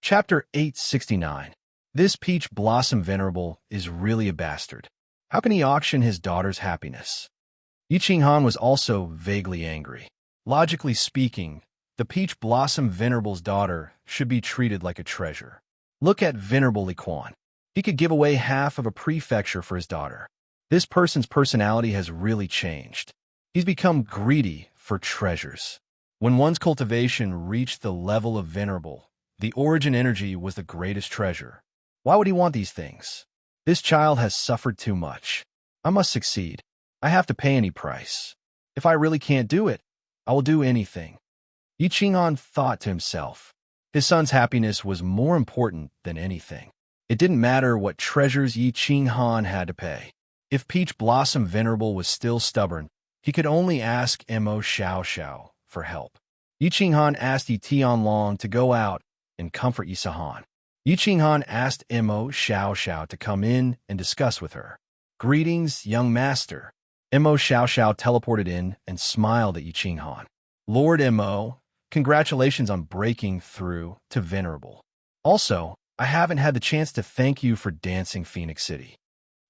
Chapter 869. This peach blossom venerable is really a bastard. How can he auction his daughter's happiness? Yi Qinghan was also vaguely angry. Logically speaking, the peach blossom venerable's daughter should be treated like a treasure. Look at Venerable Li Quan. He could give away half of a prefecture for his daughter. This person's personality has really changed. He's become greedy for treasures. When one's cultivation reached the level of venerable, the origin energy was the greatest treasure. Why would he want these things? This child has suffered too much. I must succeed. I have to pay any price. If I really can't do it, I will do anything. Yi Qinghan thought to himself. His son's happiness was more important than anything. It didn't matter what treasures Yi Qinghan had to pay. If Peach Blossom Venerable was still stubborn, he could only ask Mo Xiao for help. Yi Qinghan asked Yi Tianlong to go out and comfort Yi Sahan. Yi Qinghan asked Mo Xiao to come in and discuss with her. Greetings, young master. Mo Xiao teleported in and smiled at Yi Qinghan. Lord Mo, congratulations on breaking through to Venerable. Also, I haven't had the chance to thank you for dancing Phoenix City.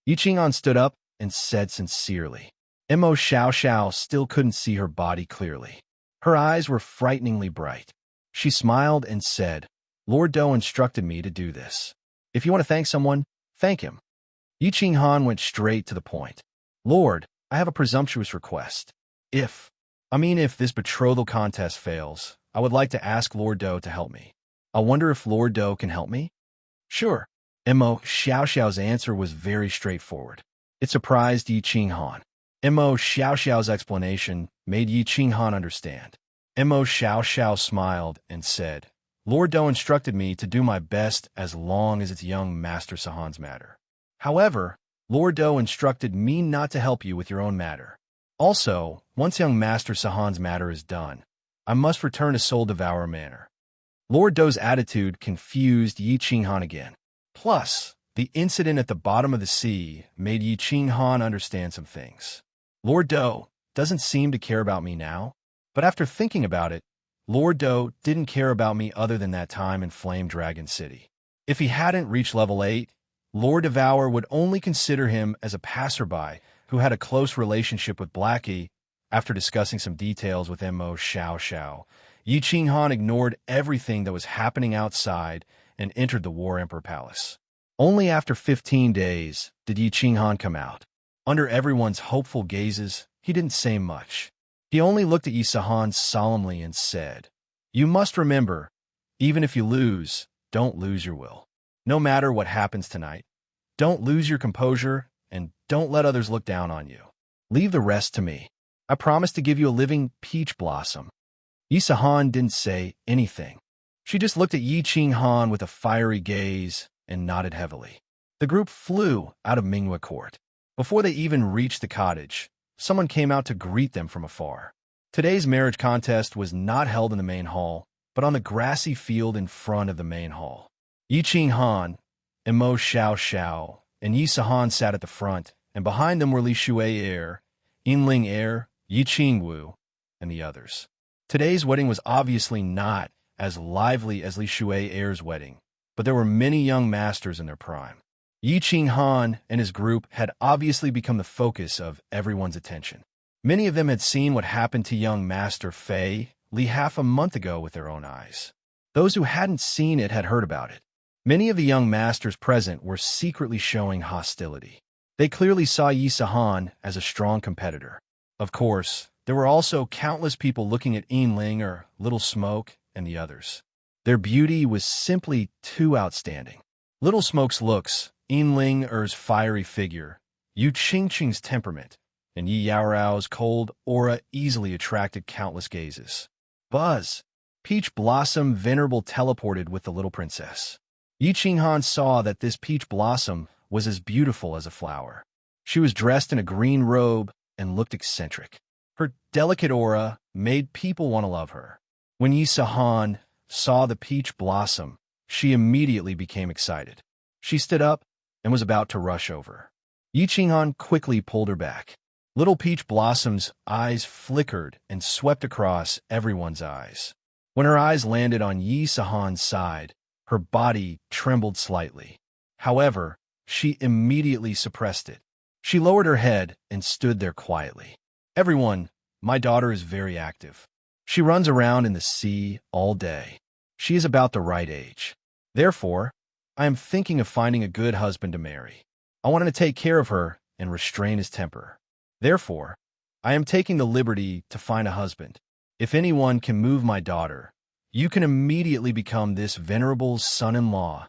Yi Qinghan stood up and said sincerely. Mo Xiao still couldn't see her body clearly. Her eyes were frighteningly bright. She smiled and said, Lord Do instructed me to do this. If you want to thank someone, thank him. Yi Qinghan went straight to the point. Lord, I have a presumptuous request. If this betrothal contest fails, I would like to ask Lord Do to help me. I wonder if Lord Do can help me? Sure. Mo Xiao's answer was very straightforward. It surprised Yi Qinghan. Mo Xiao's explanation made Yi Qinghan understand. Mo Xiao smiled and said, Lord Do instructed me to do my best as long as it's young Master Sahan's matter. However, Lord Do instructed me not to help you with your own matter. Also, once young Master Sahan's matter is done, I must return to Soul Devourer Manor. Lord Do's attitude confused Yi Qinghan again. Plus, the incident at the bottom of the sea made Yi Qinghan understand some things. Lord Do doesn't seem to care about me now, but after thinking about it, Lord Do didn't care about me other than that time in Flame Dragon City. If he hadn't reached level 8, Lord Devourer would only consider him as a passerby who had a close relationship with Blackie. After discussing some details with Mo Xiao, Yi Qinghan ignored everything that was happening outside and entered the War Emperor Palace. Only after 15 days did Yi Qinghan come out. Under everyone's hopeful gazes, he didn't say much. He only looked at Yi Sahan solemnly and said, You must remember, even if you lose, don't lose your will. No matter what happens tonight, don't lose your composure and don't let others look down on you. Leave the rest to me. I promise to give you a living peach blossom. Yi Sahan didn't say anything. She just looked at Yi Qinghan with a fiery gaze and nodded heavily. The group flew out of Minghua Court. Before they even reached the cottage, someone came out to greet them from afar. Today's marriage contest was not held in the main hall, but on the grassy field in front of the main hall. Yi Qinghan, Mo Xiao, and Yi Sahan sat at the front, and behind them were Li Shui Yinling, Yi Qingwu, and the others. Today's wedding was obviously not as lively as Li Shui's wedding, but there were many young masters in their prime. Yi Qinghan and his group had obviously become the focus of everyone's attention. Many of them had seen what happened to young Master Fei Li half a month ago with their own eyes. Those who hadn't seen it had heard about it. Many of the young masters present were secretly showing hostility. They clearly saw Yi Sahan as a strong competitor. Of course, there were also countless people looking at Yinling, Little Smoke, and the others. Their beauty was simply too outstanding. Little Smoke's looks, Yinling's fiery figure, Yu Qingqing's temperament, and Yi Yaorao's cold aura easily attracted countless gazes. Buzz! Peach Blossom Venerable teleported with the little princess. Yi Qinghan saw that this peach blossom was as beautiful as a flower. She was dressed in a green robe and looked eccentric. Her delicate aura made people want to love her. When Yi Sahan saw the peach blossom, she immediately became excited. She stood up and was about to rush over. Yi Qinghan quickly pulled her back. Little Peach Blossom's eyes flickered and swept across everyone's eyes. When her eyes landed on Yi Sahan's side, Her body trembled slightly. However, she immediately suppressed it. She lowered her head and stood there quietly. Everyone, my daughter is very active. She runs around in the sea all day. She is about the right age. Therefore, I am thinking of finding a good husband to marry. I want to take care of her and restrain his temper. Therefore, I am taking the liberty to find a husband. If anyone can move my daughter, you can immediately become this venerable's son-in-law.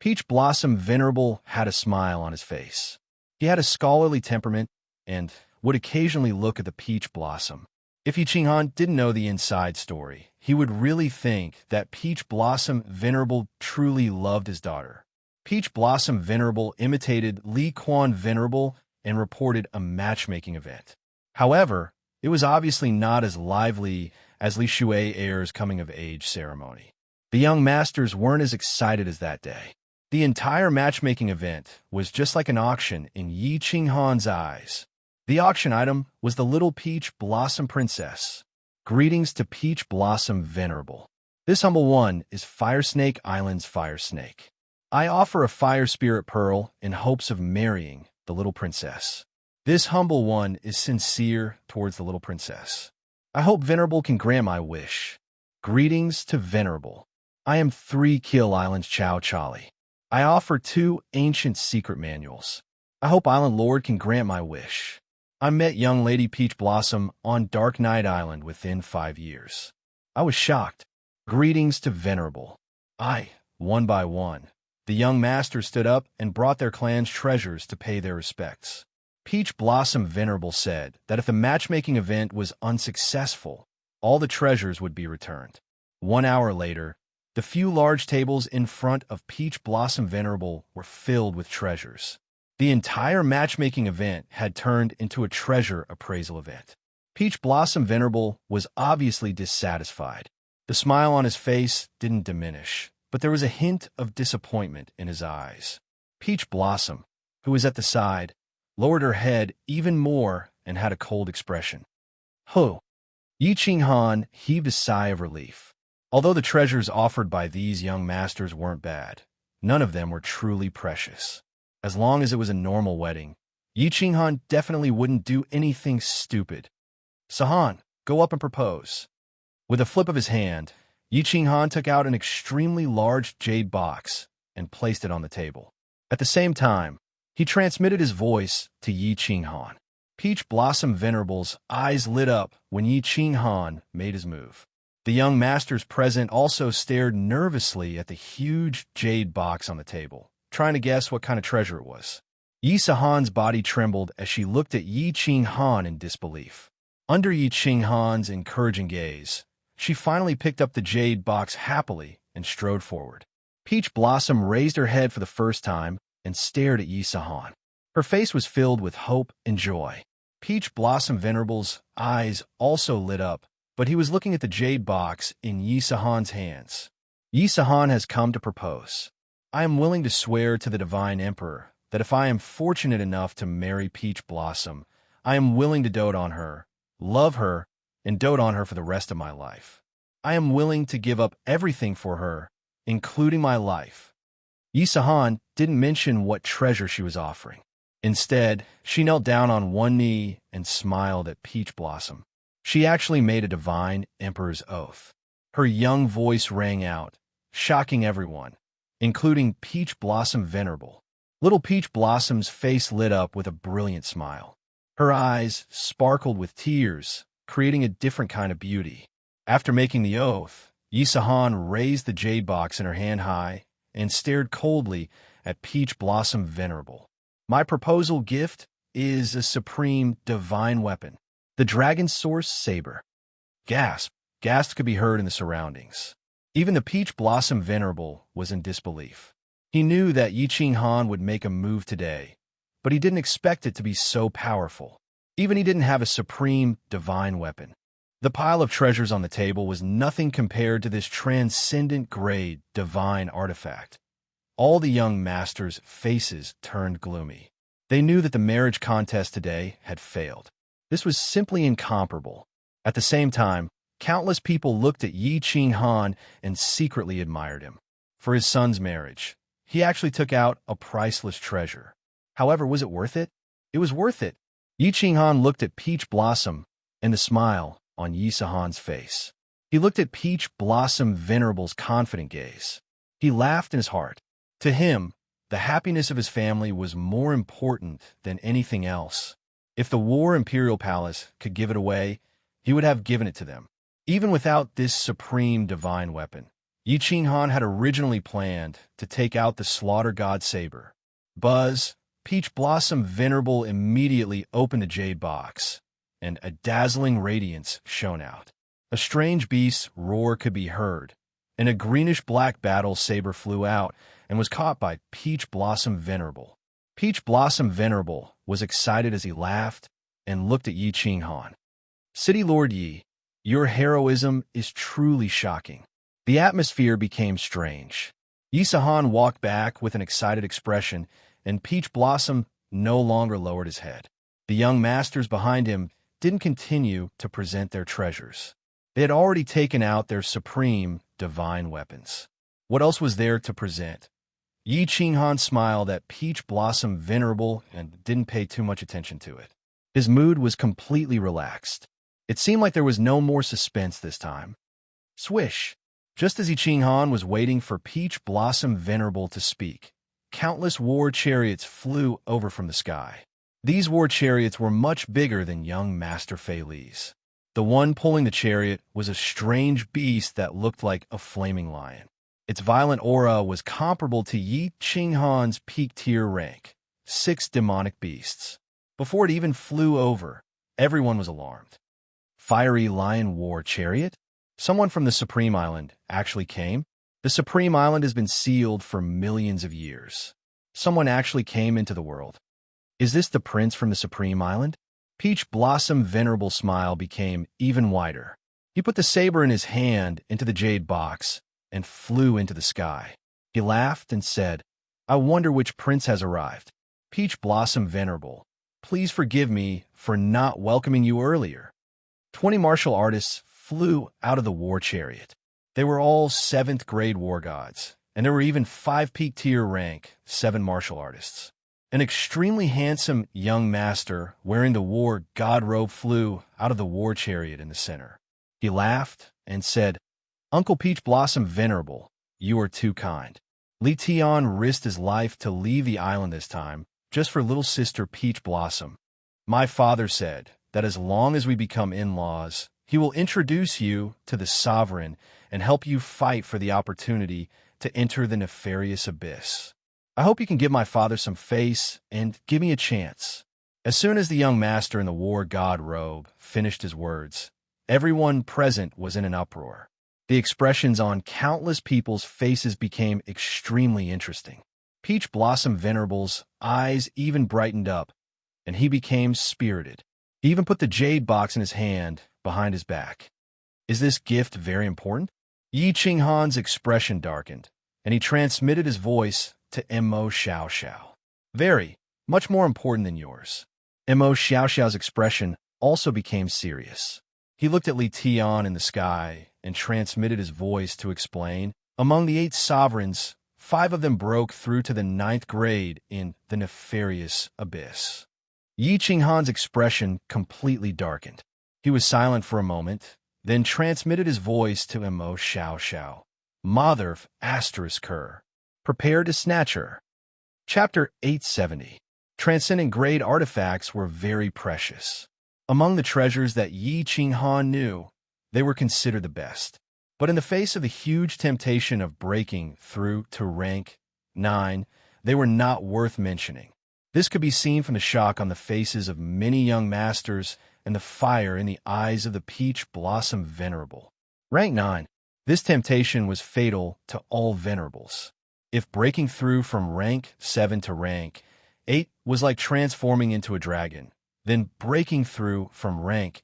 Peach Blossom Venerable had a smile on his face. He had a scholarly temperament and would occasionally look at the peach blossom. If Yi Han didn't know the inside story, he would really think that Peach Blossom Venerable truly loved his daughter. Peach Blossom Venerable imitated Li Quan Venerable and reported a matchmaking event. However, it was obviously not as lively as Li Shui Heir's coming-of-age ceremony. The young masters weren't as excited as that day. The entire matchmaking event was just like an auction in Yi Han's eyes. The auction item was the little Peach Blossom Princess. Greetings to Peach Blossom Venerable. This humble one is Fire Snake Island's Fire Snake. I offer a Fire Spirit Pearl in hopes of marrying the little princess. This humble one is sincere towards the little princess. I hope Venerable can grant my wish. Greetings to Venerable. I am 3 Kill Island's Chow Charlie. I offer 2 ancient secret manuals. I hope Island Lord can grant my wish. I met young Lady Peach Blossom on Dark Knight Island within 5 years. I was shocked. Greetings to Venerable. One by one, the young masters stood up and brought their clan's treasures to pay their respects. Peach Blossom Venerable said that if the matchmaking event was unsuccessful, all the treasures would be returned. 1 hour later, the few large tables in front of Peach Blossom Venerable were filled with treasures. The entire matchmaking event had turned into a treasure appraisal event. Peach Blossom Venerable was obviously dissatisfied. The smile on his face didn't diminish, but there was a hint of disappointment in his eyes. Peach Blossom, who was at the side, lowered her head even more and had a cold expression. Yi Han heaved a sigh of relief. Although the treasures offered by these young masters weren't bad, none of them were truly precious. As long as it was a normal wedding, Yi Han definitely wouldn't do anything stupid. Sahan, go up and propose. With a flip of his hand, Yi Han took out an extremely large jade box and placed it on the table. At the same time, he transmitted his voice to Yi Han. Peach Blossom Venerable's eyes lit up when Yi Han made his move. The young masters present also stared nervously at the huge jade box on the table, trying to guess what kind of treasure it was. Yi Han's body trembled as she looked at Yi Han in disbelief. Under Yi Han's encouraging gaze, she finally picked up the jade box happily and strode forward. Peach Blossom raised her head for the first time and stared at Yi Han. Her face was filled with hope and joy. Peach Blossom Venerable's eyes also lit up, but he was looking at the jade box in Yi Han's hands. Yi Han has come to propose. I am willing to swear to the Divine Emperor that if I am fortunate enough to marry Peach Blossom, I am willing to dote on her, love her, and dote on her for the rest of my life. I am willing to give up everything for her, including my life. Yi Han didn't mention what treasure she was offering. Instead, she knelt down on one knee and smiled at Peach Blossom. She actually made a Divine Emperor's oath. Her young voice rang out, shocking everyone, including Peach Blossom Venerable. Little Peach Blossom's face lit up with a brilliant smile. Her eyes sparkled with tears, creating a different kind of beauty. After making the oath, Yi Han raised the jade box in her hand high and stared coldly at Peach Blossom Venerable. My proposal gift is a supreme divine weapon, the Dragon Source Saber. Gasps could be heard in the surroundings. Even the Peach Blossom Venerable was in disbelief. He knew that Yi Han would make a move today, but he didn't expect it to be so powerful. Even he didn't have a supreme divine weapon. The pile of treasures on the table was nothing compared to this transcendent grade divine artifact. All the young masters' faces turned gloomy. They knew that the marriage contest today had failed. This was simply incomparable. At the same time, countless people looked at Yi Han and secretly admired him. for his son's marriage. He actually took out a priceless treasure. However, was it worth it? It was worth it. Yi Qinghan looked at Peach Blossom and the smile on Yi Sahan's face. He looked at Peach Blossom Venerable's confident gaze. He laughed in his heart. To him, the happiness of his family was more important than anything else. If the War Imperial Palace could give it away, he would have given it to them. Even without this supreme divine weapon, Yi Qinghan had originally planned to take out the Slaughter God Saber. Buzz, Peach Blossom Venerable immediately opened the jade box, and a dazzling radiance shone out. A strange beast's roar could be heard, and a greenish-black battle saber flew out and was caught by Peach Blossom Venerable. Peach Blossom Venerable was excited as he laughed and looked at Yi Qinghan. City Lord Yi, your heroism is truly shocking. The atmosphere became strange. Yi Sahan walked back with an excited expression, and Peach Blossom no longer lowered his head. The young masters behind him didn't continue to present their treasures. They had already taken out their supreme divine weapons. What else was there to present? Yi Qinghan smiled at Peach Blossom Venerable and didn't pay too much attention to it. His mood was completely relaxed. It seemed like there was no more suspense this time. Swish! Just as Yi Qinghan was waiting for Peach Blossom Venerable to speak, countless war chariots flew over from the sky. These war chariots were much bigger than young Master Fei Li's. The one pulling the chariot was a strange beast that looked like a flaming lion. Its violent aura was comparable to Yi Qinghan's peak tier rank, 6 demonic beasts. Before it even flew over, everyone was alarmed. Fiery Lion War Chariot? Someone from the Supreme Island actually came? The Supreme Island has been sealed for millions of years. Someone actually came into the world. Is this the prince from the Supreme Island? Peach Blossom Venerable's smile became even wider. He put the saber in his hand into the jade box and flew into the sky. He laughed and said, I wonder which prince has arrived. Peach Blossom Venerable, please forgive me for not welcoming you earlier. 20 martial artists flew out of the war chariot. They were all 7th grade war gods, and there were even 5 peak tier rank 7 martial artists. An extremely handsome young master wearing the war god robe flew out of the war chariot in the center. He laughed and said, Uncle Peach Blossom Venerable, you are too kind. Li Tian risked his life to leave the island this time, just for little sister Peach Blossom. My father said that as long as we become in-laws, he will introduce you to the sovereign and help you fight for the opportunity to enter the nefarious abyss. I hope you can give my father some face and give me a chance. As soon as the young master in the war god robe finished his words, everyone present was in an uproar. The expressions on countless people's faces became extremely interesting. Peach Blossom Venerable's eyes even brightened up, and he became spirited. He even put the jade box in his hand behind his back. Is this gift very important? Yi Qinghan's expression darkened, and he transmitted his voice to Mo Xiao Xiao. Very, much more important than yours. Mo Xiao Xiao's expression also became serious. He looked at Li Tian in the sky and transmitted his voice to explain, among the 8 sovereigns, 5 of them broke through to the 9th grade in the nefarious abyss. Yi Qinghan's expression completely darkened. He was silent for a moment, then transmitted his voice to Mo Xiao Xiao. Mother of Asterisk her. Prepare to snatch her. Chapter 870. Transcendent grade artifacts were very precious. Among the treasures that Yi Qinghan knew, they were considered the best. But in the face of the huge temptation of breaking through to rank 9, they were not worth mentioning. This could be seen from the shock on the faces of many young masters and the fire in the eyes of the Peach Blossom Venerable. Rank 9. This temptation was fatal to all venerables. If breaking through from rank 7 to rank 8 was like transforming into a dragon, then breaking through from rank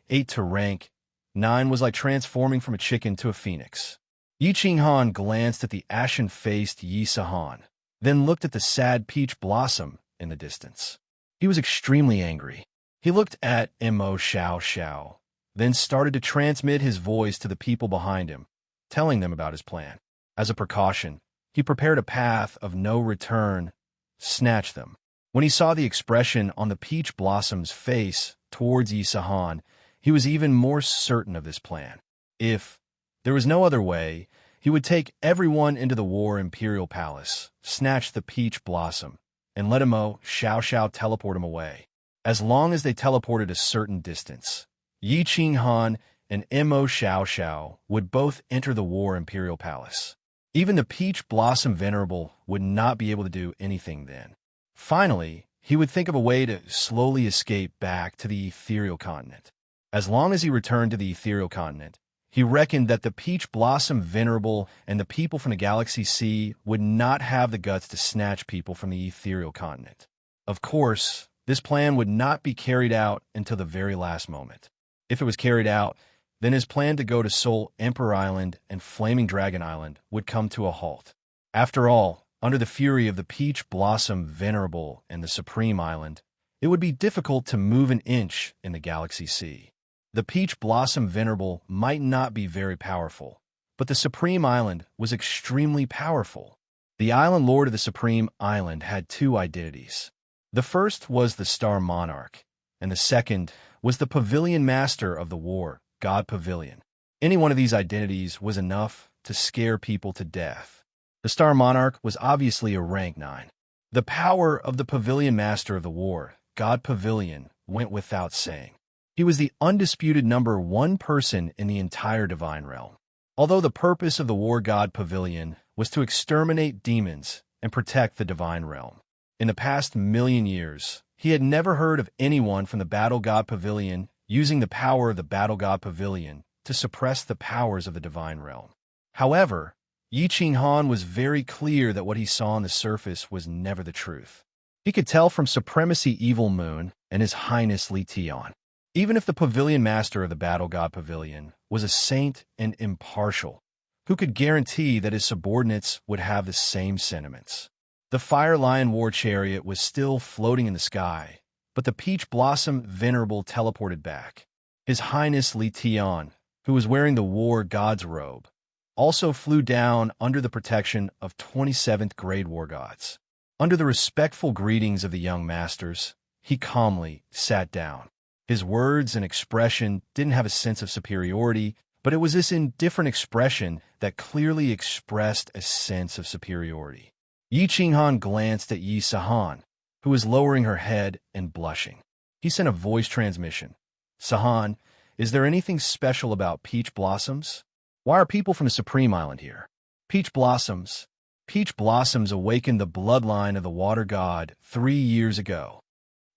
8 to rank 9 was like transforming from a chicken to a phoenix. Yi Qinghan glanced at the ashen-faced Yi Sahan, then looked at the sad Peach Blossom in the distance. He was extremely angry. He looked at Mo Xiao Xiao, then started to transmit his voice to the people behind him, telling them about his plan. As a precaution, he prepared a path of no return, snatched them. When he saw the expression on the peach blossom's face towards Isahan, he was even more certain of this plan. If there was no other way, he would take everyone into the War Imperial Palace, snatch the peach blossom, and let Imo Xiao teleport him away. As long as they teleported a certain distance, Yi Qinghan and Imo Xiao would both enter the War Imperial Palace. Even the peach blossom venerable would not be able to do anything then. Finally, he would think of a way to slowly escape back to the ethereal continent. As long as he returned to the ethereal continent, he reckoned that the peach blossom venerable and the people from the Galaxy Sea would not have the guts to snatch people from the ethereal continent. Of course, this plan would not be carried out until the very last moment. If it was carried out, then his plan to go to Soul Emperor Island and Flaming Dragon Island would come to a halt. After all, under the fury of the peach blossom venerable and the Supreme Island, it would be difficult to move an inch in the Galaxy Sea. The peach blossom venerable might not be very powerful, but the Supreme Island was extremely powerful. The island lord of the Supreme Island had two identities. The first was the Star Monarch, and the second was the Pavilion Master of the War, God Pavilion. Any one of these identities was enough to scare people to death. The Star Monarch was obviously a rank 9. The power of the Pavilion Master of the War, God Pavilion, went without saying. He was the undisputed number 1 person in the entire Divine Realm. Although the purpose of the War God Pavilion was to exterminate demons and protect the Divine Realm, in the past million years, he had never heard of anyone from the Battle God Pavilion using the power of the Battle God Pavilion to suppress the powers of the Divine Realm. However, Yi Qinghan was very clear that what he saw on the surface was never the truth. He could tell from Supremacy Evil Moon and His Highness Li Tian. Even if the Pavilion Master of the Battle God Pavilion was a saint and impartial, who could guarantee that his subordinates would have the same sentiments? The Fire Lion War Chariot was still floating in the sky, but the Peach Blossom Venerable teleported back. His Highness Li Tian, who was wearing the War God's robe, also flew down under the protection of 27th grade War Gods. Under the respectful greetings of the young masters, he calmly sat down. His words and expression didn't have a sense of superiority, but it was this indifferent expression that clearly expressed a sense of superiority. Yi Qinghan glanced at Yi Sahan, who was lowering her head and blushing. He sent a voice transmission. Sahan, is there anything special about peach blossoms? Why are people from the Supreme Island here? Peach blossoms. Peach blossoms awakened the bloodline of the Water God 3 years ago.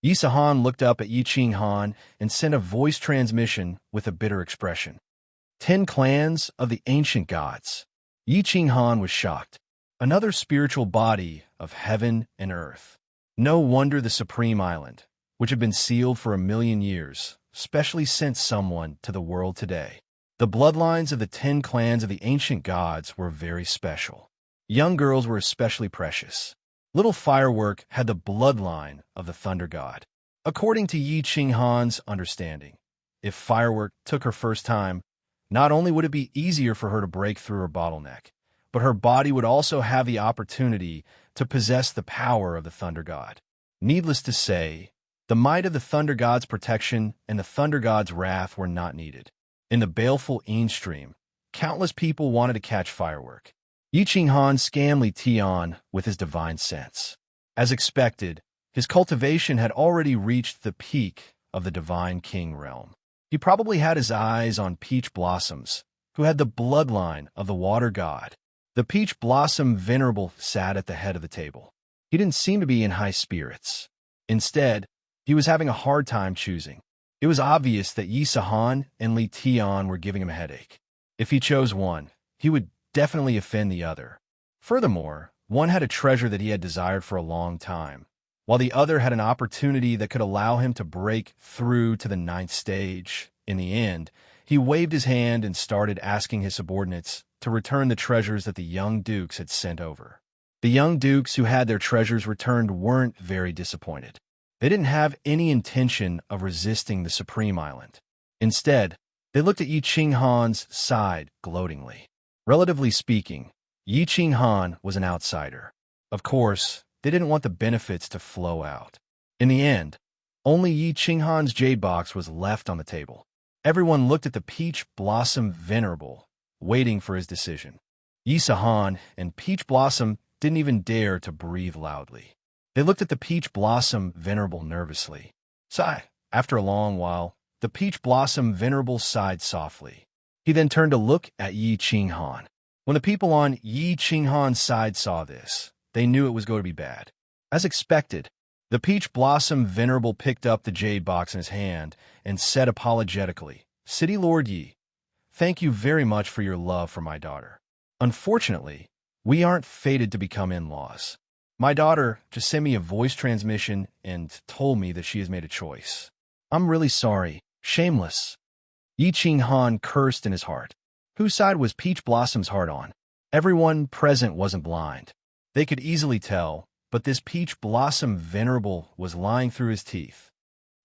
Yi Sahan looked up at Yi Qinghan and sent a voice transmission with a bitter expression. 10 clans of the ancient gods. Yi Qinghan was shocked. Another spiritual body of heaven and earth. No wonder the Supreme Island, which had been sealed for 1,000,000 years, specially sent someone to the world today. The bloodlines of the 10 clans of the ancient gods were very special. Young girls were especially precious. Little Firework had the bloodline of the Thunder God. According to Yi Qinghan's understanding, if Firework took her first time, not only would it be easier for her to break through her bottleneck, but her body would also have the opportunity to possess the power of the Thunder God. Needless to say, the might of the Thunder God's protection and the Thunder God's wrath were not needed. In the baleful Een stream, countless people wanted to catch Firework. Yi Qinghan scanned Li Tian with his divine sense. As expected, his cultivation had already reached the peak of the Divine King realm. He probably had his eyes on Peach Blossoms, who had the bloodline of the Water God. The Peach Blossom Venerable sat at the head of the table. He didn't seem to be in high spirits. Instead, he was having a hard time choosing. It was obvious that Yi Sahan and Li Tian were giving him a headache. If he chose one, he would definitely offend the other. Furthermore, one had a treasure that he had desired for a long time, while the other had an opportunity that could allow him to break through to the 9th stage. In the end, he waved his hand and started asking his subordinates to return the treasures that the young dukes had sent over. The young dukes who had their treasures returned weren't very disappointed. They didn't have any intention of resisting the Supreme Island. Instead, they looked at Yi Qinghan's side gloatingly. Relatively speaking, Yi Qinghan was an outsider. Of course, they didn't want the benefits to flow out. In the end, only Yi Qinghan's jade box was left on the table. Everyone looked at the Peach Blossom Venerable, waiting for his decision. Yi Sahan and Peach Blossom didn't even dare to breathe loudly. They looked at the Peach Blossom Venerable nervously. Sigh. After a long while, the Peach Blossom Venerable sighed softly. He then turned to look at Yi Qinghan. When the people on Yi Qinghan's side saw this, they knew it was going to be bad. As expected, the Peach Blossom Venerable picked up the jade box in his hand and said apologetically, "City Lord Yi, thank you very much for your love for my daughter. Unfortunately, we aren't fated to become in-laws. My daughter just sent me a voice transmission and told me that she has made a choice. I'm really sorry. Shameless." Yi Qinghan cursed in his heart. Whose side was Peach Blossom's heart on? Everyone present wasn't blind. They could easily tell, but this Peach Blossom Venerable was lying through his teeth.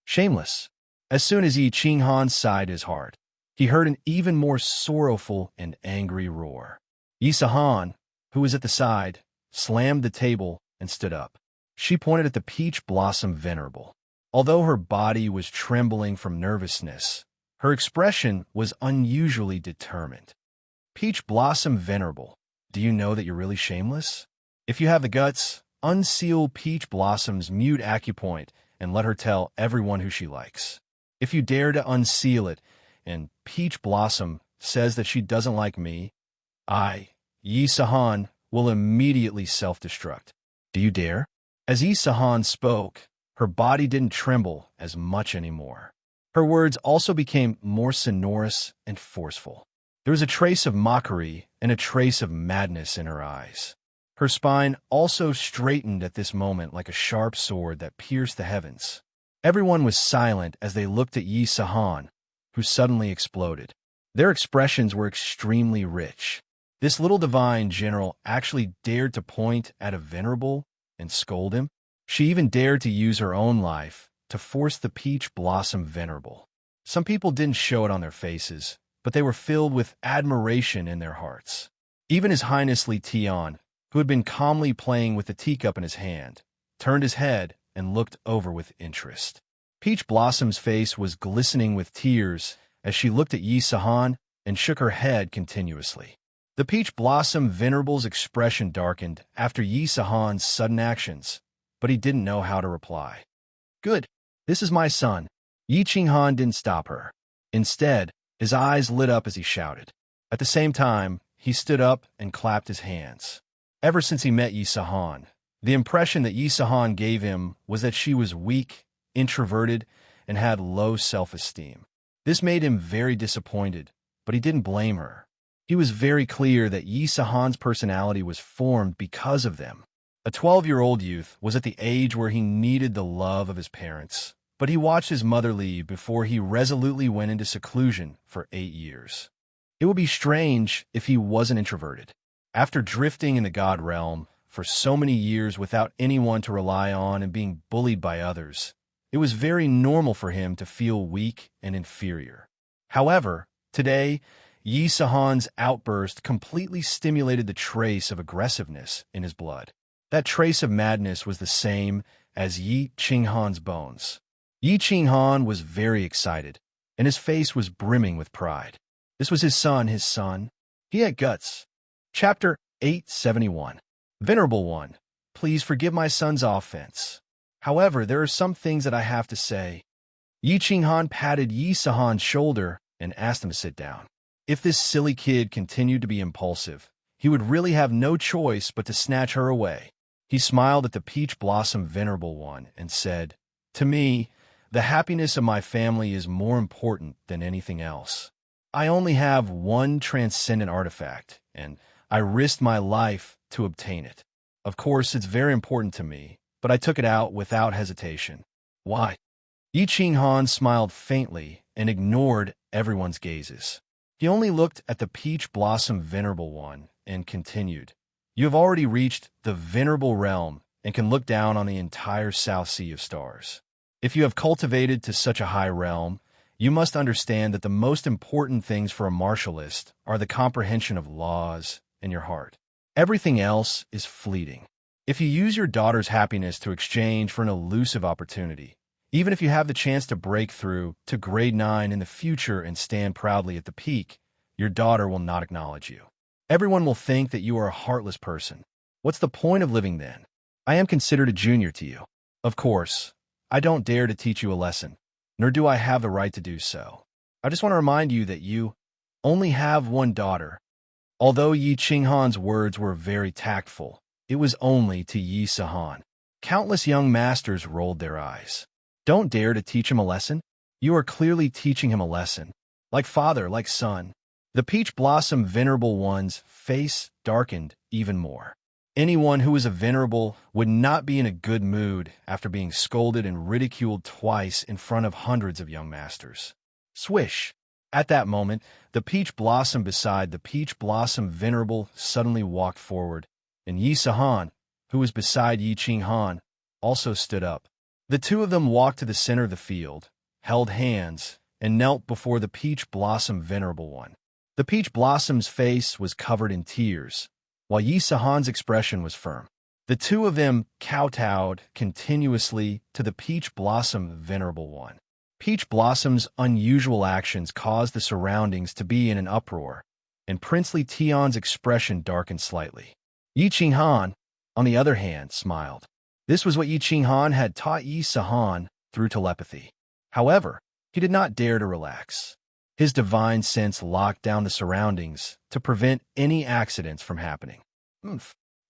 Shameless. As soon as Yi Qinghan sighed his heart, he heard an even more sorrowful and angry roar. Yi Sahan, who was at the side, slammed the table and stood up. She pointed at the Peach Blossom Venerable. Although her body was trembling from nervousness, her expression was unusually determined. Peach Blossom Venerable, do you know that you're really shameless? If you have the guts, unseal Peach Blossom's mute acupoint and let her tell everyone who she likes. If you dare to unseal it, and Peach Blossom says that she doesn't like me, I, Yi Sahan, will immediately self-destruct. Do you dare? As Yi Sahan spoke, her body didn't tremble as much anymore. Her words also became more sonorous and forceful. There was a trace of mockery and a trace of madness in her eyes. Her spine also straightened at this moment like a sharp sword that pierced the heavens. Everyone was silent as they looked at Yi Sahan, who suddenly exploded. Their expressions were extremely rich. This little divine general actually dared to point at a venerable and scold him. She even dared to use her own life to force the Peach Blossom Venerable. Some people didn't show it on their faces, but they were filled with admiration in their hearts. Even His Highness Li Tian, who had been calmly playing with the teacup in his hand, turned his head and looked over with interest. Peach Blossom's face was glistening with tears as she looked at Yi Sahan and shook her head continuously. The Peach Blossom Venerable's expression darkened after Yi Sahan's sudden actions, but he didn't know how to reply. Good. This is my son. Yi Qinghan didn't stop her. Instead, his eyes lit up as he shouted. At the same time, he stood up and clapped his hands. Ever since he met Yi Sahan, the impression that Yi Sahan gave him was that she was weak, introverted, and had low self-esteem. This made him very disappointed, but he didn't blame her. He was very clear that Yi Sahan's personality was formed because of them. A 12-year-old youth was at the age where he needed the love of his parents, but he watched his mother leave before he resolutely went into seclusion for 8 years. It would be strange if he wasn't introverted. After drifting in the God realm for so many years without anyone to rely on and being bullied by others, it was very normal for him to feel weak and inferior. However, today, Yi Sahan's outburst completely stimulated the trace of aggressiveness in his blood. That trace of madness was the same as Yi Qinghan's bones. Yi Qinghan was very excited, and his face was brimming with pride. This was his son. He had guts. Chapter 871. Venerable One, please forgive my son's offense. However, there are some things that I have to say. Yi Qinghan patted Yi Sahan's shoulder and asked him to sit down. If this silly kid continued to be impulsive, he would really have no choice but to snatch her away. He smiled at the Peach Blossom Venerable One and said, To me, the happiness of my family is more important than anything else. I only have one transcendent artifact, and I risked my life to obtain it. Of course, it's very important to me, but I took it out without hesitation. Why? Yi Qinghan smiled faintly and ignored everyone's gazes. He only looked at the Peach Blossom Venerable One and continued, You have already reached the Venerable Realm and can look down on the entire South Sea of Stars. If you have cultivated to such a high realm, you must understand that the most important things for a martialist are the comprehension of laws and your heart. Everything else is fleeting. If you use your daughter's happiness to exchange for an elusive opportunity, even if you have the chance to break through to grade 9 in the future and stand proudly at the peak, your daughter will not acknowledge you. Everyone will think that you are a heartless person. What's the point of living then? I am considered a junior to you. Of course, I don't dare to teach you a lesson, nor do I have the right to do so. I just want to remind you that you only have one daughter. Although Yi Qinghan's words were very tactful, it was only to Yi Sahan. Countless young masters rolled their eyes. Don't dare to teach him a lesson? You are clearly teaching him a lesson. Like father, like son. The Peach Blossom Venerable One's face darkened even more. Anyone who was a venerable would not be in a good mood after being scolded and ridiculed twice in front of hundreds of young masters. Swish! At that moment, the Peach Blossom beside the Peach Blossom Venerable suddenly walked forward, and Yi Sahan, who was beside Yi Qinghan, also stood up. The two of them walked to the center of the field, held hands, and knelt before the Peach Blossom Venerable One. The Peach Blossom's face was covered in tears, while Yi Sahan's expression was firm. The two of them kowtowed continuously to the Peach Blossom Venerable One. Peach Blossom's unusual actions caused the surroundings to be in an uproar, and Princely Tian's expression darkened slightly. Yi Qinghan, on the other hand, smiled. This was what Yi Qinghan had taught Yi Sahan through telepathy. However, he did not dare to relax. His divine sense locked down the surroundings to prevent any accidents from happening.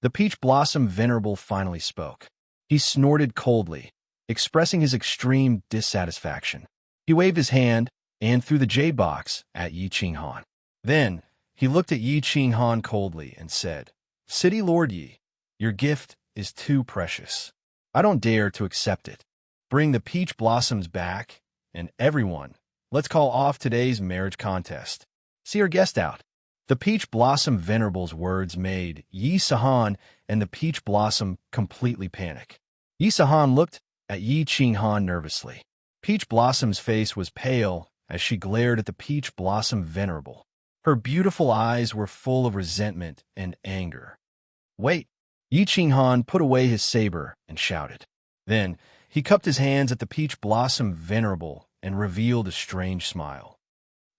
The Peach Blossom Venerable finally spoke. He snorted coldly, expressing his extreme dissatisfaction. He waved his hand and threw the jade box at Yi Qinghan. Then, he looked at Yi Qinghan coldly and said, "City Lord Yi, your gift is too precious. I don't dare to accept it. Bring the peach blossoms back, and everyone, let's call off today's marriage contest. See our guest out." The Peach Blossom Venerable's words made Yi Sahan and the Peach Blossom completely panic. Yi Sahan looked at Yi Qinghan nervously. Peach Blossom's face was pale as she glared at the Peach Blossom Venerable. Her beautiful eyes were full of resentment and anger. "Wait!" Yi Qinghan put away his saber and shouted. Then, he cupped his hands at the Peach Blossom Venerable and revealed a strange smile.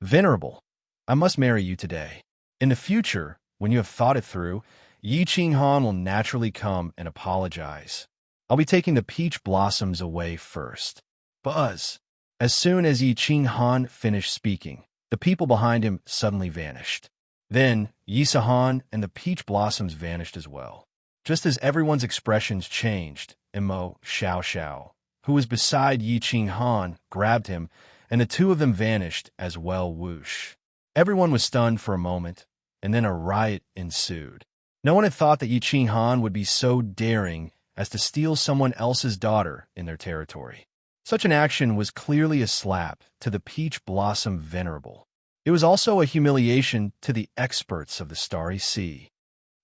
"Venerable, I must marry you today. In the future, when you have thought it through, Yi Qinghan will naturally come and apologize. I'll be taking the peach blossoms away first." Buzz! As soon as Yi Qinghan finished speaking, the people behind him suddenly vanished. Then, Yi Sahan and the peach blossoms vanished as well. Just as everyone's expressions changed, Imo Xiao, who was beside Yi Qinghan, grabbed him, and the two of them vanished as well. Whoosh! Everyone was stunned for a moment, and then a riot ensued. No one had thought that Yi Qinghan would be so daring as to steal someone else's daughter in their territory. Such an action was clearly a slap to the Peach Blossom Venerable. It was also a humiliation to the experts of the Starry Sea.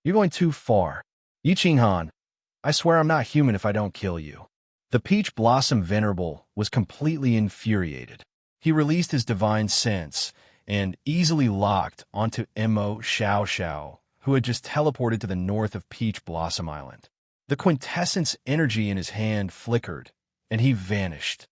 "You're going too far. Yi Qinghan, I swear I'm not human if I don't kill you." The Peach Blossom Venerable was completely infuriated. He released his divine sense and easily locked onto Imo Xiao, who had just teleported to the north of Peach Blossom Island. The quintessence energy in his hand flickered, and he vanished.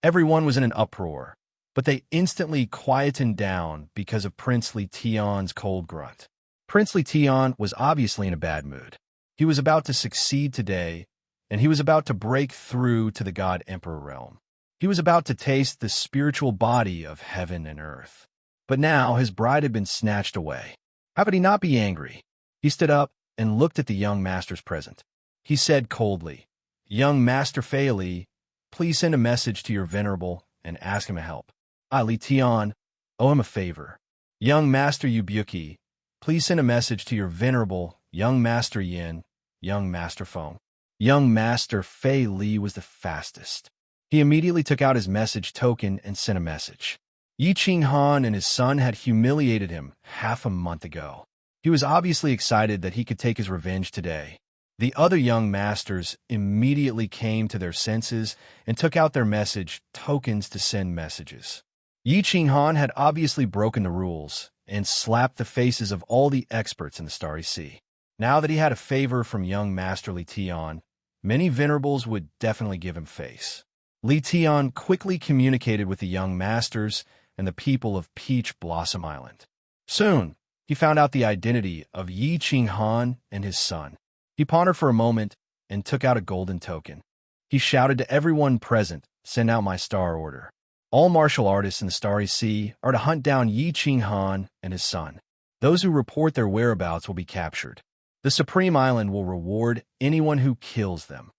Everyone was in an uproar, but they instantly quietened down because of Princely Tian's cold grunt. Princely Tian was obviously in a bad mood. He was about to succeed today, and he was about to break through to the God Emperor realm. He was about to taste the spiritual body of heaven and earth. But now his bride had been snatched away. How could he not be angry? He stood up and looked at the young masters present. He said coldly, "Young Master Fei Li, please send a message to your venerable and ask him to help. Li Tian, owe him a favor. Young Master Yubuki, please send a message to your venerable Young Master Yin, Young Master Feng." Young Master Fei Li was the fastest. He immediately took out his message token and sent a message. Yi Qinghan and his son had humiliated him half a month ago. He was obviously excited that he could take his revenge today. The other young masters immediately came to their senses and took out their message tokens to send messages. Yi Qinghan had obviously broken the rules and slapped the faces of all the experts in the Starry Sea. Now that he had a favor from young Master Li Tian, many venerables would definitely give him face. Li Tian quickly communicated with the young masters and the people of Peach Blossom Island. Soon, he found out the identity of Yi Qinghan and his son. He pondered for a moment and took out a golden token. He shouted to everyone present, "Send out my star order." All martial artists in the Starry Sea are to hunt down Yi Qinghan and his son. Those who report their whereabouts will be captured. The Supreme Island will reward anyone who kills them.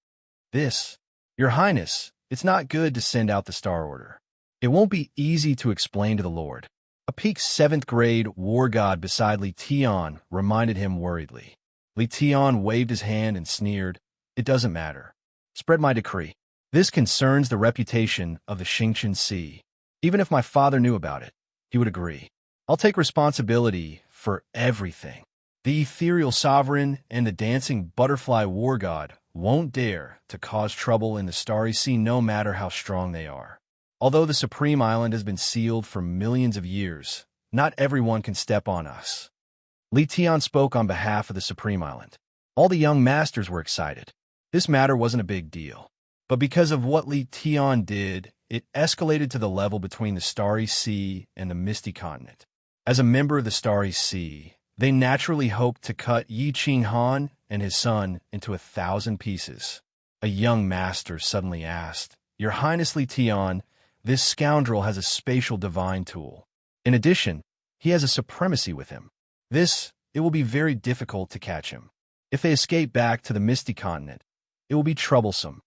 This, Your Highness, it's not good to send out the star order. It won't be easy to explain to the Lord. A peak 7th grade war god beside Li Tian reminded him worriedly. Li Tian waved his hand and sneered, "It doesn't matter. Spread my decree. This concerns the reputation of the Xingqian Sea. Even if my father knew about it, he would agree. I'll take responsibility for everything. The ethereal sovereign and the dancing butterfly war god won't dare to cause trouble in the Starry Sea no matter how strong they are. Although the Supreme Island has been sealed for millions of years, not everyone can step on us." Li Tian spoke on behalf of the Supreme Island. All the young masters were excited. This matter wasn't a big deal. But because of what Li Tian did, it escalated to the level between the Starry Sea and the Misty Continent. As a member of the Starry Sea, they naturally hoped to cut Yi Qinghan and his son into 1,000 pieces. A young master suddenly asked, "Your Highness Li Tian, this scoundrel has a spatial divine tool. In addition, he has a supremacy with him. It will be very difficult to catch him. If they escape back to the Misty Continent, it will be troublesome.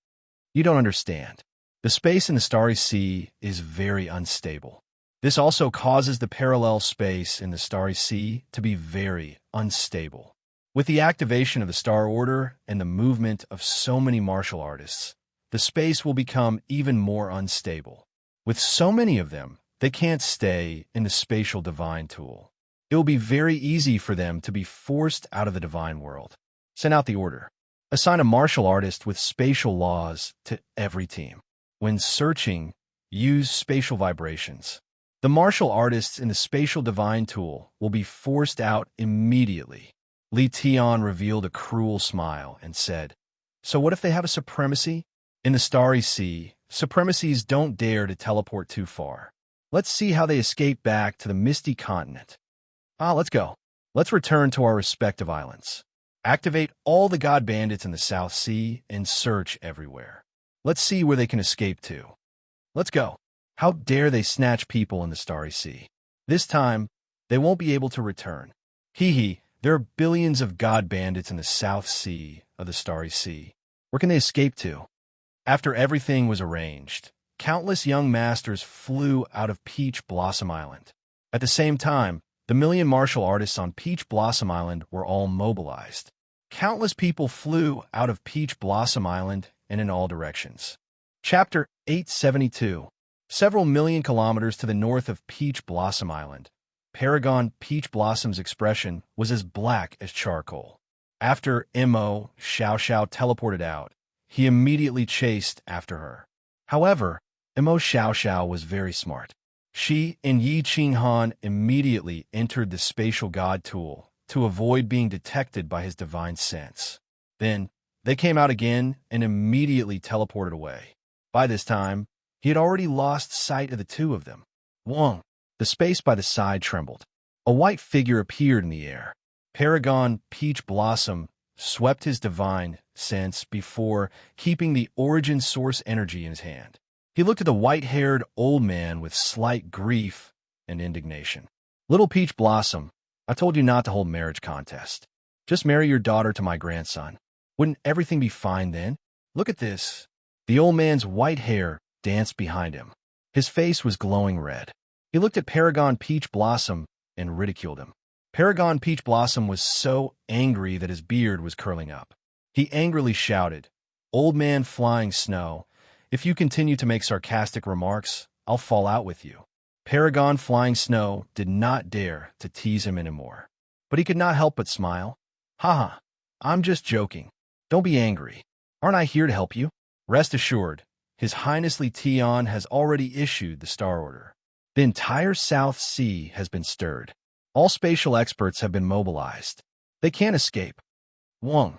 You don't understand. The space in the Starry Sea is very unstable. This also causes the parallel space in the Starry Sea to be very unstable. With the activation of the Star Order and the movement of so many martial artists, the space will become even more unstable. With so many of them, they can't stay in the spatial divine tool. It will be very easy for them to be forced out of the divine world. Send out the order. Assign a martial artist with spatial laws to every team. When searching, use spatial vibrations. The martial artists in the spatial divine tool will be forced out immediately." Li Tian revealed a cruel smile and said, "So what if they have a supremacy? In the Starry Sea, supremacies don't dare to teleport too far. Let's see how they escape back to the Misty Continent. Let's go. Let's return to our respective islands. Activate all the god bandits in the South Sea and search everywhere. Let's see where they can escape to. Let's go. How dare they snatch people in the Starry Sea? This time, they won't be able to return. There are billions of god bandits in the South Sea of the Starry Sea. Where can they escape to?" After everything was arranged, countless young masters flew out of Peach Blossom Island. At the same time, the million martial artists on Peach Blossom Island were all mobilized. Countless people flew out of Peach Blossom Island and in all directions. Chapter 872. Several million kilometers to the north of Peach Blossom Island, Paragon Peach Blossom's expression was as black as charcoal. After Mo Xiao teleported out, he immediately chased after her. However, Mo Xiao was very smart. She and Yi Qinghan immediately entered the spatial god tool to avoid being detected by his divine sense. Then, they came out again and immediately teleported away. By this time, he had already lost sight of the two of them. Wong. The space by the side trembled. A white figure appeared in the air. Paragon Peach Blossom swept his divine sense before keeping the origin source energy in his hand. He looked at the white-haired old man with slight grief and indignation. "Little Peach Blossom, I told you not to hold marriage contest. Just marry your daughter to my grandson. Wouldn't everything be fine then? Look at this." The old man's white hair danced behind him. His face was glowing red. He looked at Paragon Peach Blossom and ridiculed him. Paragon Peach Blossom was so angry that his beard was curling up. He angrily shouted, "Old man flying snow, if you continue to make sarcastic remarks, I'll fall out with you." Paragon Flying Snow did not dare to tease him anymore. But he could not help but smile. "Haha, I'm just joking. Don't be angry. Aren't I here to help you?" Rest assured, His Highness Li Tian has already issued the Star Order. The entire South Sea has been stirred. All spatial experts have been mobilized. They can't escape. Wong.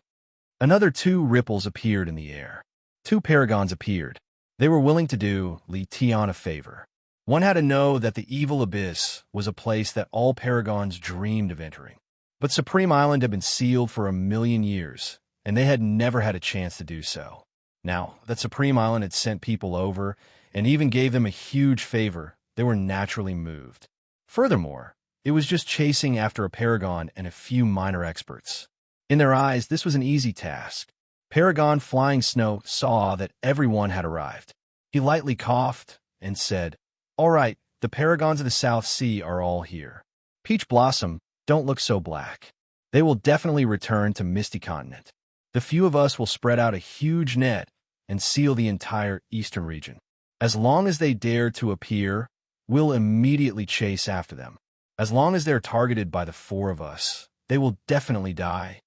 Another two ripples appeared in the air. Two paragons appeared. They were willing to do Li Tian a favor. One had to know that the evil abyss was a place that all paragons dreamed of entering. But Supreme Island had been sealed for 1,000,000 years, and they had never had a chance to do so. Now that Supreme Island had sent people over and even gave them a huge favor, they were naturally moved. Furthermore, it was just chasing after a paragon and a few minor experts. In their eyes, this was an easy task. Paragon Flying Snow saw that everyone had arrived. He lightly coughed and said, "All right, the paragons of the South Sea are all here. Peach Blossom, don't look so black. They will definitely return to Misty Continent. The few of us will spread out a huge net and seal the entire eastern region. As long as they dare to appear, we'll immediately chase after them. As long as they're targeted by the four of us, they will definitely die."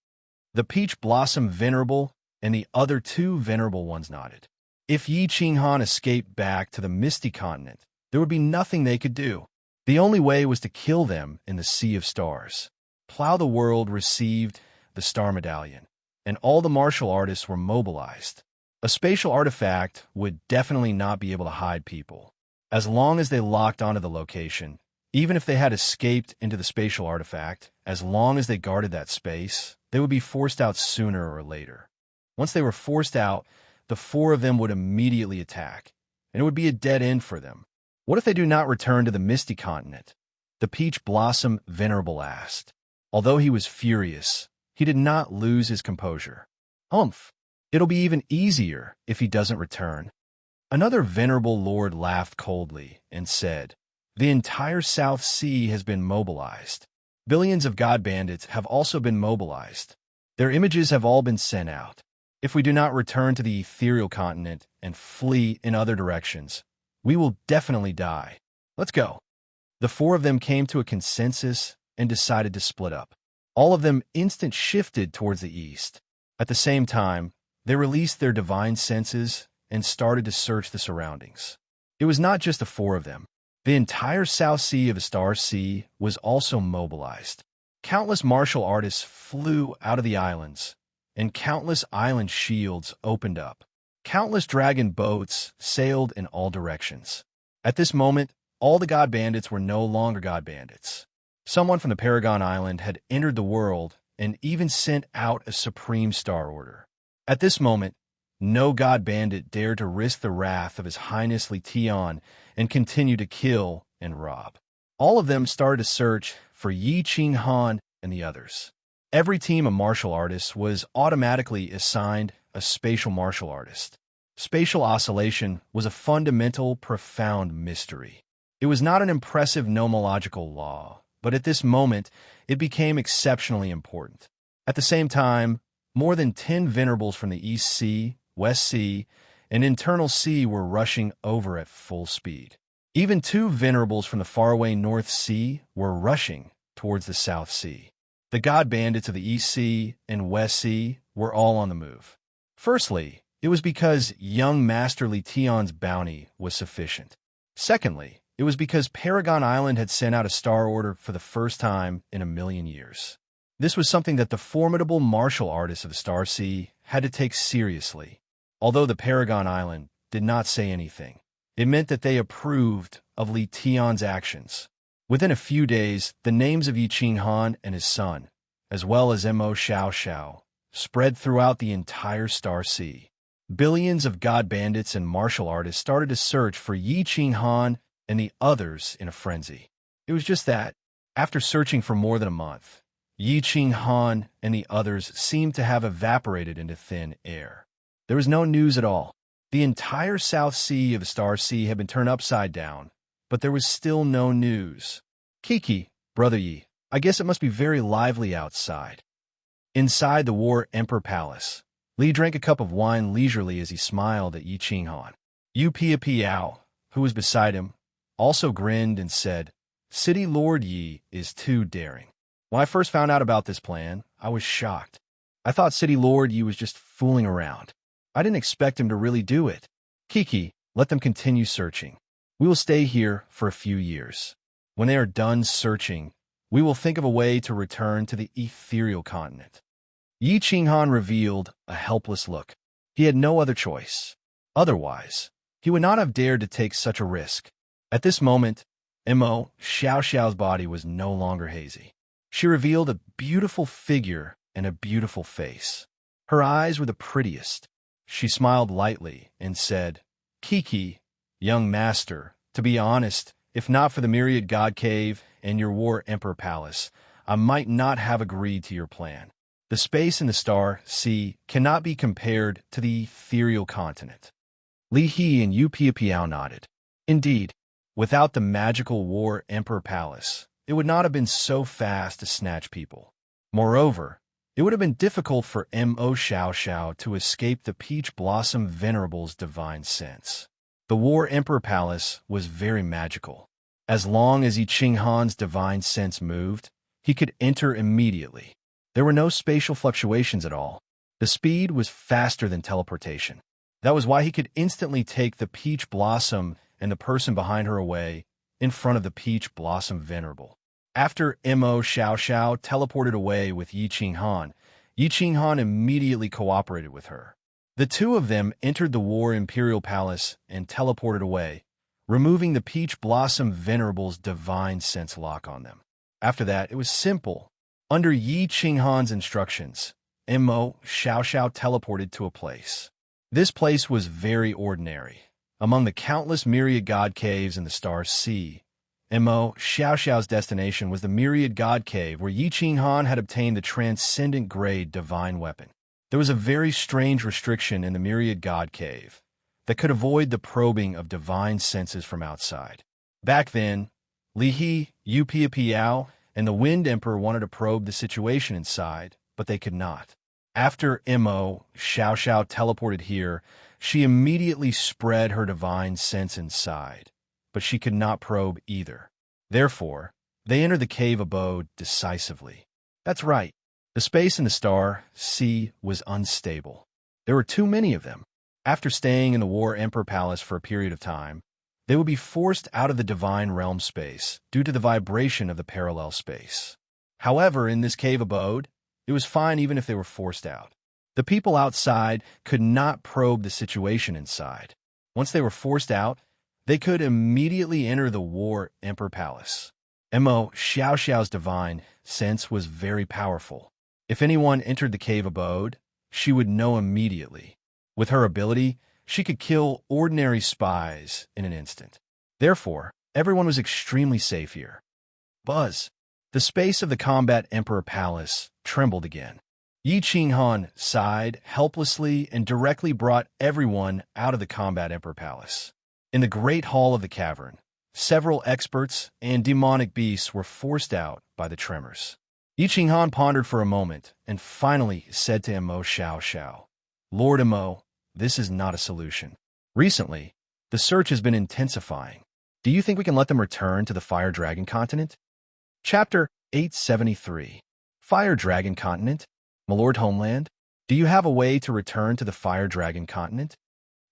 The Peach Blossom Venerable and the other two Venerable ones nodded. If Yi Qinghan escaped back to the Misty Continent, there would be nothing they could do. The only way was to kill them in the Sea of Stars. Plow the World received the Star Medallion, and all the martial artists were mobilized. A spatial artifact would definitely not be able to hide people. As long as they locked onto the location, even if they had escaped into the spatial artifact, as long as they guarded that space, they would be forced out sooner or later. Once they were forced out, the four of them would immediately attack, and it would be a dead end for them. What if they do not return to the Misty Continent? The Peach Blossom Venerable asked. Although he was furious, he did not lose his composure. "Humph, it'll be even easier if he doesn't return." Another Venerable Lord laughed coldly and said, "The entire South Sea has been mobilized. Billions of god bandits have also been mobilized. Their images have all been sent out. If we do not return to the ethereal continent and flee in other directions, we will definitely die. Let's go." The four of them came to a consensus and decided to split up. All of them instant shifted towards the east. At the same time, they released their divine senses and started to search the surroundings. It was not just the four of them. The entire South Sea of the Star Sea was also mobilized. Countless martial artists flew out of the islands, and countless island shields opened up. Countless dragon boats sailed in all directions. At this moment, all the god bandits were no longer god bandits. Someone from the Paragon Island had entered the world and even sent out a supreme star order. At this moment, no god bandit dared to risk the wrath of His Highness Li Tian and continue to kill and rob. All of them started to search for Yi Qinghan and the others. Every team of martial artists was automatically assigned a spatial martial artist. Spatial oscillation was a fundamental, profound mystery. It was not an impressive nomological law, but at this moment, it became exceptionally important. At the same time, more than 10 venerables from the East Sea, West Sea, and Internal Sea were rushing over at full speed. Even 2 venerables from the faraway North Sea were rushing towards the South Sea. The god bandits of the East Sea and West Sea were all on the move. Firstly, it was because young Master Li Tian's bounty was sufficient. Secondly, it was because Paragon Island had sent out a star order for the first time in 1,000,000 years. This was something that the formidable martial artists of the Star Sea had to take seriously. Although the Paragon Island did not say anything, it meant that they approved of Li Tian's actions. Within a few days, the names of Yi Qinghan and his son, as well as Mo Xiao Xiao, spread throughout the entire Star Sea. Billions of god bandits and martial artists started to search for Yi Qinghan and the others in a frenzy. It was just that, after searching for more than a month, Yi Qinghan and the others seemed to have evaporated into thin air. There was no news at all. The entire South Sea of the Star Sea had been turned upside down, but there was still no news. "Kiki, Brother Yi, I guess it must be very lively outside." Inside the War Emperor Palace, Li drank a cup of wine leisurely as he smiled at Yi Qinghan. Yu Piao, who was beside him, also grinned and said, "City Lord Yi is too daring. When I first found out about this plan, I was shocked. I thought City Lord Yi was just fooling around. I didn't expect him to really do it. Kiki, let them continue searching. We will stay here for a few years. When they are done searching, we will think of a way to return to the ethereal continent." Yi Qinghan revealed a helpless look. He had no other choice. Otherwise, he would not have dared to take such a risk. At this moment, Mo Xiaoxiao's body was no longer hazy. She revealed a beautiful figure and a beautiful face. Her eyes were the prettiest. She smiled lightly and said, "Kiki, young master, to be honest, if not for the Myriad God Cave and your War Emperor Palace, I might not have agreed to your plan. The space in the star sea cannot be compared to the ethereal continent." Li He and Yu Piapiao nodded. Indeed, without the magical War Emperor Palace, it would not have been so fast to snatch people. Moreover, it would have been difficult for Mo Xiaoxiao to escape the Peach Blossom Venerable's divine sense. The War Emperor Palace was very magical. As long as Yi Qinghan's divine sense moved, he could enter immediately. There were no spatial fluctuations at all. The speed was faster than teleportation. That was why he could instantly take the Peach Blossom and the person behind her away in front of the Peach Blossom Venerable. After Mo Xiaoxiao teleported away with Yi Qinghan immediately cooperated with her. The two of them entered the War Imperial Palace and teleported away, removing the Peach Blossom Venerable's divine sense lock on them. After that, it was simple. Under Yi Qinghan's instructions, Mo Xiaoxiao teleported to a place. This place was very ordinary. Among the countless myriad god caves in the Star Sea, Mo Xiaoxiao's destination was the Myriad God Cave, where Yi Qinghan had obtained the transcendent grade divine weapon. There was a very strange restriction in the Myriad God Cave that could avoid the probing of divine senses from outside. Back then, Li He, Yu Piapiao, and the Wind Emperor wanted to probe the situation inside, but they could not. After Mo Xiaoxiao teleported here, she immediately spread her divine sense inside, but she could not probe either. Therefore, they entered the cave abode decisively. That's right. The space in the Star Sea was unstable. There were too many of them. After staying in the War Emperor Palace for a period of time, they would be forced out of the divine realm space due to the vibration of the parallel space. However, in this cave abode, it was fine even if they were forced out. The people outside could not probe the situation inside. Once they were forced out, they could immediately enter the War Emperor Palace. Mo Xiaoxiao's divine sense was very powerful. If anyone entered the cave abode, she would know immediately. With her ability, she could kill ordinary spies in an instant. Therefore, everyone was extremely safe here. Buzz. The space of the Combat Emperor Palace trembled again. Yi Qinghan sighed helplessly and directly brought everyone out of the Combat Emperor Palace. In the Great Hall of the Cavern, several experts and demonic beasts were forced out by the tremors. Yi Qinghan pondered for a moment and finally said to Mo Xiaoxiao, "Lord Mo, this is not a solution. Recently, the search has been intensifying. Do you think we can let them return to the Fire Dragon Continent?" Chapter 873. Fire Dragon Continent? My Lord Homeland, do you have a way to return to the Fire Dragon Continent?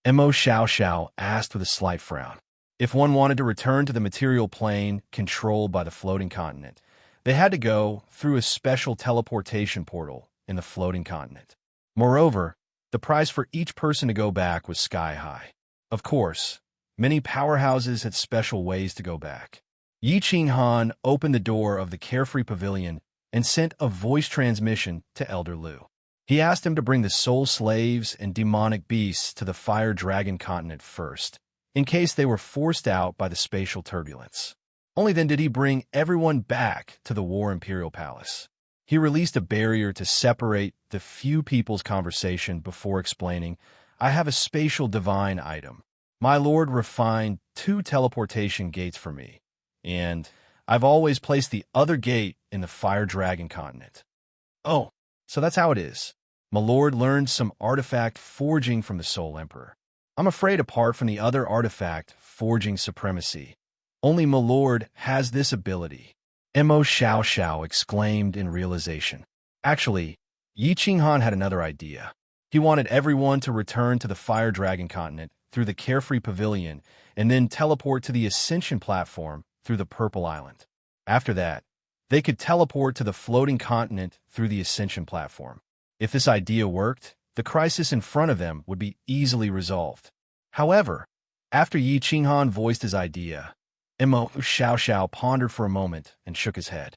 Mo Xiaoxiao asked with a slight frown. If one wanted to return to the material plane controlled by the floating continent, they had to go through a special teleportation portal in the floating continent. Moreover, the price for each person to go back was sky high. Of course, many powerhouses had special ways to go back. Yi Qinghan opened the door of the Carefree Pavilion and sent a voice transmission to Elder Lu. He asked him to bring the soul slaves and demonic beasts to the Fire Dragon Continent first, in case they were forced out by the spatial turbulence. Only then did he bring everyone back to the War Imperial Palace. He released a barrier to separate the few people's conversation before explaining, "I have a spatial divine item. My lord refined 2 teleportation gates for me, and I've always placed the other gate in the Fire Dragon Continent." "Oh, so that's how it is." My lord learned some artifact forging from the Soul Emperor. I'm afraid apart from the other artifact forging supremacy, only my lord has this ability. Mo Xiaoxiao exclaimed in realization. Actually, Yi Qinghan had another idea. He wanted everyone to return to the Fire Dragon Continent through the Carefree Pavilion and then teleport to the Ascension platform through the Purple Island. After that, they could teleport to the Floating Continent through the Ascension platform. If this idea worked, the crisis in front of them would be easily resolved. However, after Yi Qinghan voiced his idea, Imo Xiao pondered for a moment and shook his head.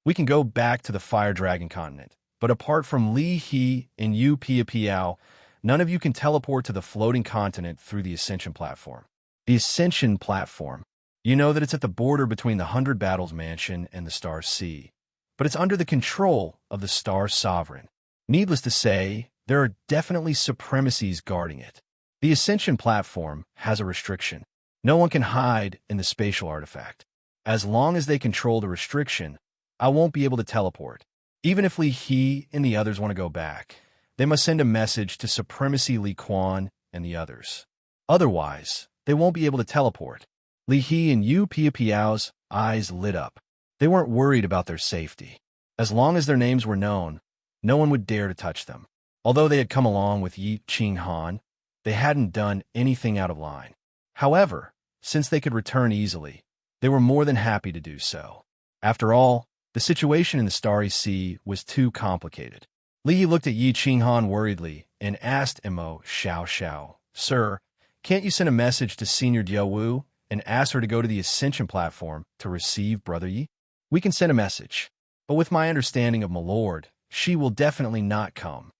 We can go back to the Fire Dragon Continent, but apart from Li He and Yu Piao, none of you can teleport to the Floating Continent through the Ascension platform. The Ascension platform. You know that it's at the border between the 100 Battles Mansion and the Star Sea, but it's under the control of the Star Sovereign. Needless to say, there are definitely supremacies guarding it. The Ascension platform has a restriction. No one can hide in the spatial artifact. As long as they control the restriction, I won't be able to teleport. Even if Li He and the others want to go back, they must send a message to Supremacy Li Quan and the others. Otherwise, they won't be able to teleport. Li He and Yu Piao's eyes lit up. They weren't worried about their safety. As long as their names were known, no one would dare to touch them. Although they had come along with Yi Qinghan, they hadn't done anything out of line. However, since they could return easily, they were more than happy to do so. After all, the situation in the Starry Sea was too complicated. Li He looked at Yi Qinghan worriedly and asked Imo Xiao, "Sir, can't you send a message to Senior Diao Wu and ask her to go to the Ascension platform to receive Brother Yi?" "We can send a message, but with my understanding of my lord, she will definitely not come."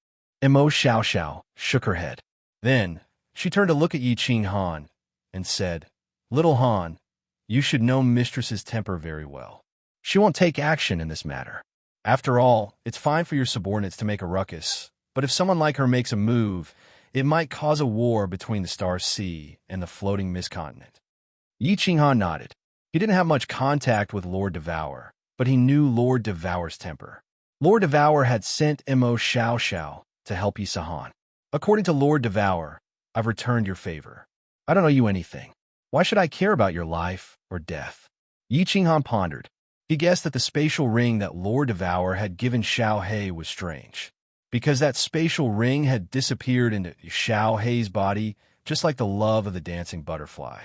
Imo Xiao shook her head. Then, she turned to look at Yi Qinghan and said, "Little Han, you should know Mistress's temper very well. She won't take action in this matter. After all, it's fine for your subordinates to make a ruckus, but if someone like her makes a move, it might cause a war between the Star Sea and the Floating Mist Continent." Yi Qinghan nodded. He didn't have much contact with Lord Devour, but he knew Lord Devour's temper. Lord Devour had sent Imo Xiao to help Yi Sahan. "According to Lord Devour, I've returned your favor. I don't owe you anything. Why should I care about your life or death?" Yi Qinghan pondered. He guessed that the spatial ring that Lord Devour had given Xiao He was strange, because that spatial ring had disappeared into Xiao He's body, just like the love of the dancing butterfly.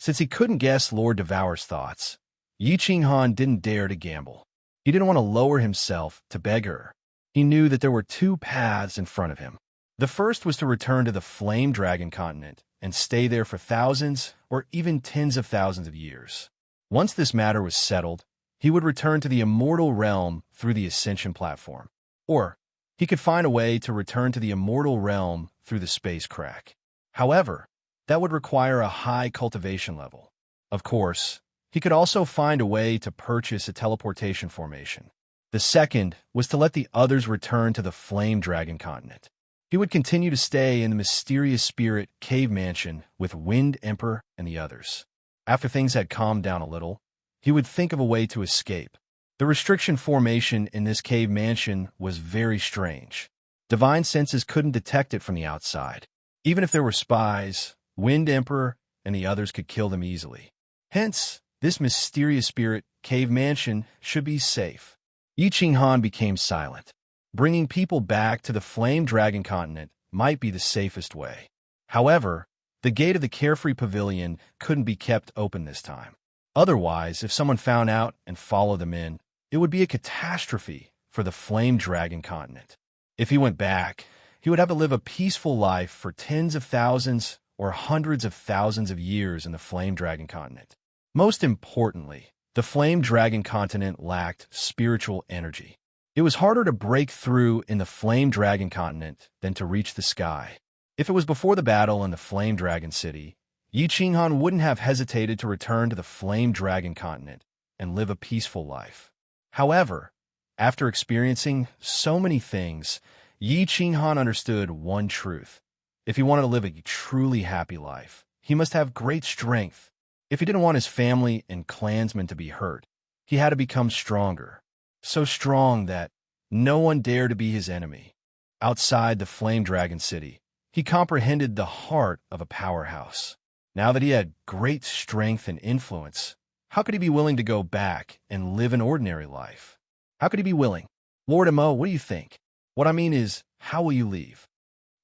Since he couldn't guess Lord Devour's thoughts, Yi Qinghan didn't dare to gamble. He didn't want to lower himself to beg her. He knew that there were two paths in front of him. The first was to return to the Flame Dragon Continent and stay there for thousands or even tens of thousands of years. Once this matter was settled, he would return to the Immortal Realm through the Ascension platform. Or, he could find a way to return to the Immortal Realm through the Space Crack. However, that would require a high cultivation level. Of course, he could also find a way to purchase a teleportation formation. The second was to let the others return to the Flame Dragon Continent. He would continue to stay in the Mysterious Spirit Cave Mansion with Wind Emperor and the others. After things had calmed down a little, he would think of a way to escape. The restriction formation in this cave mansion was very strange. Divine senses couldn't detect it from the outside. Even if there were spies, Wind Emperor and the others could kill them easily. Hence, this Mysterious Spirit Cave Mansion should be safe. Yi Qinghan became silent. Bringing people back to the Flame Dragon Continent might be the safest way. However, the gate of the Carefree Pavilion couldn't be kept open this time. Otherwise, if someone found out and followed them in, it would be a catastrophe for the Flame Dragon Continent. If he went back, he would have to live a peaceful life for tens of thousands or hundreds of thousands of years in the Flame Dragon Continent. Most importantly, the Flame Dragon Continent lacked spiritual energy. It was harder to break through in the Flame Dragon Continent than to reach the sky. If it was before the battle in the Flame Dragon City, Yi Qinghan wouldn't have hesitated to return to the Flame Dragon Continent and live a peaceful life. However, after experiencing so many things, Yi Qinghan understood one truth. If he wanted to live a truly happy life, he must have great strength. If he didn't want his family and clansmen to be hurt, he had to become stronger. So strong that no one dared to be his enemy. Outside the Flame Dragon City, he comprehended the heart of a powerhouse. Now that he had great strength and influence, how could he be willing to go back and live an ordinary life? How could he be willing? Lord Imo, what do you think? What I mean is, how will you leave?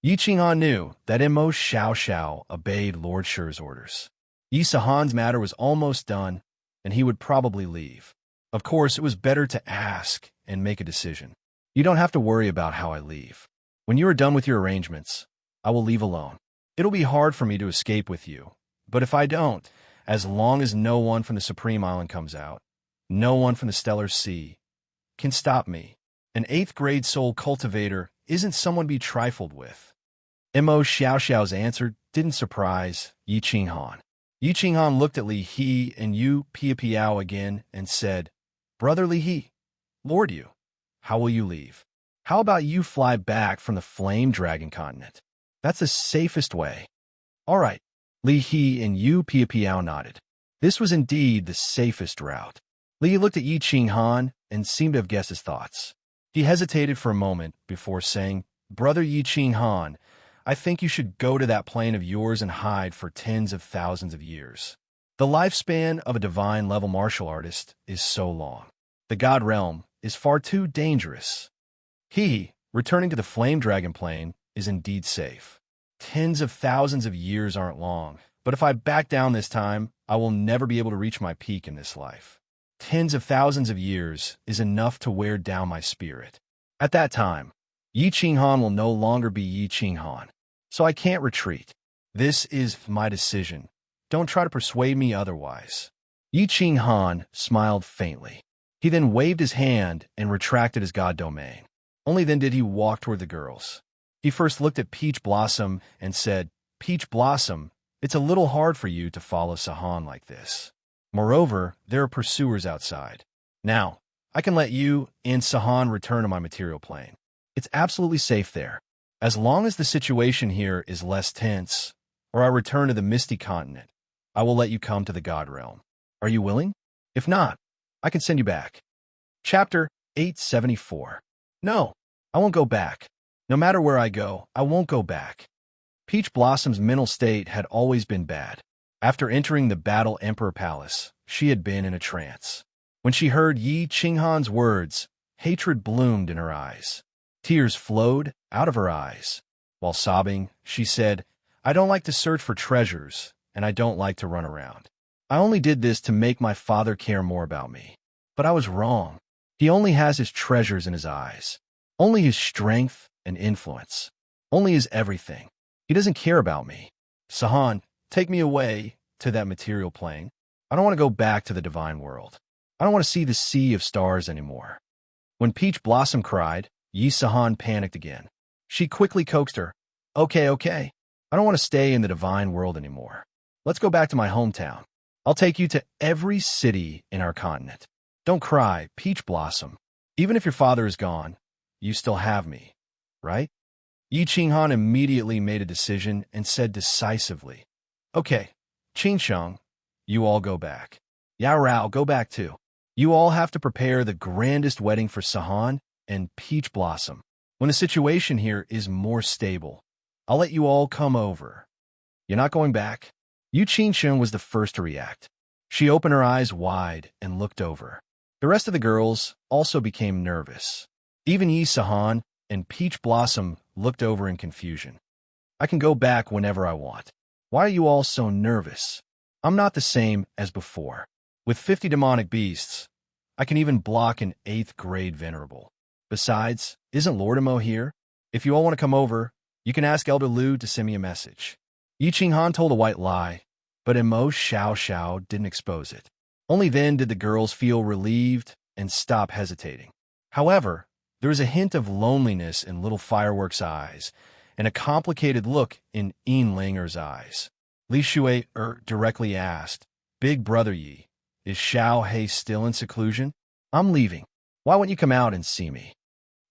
Yi Qinghan knew that Immerse Xiao obeyed Lord Shi's orders. Yi Sahan's matter was almost done, and he would probably leave. Of course, it was better to ask and make a decision. You don't have to worry about how I leave. When you are done with your arrangements, I will leave alone. It'll be hard for me to escape with you, but if I don't, as long as no one from the Supreme Island comes out, no one from the Stellar Sea can stop me. An 8th grade soul cultivator isn't someone to be trifled with. Immerse Xiao's answer didn't surprise Yi Qinghan. Yi Qinghan looked at Li He and Yu Piao again and said, Brother Li He, Lord Yu, how will you leave? How about you fly back from the Flame Dragon continent? That's the safest way. All right. Li He and Yu Piao nodded. This was indeed the safest route. Li looked at Yi Qinghan and seemed to have guessed his thoughts. He hesitated for a moment before saying, Brother Yi Qinghan, I think you should go to that plane of yours and hide for tens of thousands of years. The lifespan of a divine-level martial artist is so long. The God Realm is far too dangerous. He, returning to the Flame Dragon plane, is indeed safe. Tens of thousands of years aren't long, but if I back down this time, I will never be able to reach my peak in this life. Tens of thousands of years is enough to wear down my spirit. At that time, Yi Qinghan will no longer be Yi Qinghan, so I can't retreat. This is my decision. Don't try to persuade me otherwise. Yi Qinghan smiled faintly. He then waved his hand and retracted his god domain. Only then did he walk toward the girls. He first looked at Peach Blossom and said, Peach Blossom, it's a little hard for you to follow Sahan like this. Moreover, there are pursuers outside. Now, I can let you and Sahan return to my material plane. It's absolutely safe there. As long as the situation here is less tense, or I return to the Misty Continent, I will let you come to the God Realm. Are you willing? If not, I can send you back. Chapter 874. No, I won't go back. No matter where I go, I won't go back. Peach Blossom's mental state had always been bad. After entering the Battle Emperor Palace, she had been in a trance. When she heard Yi Qinghan's words, hatred bloomed in her eyes. Tears flowed out of her eyes. While sobbing, she said, I don't like to search for treasures, and I don't like to run around. I only did this to make my father care more about me. But I was wrong. He only has his treasures in his eyes. Only his strength and influence. Only his everything. He doesn't care about me. Sahan, take me away to that material plane. I don't want to go back to the divine world. I don't want to see the sea of stars anymore. When Peach Blossom cried, Yi Sahan panicked again. She quickly coaxed her. Okay. I don't want to stay in the divine world anymore. Let's go back to my hometown. I'll take you to every city in our continent. Don't cry, Peach Blossom. Even if your father is gone, you still have me, right? Yi Qinghan immediately made a decision and said decisively, Okay, Qingsheng, you all go back. Yao Rao, go back too. You all have to prepare the grandest wedding for Sahan and Peach Blossom. When the situation here is more stable, I'll let you all come over. You're not going back? Yu Qingsheng was the first to react. She opened her eyes wide and looked over. The rest of the girls also became nervous. Even Yi Sahan and Peach Blossom looked over in confusion. I can go back whenever I want. Why are you all so nervous? I'm not the same as before. With 50 demonic beasts, I can even block an 8th grade venerable. Besides, isn't Lordimo here? If you all want to come over, you can ask Elder Lu to send me a message. Yi Qinghan told a white lie, but Immerse Xiao didn't expose it. Only then did the girls feel relieved and stop hesitating. However, there was a hint of loneliness in Little Firework's eyes and a complicated look in Yin Linger's eyes. Li Shui directly asked, Big Brother Yi, is Xiao He still in seclusion? I'm leaving. Why won't you come out and see me?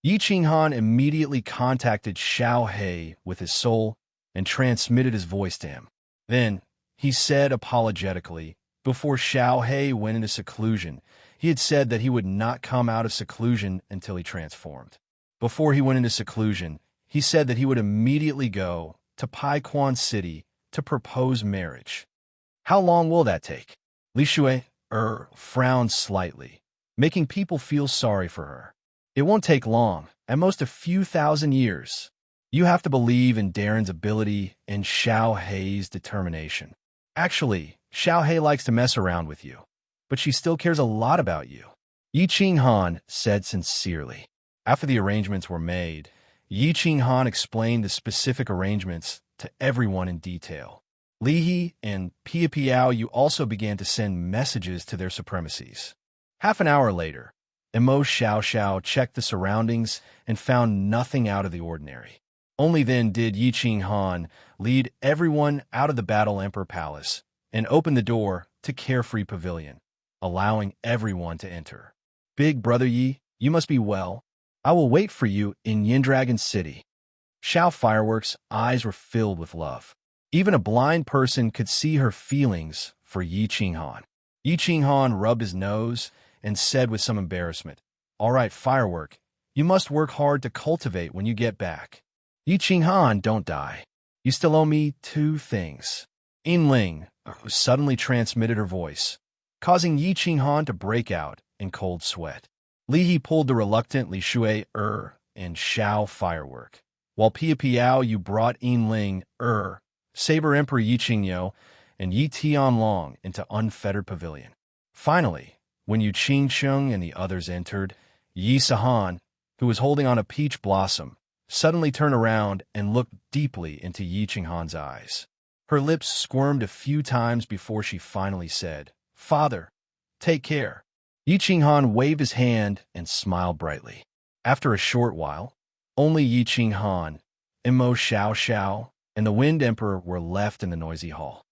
Yi Qinghan immediately contacted Xiao He with his soul and transmitted his voice to him. Then, he said apologetically, before Xiao He went into seclusion, he had said that he would not come out of seclusion until he transformed. Before he went into seclusion, he said that he would immediately go to Pai Quan City to propose marriage. How long will that take? Li Shui frowned slightly, making people feel sorry for her. It won't take long, at most a few thousand years. You have to believe in Darren's ability and Xiao Hei's determination. Actually, Xiao Hei likes to mess around with you, but she still cares a lot about you, Yi Qinghan said sincerely. After the arrangements were made, Yi Qinghan explained the specific arrangements to everyone in detail. Li He and Pia Piao Yu also began to send messages to their supremacies. Half an hour later, Imo Xiao Xiao checked the surroundings and found nothing out of the ordinary. Only then did Yi Qinghan lead everyone out of the Battle Emperor Palace and open the door to Carefree Pavilion, allowing everyone to enter. Big Brother Yi, you must be well. I will wait for you in Yindragon City. Xiao Fireworks' eyes were filled with love. Even a blind person could see her feelings for Yi Qinghan. Yi Qinghan rubbed his nose and said with some embarrassment, "All right, Firework, you must work hard to cultivate when you get back. Yi Qinghan, don't die. You still owe me 2 things." Ling suddenly transmitted her voice, causing Yi Qinghan to break out in cold sweat. Li He pulled the reluctant Li Shui and Xiao Firework, while Pia Piao Yu brought Ling, Saber Emperor Yi Qingyo, and Yi Tianlong into Unfettered Pavilion. Finally, when Yu Qingsheng and the others entered, Yi Sahan, who was holding on a peach blossom, suddenly turned around and looked deeply into Yi Qinghan's eyes. Her lips squirmed a few times before she finally said, "Father, take care." Yi Qinghan waved his hand and smiled brightly. After a short while, only Yi Qinghan, Imo Xiao Xiao, and the Wind Emperor were left in the noisy hall.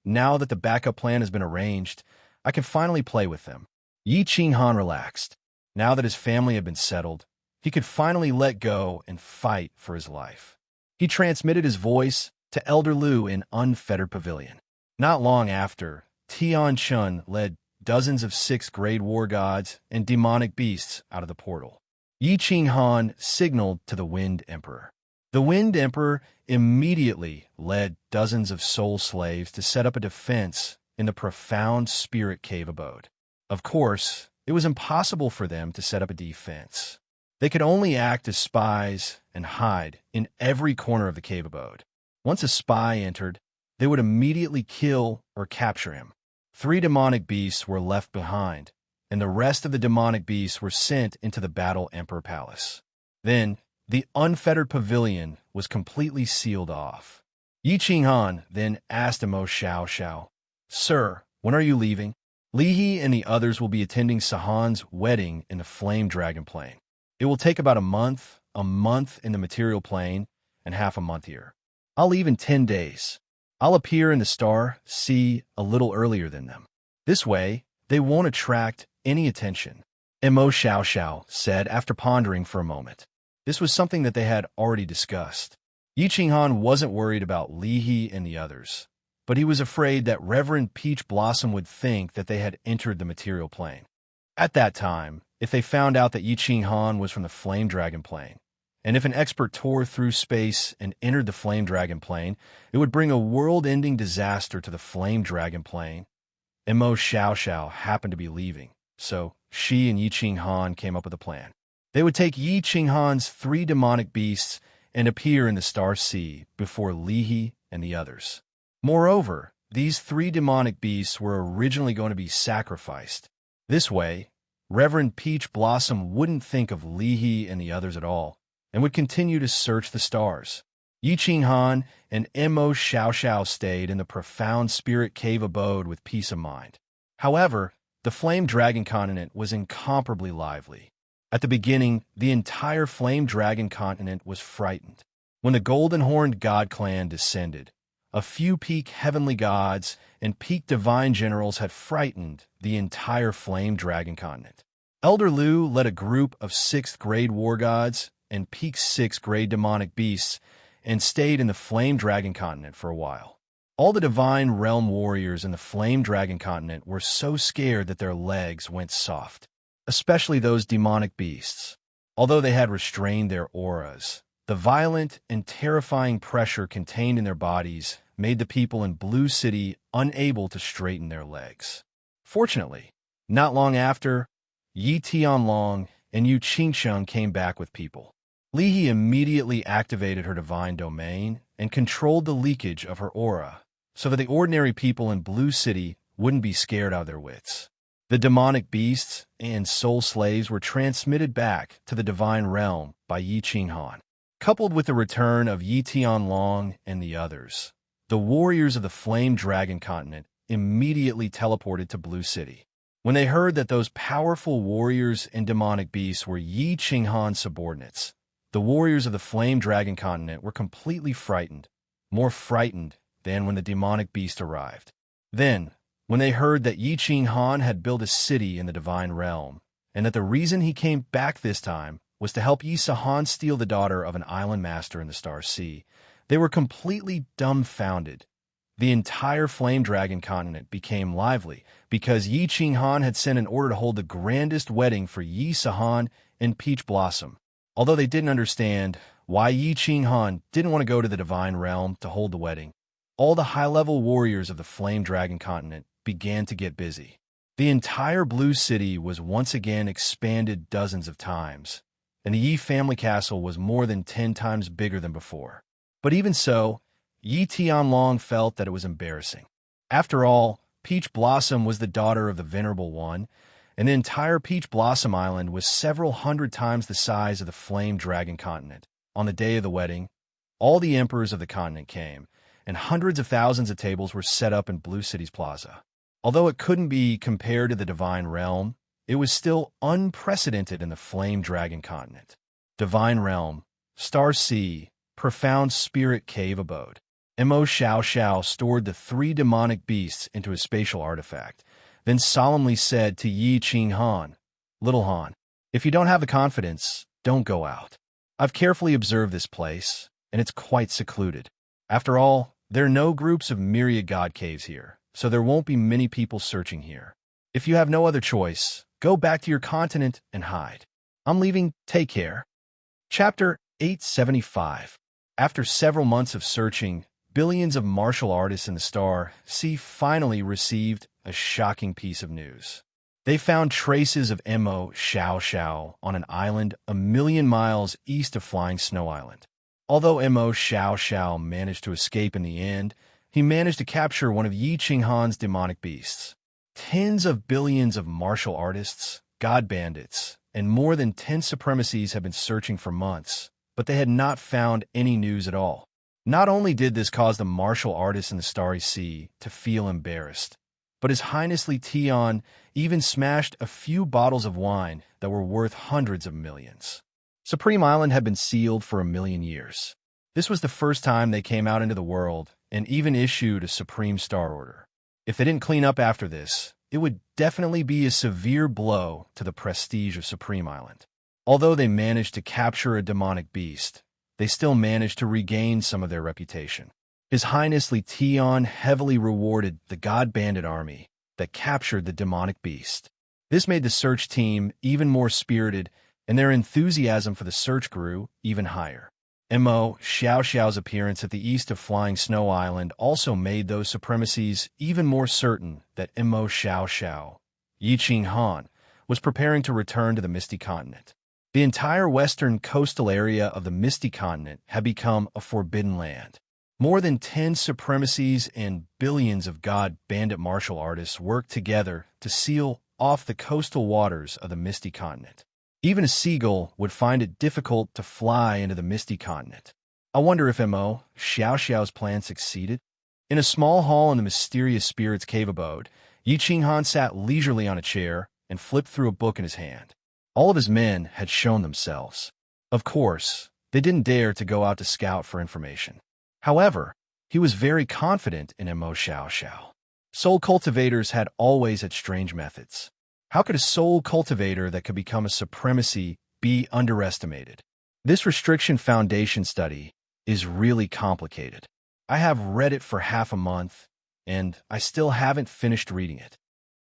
Now that the backup plan has been arranged, I can finally play with them. Yi Qinghan relaxed. Now that his family had been settled, he could finally let go and fight for his life. He transmitted his voice to Elder Lu in Unfettered Pavilion. Not long after, Tian Chun led dozens of 6th-grade war gods and demonic beasts out of the portal. Yi Qinghan signaled to the Wind Emperor. The Wind Emperor immediately led dozens of soul slaves to set up a defense in the profound spirit cave abode. Of course, it was impossible for them to set up a defense. They could only act as spies and hide in every corner of the cave abode. Once a spy entered, they would immediately kill or capture him. 3 demonic beasts were left behind, and the rest of the demonic beasts were sent into the Battle Emperor Palace. Then, the Unfettered Pavilion was completely sealed off. Yi Qinghan then asked Imo Xiao Xiao, "Sir, when are you leaving?" Li He and the others will be attending Sahan's wedding in the Flame Dragon Plane. It will take about a month in the material plane, and half a month here. I'll leave in 10 days. I'll appear in the Star Sea a little earlier than them. This way, they won't attract any attention, Imo Xiao Xiao said after pondering for a moment. This was something that they had already discussed. Yi Qinghan wasn't worried about Li He and the others, but he was afraid that Reverend Peach Blossom would think that they had entered the material plane. At that time, if they found out that Yi Qinghan was from the Flame Dragon Plane, and if an expert tore through space and entered the Flame Dragon Plane, it would bring a world-ending disaster to the Flame Dragon Plane. Imo Xiao Xiao happened to be leaving, so she and Yi Qinghan came up with a plan. They would take Yi Qinghan's 3 demonic beasts and appear in the Star Sea before Li He and the others. Moreover, these 3 demonic beasts were originally going to be sacrificed. This way, Reverend Peach Blossom wouldn't think of Li He and the others at all, and would continue to search the stars. Yi Qinghan and Imo Xiao Xiao stayed in the profound spirit cave abode with peace of mind. However, the Flame Dragon Continent was incomparably lively. At the beginning, the entire Flame Dragon Continent was frightened. When the Golden-Horned God Clan descended, a few peak heavenly gods and peak divine generals had frightened the entire Flame Dragon Continent. Elder Lu led a group of 6th-grade war gods and peak 6th-grade demonic beasts and stayed in the Flame Dragon Continent for a while. All the divine realm warriors in the Flame Dragon Continent were so scared that their legs went soft, especially those demonic beasts. Although they had restrained their auras, the violent and terrifying pressure contained in their bodies made the people in Blue City unable to straighten their legs. Fortunately, not long after, Yi Tianlong and Yu Qingsheng came back with people. Li He immediately activated her divine domain and controlled the leakage of her aura, so that the ordinary people in Blue City wouldn't be scared out of their wits. The demonic beasts and soul slaves were transmitted back to the divine realm by Yi Qinghan. Coupled with the return of Yi Tianlong and the others, the warriors of the Flame Dragon Continent immediately teleported to Blue City. When they heard that those powerful warriors and demonic beasts were Yi Qinghan's subordinates, the warriors of the Flame Dragon Continent were completely frightened, more frightened than when the demonic beast arrived. Then, when they heard that Yi Qinghan had built a city in the divine realm, and that the reason he came back this time was to help Yi Sahan steal the daughter of an island master in the Star Sea, they were completely dumbfounded. The entire Flame Dragon Continent became lively because Yi Qinghan had sent an order to hold the grandest wedding for Yi Sahan and Peach Blossom. Although they didn't understand why Yi Qinghan didn't want to go to the divine realm to hold the wedding, all the high-level warriors of the Flame Dragon Continent began to get busy. The entire Blue City was once again expanded dozens of times, and the Yi family castle was more than 10 times bigger than before. But even so, Yi Tianlong felt that it was embarrassing. After all, Peach Blossom was the daughter of the Venerable One, and the entire Peach Blossom Island was several hundred times the size of the Flame Dragon Continent. On the day of the wedding, all the emperors of the continent came, and hundreds of thousands of tables were set up in Blue City's plaza. Although it couldn't be compared to the divine realm, it was still unprecedented in the Flame Dragon Continent. Divine Realm, Star Sea, Profound Spirit Cave Abode. Mo Xiao Xiao stored the 3 demonic beasts into a spatial artifact, then solemnly said to Yi Qinghan, "Little Han, if you don't have the confidence, don't go out. I've carefully observed this place, and it's quite secluded. After all, there are no groups of myriad god caves here, so there won't be many people searching here. If you have no other choice, go back to your continent and hide. I'm leaving. Take care." Chapter 875. After several months of searching, billions of martial artists in the Star Sea finally received a shocking piece of news. They found traces of Mo Xiao Xiao on an island a million miles east of Flying Snow Island. Although Mo Xiao Xiao managed to escape in the end, he managed to capture one of Yi Qinghan's demonic beasts. Tens of billions of martial artists, god bandits, and more than 10 supremacies have been searching for months, but they had not found any news at all. Not only did this cause the martial artists in the Starry Sea to feel embarrassed, but His Highness Li Tian even smashed a few bottles of wine that were worth hundreds of millions. Supreme Island had been sealed for 1,000,000 years. This was the first time they came out into the world and even issued a Supreme Star Order. If they didn't clean up after this, it would definitely be a severe blow to the prestige of Supreme Island. Although they managed to capture a demonic beast, they still managed to regain some of their reputation. His Highness Li Tian heavily rewarded the God Bandit army that captured the demonic beast. This made the search team even more spirited, and their enthusiasm for the search grew even higher. Mo Xiao Xiao's appearance at the east of Flying Snow Island also made those supremacies even more certain that Mo Xiao Xiao, Yi Qinghan, was preparing to return to the Misty Continent. The entire western coastal area of the Misty Continent had become a forbidden land. More than 10 supremacies and billions of god bandit martial artists worked together to seal off the coastal waters of the Misty Continent. Even a seagull would find it difficult to fly into the Misty Continent. I wonder if Mo Xiao Xiao's plan succeeded. In a small hall in the mysterious spirit's cave abode, Yi Qinghan sat leisurely on a chair and flipped through a book in his hand. All of his men had shown themselves. Of course, they didn't dare to go out to scout for information. However, he was very confident in Mo Xiao Xiao. Soul cultivators had always had strange methods. How could a soul cultivator that could become a supremacy be underestimated? This restriction foundation study is really complicated. I have read it for half a month, and I still haven't finished reading it.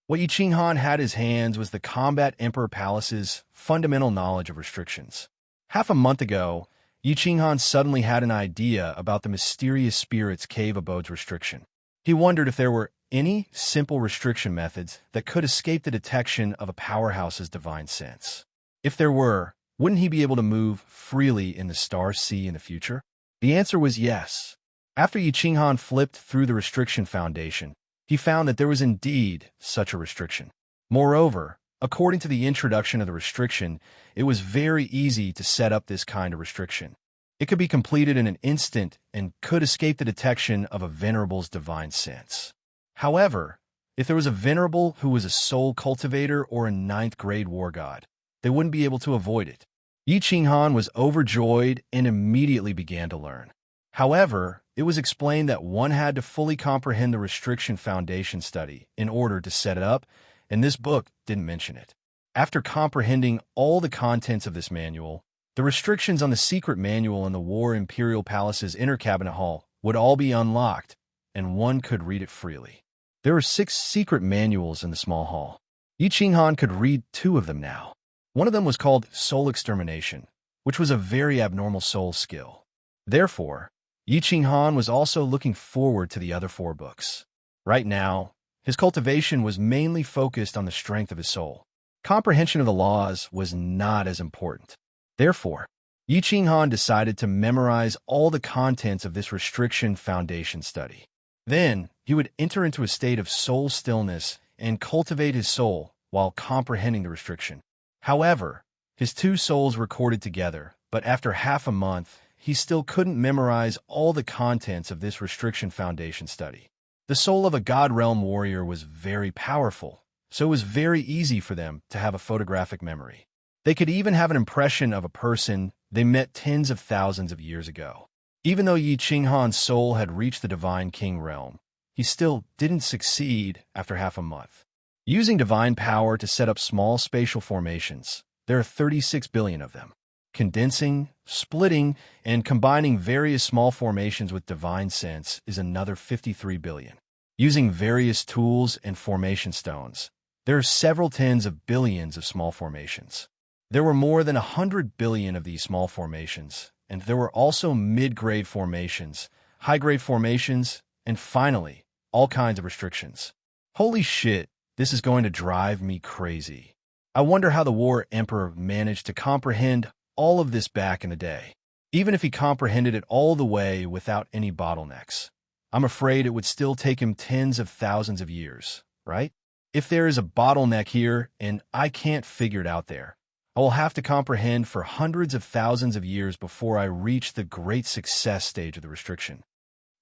What Yi Qinghan had in his hands was the Combat Emperor Palace's fundamental knowledge of restrictions. Half a month ago, Yi Qinghan suddenly had an idea about the mysterious spirit's cave abode's restriction. He wondered if there were any simple restriction methods that could escape the detection of a powerhouse's divine sense. If there were, Wouldn't he be able to move freely in the star sea in the future? The answer was yes. After Yi Qinghan flipped through the restriction foundation, he found that there was indeed such a restriction. Moreover, according to the introduction of the restriction, it was very easy to set up this kind of restriction. It could be completed in an instant and could escape the detection of a venerable's divine sense. However, if there was a venerable who was a soul cultivator or a ninth-grade war god, they wouldn't be able to avoid it. Yi Qinghan was overjoyed and immediately began to learn. However, it was explained that one had to fully comprehend the restriction foundation study in order to set it up, and this book didn't mention it. After comprehending all the contents of this manual, the restrictions on the secret manual in the War Imperial Palace's inner cabinet hall would all be unlocked, and one could read it freely. There were 6 secret manuals in the small hall. Yi Qinghan could read 2 of them now. One of them was called Soul Extermination, which was a very abnormal soul skill. Therefore, Yi Qinghan was also looking forward to the other 4 books. Right now, his cultivation was mainly focused on the strength of his soul. Comprehension of the laws was not as important. Therefore, Yi Qinghan decided to memorize all the contents of this restriction foundation study. Then, he would enter into a state of soul stillness and cultivate his soul while comprehending the restriction. However, his 2 souls recorded together, but after half a month, he still couldn't memorize all the contents of this restriction foundation study. The soul of a God Realm warrior was very powerful, so it was very easy for them to have a photographic memory. They could even have an impression of a person they met tens of thousands of years ago. Even though Yi Qinghan's soul had reached the Divine King realm, he still didn't succeed after half a month. Using divine power to set up small spatial formations, there are 36 billion of them. Condensing, splitting, and combining various small formations with divine sense is another 53 billion. Using various tools and formation stones, there are several tens of billions of small formations. There were more than 100 billion of these small formations, and there were also mid-grade formations, high-grade formations, and finally, all kinds of restrictions. Holy shit, this is going to drive me crazy. I wonder how the War Emperor managed to comprehend all of this back in the day. Even if he comprehended it all the way without any bottlenecks, I'm afraid it would still take him tens of thousands of years, right? If there is a bottleneck here and I can't figure it out there, I will have to comprehend for hundreds of thousands of years before I reach the great success stage of the restriction.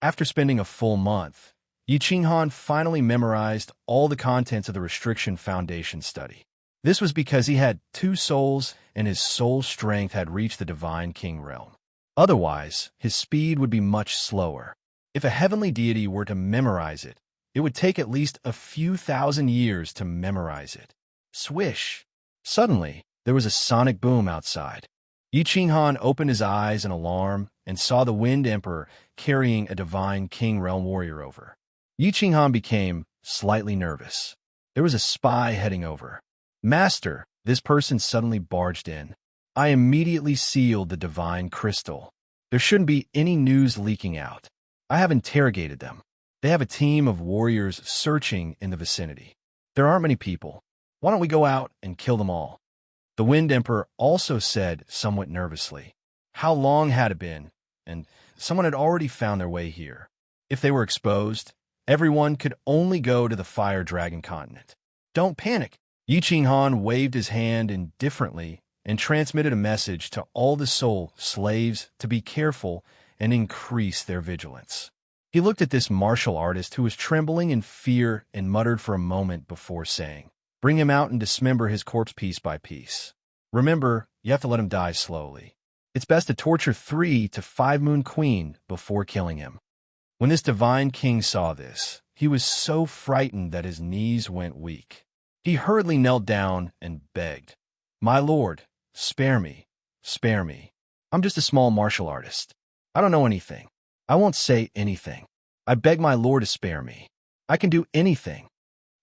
After spending a full month, Yi Qinghan finally memorized all the contents of the restriction foundation study. This was because he had 2 souls and his soul strength had reached the Divine King realm. Otherwise, his speed would be much slower. If a heavenly deity were to memorize it, it would take at least a few thousand years to memorize it. Swish! Suddenly, there was a sonic boom outside. Yi Qinghan opened his eyes in alarm and saw the Wind Emperor carrying a Divine King realm warrior over. Yi Qinghan became slightly nervous. There was a spy heading over. Master, this person suddenly barged in. I immediately sealed the divine crystal. There shouldn't be any news leaking out. I have interrogated them. They have a team of warriors searching in the vicinity. There aren't many people. Why don't we go out and kill them all? The Wind Emperor also said somewhat nervously. How long had it been? And someone had already found their way here. If they were exposed, everyone could only go to the Fire Dragon continent. Don't panic. Yi Qinghan waved his hand indifferently and transmitted a message to all the soul slaves to be careful and increase their vigilance. He looked at this martial artist who was trembling in fear and muttered for a moment before saying, Bring him out and dismember his corpse piece by piece. Remember, you have to let him die slowly. It's best to torture 3 to 5 Moon Queen before killing him. When this Divine King saw this, he was so frightened that his knees went weak. He hurriedly knelt down and begged, My lord, spare me, spare me. I'm just a small martial artist. I don't know anything. I won't say anything. I beg my lord to spare me. I can do anything.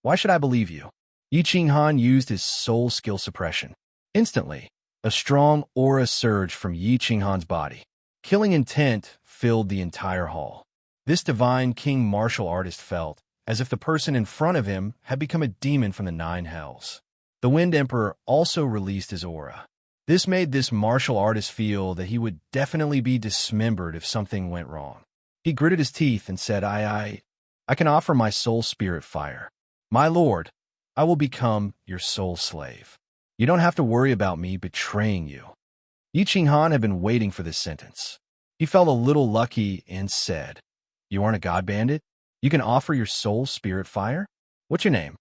Why should I believe you? Yi Qinghan used his soul skill suppression. Instantly, a strong aura surged from Yi Qinghan's body. Killing intent filled the entire hall. This Divine King martial artist felt as if the person in front of him had become a demon from the 9 hells. The Wind Emperor also released his aura. This made this martial artist feel that he would definitely be dismembered if something went wrong. He gritted his teeth and said, I can offer my soul spirit fire. My lord, I will become your soul slave. You don't have to worry about me betraying you. Yi Qinghan had been waiting for this sentence. He felt a little lucky and said, You aren't a god bandit? You can offer your soul spirit fire? What's your name?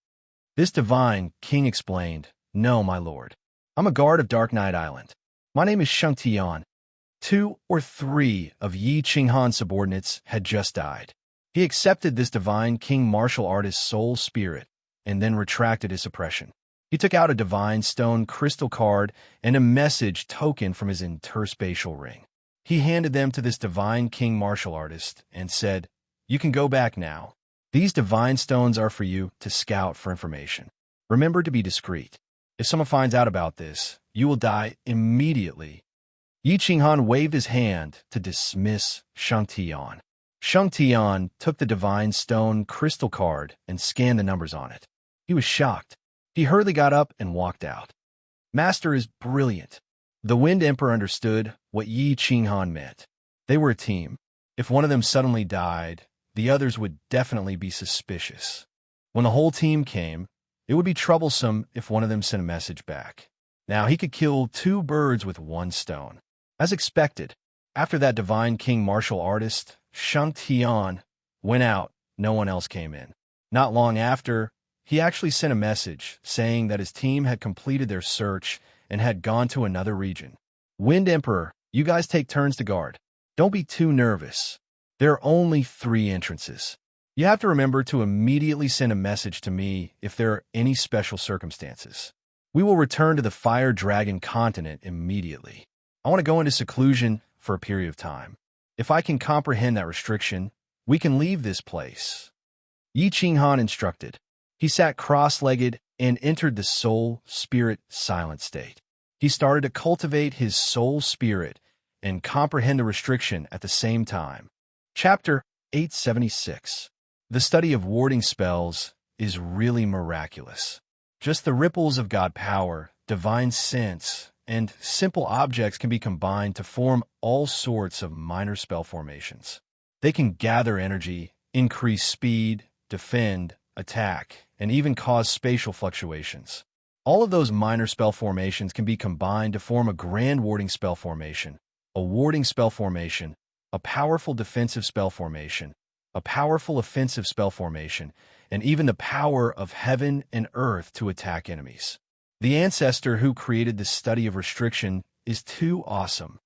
This divine king explained, No, my lord. I'm a guard of Dark Knight Island. My name is Sheng Tian. 2 or 3 of Yi Qinghan's subordinates had just died. He accepted this divine king martial artist's soul spirit and then retracted his suppression. He took out a divine stone crystal card and a message token from his interspatial ring. He handed them to this divine king martial artist and said, You can go back now. These divine stones are for you to scout for information. Remember to be discreet. If someone finds out about this, you will die immediately. Yi Qinghan waved his hand to dismiss Sheng Tian. Sheng Tian took the divine stone crystal card and scanned the numbers on it. He was shocked. He hurriedly got up and walked out. Master is brilliant. The Wind Emperor understood what Yi Qinghan meant. They were a team. If one of them suddenly died, the others would definitely be suspicious. When the whole team came, it would be troublesome if one of them sent a message back. Now he could kill 2 birds with 1 stone. As expected, after that divine king martial artist, Sheng Tian, went out, no one else came in. Not long after, he actually sent a message saying that his team had completed their search and had gone to another region. Wind Emperor, you guys take turns to guard. Don't be too nervous. There are only 3 entrances. You have to remember to immediately send a message to me if there are any special circumstances. We will return to the Fire Dragon continent immediately. I want to go into seclusion for a period of time. If I can comprehend that restriction, we can leave this place. Yi Qinghan instructed. He sat cross-legged and entered the soul spirit silent state. He started to cultivate his soul spirit and comprehend the restriction at the same time. Chapter 876. The study of warding spells is really miraculous. Just the ripples of God power, divine sense, and simple objects can be combined to form all sorts of minor spell formations. They can gather energy, increase speed, defend, attack, and even cause spatial fluctuations. All of those minor spell formations can be combined to form a grand warding spell formation, a warding spell formation, a powerful defensive spell formation, a powerful offensive spell formation, and even the power of heaven and earth to attack enemies. The ancestor who created the study of restriction is too awesome.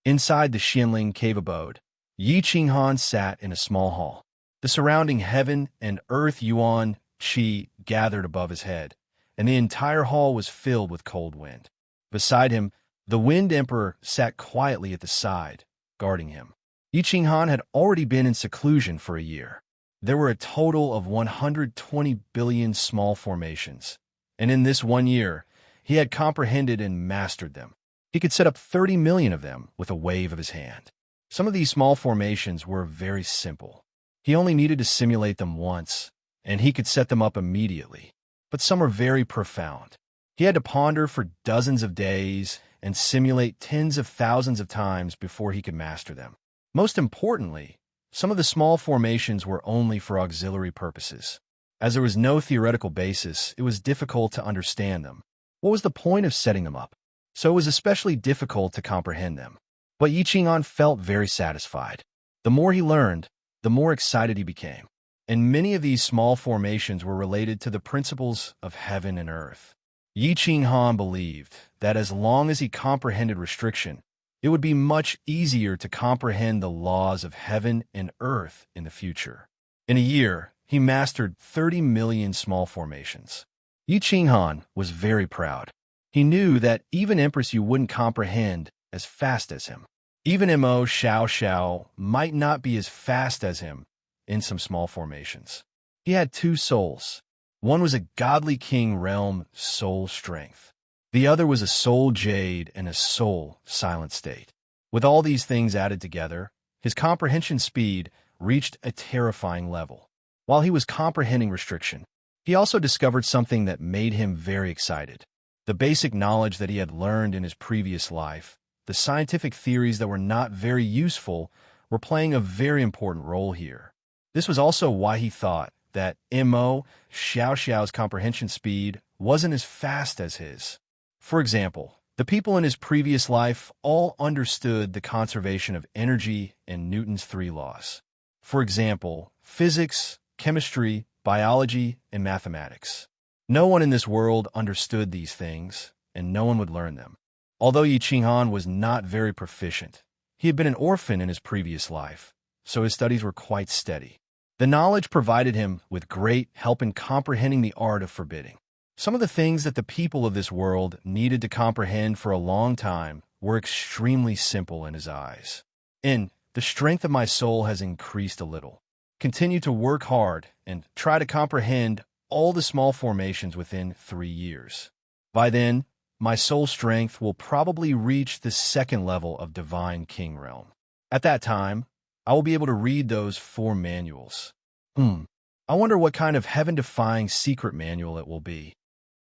Inside the Xianling cave abode, Yi Qinghan sat in a small hall. The surrounding heaven and earth yuan qi gathered above his head, and the entire hall was filled with cold wind. Beside him, the Wind Emperor sat quietly at the side, guarding him. Yi Qinghan had already been in seclusion for a year. There were a total of 120 billion small formations, and in this 1 year, he had comprehended and mastered them. He could set up 30 million of them with a wave of his hand. Some of these small formations were very simple. He only needed to simulate them once, and he could set them up immediately. But some were very profound. He had to ponder for dozens of days and simulate tens of thousands of times before he could master them. Most importantly, some of the small formations were only for auxiliary purposes. As there was no theoretical basis, it was difficult to understand them. What was the point of setting them up? So it was especially difficult to comprehend them. But Yi Qinghan felt very satisfied. The more he learned, the more excited he became. And many of these small formations were related to the principles of heaven and earth. Yi Qinghan believed that as long as he comprehended restriction, it would be much easier to comprehend the laws of heaven and earth in the future. In a year, he mastered 30 million small formations. Yi Qinghan was very proud. He knew that even Empress Yu wouldn't comprehend as fast as him. Even Mo Xiao Xiao might not be as fast as him in some small formations. He had 2 souls. One was a godly king realm soul strength. The other was a soul jade and a soul silent state. With all these things added together, his comprehension speed reached a terrifying level. While he was comprehending restriction, he also discovered something that made him very excited. The basic knowledge that he had learned in his previous life, the scientific theories that were not very useful, were playing a very important role here. This was also why he thought that Mo Xiao Xiao's comprehension speed wasn't as fast as his. For example, the people in his previous life all understood the conservation of energy and Newton's three laws. For example, physics, chemistry, biology, and mathematics. No one in this world understood these things, and no one would learn them. Although Yi Qinghan was not very proficient, he had been an orphan in his previous life, so his studies were quite steady. The knowledge provided him with great help in comprehending the art of forbidding. Some of the things that the people of this world needed to comprehend for a long time were extremely simple in his eyes. The strength of my soul has increased a little. Continue to work hard and try to comprehend all the small formations within 3 years. By then, my soul strength will probably reach the second level of Divine King Realm. At that time, I will be able to read those 4 manuals. I wonder what kind of heaven-defying secret manual it will be.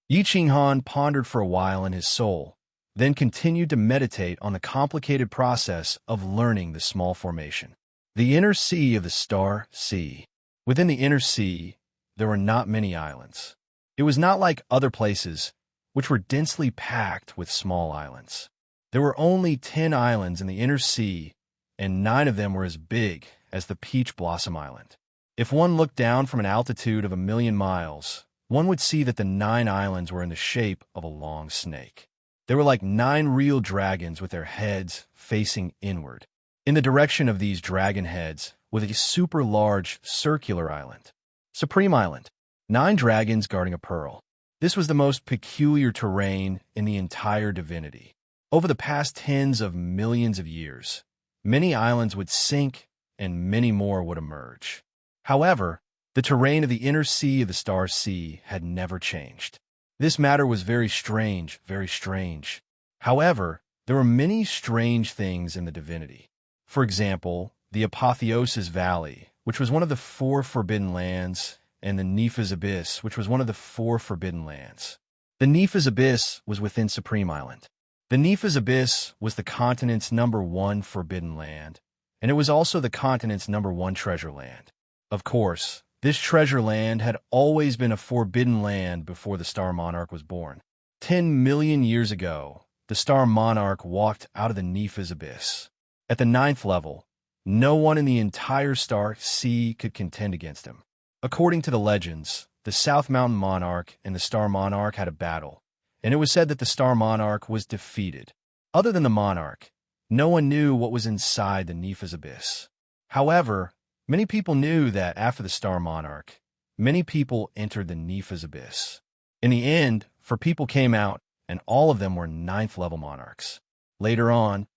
Yi Qinghan pondered for a while in his soul, then continued to meditate on the complicated process of learning the small formation. The inner sea of the star sea. Within the inner sea, there were not many islands. It was not like other places, which were densely packed with small islands. There were only 10 islands in the inner sea, and 9 of them were as big as the Peach Blossom Island. If one looked down from an altitude of 1,000,000 miles, one would see that the 9 islands were in the shape of a long snake. They were like 9 real dragons with their heads facing inward. In the direction of these dragon heads was a super large circular island. Supreme Island. 9 dragons guarding a pearl. This was the most peculiar terrain in the entire divinity. Over the past tens of millions of years, many islands would sink and many more would emerge. However, the terrain of the inner sea of the star sea had never changed. This matter was very strange, very strange. However, there were many strange things in the divinity. For example, the Apotheosis Valley, which was one of the 4 forbidden lands, and the Nepha's Abyss, which was one of the 4 forbidden lands. The Nepha's Abyss was within Supreme Island. The Nepha's Abyss was the continent's #1 forbidden land, and it was also the continent's #1 treasure land. Of course, this treasure land had always been a forbidden land before the Star Monarch was born. 10 million years ago, the Star Monarch walked out of the Nepha's Abyss. At the 9th level, no one in the entire Star Sea could contend against him. According to the legends, the South Mountain Monarch and the Star Monarch had a battle, and it was said that the Star Monarch was defeated. Other than the Monarch, no one knew what was inside the Nepha's Abyss. However, many people knew that after the Star Monarch, many people entered the Nepha's Abyss. In the end, 4 people came out, and all of them were 9th-level monarchs. Later on,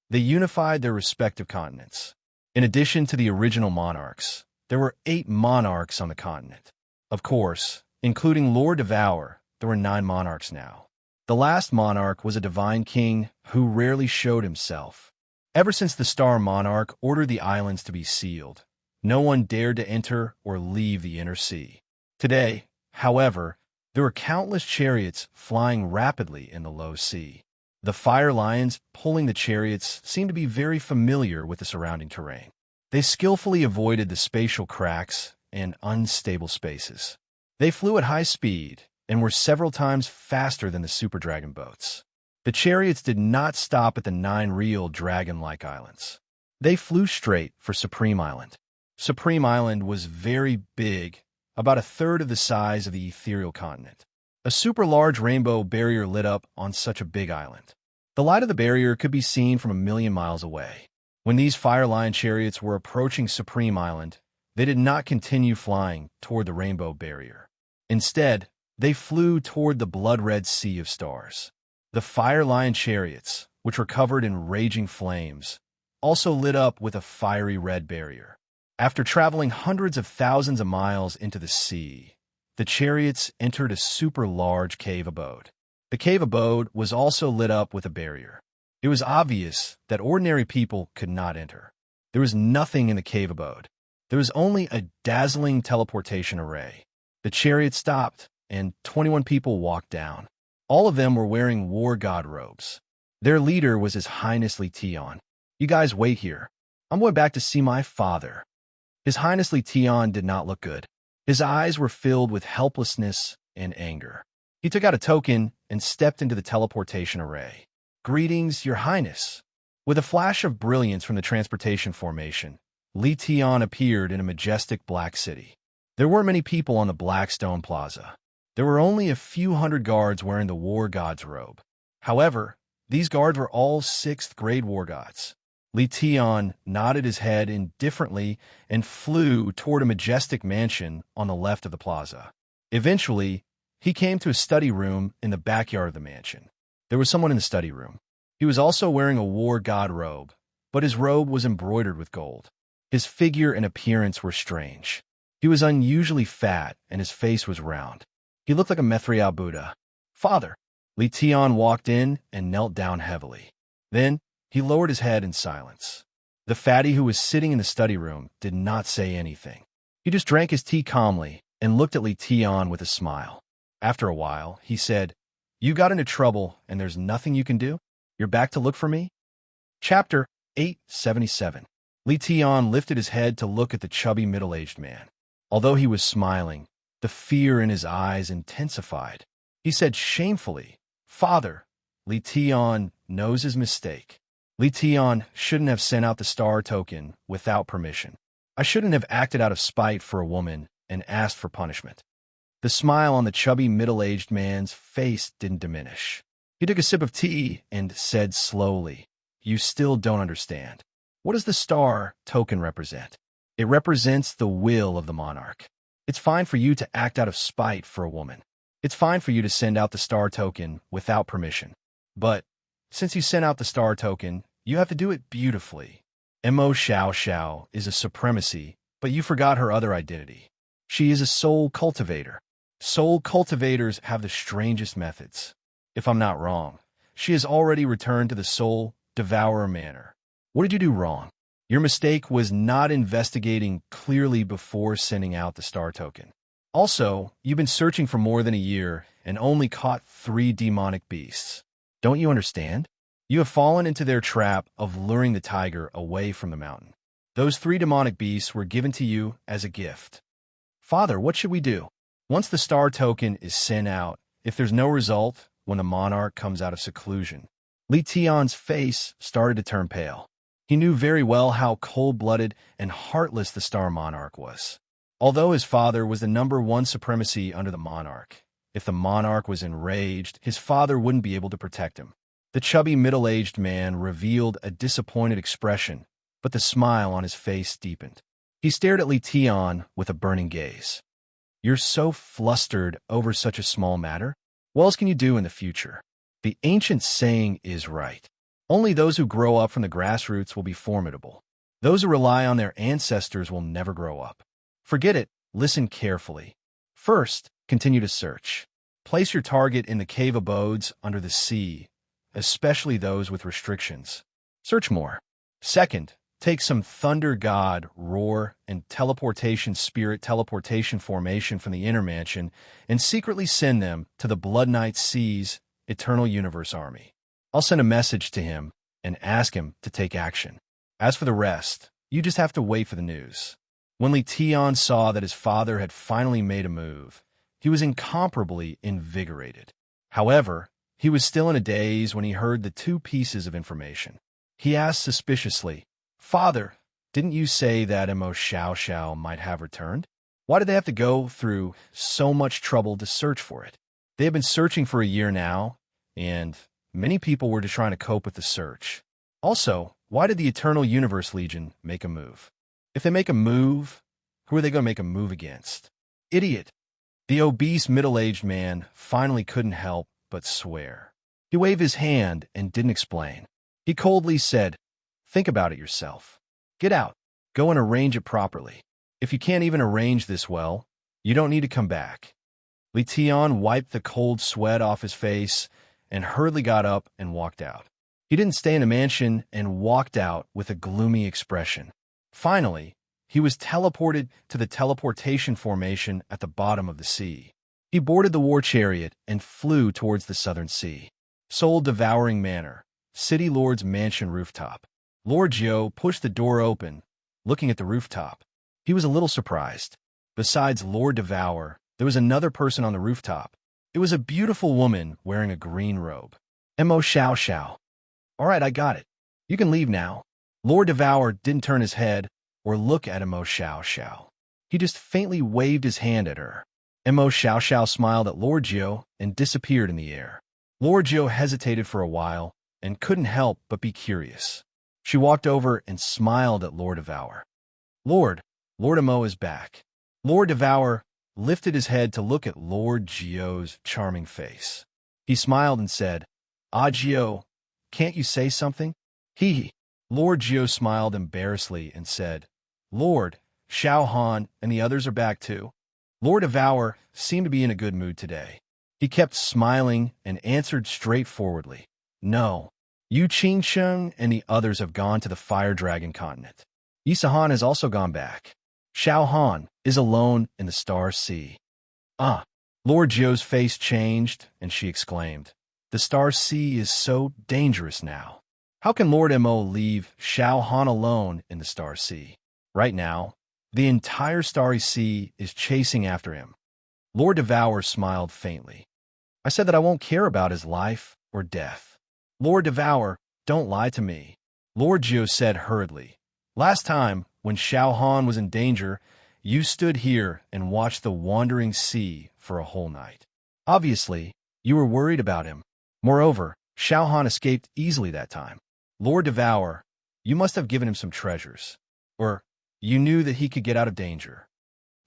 they unified their respective continents. In addition to the original monarchs, there were 8 monarchs on the continent. Of course, including Lord Devour, there were 9 monarchs now. The last monarch was a divine king who rarely showed himself. Ever since the Star Monarch ordered the islands to be sealed, no one dared to enter or leave the inner sea. Today, however, there were countless chariots flying rapidly in the low sea. The fire lions pulling the chariots seemed to be very familiar with the surrounding terrain. They skillfully avoided the spatial cracks and unstable spaces. They flew at high speed and were several times faster than the Super Dragon boats. The chariots did not stop at the 9 real dragon-like islands. They flew straight for Supreme Island. Supreme Island was very big, about a third of the size of the ethereal continent. A super large rainbow barrier lit up on such a big island. The light of the barrier could be seen from 1,000,000 miles away. When these fire lion chariots were approaching Supreme Island, they did not continue flying toward the rainbow barrier. Instead, they flew toward the blood-red sea of stars. The fire lion chariots, which were covered in raging flames, also lit up with a fiery red barrier. After traveling hundreds of thousands of miles into the sea, the chariots entered a super large cave abode. The cave abode was also lit up with a barrier. It was obvious that ordinary people could not enter. There was nothing in the cave abode. There was only a dazzling teleportation array. The chariot stopped, and 21 people walked down. All of them were wearing war god robes. Their leader was His Highness Li Tian. You guys wait here. I'm going back to see my father. His Highness Li Tian did not look good. His eyes were filled with helplessness and anger. He took out a token and stepped into the teleportation array. Greetings, Your Highness. With a flash of brilliance from the transportation formation, Li Tian appeared in a majestic black city. There weren't many people on the black stone plaza. There were only a few hundred guards wearing the war god's robe. However, these guards were all 6th grade war gods. Li Tian nodded his head indifferently and flew toward a majestic mansion on the left of the plaza. Eventually, he came to a study room in the backyard of the mansion. There was someone in the study room. He was also wearing a war god robe, but his robe was embroidered with gold. His figure and appearance were strange. He was unusually fat, and his face was round. He looked like a Mithriel Buddha. Father! Li Tian walked in and knelt down heavily. Then, he lowered his head in silence. The fatty who was sitting in the study room did not say anything. He just drank his tea calmly and looked at Li Tian with a smile. After a while, he said, You got into trouble and there's nothing you can do? You're back to look for me? Chapter 877. Li Tian lifted his head to look at the chubby middle-aged man. Although he was smiling, the fear in his eyes intensified. He said shamefully, Father, Li Tian knows his mistake. Li Tian shouldn't have sent out the star token without permission. I shouldn't have acted out of spite for a woman and asked for punishment. The smile on the chubby middle-aged man's face didn't diminish. He took a sip of tea and said slowly, You still don't understand. What does the star token represent? It represents the will of the monarch. It's fine for you to act out of spite for a woman. It's fine for you to send out the star token without permission. But since you sent out the star token, you have to do it beautifully. Mo Xiao Xiao is a supremacy, but you forgot her other identity. She is a soul cultivator. Soul cultivators have the strangest methods. If I'm not wrong, she has already returned to the soul devourer manner. What did you do wrong? Your mistake was not investigating clearly before sending out the star token. Also, you've been searching for more than a year and only caught 3 demonic beasts. Don't you understand? You have fallen into their trap of luring the tiger away from the mountain. Those 3 demonic beasts were given to you as a gift. Father, what should we do? Once the star token is sent out, if there's no result, when the monarch comes out of seclusion, Li Tian's face started to turn pale. He knew very well how cold-blooded and heartless the Star Monarch was. Although his father was the #1 supremacy under the monarch, if the monarch was enraged, his father wouldn't be able to protect him. The chubby middle-aged man revealed a disappointed expression, but the smile on his face deepened. He stared at Li Tian with a burning gaze. You're so flustered over such a small matter? What else can you do in the future? The ancient saying is right. Only those who grow up from the grassroots will be formidable. Those who rely on their ancestors will never grow up. Forget it. Listen carefully. First, continue to search. Place your target in the cave abodes under the sea, especially those with restrictions. Search more. Second, take some thunder god, roar, and teleportation spirit teleportation formation from the inner mansion and secretly send them to the Blood Knight Sea's Eternal Universe Army. I'll send a message to him and ask him to take action. As for the rest, you just have to wait for the news. When Li Tian saw that his father had finally made a move, he was incomparably invigorated. However, he was still in a daze when he heard the 2 pieces of information. He asked suspiciously, Father, didn't you say that Mo Xiao Xiao might have returned? Why did they have to go through so much trouble to search for it? They have been searching for a year now, and many people were just trying to cope with the search. Also, why did the Eternal Universe Legion make a move? If they make a move, who are they going to make a move against? Idiot! The obese middle-aged man finally couldn't help but swear. He waved his hand and didn't explain. He coldly said, Think about it yourself. Get out. Go and arrange it properly. If you can't even arrange this well, you don't need to come back. Li Tian wiped the cold sweat off his face and hurriedly got up and walked out. He didn't stay in the mansion and walked out with a gloomy expression. Finally, he was teleported to the teleportation formation at the bottom of the sea. He boarded the war chariot and flew towards the southern sea. Soul-devouring manor, city lord's mansion rooftop. Lord Gio pushed the door open, looking at the rooftop. He was a little surprised. Besides Lord Devour, there was another person on the rooftop. It was a beautiful woman wearing a green robe. Mo Xiao Xiao. All right, I got it. You can leave now. Lord Devour didn't turn his head or look at Mo Xiao Xiao. He just faintly waved his hand at her. Mo Xiao Xiao smiled at Lord Gio and disappeared in the air. Lord Gio hesitated for a while and couldn't help but be curious. She walked over and smiled at Lord Devour. Lord Mo is back. Lord Devour lifted his head to look at Lord Gio's charming face. He smiled and said, Ah, Gio, can't you say something? He. Lord Gio smiled embarrassedly and said, Lord, Xiao Han and the others are back too. Lord Devour seemed to be in a good mood today. He kept smiling and answered straightforwardly, No, Yu Qingsheng and the others have gone to the Fire Dragon continent. Yisahan has also gone back. Xiao Han is alone in the Star Sea. Ah! Lord Gio's face changed, and she exclaimed, The Star Sea is so dangerous now. How can Lord Mo leave Xiao Han alone in the Star Sea? Right now, the entire Starry Sea is chasing after him. Lord Devour smiled faintly. I said that I won't care about his life or death. Lord Devour, don't lie to me. Lord Gio said hurriedly. Last time, when Xiao Han was in danger, you stood here and watched the wandering sea for a whole night. Obviously, you were worried about him. Moreover, Xiao Han escaped easily that time. Lord Devour, you must have given him some treasures. Or, you knew that he could get out of danger.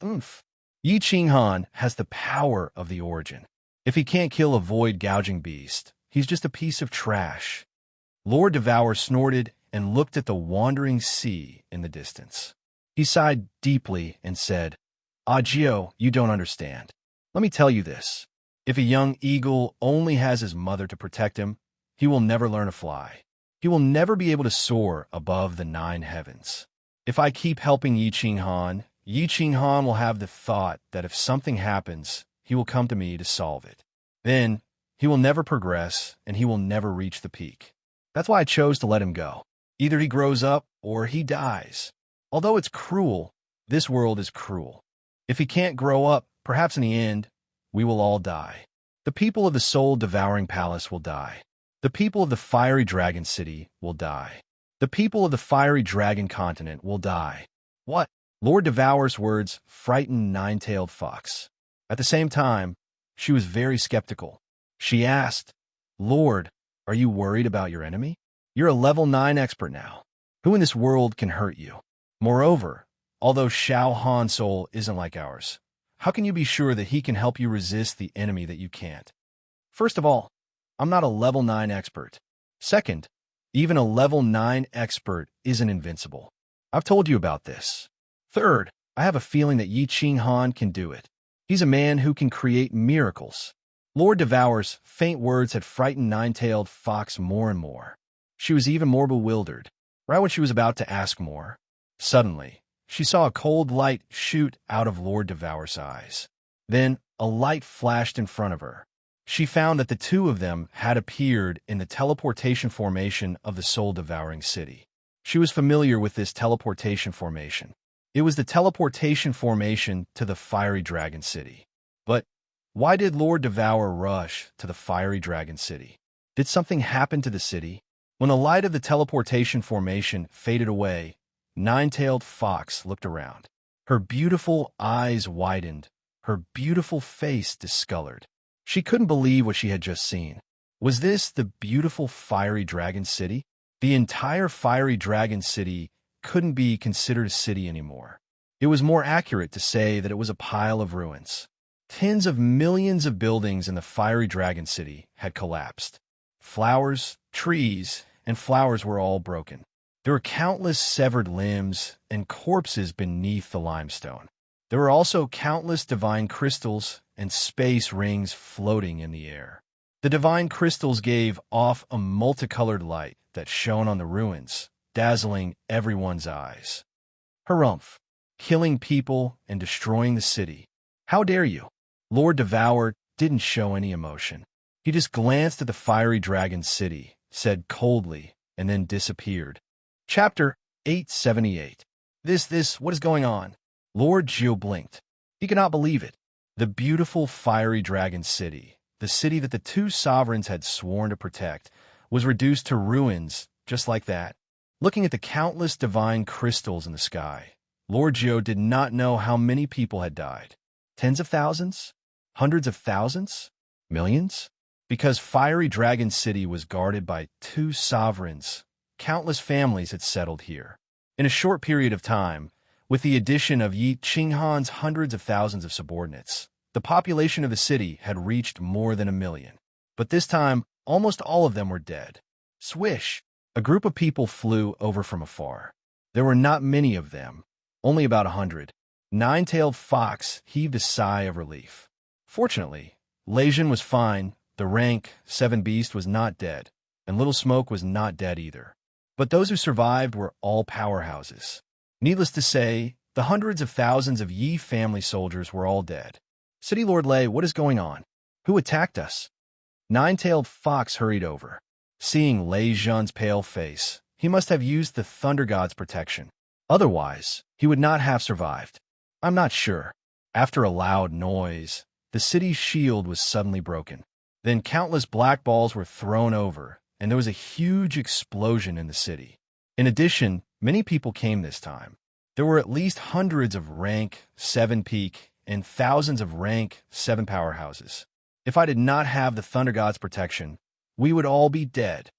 Yi Qinghan has the power of the origin. If he can't kill a void-gouging beast, he's just a piece of trash. Lord Devour snorted and looked at the wandering sea in the distance. He sighed deeply and said, Ah, Gio, you don't understand. Let me tell you this. If a young eagle only has his mother to protect him, he will never learn to fly. He will never be able to soar above the 9 heavens. If I keep helping Yi Qinghan will have the thought that if something happens, he will come to me to solve it. Then, he will never progress, and he will never reach the peak. That's why I chose to let him go. Either he grows up, or he dies. Although it's cruel, this world is cruel. If he can't grow up, perhaps in the end, we will all die. The people of the soul-devouring palace will die. The people of the fiery dragon city will die. The people of the fiery dragon continent will die. What? Lord Devour's words frightened Nine-Tailed Fox. At the same time, she was very skeptical. She asked, Lord, are you worried about your enemy? You're a level 9 expert now. Who in this world can hurt you? Moreover, although Xiao Han's soul isn't like ours, how can you be sure that he can help you resist the enemy that you can't? First of all, I'm not a level 9 expert. Second, even a level 9 expert isn't invincible. I've told you about this. Third, I have a feeling that Yi Qinghan can do it. He's a man who can create miracles. Lord Devour's faint words had frightened Nine-Tailed Fox more and more. She was even more bewildered. Right when she was about to ask more, suddenly, she saw a cold light shoot out of Lord Devour's eyes. Then, a light flashed in front of her. She found that the two of them had appeared in the teleportation formation of the soul-devouring city. She was familiar with this teleportation formation. It was the teleportation formation to the fiery dragon city. But why did Lord Devour rush to the fiery dragon city? Did something happen to the city? When the light of the teleportation formation faded away, Nine-Tailed Fox looked around. Her beautiful eyes widened, her beautiful face discolored. She couldn't believe what she had just seen. Was this the beautiful fiery dragon city? The entire fiery dragon city couldn't be considered a city anymore. It was more accurate to say that it was a pile of ruins. Tens of millions of buildings in the fiery dragon city had collapsed. Flowers, trees, and flowers were all broken. There were countless severed limbs and corpses beneath the limestone. There were also countless divine crystals and space rings floating in the air. The divine crystals gave off a multicolored light that shone on the ruins, dazzling everyone's eyes. Harumph! Killing people and destroying the city. How dare you? Lord Devour didn't show any emotion. He just glanced at the fiery dragon city, said coldly, and then disappeared. Chapter 878. What is going on? Lord Geo blinked. He could not believe it. The beautiful fiery dragon city, the city that the two sovereigns had sworn to protect, was reduced to ruins just like that. Looking at the countless divine crystals in the sky, Lord Geo did not know how many people had died. Tens of thousands? Hundreds of thousands? Millions? Because Fiery Dragon City was guarded by two sovereigns, countless families had settled here. In a short period of time, with the addition of Yi Qinghan's hundreds of thousands of subordinates, the population of the city had reached more than 1 million. But this time, almost all of them were dead. Swish! A group of people flew over from afar. There were not many of them, only about 100. Nine-tailed Fox heaved a sigh of relief. Fortunately, Leijun was fine, the rank 7 beast was not dead, and Little Smoke was not dead either. But those who survived were all powerhouses. Needless to say, the hundreds of thousands of Yi family soldiers were all dead. City Lord Lei, what is going on? Who attacked us? Nine-tailed Fox hurried over. Seeing Lei Zhun's pale face, he must have used the Thunder God's protection. Otherwise, he would not have survived. I'm not sure. After a loud noise, the city's shield was suddenly broken. Then countless black balls were thrown over, and there was a huge explosion in the city. In addition, many people came this time. There were at least hundreds of rank 7 peak and thousands of rank 7 powerhouses. If I did not have the Thunder God's protection, we would all be dead.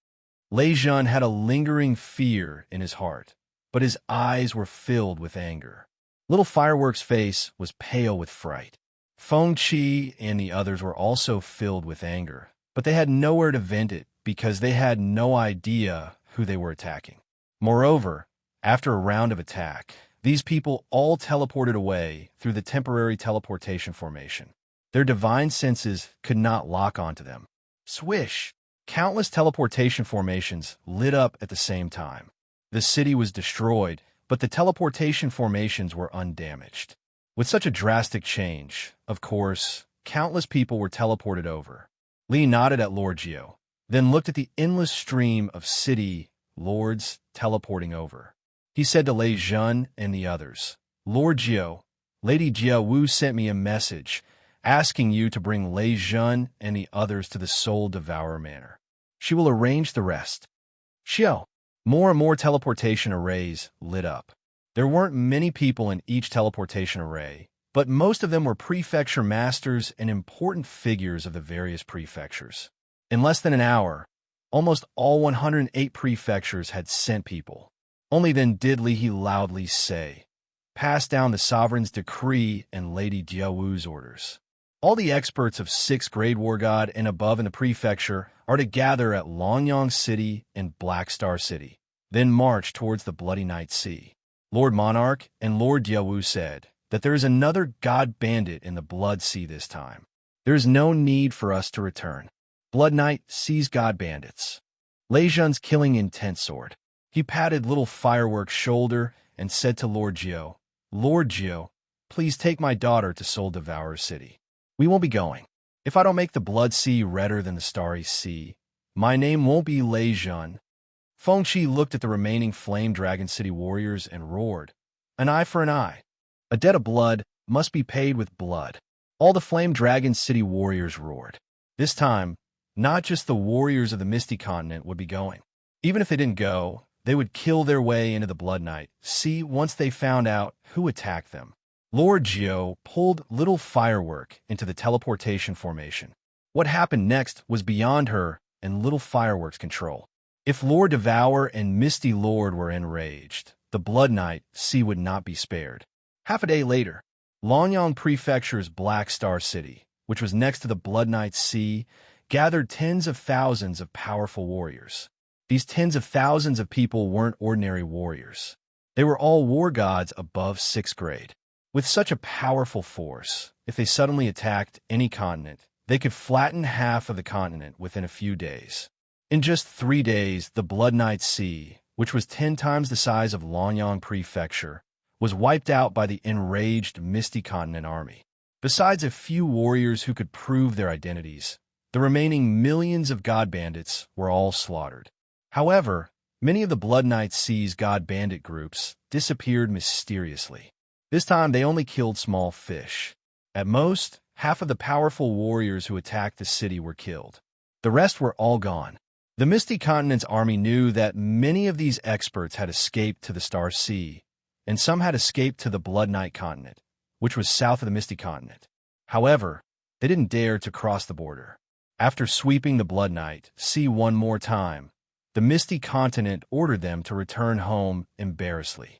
Lei Zhun had a lingering fear in his heart, but his eyes were filled with anger. Little Firework's face was pale with fright. Feng Qi and the others were also filled with anger, but they had nowhere to vent it because they had no idea who they were attacking. Moreover, after a round of attack, these people all teleported away through the temporary teleportation formation. Their divine senses could not lock onto them. Swish! Countless teleportation formations lit up at the same time. The city was destroyed, but the teleportation formations were undamaged. With such a drastic change, of course, countless people were teleported over. Li nodded at Lord Geo, then looked at the endless stream of city lords teleporting over. He said to Lei Zhun and the others, Lord Geo, Lady Jia Wu sent me a message asking you to bring Lei Zhun and the others to the Soul Devourer Manor. She will arrange the rest. Xiao. More and more teleportation arrays lit up. There weren't many people in each teleportation array, but most of them were prefecture masters and important figures of the various prefectures. In less than an hour, almost all 108 prefectures had sent people. Only then did Li He loudly say, pass down the sovereign's decree and Lady Jiawu's orders. All the experts of 6th grade War God and above in the prefecture are to gather at Longyang City and Black Star City, then march towards the Bloody Night Sea. Lord Monarch and Lord Jiawu said that there is another god bandit in the Blood Sea this time. There is no need for us to return. Blood Knight sees god bandits. Lei Zhun's killing intent sword. He patted Little Firework's shoulder and said to Lord Geo, Lord Geo, please take my daughter to Soul Devourer City. We won't be going. If I don't make the Blood Sea redder than the Starry Sea, my name won't be Lei Zhun. Feng Qi looked at the remaining Flame Dragon City warriors and roared, an eye for an eye. A debt of blood must be paid with blood. All the Flame Dragon City warriors roared. This time, not just the warriors of the Misty Continent would be going. Even if they didn't go, they would kill their way into the Blood Night Sea once they found out who attacked them. Lord Geo pulled Little Firework into the teleportation formation. What happened next was beyond her and Little Firework's control. If Lord Devour and Misty Lord were enraged, the Blood Night Sea would not be spared. Half a day later, Longyang Prefecture's Black Star City, which was next to the Blood Night Sea, gathered tens of thousands of powerful warriors. These tens of thousands of people weren't ordinary warriors. They were all war gods above 6th grade. With such a powerful force, if they suddenly attacked any continent, they could flatten half of the continent within a few days. In just 3 days, the Blood Night Sea, which was 10 times the size of Longyang Prefecture, was wiped out by the enraged Misty Continent army. Besides a few warriors who could prove their identities, the remaining millions of god bandits were all slaughtered. However, many of the Blood Knight Sea's god bandit groups disappeared mysteriously. This time they only killed small fish. At most, half of the powerful warriors who attacked the city were killed. The rest were all gone. The Misty Continent's army knew that many of these experts had escaped to the Star Sea, and some had escaped to the Blood Knight continent, which was south of the Misty Continent. However, they didn't dare to cross the border. After sweeping the Blood Knight Sea one more time, the Misty Continent ordered them to return home embarrassedly.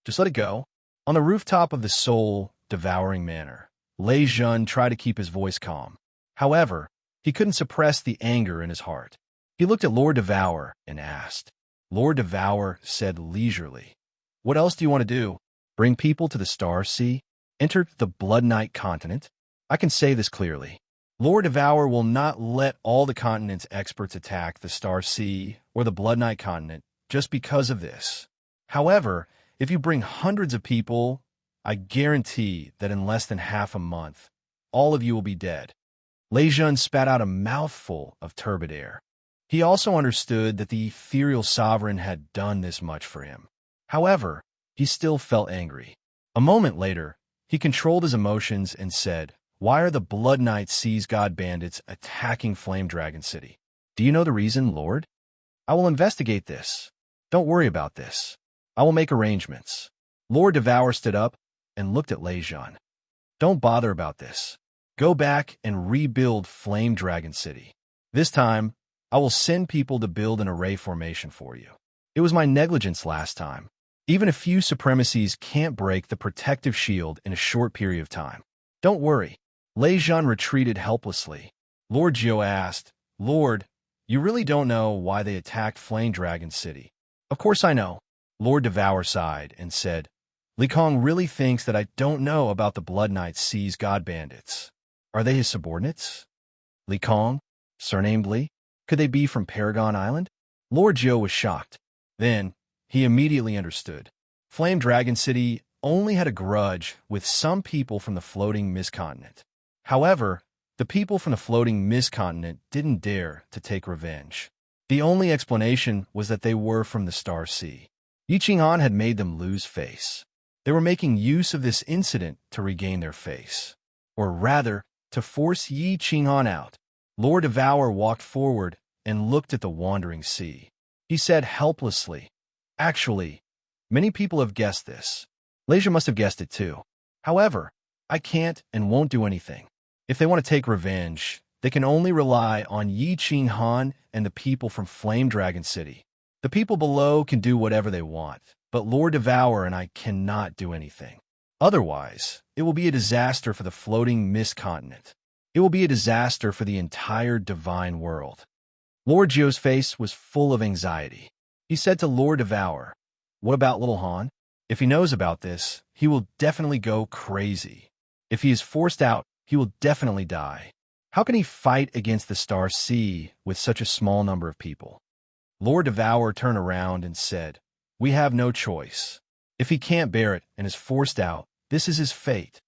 Just let it go. On the rooftop of the soul-devouring manor, Lei Jun tried to keep his voice calm. However, he couldn't suppress the anger in his heart. He looked at Lord Devour and asked. Lord Devour said leisurely, "What else do you want to do? Bring people to the Star Sea? Enter the Blood Knight continent? I can say this clearly. Lord Devour will not let all the continent's experts attack the Star Sea or the Blood Knight continent just because of this. However, if you bring hundreds of people, I guarantee that in less than half a month, all of you will be dead." Lei Jun spat out a mouthful of turbid air. He also understood that the ethereal sovereign had done this much for him. However, he still felt angry. A moment later, he controlled his emotions and said, "Why are the Blood Knight Sea's god bandits attacking Flame Dragon City? Do you know the reason, Lord? I will investigate this. Don't worry about this. I will make arrangements." Lord Devour stood up and looked at Lei Jun. "Don't bother about this. Go back and rebuild Flame Dragon City. This time, I will send people to build an array formation for you. It was my negligence last time. Even a few supremacies can't break the protective shield in a short period of time. Don't worry." Lei Jun retreated helplessly. Lord Jiu asked, "Lord, you really don't know why they attacked Flame Dragon City?" "Of course I know." Lord Devour sighed and said, "Li Kong really thinks that I don't know about the Blood Knight Sea's god bandits. Are they his subordinates? Li Kong, surnamed Li? Could they be from Paragon Island?" Lord Jiu was shocked. Then, he immediately understood. Flame Dragon City only had a grudge with some people from the floating Mist Continent. However, the people from the floating Mist Continent didn't dare to take revenge. The only explanation was that they were from the Star Sea. Yi Qinghan had made them lose face. They were making use of this incident to regain their face. Or rather, to force Yi Qinghan out. Lord Devour walked forward and looked at the wandering sea. He said helplessly, "Actually, many people have guessed this. Lei Jun must have guessed it too. However, I can't and won't do anything. If they want to take revenge, they can only rely on Yi Qinghan and the people from Flame Dragon City. The people below can do whatever they want, but Lord Devour and I cannot do anything. Otherwise, it will be a disaster for the floating Mist Continent. It will be a disaster for the entire divine world." Lord Jiu's face was full of anxiety. He said to Lord Devour, "What about little Han? If he knows about this, he will definitely go crazy. If he is forced out, he will definitely die. How can he fight against the Star Sea with such a small number of people?" Lord Devour turned around and said, "We have no choice. If he can't bear it and is forced out, this is his fate."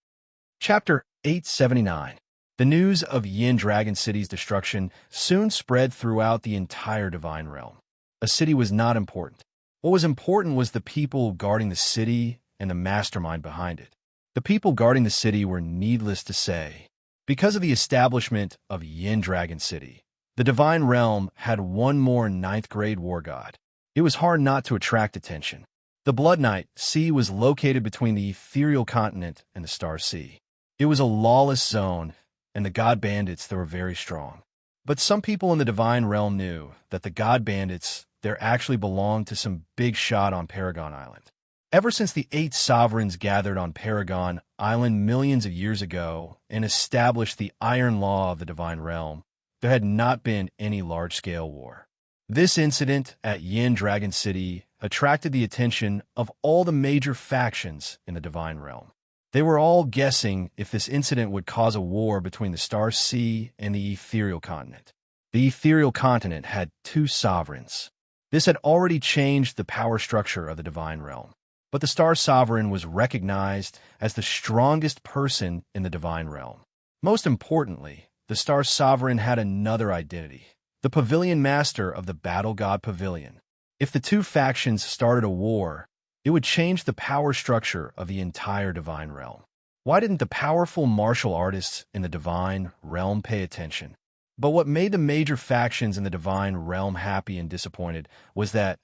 Chapter 879. The news of Yin Dragon City's destruction soon spread throughout the entire Divine Realm. A city was not important. What was important was the people guarding the city and the mastermind behind it. The people guarding the city were needless to say. Because of the establishment of Yin Dragon City, the Divine Realm had one more ninth-grade war god. It was hard not to attract attention. The Blood Knight Sea was located between the ethereal continent and the Star Sea. It was a lawless zone, and the god bandits there were very strong. But some people in the Divine Realm knew that the god bandits there actually belonged to some big shot on Paragon Island. Ever since the 8 sovereigns gathered on Paragon Island millions of years ago and established the Iron Law of the Divine Realm, there had not been any large-scale war. This incident at Yin Dragon City attracted the attention of all the major factions in the Divine Realm. They were all guessing if this incident would cause a war between the Star Sea and the Ethereal Continent. The Ethereal Continent had 2 sovereigns. This had already changed the power structure of the Divine Realm. but the Star Sovereign was recognized as the strongest person in the divine realm. Most importantly, the Star Sovereign had another identity, the Pavilion Master of the Battle God Pavilion. If the two factions started a war, it would change the power structure of the entire divine realm. Why didn't the powerful martial artists in the divine realm pay attention? But what made the major factions in the divine realm happy and disappointed was that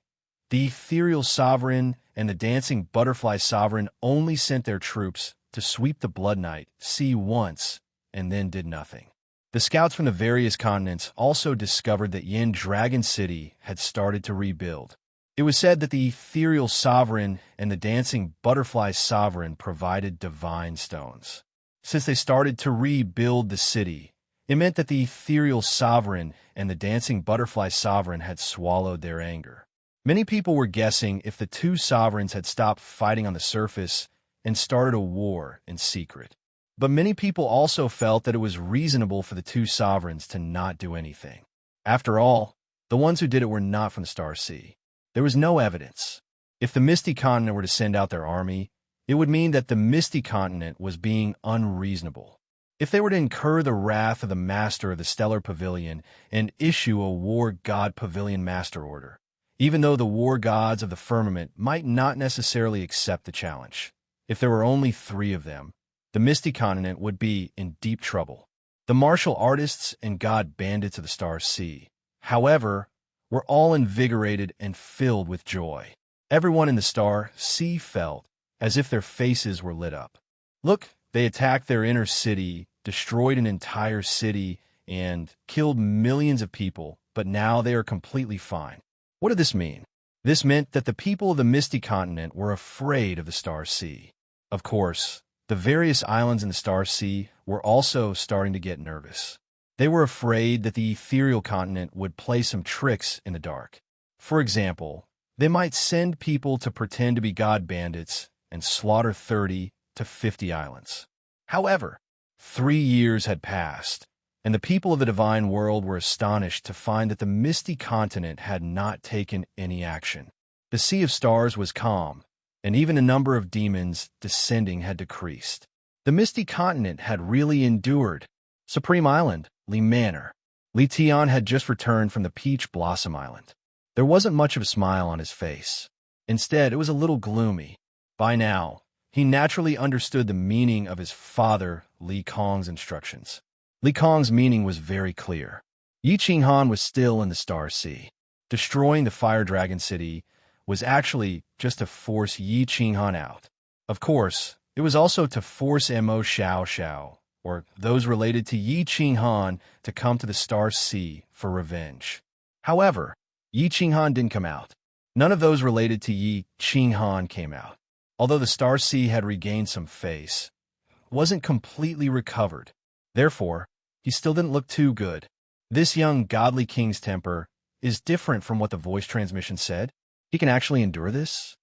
the Ethereal Sovereign and the Dancing Butterfly Sovereign only sent their troops to sweep the Blood Knight Sea once and then did nothing. The scouts from the various continents also discovered that Yin Dragon City had started to rebuild. It was said that the Ethereal Sovereign and the Dancing Butterfly Sovereign provided divine stones. Since they started to rebuild the city, it meant that the Ethereal Sovereign and the Dancing Butterfly Sovereign had swallowed their anger. Many people were guessing if the two sovereigns had stopped fighting on the surface and started a war in secret. But many people also felt that it was reasonable for the two sovereigns to not do anything. After all, the ones who did it were not from the Star Sea. There was no evidence. If the Misty Continent were to send out their army, it would mean that the Misty Continent was being unreasonable. If they were to incur the wrath of the Master of the Stellar Pavilion and issue a War God Pavilion Master Order, even though the war gods of the firmament might not necessarily accept the challenge. If there were only 3 of them, the Misty Continent would be in deep trouble. The martial artists and god bandits of the Star Sea, however, were all invigorated and filled with joy. Everyone in the Star Sea felt as if their faces were lit up. Look, they attacked their inner city, destroyed an entire city, and killed millions of people, but now they are completely fine. What did this mean? This meant that the people of the Misty Continent were afraid of the Star Sea. Of course, the various islands in the Star Sea were also starting to get nervous. They were afraid that the Ethereal Continent would play some tricks in the dark. For example, they might send people to pretend to be god bandits and slaughter 30 to 50 islands. However, 3 years had passed, and the people of the divine world were astonished to find that the Misty Continent had not taken any action. The Sea of Stars was calm, and even the number of demons descending had decreased. The Misty Continent had really endured. Supreme Island, Lee Manor. Li Tian had just returned from the Peach Blossom Island. There wasn't much of a smile on his face. Instead, it was a little gloomy. By now, he naturally understood the meaning of his father, Li Kong's instructions. Li Kong's meaning was very clear. Yi Qinghan was still in the Star Sea. Destroying the Fire Dragon City was actually just to force Yi Qinghan out. Of course, it was also to force Mo Xiao Xiao, or those related to Yi Qinghan, to come to the Star Sea for revenge. However, Yi Qinghan didn't come out. None of those related to Yi Qinghan came out. Although the Star Sea had regained some face, it wasn't completely recovered. Therefore, he still didn't look too good. This young godly king's temper is different from what the voice transmission said. He can actually endure this?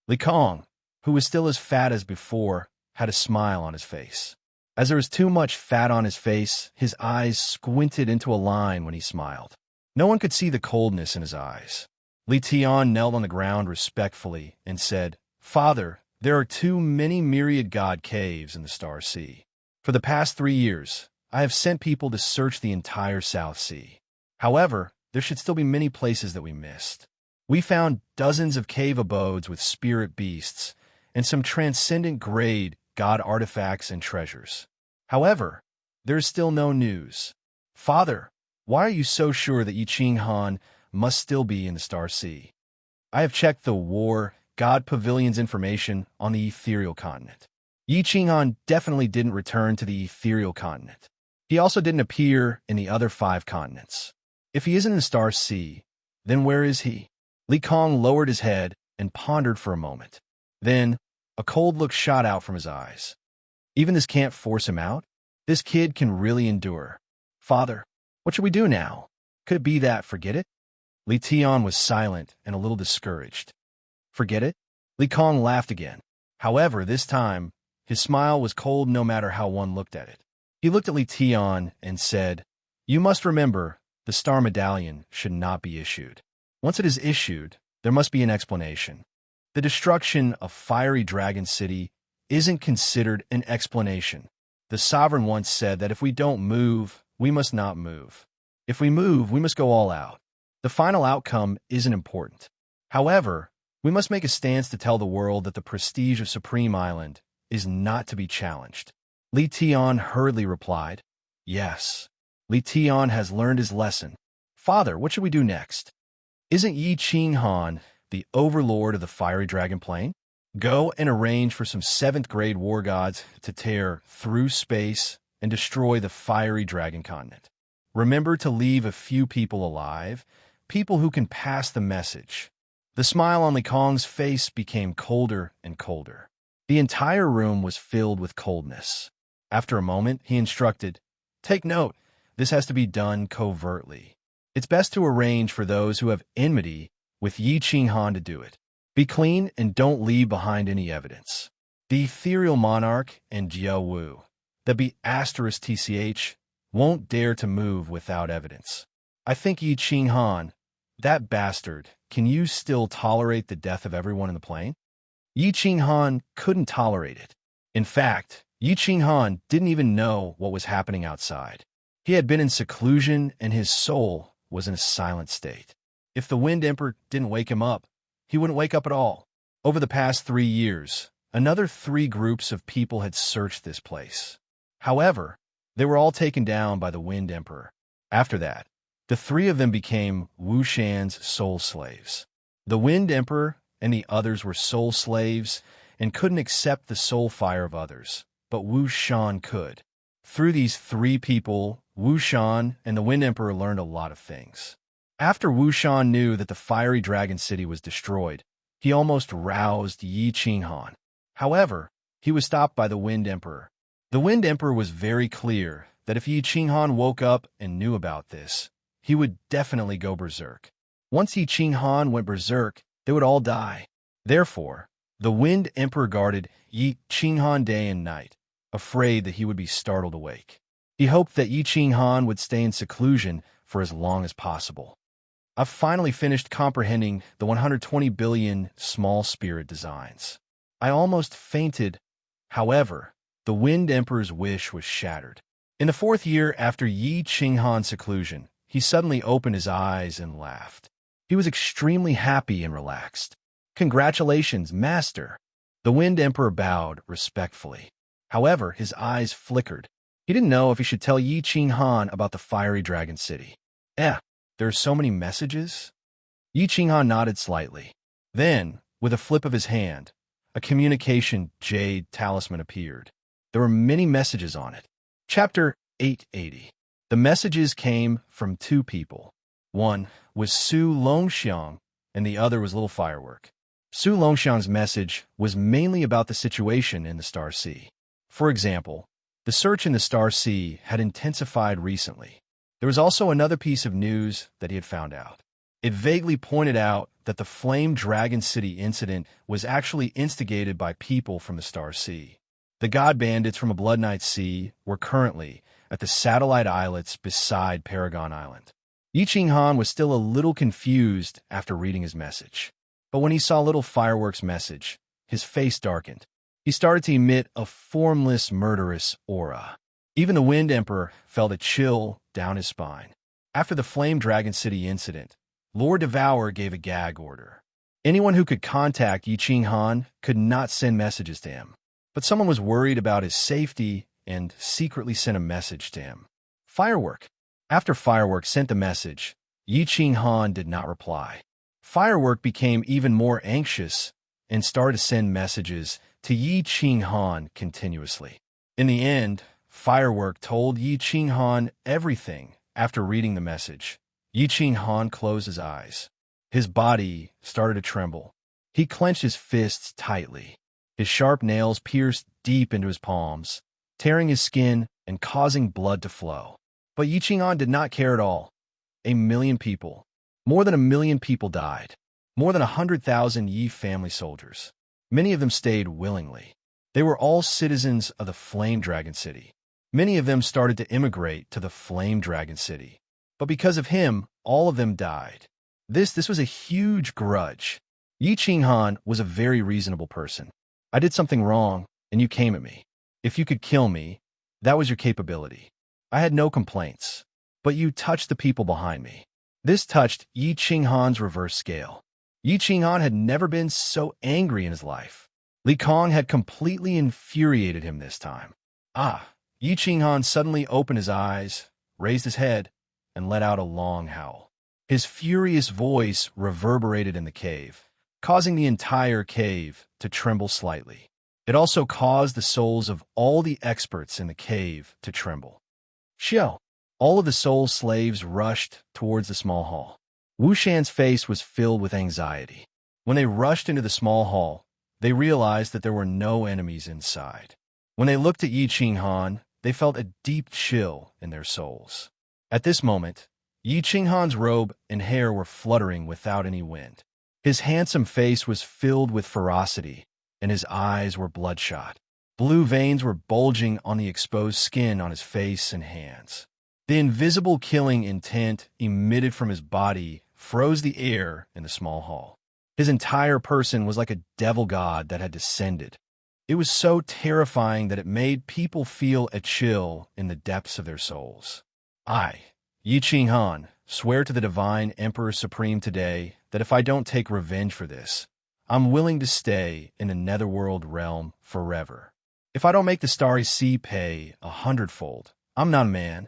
Li Kong, who was still as fat as before, had a smile on his face. As there was too much fat on his face, his eyes squinted into a line when he smiled. No one could see the coldness in his eyes. Li Tian knelt on the ground respectfully and said, "Father, there are too many myriad god caves in the Star Sea. For the past 3 years, I have sent people to search the entire South Sea. However, there should still be many places that we missed. We found dozens of cave abodes with spirit beasts and some transcendent grade god artifacts and treasures. However, there is still no news. Father, why are you so sure that Yi Qinghan must still be in the Star Sea? I have checked the War God Pavilion's information on the Ethereal Continent. Yi Qinghan definitely didn't return to the Ethereal Continent. He also didn't appear in the other 5 continents. If he isn't in the Star Sea, then where is he?" Li Kong lowered his head and pondered for a moment. Then, a cold look shot out from his eyes. Even this can't force him out? This kid can really endure. Father, what should we do now? Could it be that forget it? Li Tian was silent and a little discouraged. Forget it? Li Kong laughed again. However, this time, his smile was cold no matter how one looked at it. He looked at Li Tian and said, "You must remember, the Star Medallion should not be issued. Once it is issued, there must be an explanation. The destruction of Fiery Dragon City isn't considered an explanation. The sovereign once said that if we don't move, we must not move. If we move, we must go all out. The final outcome isn't important. However, we must make a stance to tell the world that the prestige of Supreme Island is not to be challenged. Li Tian hurriedly replied, "Yes. Li Tian has learned his lesson. Father, what should we do next? Isn't Yi Qing Han the overlord of the Fiery Dragon Plain? Go and arrange for some 7th-grade war gods to tear through space and destroy the Fiery Dragon Continent. Remember to leave a few people alive, people who can pass the message." The smile on Li Kong's face became colder and colder. The entire room was filled with coldness. After a moment, he instructed, "Take note, this has to be done covertly. It's best to arrange for those who have enmity with Yi Qing Han to do it. Be clean and don't leave behind any evidence. The ethereal monarch and Jiao Wu, the B*TCH, won't dare to move without evidence. I think Yi Qing Han, that bastard, can you still tolerate the death of everyone in the plane?" Yi Qing Han couldn't tolerate it. In fact, Yi Qing Han didn't even know what was happening outside. He had been in seclusion and his soul was in a silent state. If the Wind Emperor didn't wake him up, he wouldn't wake up at all. Over the past 3 years, another 3 groups of people had searched this place. However, they were all taken down by the Wind Emperor. After that, the 3 of them became Wu Shan's soul slaves. The Wind Emperor and the others were soul slaves and couldn't accept the soul fire of others, but Wu Shan could. Through these 3 people, Wu Shan and the Wind Emperor learned a lot of things. After Wu Shan knew that the Fiery Dragon City was destroyed, he almost roused Yi Qing Han. However, he was stopped by the Wind Emperor. The Wind Emperor was very clear that if Yi Qing Han woke up and knew about this, he would definitely go berserk. Once Yi Qing Han went berserk, they would all die. Therefore, the Wind Emperor guarded Yi Qing Han day and night, afraid that he would be startled awake. He hoped that Yi Qing Han would stay in seclusion for as long as possible. I've finally finished comprehending the 120 billion small spirit designs. I almost fainted. However, the Wind Emperor's wish was shattered. In the 4th year after Yi Qing Han's seclusion, he suddenly opened his eyes and laughed. He was extremely happy and relaxed. "Congratulations, Master." The Wind Emperor bowed respectfully. However, his eyes flickered. He didn't know if he should tell Yi Qing Han about the Fiery Dragon City. There are so many messages? Yi Qing Han nodded slightly. Then, with a flip of his hand, a communication jade talisman appeared. There were many messages on it. Chapter 880. The messages came from 2 people. One was Su Longxiang, and the other was Little Firework. Su Longxiang's message was mainly about the situation in the Star Sea. For example, the search in the Star Sea had intensified recently. There was also another piece of news that he had found out. It vaguely pointed out that the Flame Dragon City incident was actually instigated by people from the Star Sea. The God Bandits from a Blood Night Sea were currently at the satellite islets beside Paragon Island. Yi Qing Han was still a little confused after reading his message. But when he saw Little Firework's message, his face darkened. He started to emit a formless, murderous aura. Even the Wind Emperor felt a chill down his spine. After the Flame Dragon City incident, Lord Devour gave a gag order. Anyone who could contact Yi Qing Han could not send messages to him. But someone was worried about his safety and secretly sent a message to him. Firework. After Firework sent the message, Yi Qing Han did not reply. Firework became even more anxious and started to send messages to Yi Qing Han continuously. In the end, Firework told Yi Qing Han everything. After reading the message, Yi Qing Han closed his eyes. His body started to tremble. He clenched his fists tightly. His sharp nails pierced deep into his palms, tearing his skin and causing blood to flow. But Yi Qing Han did not care at all. 1,000,000 people, more than 1,000,000 people died. More than 100,000 Yi family soldiers. Many of them stayed willingly. They were all citizens of the Flame Dragon City. Many of them started to immigrate to the Flame Dragon City. But because of him, all of them died. This was a huge grudge. Yi Qinghan was a very reasonable person. I did something wrong, and you came at me. If you could kill me, that was your capability. I had no complaints. But you touched the people behind me. This touched Yi Qinghan's reverse scale. Yi Qinghan had never been so angry in his life. Li Kong had completely infuriated him this time. Yi Qinghan suddenly opened his eyes, raised his head, and let out a long howl. His furious voice reverberated in the cave, causing the entire cave to tremble slightly. It also caused the souls of all the experts in the cave to tremble. Xiao! All of the soul slaves rushed towards the small hall. Wu Shan's face was filled with anxiety. When they rushed into the small hall, they realized that there were no enemies inside. When they looked at Yi Qinghan, they felt a deep chill in their souls. At this moment, Yi Qinghan's robe and hair were fluttering without any wind. His handsome face was filled with ferocity, and his eyes were bloodshot. Blue veins were bulging on the exposed skin on his face and hands. The invisible killing intent emitted from his body froze the air in the small hall. His entire person was like a devil god that had descended. It was so terrifying that it made people feel a chill in the depths of their souls. I, Yi Qinghan, swear to the Divine Emperor Supreme today that if I don't take revenge for this, I'm willing to stay in the Netherworld realm forever. If I don't make the Starry Sea pay 100-fold, I'm not a man.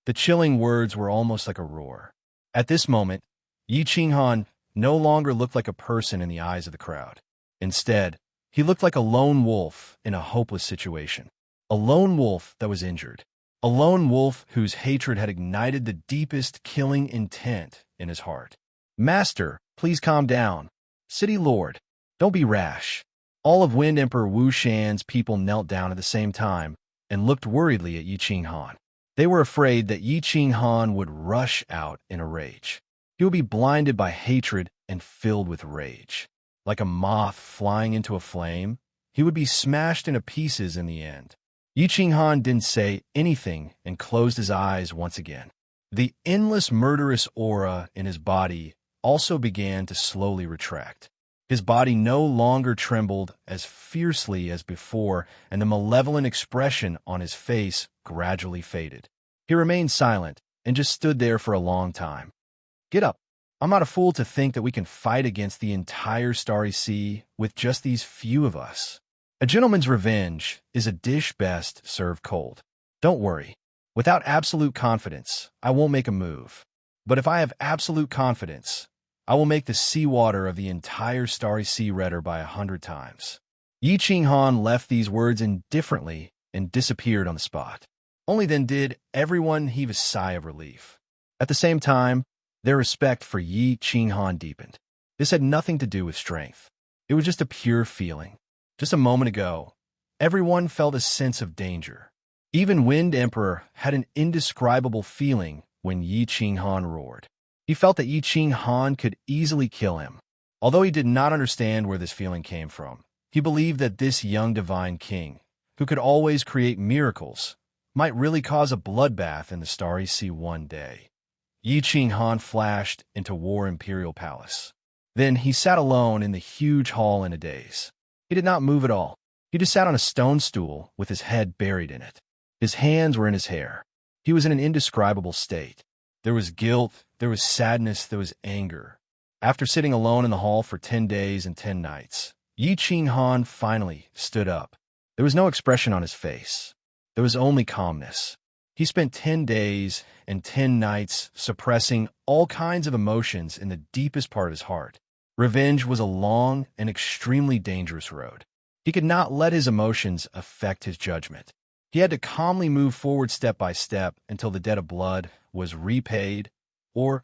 The chilling words were almost like a roar. At this moment, Yi Qinghan no longer looked like a person in the eyes of the crowd. Instead, he looked like a lone wolf in a hopeless situation. A lone wolf that was injured. A lone wolf whose hatred had ignited the deepest killing intent in his heart. Master, please calm down. City Lord, don't be rash. All of Wind Emperor Wu Shan's people knelt down at the same time and looked worriedly at Yi Qinghan. They were afraid that Yi Qinghan would rush out in a rage. He would be blinded by hatred and filled with rage. Like a moth flying into a flame, he would be smashed into pieces in the end. Yi Qinghan didn't say anything and closed his eyes once again. The endless murderous aura in his body also began to slowly retract. His body no longer trembled as fiercely as before, and the malevolent expression on his face gradually faded. He remained silent and just stood there for a long time. Get up. I'm not a fool to think that we can fight against the entire Starry Sea with just these few of us. A gentleman's revenge is a dish best served cold. Don't worry. Without absolute confidence, I won't make a move. But if I have absolute confidence, I will make the seawater of the entire Starry Sea redder by 100 times. Yi Qinghan left these words indifferently and disappeared on the spot. Only then did everyone heave a sigh of relief. At the same time, their respect for Yi Qinghan deepened. This had nothing to do with strength. It was just a pure feeling. Just a moment ago, everyone felt a sense of danger. Even Wind Emperor had an indescribable feeling when Yi Qinghan roared. He felt that Yi Qinghan could easily kill him. Although he did not understand where this feeling came from, he believed that this young divine king, who could always create miracles, might really cause a bloodbath in the Starry Sea one day. Yi Qinghan flashed into War Imperial Palace. Then he sat alone in the huge hall in a daze. He did not move at all. He just sat on a stone stool with his head buried in it. His hands were in his hair. He was in an indescribable state. There was guilt, there was sadness, there was anger. After sitting alone in the hall for 10 days and 10 nights, Yi Qinghan finally stood up. There was no expression on his face. There was only calmness. He spent 10 days and 10 nights suppressing all kinds of emotions in the deepest part of his heart. Revenge was a long and extremely dangerous road. He could not let his emotions affect his judgment. He had to calmly move forward step by step until the debt of blood was repaid or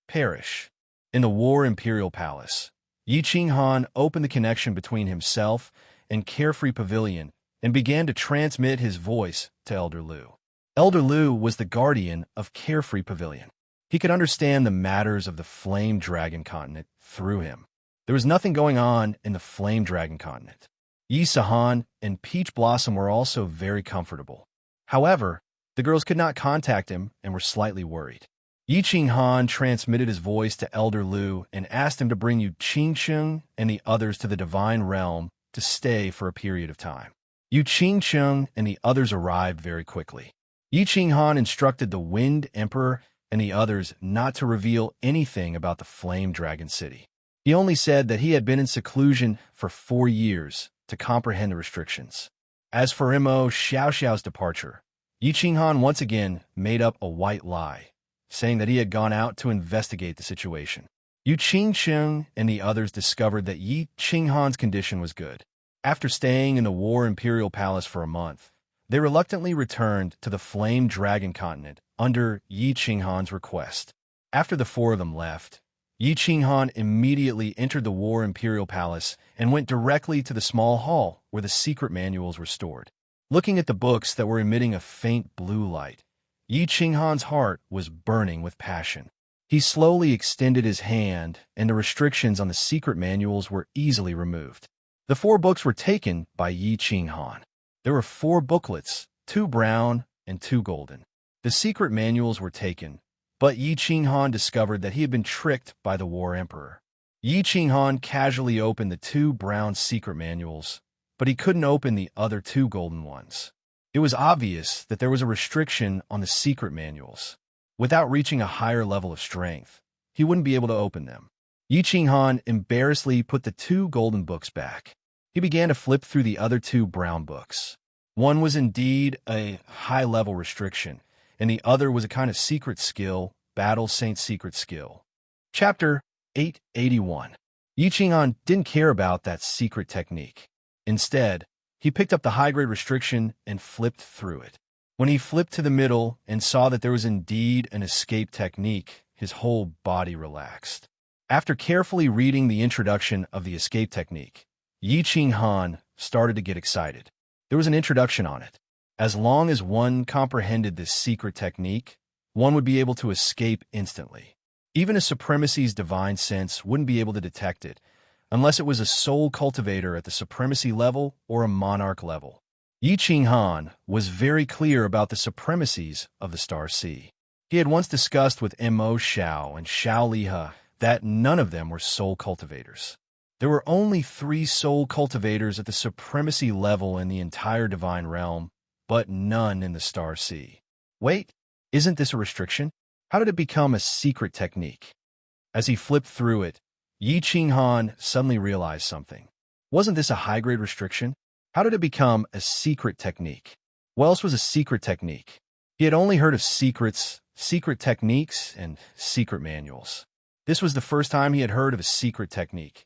perish. In the War Imperial Palace, Yi Qinghan opened the connection between himself and Carefree Pavilion and began to transmit his voice to Elder Lu. Elder Lu was the guardian of Carefree Pavilion. He could understand the matters of the Flame Dragon Continent through him. There was nothing going on in the Flame Dragon Continent. Yi Sahan and Peach Blossom were also very comfortable. However, the girls could not contact him and were slightly worried. Yi Qinghan transmitted his voice to Elder Lu and asked him to bring Yu Qingcheng and the others to the divine realm to stay for a period of time. Yu Qingcheng and the others arrived very quickly. Yi Qinghan instructed the Wind Emperor and the others not to reveal anything about the Flame Dragon City. He only said that he had been in seclusion for 4 years to comprehend the restrictions. As for Mo Xiaoxiao's departure, Yi Qinghan once again made up a white lie, saying that he had gone out to investigate the situation. Yu Qingcheng and the others discovered that Yi Qinghan's condition was good. After staying in the War Imperial Palace for a month, they reluctantly returned to the Flame Dragon continent under Yi Qinghan's request. After the 4 of them left, Yi Qinghan immediately entered the War Imperial Palace and went directly to the small hall where the secret manuals were stored. Looking at the books that were emitting a faint blue light, Yi Qinghan's heart was burning with passion. He slowly extended his hand, and the restrictions on the secret manuals were easily removed. The 4 books were taken by Yi Qinghan. There were 4 booklets, 2 brown and 2 golden. The secret manuals were taken, but Yi Qinghan discovered that he had been tricked by the War Emperor. Yi Qinghan casually opened the 2 brown secret manuals, but he couldn't open the other 2 golden ones. It was obvious that there was a restriction on the secret manuals. Without reaching a higher level of strength, he wouldn't be able to open them. Yi Qinghan embarrassedly put the 2 golden books back. He began to flip through the other 2 brown books. One was indeed a high-level restriction, and the other was a kind of secret skill, Battle Saint Secret Skill. Chapter 881. Yi Qinghan didn't care about that secret technique. Instead, he picked up the high-grade restriction and flipped through it. When he flipped to the middle and saw that there was indeed an escape technique, his whole body relaxed. After carefully reading the introduction of the escape technique, Yi Qinghan started to get excited. There was an introduction on it. As long as one comprehended this secret technique, one would be able to escape instantly. Even a supremacy's divine sense wouldn't be able to detect it, unless it was a soul cultivator at the supremacy level or a monarch level. Yi Qinghan was very clear about the supremacies of the Star Sea. He had once discussed with Mo Xiao and Xiao Lihe that none of them were soul cultivators. There were only 3 soul cultivators at the supremacy level in the entire divine realm, but none in the Star Sea. Wait, isn't this a restriction? How did it become a secret technique? As he flipped through it, Yi Qinghan suddenly realized something. Wasn't this a high-grade restriction? How did it become a secret technique? What else was a secret technique? He had only heard of secrets, secret techniques, and secret manuals. This was the first time he had heard of a secret technique.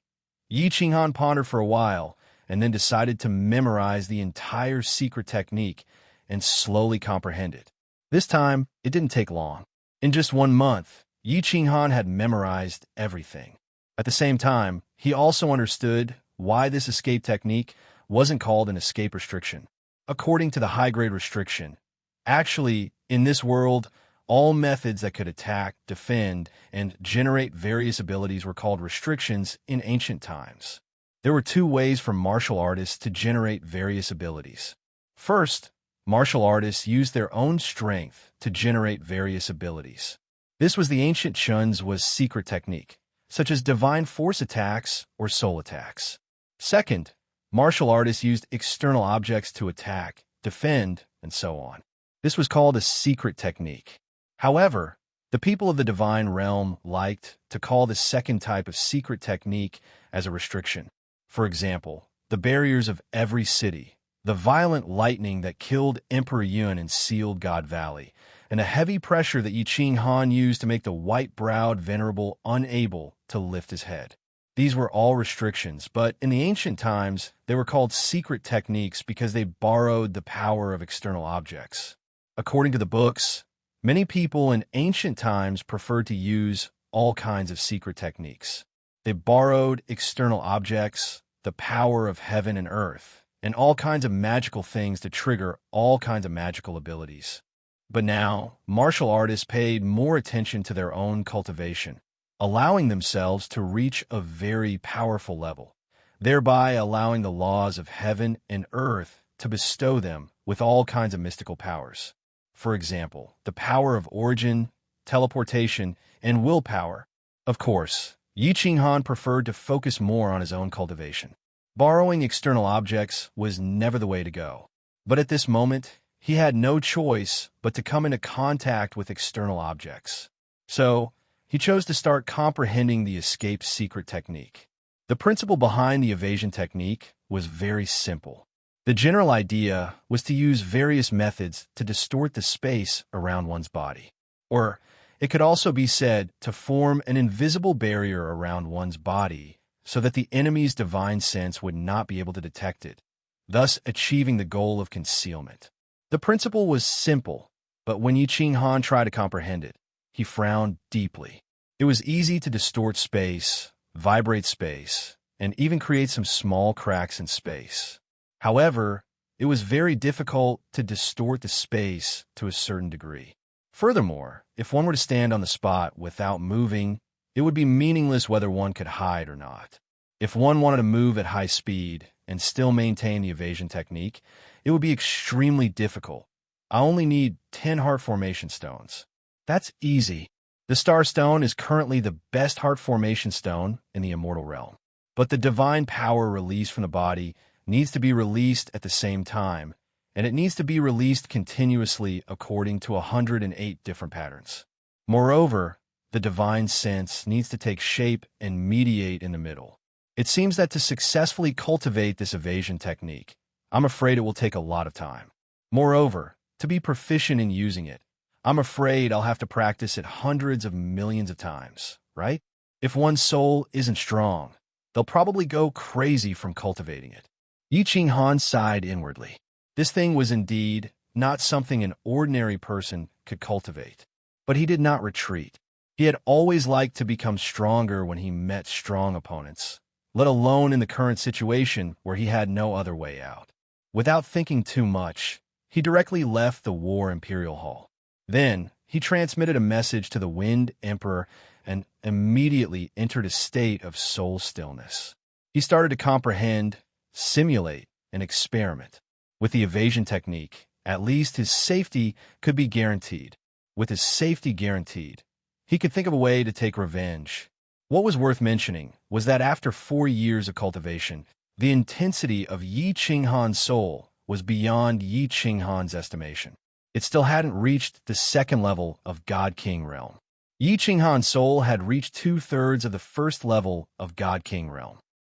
Yi Qinghan pondered for a while, and then decided to memorize the entire secret technique and slowly comprehend it. This time, it didn't take long. In just 1 month, Yi Qinghan had memorized everything. At the same time, he also understood why this escape technique wasn't called an escape restriction. According to the high-grade restriction, actually, in this world, all methods that could attack, defend, and generate various abilities were called restrictions in ancient times. There were 2 ways for martial artists to generate various abilities. First, martial artists used their own strength to generate various abilities. This was the ancient Chun's secret technique, such as divine force attacks or soul attacks. Second, martial artists used external objects to attack, defend, and so on. This was called a secret technique. However, the people of the divine realm liked to call the second type of secret technique as a restriction. For example, the barriers of every city, the violent lightning that killed Emperor Yun in Sealed God Valley, and a heavy pressure that Yi Qinghan used to make the white-browed venerable unable to lift his head. These were all restrictions, but in the ancient times, they were called secret techniques because they borrowed the power of external objects. According to the books, many people in ancient times preferred to use all kinds of secret techniques. They borrowed external objects, the power of heaven and earth, and all kinds of magical things to trigger all kinds of magical abilities. But now, martial artists paid more attention to their own cultivation, allowing themselves to reach a very powerful level, thereby allowing the laws of heaven and earth to bestow them with all kinds of mystical powers. For example, the power of origin, teleportation, and willpower. Of course, Yi Qinghan preferred to focus more on his own cultivation. Borrowing external objects was never the way to go. But at this moment, he had no choice but to come into contact with external objects. So, he chose to start comprehending the escape secret technique. The principle behind the evasion technique was very simple. The general idea was to use various methods to distort the space around one's body. Or, it could also be said to form an invisible barrier around one's body so that the enemy's divine sense would not be able to detect it, thus achieving the goal of concealment. The principle was simple, but when Yi Qinghan tried to comprehend it, he frowned deeply. It was easy to distort space, vibrate space, and even create some small cracks in space. However, it was very difficult to distort the space to a certain degree. Furthermore, if one were to stand on the spot without moving, it would be meaningless whether one could hide or not. If one wanted to move at high speed and still maintain the evasion technique, it would be extremely difficult. I only need 10 heart formation stones. That's easy. The Star Stone is currently the best heart formation stone in the immortal realm. But the divine power released from the body needs to be released at the same time, and it needs to be released continuously according to 108 different patterns. Moreover, the divine sense needs to take shape and mediate in the middle. It seems that to successfully cultivate this evasion technique, I'm afraid it will take a lot of time. Moreover, to be proficient in using it, I'm afraid I'll have to practice it hundreds of millions of times, right? If one's soul isn't strong, they'll probably go crazy from cultivating it. Yi Qinghan sighed inwardly. This thing was indeed not something an ordinary person could cultivate. But he did not retreat. He had always liked to become stronger when he met strong opponents, let alone in the current situation where he had no other way out. Without thinking too much, he directly left the War Imperial Hall. Then, he transmitted a message to the Wind Emperor and immediately entered a state of soul stillness. He started to comprehend, simulate, and experiment. With the evasion technique, at least his safety could be guaranteed. With his safety guaranteed, he could think of a way to take revenge. What was worth mentioning was that after 4 years of cultivation, the intensity of Yi Qinghan's soul was beyond Yi Qinghan's estimation. It still hadn't reached the second level of God King realm. Yi Qinghan's soul had reached 2/3 of the first level of God King realm.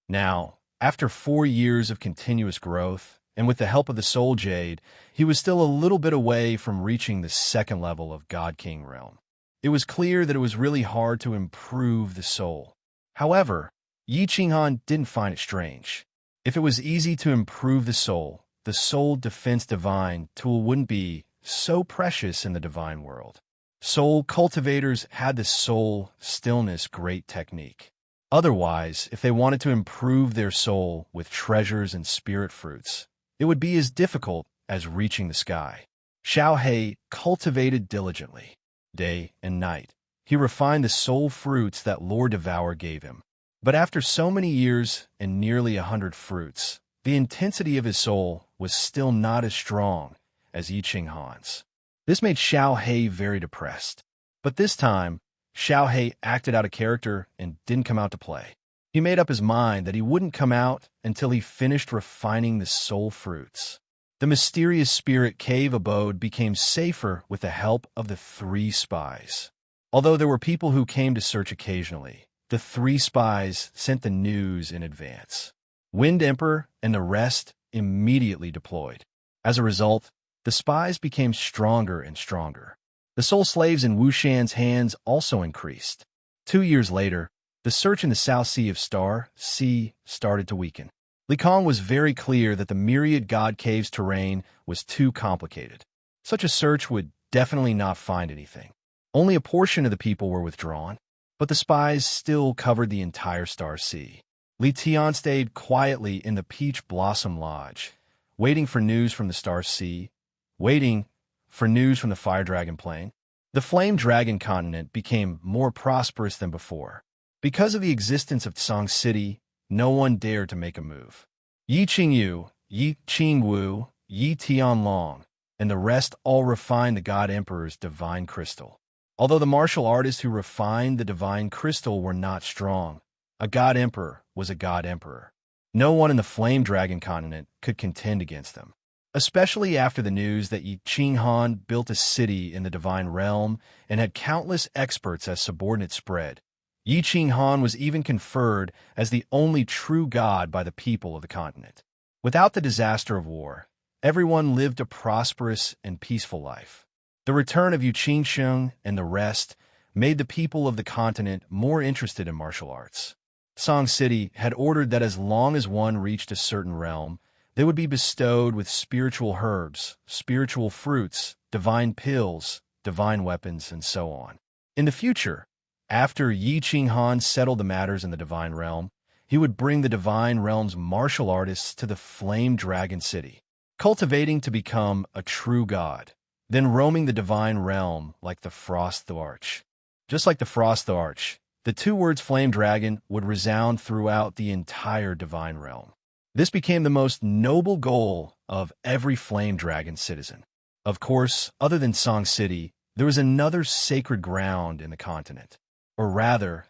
Now, after 4 years of continuous growth, and with the help of the Soul Jade, he was still a little bit away from reaching the second level of God King realm. It was clear that it was really hard to improve the soul. However, Yi Qinghan didn't find it strange. If it was easy to improve the soul defense divine tool wouldn't be so precious in the divine world. Soul cultivators had the soul stillness great technique. Otherwise, if they wanted to improve their soul with treasures and spirit fruits, it would be as difficult as reaching the sky. Xiao He cultivated diligently, day and night. He refined the soul fruits that Lord Devour gave him. But after so many years and nearly 100 fruits, the intensity of his soul was still not as strong as Yi Qinghan's. This made Xiao He very depressed. But this time, Xiao He acted out a character and didn't come out to play. He made up his mind that he wouldn't come out until he finished refining the soul fruits. The mysterious spirit cave abode became safer with the help of the 3 spies. Although there were people who came to search occasionally, the 3 spies sent the news in advance. Wind Emperor and the rest immediately deployed. As a result, the spies became stronger and stronger. The soul slaves in Wushan's hands also increased. 2 years later, the search in the South Sea of Star Sea started to weaken. Li Kong was very clear that the myriad god caves terrain was too complicated. Such a search would definitely not find anything. Only a portion of the people were withdrawn, but the spies still covered the entire Star Sea. Li Tian stayed quietly in the Peach Blossom Lodge, waiting for news from the Star Sea, waiting for news from the Fire Dragon Plain. The Flame Dragon continent became more prosperous than before. Because of the existence of Tsang City, no one dared to make a move. Yi Qingyu, Yi Qingwu, Yi Tianlong, and the rest all refined the God Emperor's divine crystal. Although the martial artists who refined the divine crystal were not strong, a god emperor was a god emperor. No one in the Flame Dragon continent could contend against them, especially after the news that Yi Ching Han built a city in the divine realm and had countless experts as subordinates spread. Yi Ching Han was even conferred as the only true god by the people of the continent. Without the disaster of war, everyone lived a prosperous and peaceful life. The return of Yu Qingsheng and the rest made the people of the continent more interested in martial arts. Song City had ordered that as long as one reached a certain realm, they would be bestowed with spiritual herbs, spiritual fruits, divine pills, divine weapons, and so on. In the future, after Yi Ching Han settled the matters in the divine realm, he would bring the divine realm's martial artists to the Flame Dragon City, cultivating to become a true god, then roaming the divine realm like the Frost the Arch. Just like the Frost the Arch, the two words Flame Dragon would resound throughout the entire divine realm. This became the most noble goal of every Flame Dragon citizen. Of course, other than Song City, there was another sacred ground in the continent. Or rather,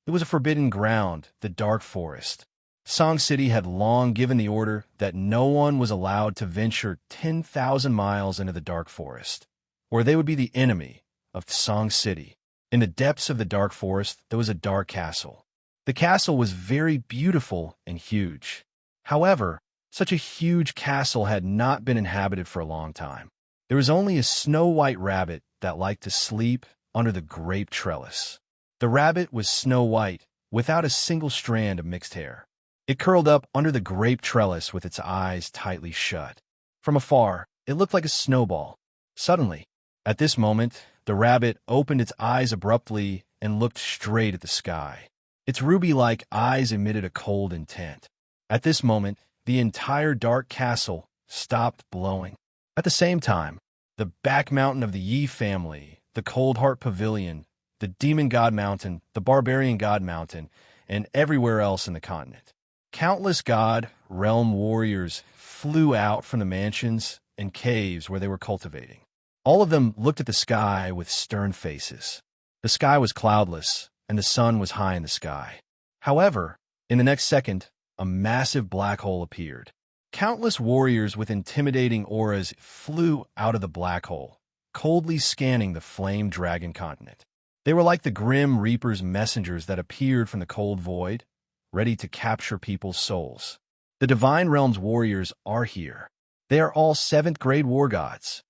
it was a forbidden ground, the Dark Forest. Song City had long given the order that no one was allowed to venture 10,000 miles into the Dark Forest, or they would be the enemy of Song City. In the depths of the Dark Forest, there was a dark castle. The castle was very beautiful and huge. However, such a huge castle had not been inhabited for a long time. There was only a snow-white rabbit that liked to sleep under the grape trellis. The rabbit was snow-white, without a single strand of mixed hair. It curled up under the grape trellis with its eyes tightly shut. From afar, it looked like a snowball. Suddenly, at this moment, the rabbit opened its eyes abruptly and looked straight at the sky. Its ruby-like eyes emitted a cold intent. At this moment, the entire dark castle stopped blowing. At the same time, the back mountain of the Yi family, the Cold Heart Pavilion, the Demon God Mountain, the Barbarian God Mountain, and everywhere else in the continent. Countless god realm warriors flew out from the mansions and caves where they were cultivating. All of them looked at the sky with stern faces. The sky was cloudless, and the sun was high in the sky. However, in the next second, a massive black hole appeared. Countless warriors with intimidating auras flew out of the black hole, coldly scanning the Flame Dragon continent. They were like the Grim Reaper's messengers that appeared from the cold void, ready to capture people's souls. The Divine Realm's warriors are here. They are all 7th-grade war gods.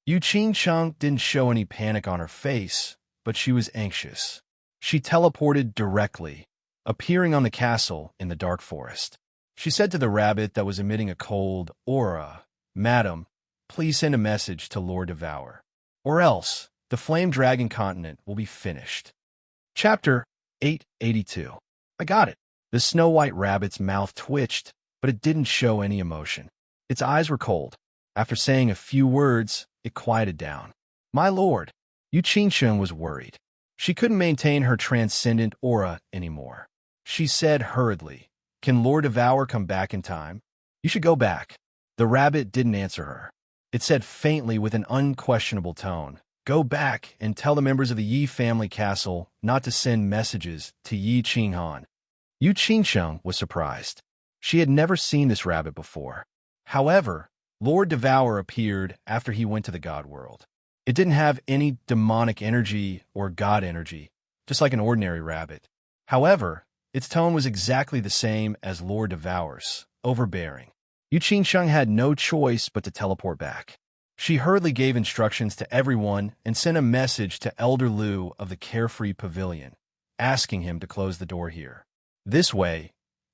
Yu Qingsheng didn't show any panic on her face, but she was anxious. She teleported directly, appearing on the castle in the dark forest. She said to the rabbit that was emitting a cold aura, "Madam, please send a message to Lord Devour, or else the Flame Dragon continent will be finished." Chapter 882. I got it. The snow-white rabbit's mouth twitched, but it didn't show any emotion. Its eyes were cold. After saying a few words, it quieted down. My lord, Yu Qingsheng was worried. She couldn't maintain her transcendent aura anymore. She said hurriedly, "Can Lord Devour come back in time?" "You should go back." The rabbit didn't answer her. It said faintly with an unquestionable tone, "Go back and tell the members of the Yi family castle not to send messages to Yi Qinghan." Yu Qingsheng was surprised. She had never seen this rabbit before. However, Lord Devour appeared after he went to the god world. It didn't have any demonic energy or god energy, just like an ordinary rabbit. However, its tone was exactly the same as Lord Devour's, overbearing. Yu Qingsheng had no choice but to teleport back. She hurriedly gave instructions to everyone and sent a message to Elder Liu of the Carefree Pavilion, asking him to close the door here. This way,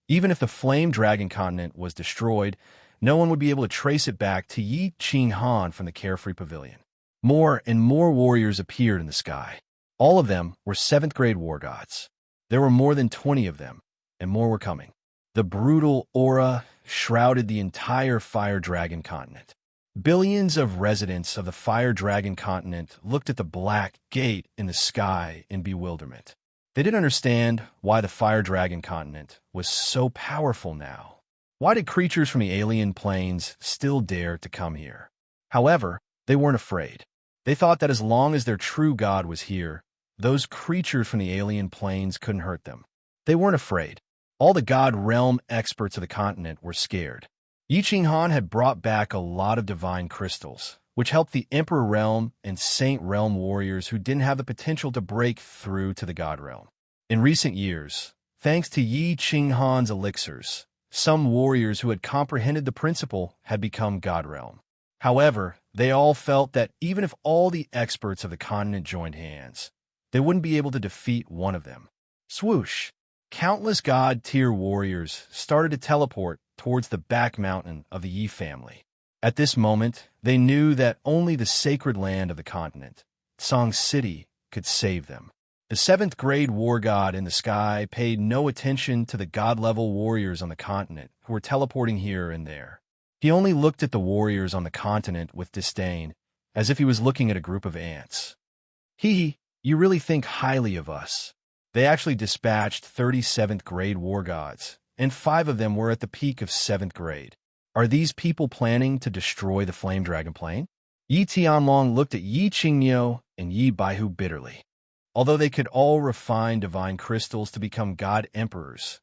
even if the Flame Dragon continent was destroyed, no one would be able to trace it back to Yi Qinghan from the Carefree Pavilion. More and more warriors appeared in the sky. All of them were 7th-grade war gods. There were more than 20 of them, and more were coming. The brutal aura shrouded the entire Fire Dragon continent. Billions of residents of the Fire Dragon continent looked at the black gate in the sky in bewilderment. They didn't understand why the Fire Dragon continent was so powerful now. Why did creatures from the alien planes still dare to come here? However, they weren't afraid. They thought that as long as their true god was here, those creatures from the alien planes couldn't hurt them. They weren't afraid. All the god realm experts of the continent were scared. Yi Qinghan had brought back a lot of divine crystals, which helped the Emperor Realm and Saint Realm warriors who didn't have the potential to break through to the God Realm. In recent years, thanks to Yi Qinghan's elixirs, some warriors who had comprehended the principle had become God Realm. However, they all felt that even if all the experts of the continent joined hands, they wouldn't be able to defeat one of them. Swoosh! Countless god-tier warriors started to teleport towards the back mountain of the Yi family. At this moment, they knew that only the sacred land of the continent, Song City, could save them. The 7th grade war god in the sky paid no attention to the god-level warriors on the continent who were teleporting here and there. He only looked at the warriors on the continent with disdain, as if he was looking at a group of ants. Hee, you really think highly of us. They actually dispatched 37th grade war gods, and 5 of them were at the peak of 7th grade. Are these people planning to destroy the Flame Dragon Plane? Yi Tianlong looked at Yi Qingniu and Yi Baihu bitterly. Although they could all refine divine crystals to become god emperors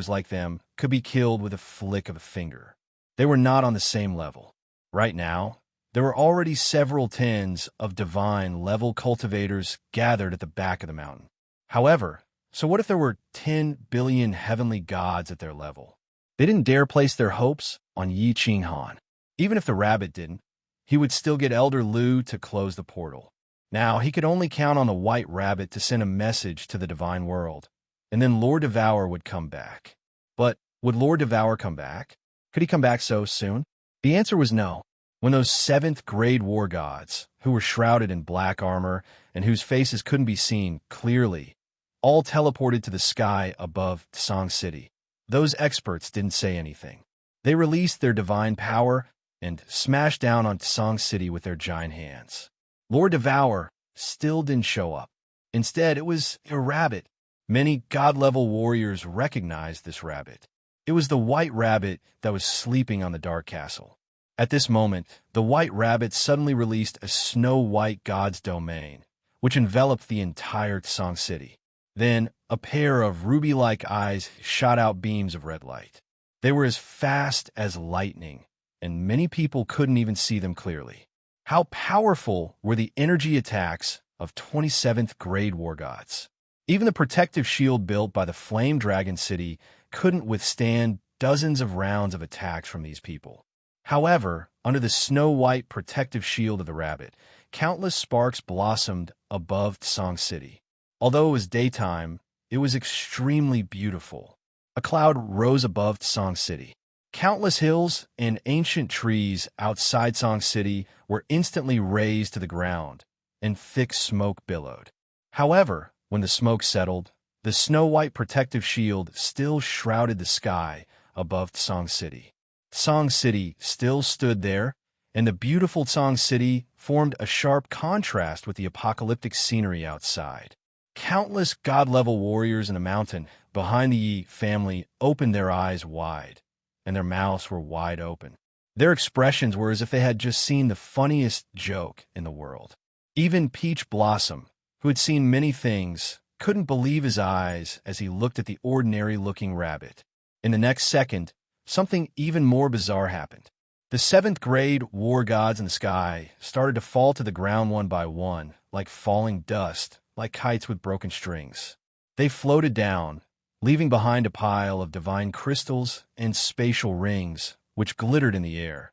like them could be killed with a flick of a finger. They were not on the same level. Right now, there were already several tens of divine-level cultivators gathered at the back of the mountain. However, so what if there were 10 billion heavenly gods at their level? They didn't dare place their hopes on Yi Qinghan. Even if the rabbit didn't, he would still get Elder Lu to close the portal. Now, he could only count on the white rabbit to send a message to the divine world, and then Lord Devour would come back. But would Lord Devour come back? Could he come back so soon? The answer was no. When those 7th grade war gods, who were shrouded in black armor and whose faces couldn't be seen clearly, all teleported to the sky above Song City, those experts didn't say anything. They released their divine power and smashed down on Song City with their giant hands. Lord Devour still didn't show up. Instead, it was a rabbit. Many god-level warriors recognized this rabbit. It was the white rabbit that was sleeping on the Dark Castle. At this moment, the white rabbit suddenly released a snow-white god's domain, which enveloped the entire Song City. Then, a pair of ruby-like eyes shot out beams of red light. They were as fast as lightning, and many people couldn't even see them clearly. How powerful were the energy attacks of 27th grade war gods? Even the protective shield built by the Flame Dragon City couldn't withstand dozens of rounds of attacks from these people. However, under the snow-white protective shield of the rabbit, countless sparks blossomed above Song City. Although it was daytime, it was extremely beautiful. A cloud rose above Song City. Countless hills and ancient trees outside Song City were instantly razed to the ground, and thick smoke billowed. However, when the smoke settled, the snow-white protective shield still shrouded the sky above Song City. Song City still stood there, and the beautiful Song City formed a sharp contrast with the apocalyptic scenery outside. Countless god-level warriors in the mountain behind the Yi family opened their eyes wide, and their mouths were wide open. Their expressions were as if they had just seen the funniest joke in the world. Even Peach Blossom, who had seen many things, couldn't believe his eyes as he looked at the ordinary-looking rabbit. In the next second, something even more bizarre happened. The 7th grade war gods in the sky started to fall to the ground one by one, like falling dust, like kites with broken strings. They floated down, leaving behind a pile of divine crystals and spatial rings, which glittered in the air.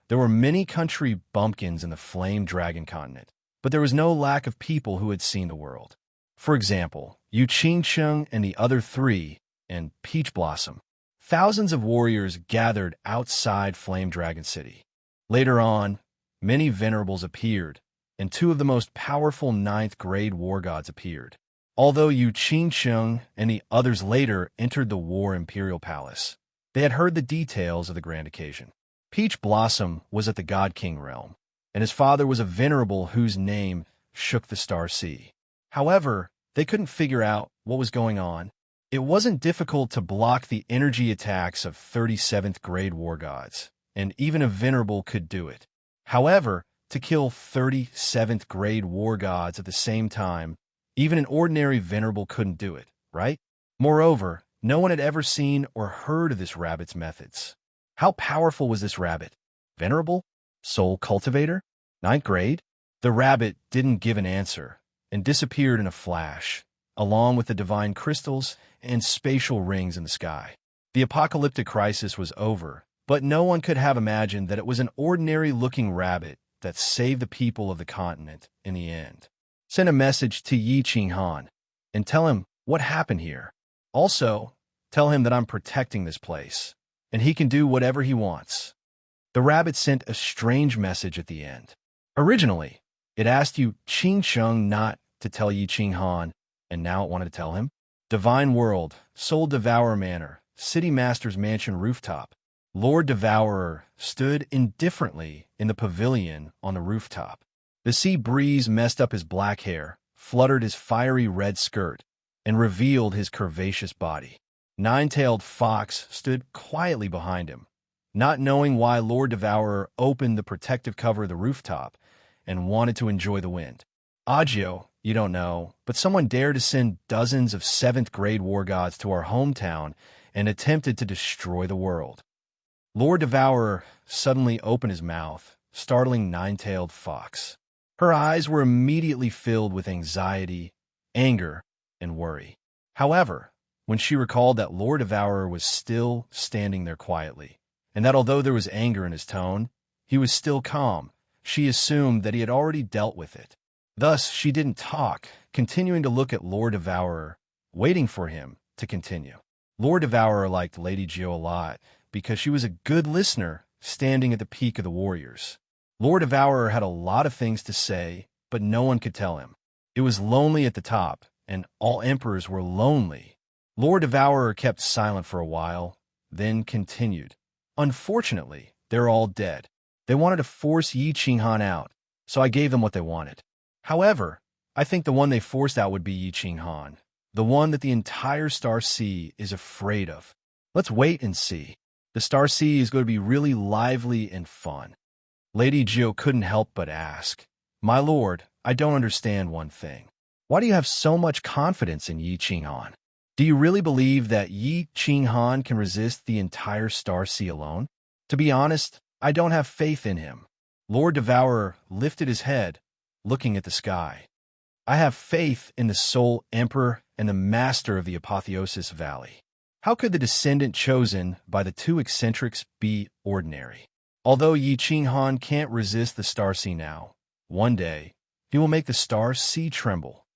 There were many country bumpkins in the Flame Dragon continent, but there was no lack of people who had seen the world. For example, Yu Qingcheng and the other 3, and Peach Blossom. Thousands of warriors gathered outside Flame Dragon City. Later on, many venerables appeared, and 2 of the most powerful 9th grade war gods appeared. Although Yu Qingcheng and the others later entered the War Imperial Palace, they had heard the details of the grand occasion. Peach Blossom was at the God King realm, and his father was a venerable whose name shook the Star Sea. However, they couldn't figure out what was going on. It wasn't difficult to block the energy attacks of 37th grade war gods, and even a venerable could do it. However, to kill 30 7th grade war gods at the same time, even an ordinary venerable couldn't do it, right? Moreover, no one had ever seen or heard of this rabbit's methods. How powerful was this rabbit? Venerable? Soul cultivator? 9th grade? The rabbit didn't give an answer and disappeared in a flash, along with the divine crystals and spatial rings in the sky. The apocalyptic crisis was over, but no one could have imagined that it was an ordinary-looking rabbit that saved the people of the continent in the end. Send a message to Yi Ching Han and tell him what happened here. Also, tell him that I'm protecting this place, and he can do whatever he wants. The rabbit sent a strange message at the end. Originally, it asked you Ching Sheng not to tell Yi Ching Han, and now it wanted to tell him. Divine World, Soul Devourer Manor, City Master's Mansion Rooftop. Lord Devourer stood indifferently in the pavilion on the rooftop. The sea breeze messed up his black hair, fluttered his fiery red skirt, and revealed his curvaceous body. Nine-tailed Fox stood quietly behind him, not knowing why Lord Devourer opened the protective cover of the rooftop and wanted to enjoy the wind. Agio, you don't know, but someone dared to send dozens of 7th grade war gods to our hometown and attempted to destroy the world. Lord Devourer suddenly opened his mouth, startling Nine-tailed Fox. Her eyes were immediately filled with anxiety, anger, and worry. However, when she recalled that Lord Devourer was still standing there quietly, and that although there was anger in his tone, he was still calm, she assumed that he had already dealt with it. Thus, she didn't talk, continuing to look at Lord Devourer, waiting for him to continue. Lord Devourer liked Lady Geo a lot because she was a good listener, standing at the peak of the warriors. Lord Devourer had a lot of things to say, but no one could tell him. It was lonely at the top, and all emperors were lonely. Lord Devourer kept silent for a while, then continued. Unfortunately, they're all dead. They wanted to force Yi Ching Han out, so I gave them what they wanted. However, I think the one they forced out would be Yi Ching Han, the one that the entire Star Sea is afraid of. Let's wait and see. The Star Sea is going to be really lively and fun. Lady Geo couldn't help but ask, My lord, I don't understand one thing. Why do you have so much confidence in Yi Ching Han? Do you really believe that Yi Ching Han can resist the entire Star Sea alone? To be honest, I don't have faith in him. Lord Devourer lifted his head, looking at the sky. I have faith in the Soul Emperor and the Master of the Apotheosis Valley. How could the descendant chosen by the two eccentrics be ordinary? Although Yi Ching Han can't resist the Star Sea now, one day he will make the Star Sea tremble.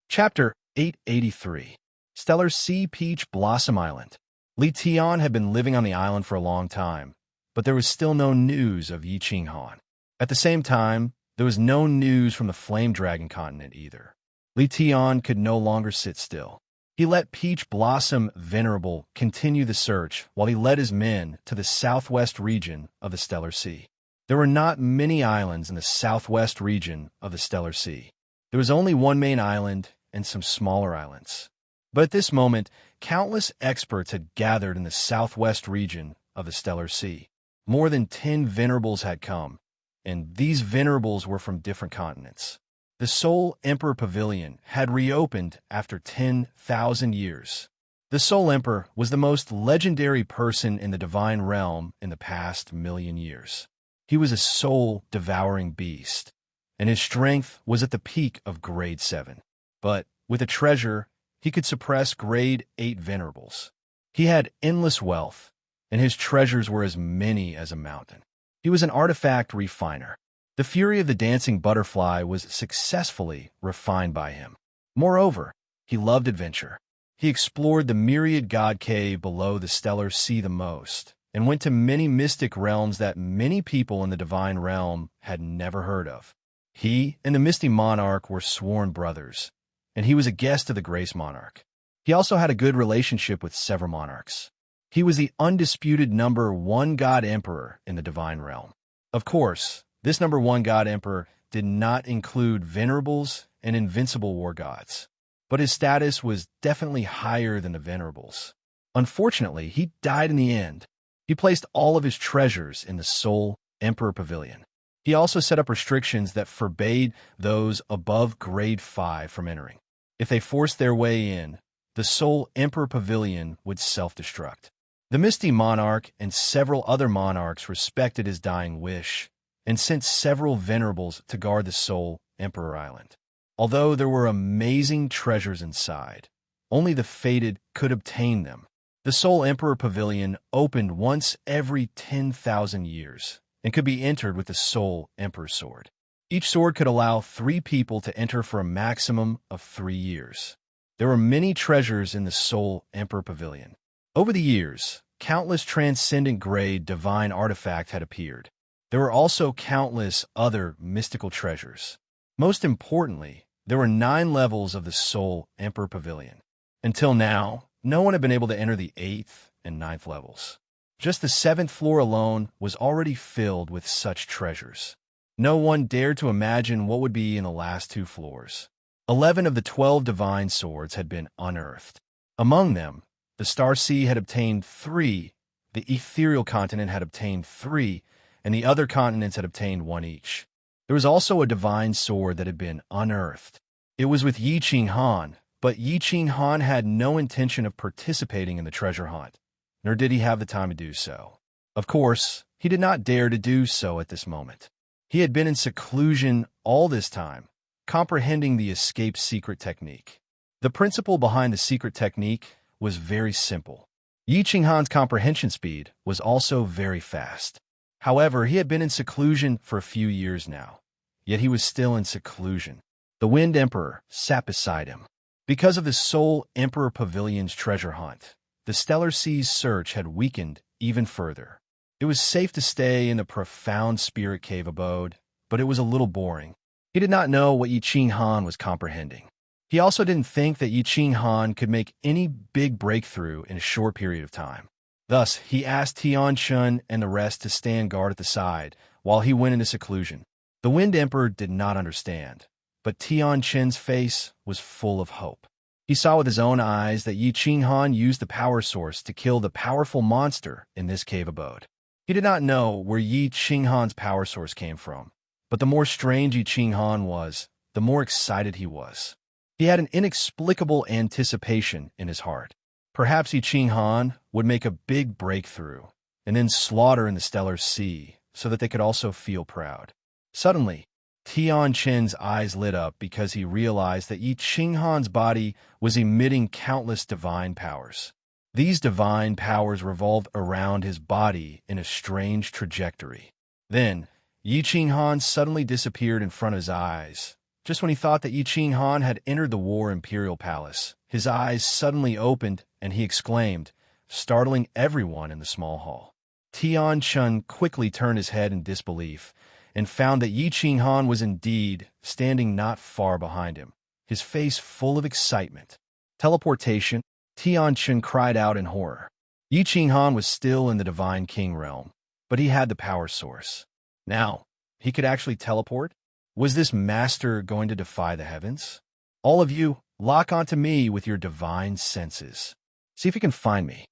Chapter 883. Stellar Sea Peach Blossom Island. Li Tian had been living on the island for a long time, but there was still no news of Yi Ching Han. At the same time, there was no news from the Flame Dragon continent either. Li Tian could no longer sit still. He let Peach Blossom Venerable continue the search while he led his men to the southwest region of the Stellar Sea. There were not many islands in the southwest region of the Stellar Sea. There was only one main island and some smaller islands. But at this moment, countless experts had gathered in the southwest region of the Stellar Sea. More than 10 venerables had come, and these venerables were from different continents. The Soul Emperor Pavilion had reopened after 10,000 years. The Soul Emperor was the most legendary person in the divine realm in the past 1,000,000 years. He was a soul-devouring beast, and his strength was at the peak of Grade 7. But with a treasure, he could suppress Grade 8 venerables. He had endless wealth, and his treasures were as many as a mountain. He was an artifact refiner. The fury of the dancing butterfly was successfully refined by him. Moreover, he loved adventure. He explored the myriad god cave below the Stellar Sea the most, and went to many mystic realms that many people in the divine realm had never heard of. He and the Misty Monarch were sworn brothers, and he was a guest of the Grace Monarch. He also had a good relationship with several monarchs. He was the undisputed number 1 God Emperor in the divine realm. Of course, this number 1 God Emperor did not include venerables and invincible war gods, but his status was definitely higher than the venerables. Unfortunately, he died in the end. He placed all of his treasures in the Soul Emperor Pavilion. He also set up restrictions that forbade those above grade 5 from entering. If they forced their way in, the Soul Emperor Pavilion would self-destruct. The Misty Monarch and several other monarchs respected his dying wish and sent several venerables to guard the Soul Emperor Island. Although there were amazing treasures inside, only the fated could obtain them. The Soul Emperor Pavilion opened once every 10,000 years and could be entered with the Soul Emperor Sword. Each sword could allow 3 people to enter for a maximum of 3 years. There were many treasures in the Soul Emperor Pavilion. Over the years, countless transcendent grade divine artifacts had appeared. There were also countless other mystical treasures. Most importantly, there were 9 levels of the Soul Emperor Pavilion. Until now, no one had been able to enter the 8th and 9th levels. Just the 7th floor alone was already filled with such treasures. No one dared to imagine what would be in the last 2 floors. 11 of the 12 divine swords had been unearthed. Among them, the Star Sea had obtained 3, the Ethereal Continent had obtained 3, and the other continents had obtained 1 each. There was also a divine sword that had been unearthed. It was with Yi Ching Han, but Yi Ching Han had no intention of participating in the treasure hunt, nor did he have the time to do so. Of course, he did not dare to do so at this moment. He had been in seclusion all this time, comprehending the escape secret technique. The principle behind the secret technique was very simple. Yi Ching Han's comprehension speed was also very fast. However, he had been in seclusion for a few years now, yet he was still in seclusion. The Wind Emperor sat beside him. Because of the Soul Emperor Pavilion's treasure hunt, the Stellar Sea's search had weakened even further. It was safe to stay in the profound spirit cave abode, but it was a little boring. He did not know what Yi Ching Han was comprehending. He also didn't think that Yi Ching Han could make any big breakthrough in a short period of time. Thus, he asked Tian Chun and the rest to stand guard at the side while he went into seclusion. The Wind Emperor did not understand, but Tian Chun's face was full of hope. He saw with his own eyes that Yi Ching Han used the power source to kill the powerful monster in this cave abode. He did not know where Yi Ching Han's power source came from, but the more strange Yi Ching Han was, the more excited he was. He had an inexplicable anticipation in his heart. Perhaps Yi Ching Han would make a big breakthrough and then slaughter in the Stellar Sea so that they could also feel proud. Suddenly, Tian Chen's eyes lit up because he realized that Yi Ching Han's body was emitting countless divine powers. These divine powers revolved around his body in a strange trajectory. Then, Yi Ching Han suddenly disappeared in front of his eyes. Just when he thought that Yi Ching Han had entered the War Imperial Palace, his eyes suddenly opened and he exclaimed, startling everyone in the small hall. Tian Chun quickly turned his head in disbelief and found that Yi Ching Han was indeed standing not far behind him, his face full of excitement. Teleportation, Tian Chun cried out in horror. Yi Ching Han was still in the Divine King realm, but he had the power source. Now, he could actually teleport? Was this master going to defy the heavens? All of you, lock onto me with your divine senses. See if you can find me.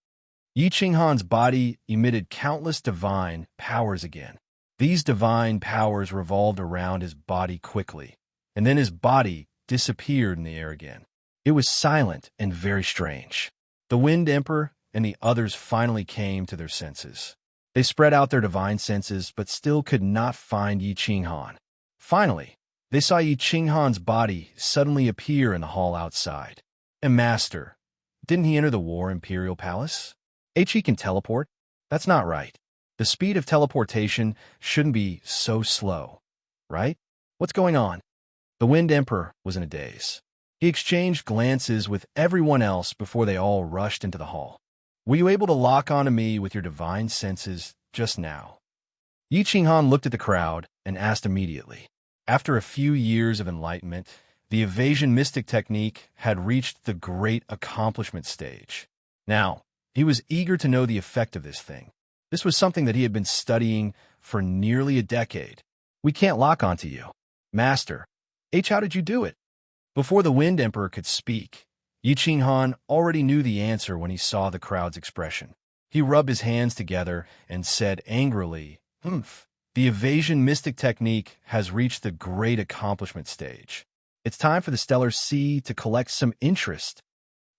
Yi Ching Han's body emitted countless divine powers again. These divine powers revolved around his body quickly, and then his body disappeared in the air again. It was silent and very strange. The Wind Emperor and the others finally came to their senses. They spread out their divine senses, but still could not find Yi Ching Han. Finally, they saw Yi Ching Han's body suddenly appear in the hall outside. And Master, didn't he enter the War Imperial Palace? He can teleport? That's not right. The speed of teleportation shouldn't be so slow, right? What's going on? The Wind Emperor was in a daze. He exchanged glances with everyone else before they all rushed into the hall. Were you able to lock onto me with your divine senses just now? Yi Ching Han looked at the crowd and asked immediately. After a few years of enlightenment, the evasion mystic technique had reached the great accomplishment stage. Now, he was eager to know the effect of this thing. This was something that he had been studying for nearly a decade. We can't lock onto you. Master, how did you do it? Before the Wind Emperor could speak, Yi Ching Han already knew the answer when he saw the crowd's expression. He rubbed his hands together and said angrily, The evasion mystic technique has reached the great accomplishment stage. It's time for the Stellar Sea to collect some interest.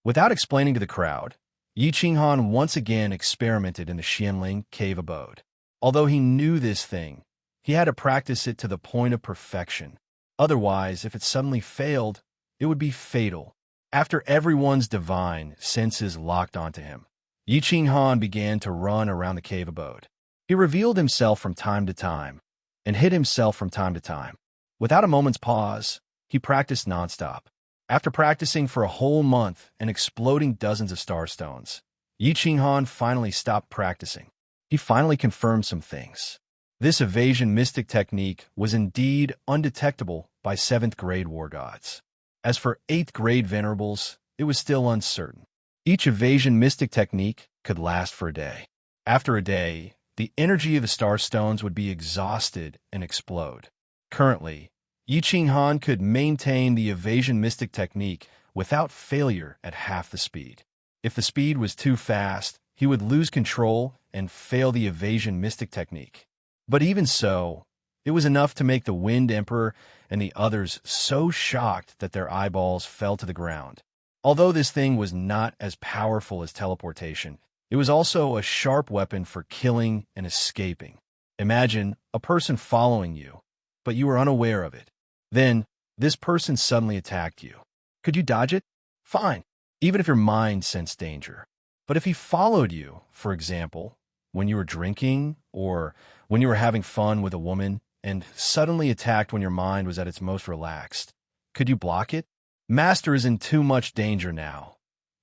Without explaining to the crowd, Yi Qinghan once again experimented in the Xianling cave abode. Although he knew this thing, he had to practice it to the point of perfection. Otherwise, if it suddenly failed, it would be fatal. After everyone's divine senses locked onto him, Yi Qinghan began to run around the cave abode. He revealed himself from time to time and hid himself from time to time. Without a moment's pause, he practiced nonstop. After practicing for a whole month and exploding dozens of star stones, Yi Qinghan finally stopped practicing. He finally confirmed some things. This evasion mystic technique was indeed undetectable by 7th grade war gods. As for 8th grade venerables, it was still uncertain. Each evasion mystic technique could last for a day. After a day, the energy of the star stones would be exhausted and explode. Currently, Yi Qinghan could maintain the evasion mystic technique without failure at half the speed. If the speed was too fast, he would lose control and fail the evasion mystic technique. But even so, it was enough to make the Wind Emperor and the others so shocked that their eyeballs fell to the ground. Although this thing was not as powerful as teleportation, it was also a sharp weapon for killing and escaping. Imagine a person following you, but you were unaware of it. Then, this person suddenly attacked you. Could you dodge it? Fine, even if your mind sensed danger. But if he followed you, for example, when you were drinking or when you were having fun with a woman and suddenly attacked when your mind was at its most relaxed, could you block it? Master is in too much danger now.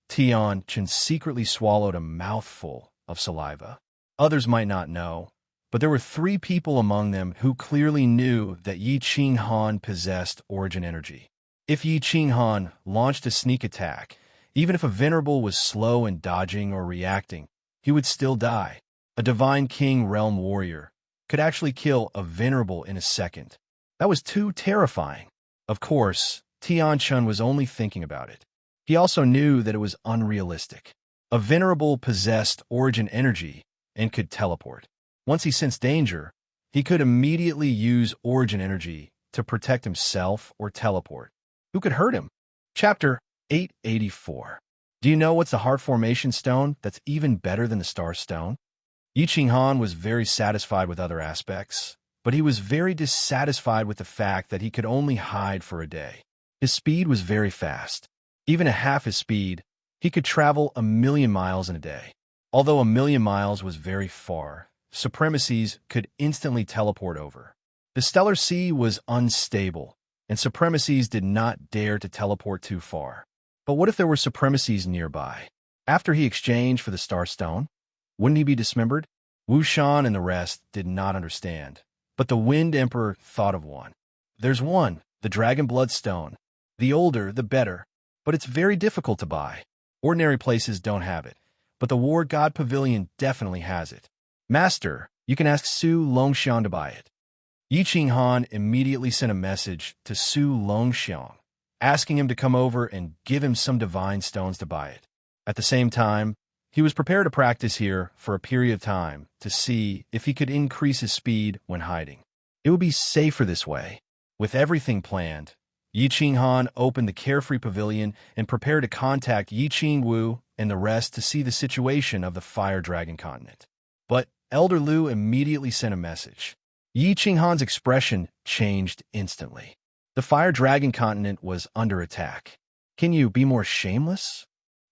Tian Chen secretly swallowed a mouthful of saliva. Others might not know, but there were 3 people among them who clearly knew that Yi Qinghan possessed origin energy. If Yi Qinghan launched a sneak attack, even if a venerable was slow in dodging or reacting, he would still die. A divine king realm warrior could actually kill a venerable in a second. That was too terrifying. Of course, Tian Chen was only thinking about it. He also knew that it was unrealistic. A venerable possessed origin energy and could teleport. Once he sensed danger, he could immediately use origin energy to protect himself or teleport. Who could hurt him? Chapter 884. Do you know what's the heart formation stone that's even better than the star stone? Yi Qinghan was very satisfied with other aspects, but he was very dissatisfied with the fact that he could only hide for a day. His speed was very fast. Even at half his speed, he could travel 1,000,000 miles in a day. Although 1,000,000 miles was very far, supremacies could instantly teleport over. The Stellar Sea was unstable, and supremacies did not dare to teleport too far. But what if there were supremacies nearby? After he exchanged for the Star Stone, wouldn't he be dismembered? Wu Shan and the rest did not understand, but the Wind Emperor thought of one. There's one, the Dragon Blood Stone. The older, the better, but it's very difficult to buy. Ordinary places don't have it, but the War God Pavilion definitely has it. Master, you can ask Su Longxiang to buy it. Yi Qinghan immediately sent a message to Su Longxiang, asking him to come over and give him some divine stones to buy it. At the same time, he was prepared to practice here for a period of time to see if he could increase his speed when hiding. It would be safer this way. With everything planned, Yi Qinghan opened the Carefree Pavilion and prepared to contact Yi Qingwu and the rest to see the situation of the Fire Dragon Continent. But Elder Lu immediately sent a message. Yi Qinghan's expression changed instantly. The Fire Dragon Continent was under attack. Can you be more shameless?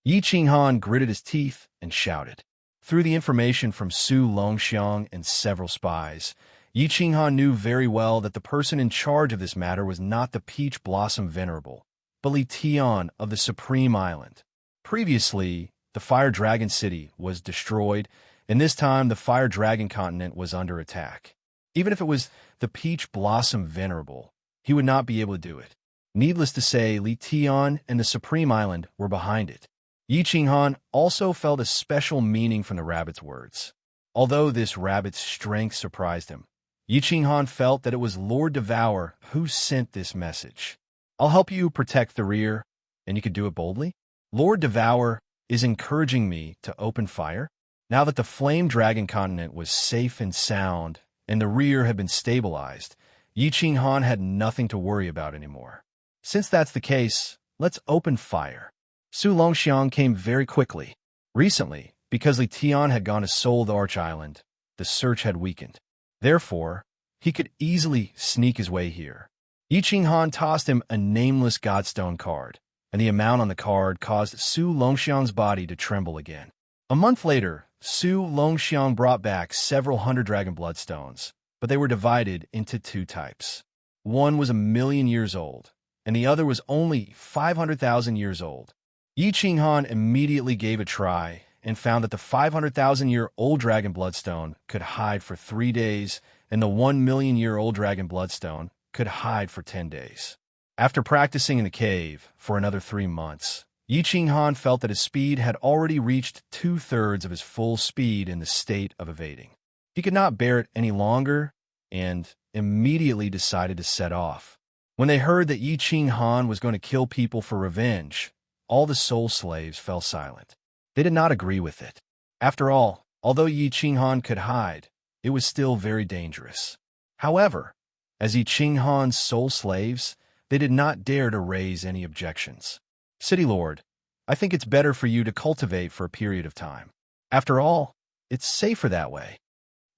Yi Qinghan gritted his teeth and shouted. Through the information from Su Longxiang and several spies, Yi Qinghan knew very well that the person in charge of this matter was not the Peach Blossom Venerable, but Li Tian of the Supreme Island. Previously, the Fire Dragon City was destroyed, and this time the Fire Dragon Continent was under attack. Even if it was the Peach Blossom Venerable, he would not be able to do it. Needless to say, Li Tian and the Supreme Island were behind it. Yi Qinghan also felt a special meaning from the rabbit's words. Although this rabbit's strength surprised him, Yi Qinghan felt that it was Lord Devour who sent this message. I'll help you protect the rear, and you can do it boldly. Lord Devour is encouraging me to open fire. Now that the Flame Dragon Continent was safe and sound, and the rear had been stabilized, Yi Qinghan had nothing to worry about anymore. Since that's the case, let's open fire. Su Longxiang came very quickly. Recently, because Li Tian had gone to Seoul the Arch Island, the search had weakened. Therefore, he could easily sneak his way here. Yi Qinghan tossed him a nameless Godstone card, and the amount on the card caused Su Longxiang's body to tremble again. A month later, Su Longxiang brought back several hundred Dragon Bloodstones, but they were divided into two types. One was 1,000,000 years old, and the other was only 500,000 years old. Yi Qinghan immediately gave a try and found that the 500,000-year-old Dragon Bloodstone could hide for 3 days, and the 1,000,000-year-old Dragon Bloodstone could hide for 10 days. After practicing in the cave for another 3 months, Yi Qinghan felt that his speed had already reached 2/3 of his full speed in the state of evading. He could not bear it any longer and immediately decided to set off. When they heard that Yi Qinghan was going to kill people for revenge, all the soul slaves fell silent. They did not agree with it. After all, although Yi Qinghan could hide, it was still very dangerous. However, as Yi Qinghan's soul slaves, they did not dare to raise any objections. City Lord, I think it's better for you to cultivate for a period of time. After all, it's safer that way.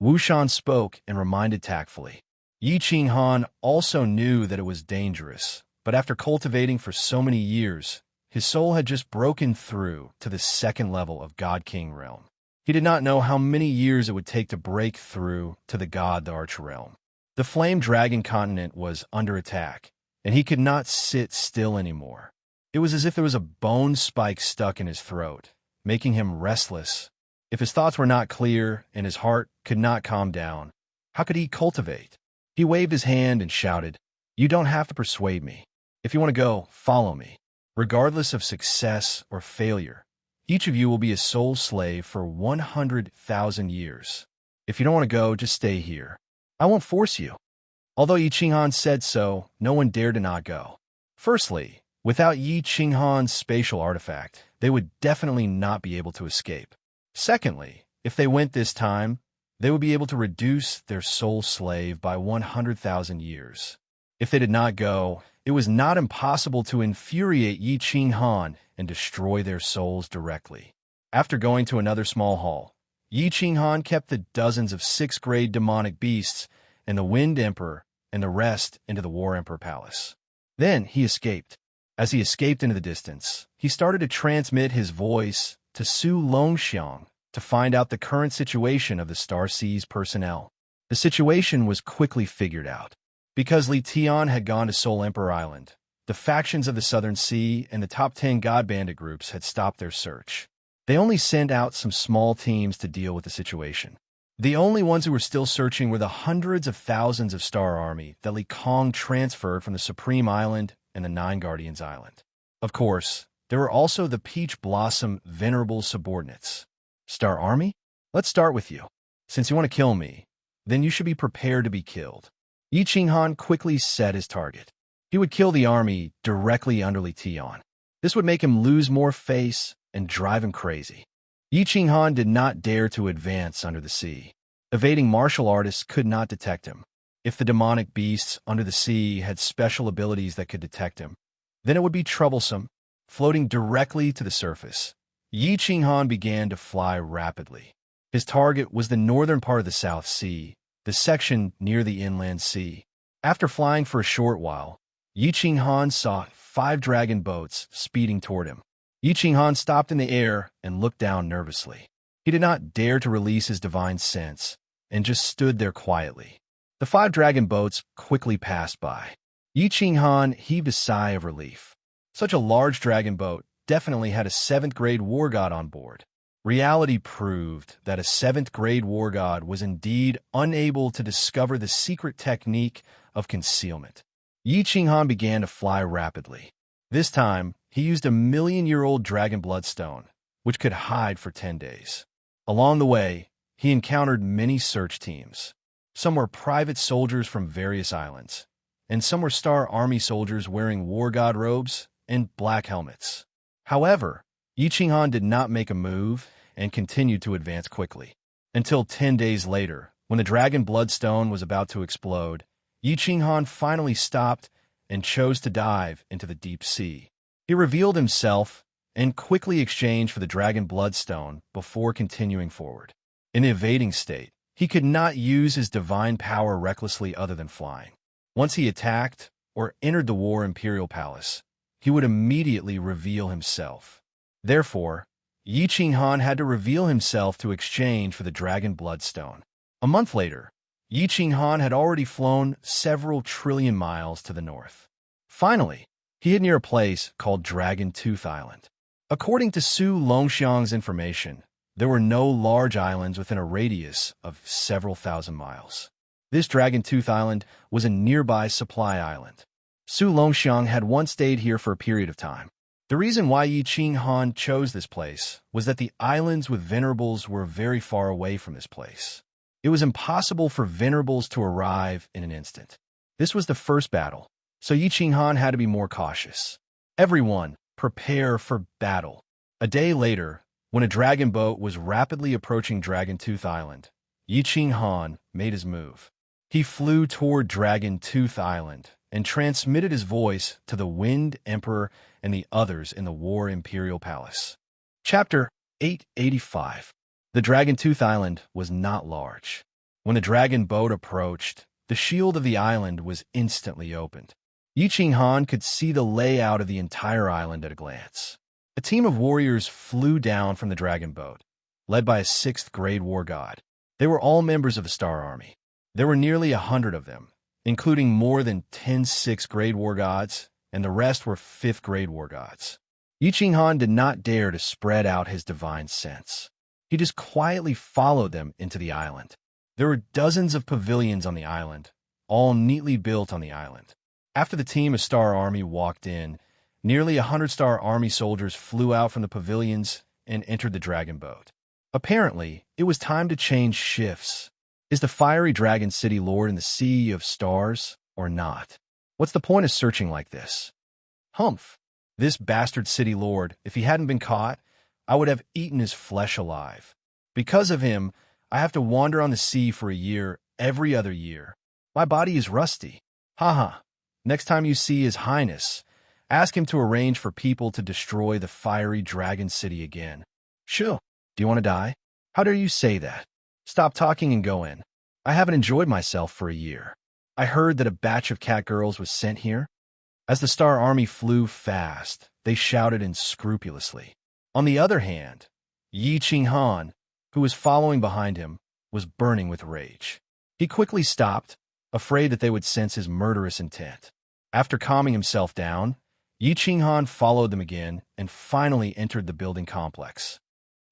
Wu Shan spoke and reminded tactfully. Yi Qinghan also knew that it was dangerous, but after cultivating for so many years, his soul had just broken through to the second level of God King realm. He did not know how many years it would take to break through to the God the Arch realm. The Flame Dragon continent was under attack, and he could not sit still anymore. It was as if there was a bone spike stuck in his throat, making him restless. If his thoughts were not clear and his heart could not calm down, how could he cultivate? He waved his hand and shouted, "You don't have to persuade me. If you want to go, follow me. Regardless of success or failure, each of you will be a soul slave for 100,000 years. If you don't want to go, just stay here. I won't force you." Although Yi Qinghan said so, no one dared to not go. Firstly, without Yi Qinghan's spatial artifact, they would definitely not be able to escape. Secondly, if they went this time, they would be able to reduce their soul slave by 100,000 years. If they did not go, it was not impossible to infuriate Yi Qinghan and destroy their souls directly. After going to another small hall, Yi Qinghan kept the dozens of 6th-grade demonic beasts and the Wind Emperor and the rest into the War Emperor Palace. Then he escaped. As he escaped into the distance, he started to transmit his voice to Su Longxiang to find out the current situation of the Star Seas personnel. The situation was quickly figured out. Because Li Tian had gone to Seoul Emperor Island, the factions of the Southern Sea and the top 10 God Bandit groups had stopped their search. They only sent out some small teams to deal with the situation. The only ones who were still searching were the hundreds of thousands of Star Army that Li Kong transferred from the Supreme Island and the Nine Guardians Island. Of course, there were also the Peach Blossom Venerable subordinates. Star Army? Let's start with you. Since you want to kill me, then you should be prepared to be killed. Yi Qinghan quickly set his target. He would kill the army directly under Li Tian. This would make him lose more face and drive him crazy. Yi Qinghan did not dare to advance under the sea. Evading martial artists could not detect him. If the demonic beasts under the sea had special abilities that could detect him, then it would be troublesome. Floating directly to the surface, Yi Qinghan began to fly rapidly. His target was the northern part of the South Sea, the section near the inland sea. After flying for a short while, Yi Qinghan saw 5 dragon boats speeding toward him. Yi Qinghan stopped in the air and looked down nervously. He did not dare to release his divine sense and just stood there quietly. The 5 dragon boats quickly passed by. Yi Qinghan heaved a sigh of relief. Such a large dragon boat definitely had a 7th-grade war god on board. Reality proved that a 7th-grade war god was indeed unable to discover the secret technique of concealment. Yi Qinghan began to fly rapidly. This time, he used a 1,000,000-year-old dragon bloodstone, which could hide for 10 days. Along the way, he encountered many search teams. Some were private soldiers from various islands, and some were Star Army soldiers wearing war god robes and black helmets. However, Yi Qinghan did not make a move and continued to advance quickly. Until 10 days later, When the dragon bloodstone was about to explode, Yi Qinghan finally stopped and chose to dive into the deep sea. He revealed himself and quickly exchanged for the dragon bloodstone before continuing forward. In the evading state, he could not use his divine power recklessly other than flying. Once he attacked or entered the War Imperial Palace, he would immediately reveal himself. Therefore, Yi Qinghan had to reveal himself to exchange for the dragon bloodstone. A month later, Yi Qinghan had already flown several trillion miles to the north. Finally, he hid near a place called Dragon Tooth Island. According to Su Longxiang's information, there were no large islands within a radius of several thousand miles. This Dragon Tooth Island was a nearby supply island. Su Longxiang had once stayed here for a period of time. The reason why Yi Qinghan chose this place was that the islands with venerables were very far away from this place. It was impossible for venerables to arrive in an instant. This was the first battle, so Yi Qinghan had to be more cautious. Everyone, prepare for battle. A day later, when a dragon boat was rapidly approaching Dragon Tooth Island, Yi Qinghan made his move. He flew toward Dragon Tooth Island and transmitted his voice to the Wind Emperor and the others in the War Imperial Palace. Chapter 885. The Dragon Tooth Island was not large. When the dragon boat approached, the shield of the island was instantly opened. Yi Qinghan could see the layout of the entire island at a glance. A team of warriors flew down from the dragon boat, led by a 6th-grade war god. They were all members of the Star Army. There were nearly 100 of them, including more than 10 6th-grade war gods, and the rest were 5th-grade war gods. Yi Qinghan did not dare to spread out his divine sense. He just quietly followed them into the island. There were dozens of pavilions on the island, all neatly built on the island. After the team of Star Army walked in, nearly 100 Star Army soldiers flew out from the pavilions and entered the dragon boat. Apparently, it was time to change shifts. Is the fiery dragon city lord in the Sea of Stars or not? What's the point of searching like this? Humph! This bastard city lord, if he hadn't been caught, I would have eaten his flesh alive. Because of him, I have to wander on the sea for a year every other year. My body is rusty. Haha. Next time you see His Highness, ask him to arrange for people to destroy the fiery dragon city again. Shoo, do you want to die? How dare you say that? Stop talking and go in. I haven't enjoyed myself for a year. I heard that a batch of cat girls was sent here. As the Star Army flew fast, they shouted unscrupulously. On the other hand, Yi Qinghan, who was following behind him, was burning with rage. He quickly stopped, afraid that they would sense his murderous intent. After calming himself down, Yi Qinghan followed them again and finally entered the building complex.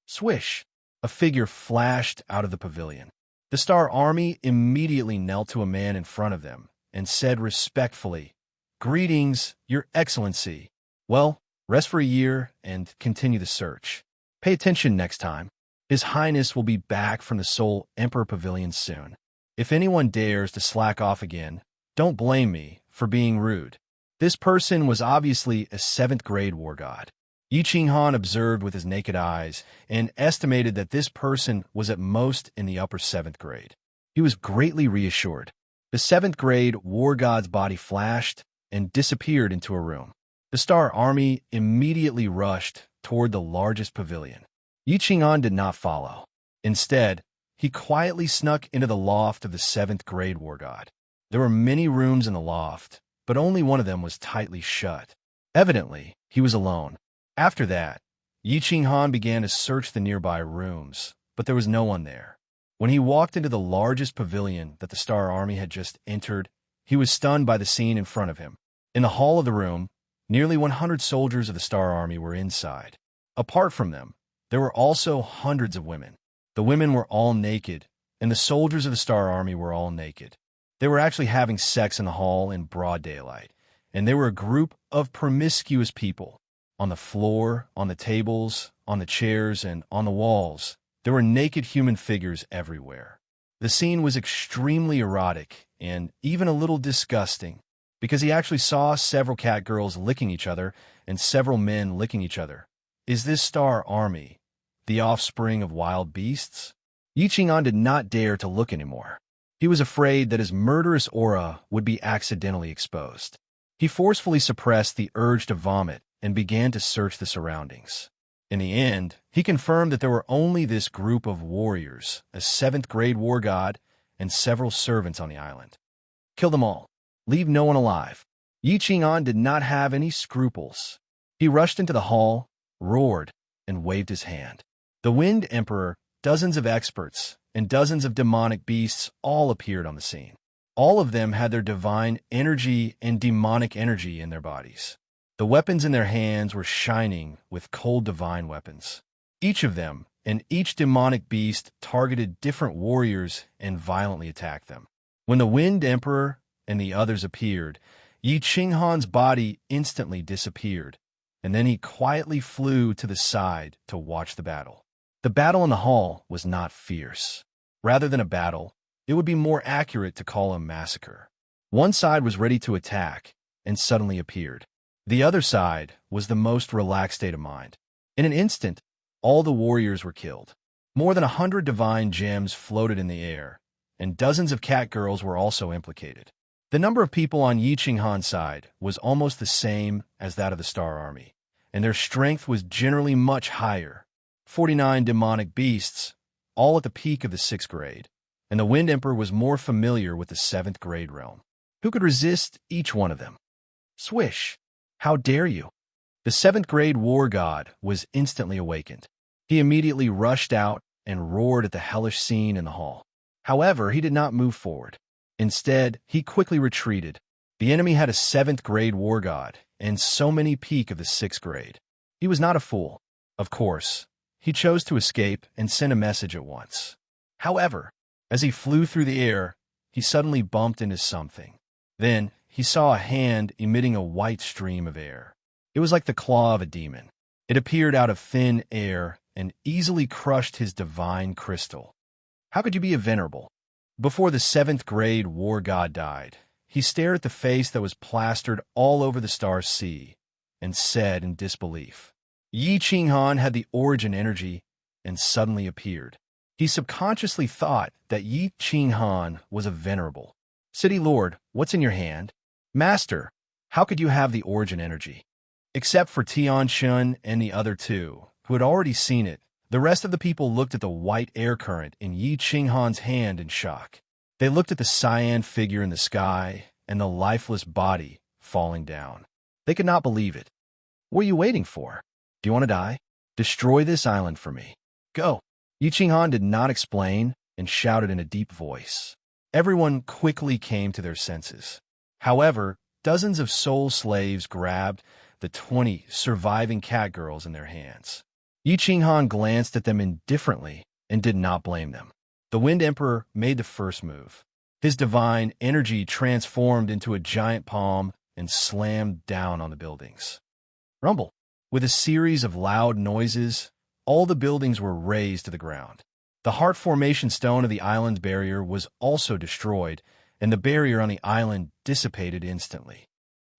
Swish! A figure flashed out of the pavilion. The Star Army immediately knelt to a man in front of them and said respectfully, "Greetings, Your Excellency. Well, rest for a year and continue the search. Pay attention next time. His Highness will be back from the Seoul Emperor Pavilion soon. If anyone dares to slack off again, don't blame me for being rude." This person was obviously a 7th-grade war god. Yi Qinghan observed with his naked eyes and estimated that this person was at most in the upper 7th grade. He was greatly reassured. The 7th-grade war god's body flashed and disappeared into a room. The Star Army immediately rushed toward the largest pavilion. Yi Qinghan did not follow. Instead, he quietly snuck into the loft of the 7th-grade war god. There were many rooms in the loft, but only one of them was tightly shut. Evidently, he was alone. After that, Yi Qinghan began to search the nearby rooms, but there was no one there. When he walked into the largest pavilion that the Star Army had just entered, he was stunned by the scene in front of him. In the hall of the room, nearly 100 soldiers of the Star Army were inside. Apart from them, there were also hundreds of women. The women were all naked, and the soldiers of the Star Army were all naked. They were actually having sex in the hall in broad daylight, and they were a group of promiscuous people. On the floor, on the tables, on the chairs, and on the walls, there were naked human figures everywhere. The scene was extremely erotic and even a little disgusting, because he actually saw several cat girls licking each other and several men licking each other. Is this Star Army the offspring of wild beasts? Yi Qing'an did not dare to look anymore. He was afraid that his murderous aura would be accidentally exposed. He forcefully suppressed the urge to vomit and began to search the surroundings. In the end, he confirmed that there were only this group of warriors, a 7th-grade war god, and several servants on the island. Kill them all. Leave no one alive. Yi Qing'an did not have any scruples. He rushed into the hall, roared, and waved his hand. The Wind Emperor, dozens of experts, and dozens of demonic beasts all appeared on the scene. All of them had their divine energy and demonic energy in their bodies. The weapons in their hands were shining with cold divine weapons. Each of them and each demonic beast targeted different warriors and violently attacked them. When the Wind Emperor and the others appeared, Yi Qing'an's body instantly disappeared, and then he quietly flew to the side to watch the battle. The battle in the hall was not fierce. Rather than a battle, it would be more accurate to call a massacre. One side was ready to attack and suddenly appeared. The other side was the most relaxed state of mind. In an instant, all the warriors were killed. More than 100 divine gems floated in the air, and dozens of cat girls were also implicated. The number of people on Yi Qing'an's side was almost the same as that of the Star Army, and their strength was generally much higher. 49 demonic beasts, all at the peak of the 6th grade, and the Wind Emperor was more familiar with the 7th grade realm. Who could resist each one of them? Swish! How dare you? The 7th grade war god was instantly awakened. He immediately rushed out and roared at the hellish scene in the hall. However, he did not move forward. Instead, he quickly retreated. The enemy had a 7th grade war god and so many peak of the 6th grade. He was not a fool. Of course, he chose to escape and send a message at once. However, as he flew through the air, he suddenly bumped into something. Then, he saw a hand emitting a white stream of air. It was like the claw of a demon. It appeared out of thin air and easily crushed his divine crystal. How could you be a venerable? Before the 7th grade war god died, he stared at the face that was plastered all over the star sea and said in disbelief, Yi Qing'an had the origin energy and suddenly appeared. He subconsciously thought that Yi Qing'an was a venerable. City Lord, what's in your hand? Master, how could you have the origin energy? Except for Tianshun and the other two, who had already seen it, the rest of the people looked at the white air current in Yi Qing'an's hand in shock. They looked at the cyan figure in the sky and the lifeless body falling down. They could not believe it. What are you waiting for? Do you want to die? Destroy this island for me. Go. Yi Qing'an did not explain and shouted in a deep voice. Everyone quickly came to their senses. However, dozens of soul slaves grabbed the 20 surviving cat girls in their hands. Yi Qing'an glanced at them indifferently and did not blame them. The Wind Emperor made the first move. His divine energy transformed into a giant palm and slammed down on the buildings. Rumble. With a series of loud noises, all the buildings were razed to the ground. The heart formation stone of the island barrier was also destroyed, and the barrier on the island dissipated instantly.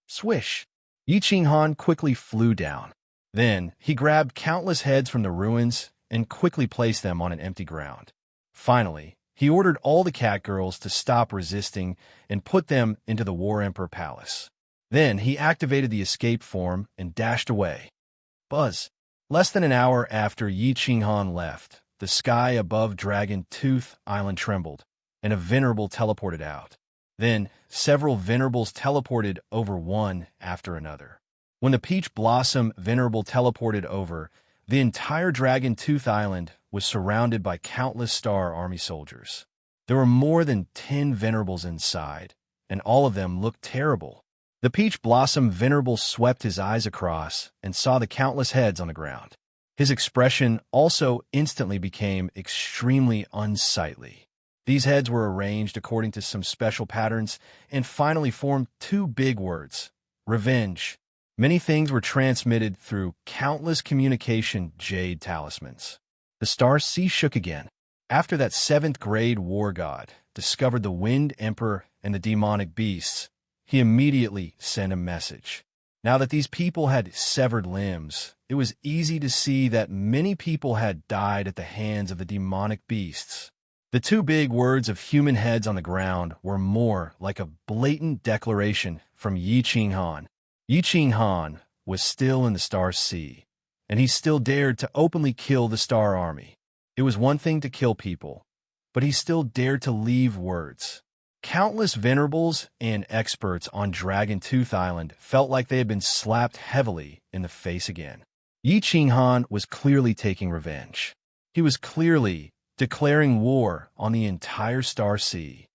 Swish! Yi Qing'an quickly flew down. Then, he grabbed countless heads from the ruins and quickly placed them on an empty ground. Finally, he ordered all the cat girls to stop resisting and put them into the War Emperor Palace. Then, he activated the escape form and dashed away. Buzz! Less than an hour after Yi Qing'an left, the sky above Dragon Tooth Island trembled, and a venerable teleported out. Then, several venerables teleported over one after another. When the Peach Blossom Venerable teleported over, the entire Dragon Tooth Island was surrounded by countless Star Army soldiers. There were more than 10 venerables inside, and all of them looked terrible. The Peach Blossom Venerable swept his eyes across and saw the countless heads on the ground. His expression also instantly became extremely unsightly. These heads were arranged according to some special patterns and finally formed two big words: revenge. Many things were transmitted through countless communication jade talismans. The star sea shook again. After that 7th grade war god discovered the Wind Emperor and the demonic beasts, he immediately sent a message. Now that these people had severed limbs, it was easy to see that many people had died at the hands of the demonic beasts. The two big words of human heads on the ground were more like a blatant declaration from Yi Qinghan. Yi Qinghan was still in the Star Sea, and he still dared to openly kill the Star Army. It was one thing to kill people, but he still dared to leave words. Countless venerables and experts on Dragon Tooth Island felt like they had been slapped heavily in the face again. Yi Qinghan was clearly taking revenge. He was clearly declaring war on the entire Star Sea.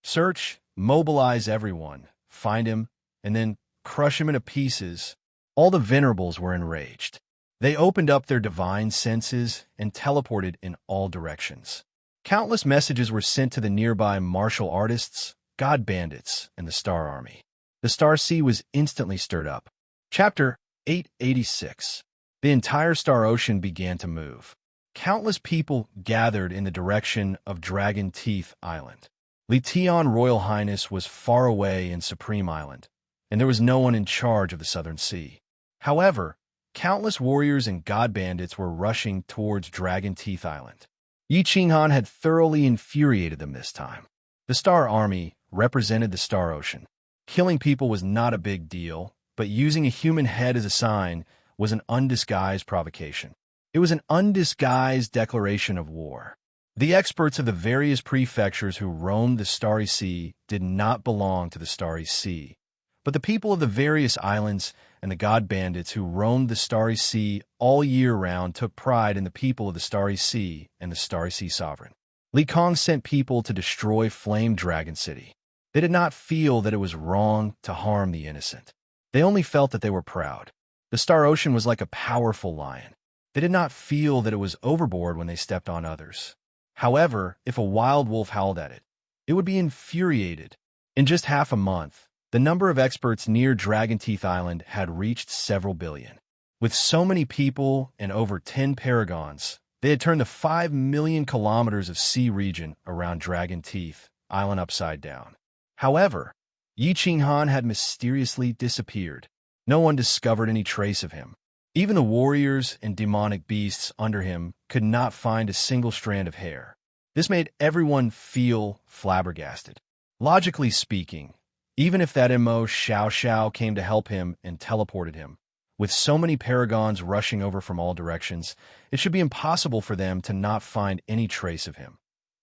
Search, mobilize everyone, find him, and then crush him into pieces. All the venerables were enraged. They opened up their divine senses and teleported in all directions. Countless messages were sent to the nearby martial artists, god bandits, and the Star Army. The Star Sea was instantly stirred up. Chapter 886. The entire Star Ocean began to move. Countless people gathered in the direction of Dragon Teeth Island. Li Tian Royal Highness was far away in Supreme Island, and there was no one in charge of the Southern Sea. However, countless warriors and god bandits were rushing towards Dragon Teeth Island. Yi Qinghan had thoroughly infuriated them this time. The Star Army represented the Star Ocean. Killing people was not a big deal, but using a human head as a sign was an undisguised provocation. It was an undisguised declaration of war. The experts of the various prefectures who roamed the Starry Sea did not belong to the Starry Sea, but the people of the various islands and the god bandits who roamed the Starry Sea all year round took pride in the people of the Starry Sea and the Starry Sea Sovereign. Li Kong sent people to destroy Flame Dragon City. They did not feel that it was wrong to harm the innocent. They only felt that they were proud. The Star Ocean was like a powerful lion. They did not feel that it was overboard when they stepped on others. However, if a wild wolf howled at it, it would be infuriated. In just half a month, the number of experts near Dragon Teeth Island had reached several billion. With so many people and over 10 paragons, they had turned the 5 million kilometers of sea region around Dragon Teeth Island upside down. However, Yi Qinghan had mysteriously disappeared. No one discovered any trace of him. Even the warriors and demonic beasts under him could not find a single strand of hair. This made everyone feel flabbergasted. Logically speaking, even if that Immerse Xiao Xiao came to help him and teleported him, with so many paragons rushing over from all directions, it should be impossible for them to not find any trace of him,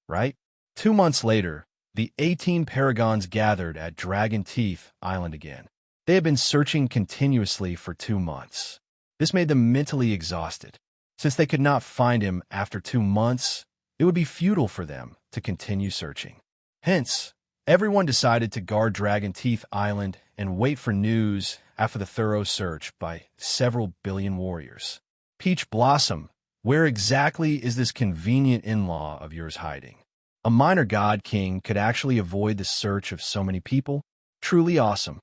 right? 2 months later, the 18 paragons gathered at Dragon Teeth Island again. They had been searching continuously for 2 months. This made them mentally exhausted. Since they could not find him after 2 months, it would be futile for them to continue searching. Hence, everyone decided to guard Dragon Teeth Island and wait for news after the thorough search by several billion warriors. Peach Blossom, where exactly is this convenient in-law of yours hiding? A minor god king could actually avoid the search of so many people? Truly awesome.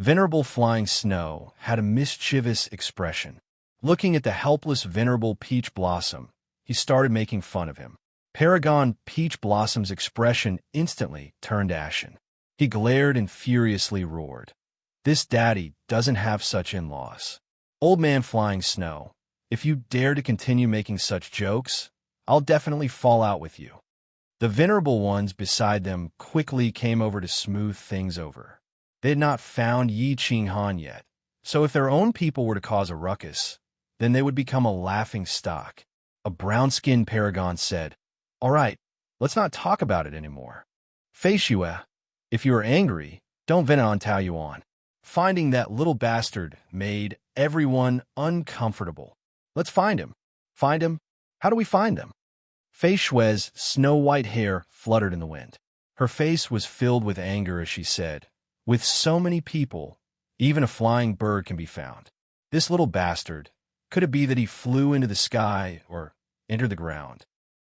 Venerable Flying Snow had a mischievous expression. Looking at the helpless Venerable Peach Blossom, he started making fun of him. Paragon Peach Blossom's expression instantly turned ashen. He glared and furiously roared. This daddy doesn't have such in-laws. Old Man Flying Snow, if you dare to continue making such jokes, I'll definitely fall out with you. The venerable ones beside them quickly came over to smooth things over. They had not found Yi Qinghan yet, so if their own people were to cause a ruckus, then they would become a laughing stock. A brown-skinned paragon said, "All right, let's not talk about it anymore. Fei Xue, if you are angry, don't vent on Taoyuan." Finding that little bastard made everyone uncomfortable. Let's find him. Find him? How do we find them? Fei Xue's snow-white hair fluttered in the wind. Her face was filled with anger as she said, "With so many people, even a flying bird can be found. This little bastard, could it be that he flew into the sky or entered the ground?"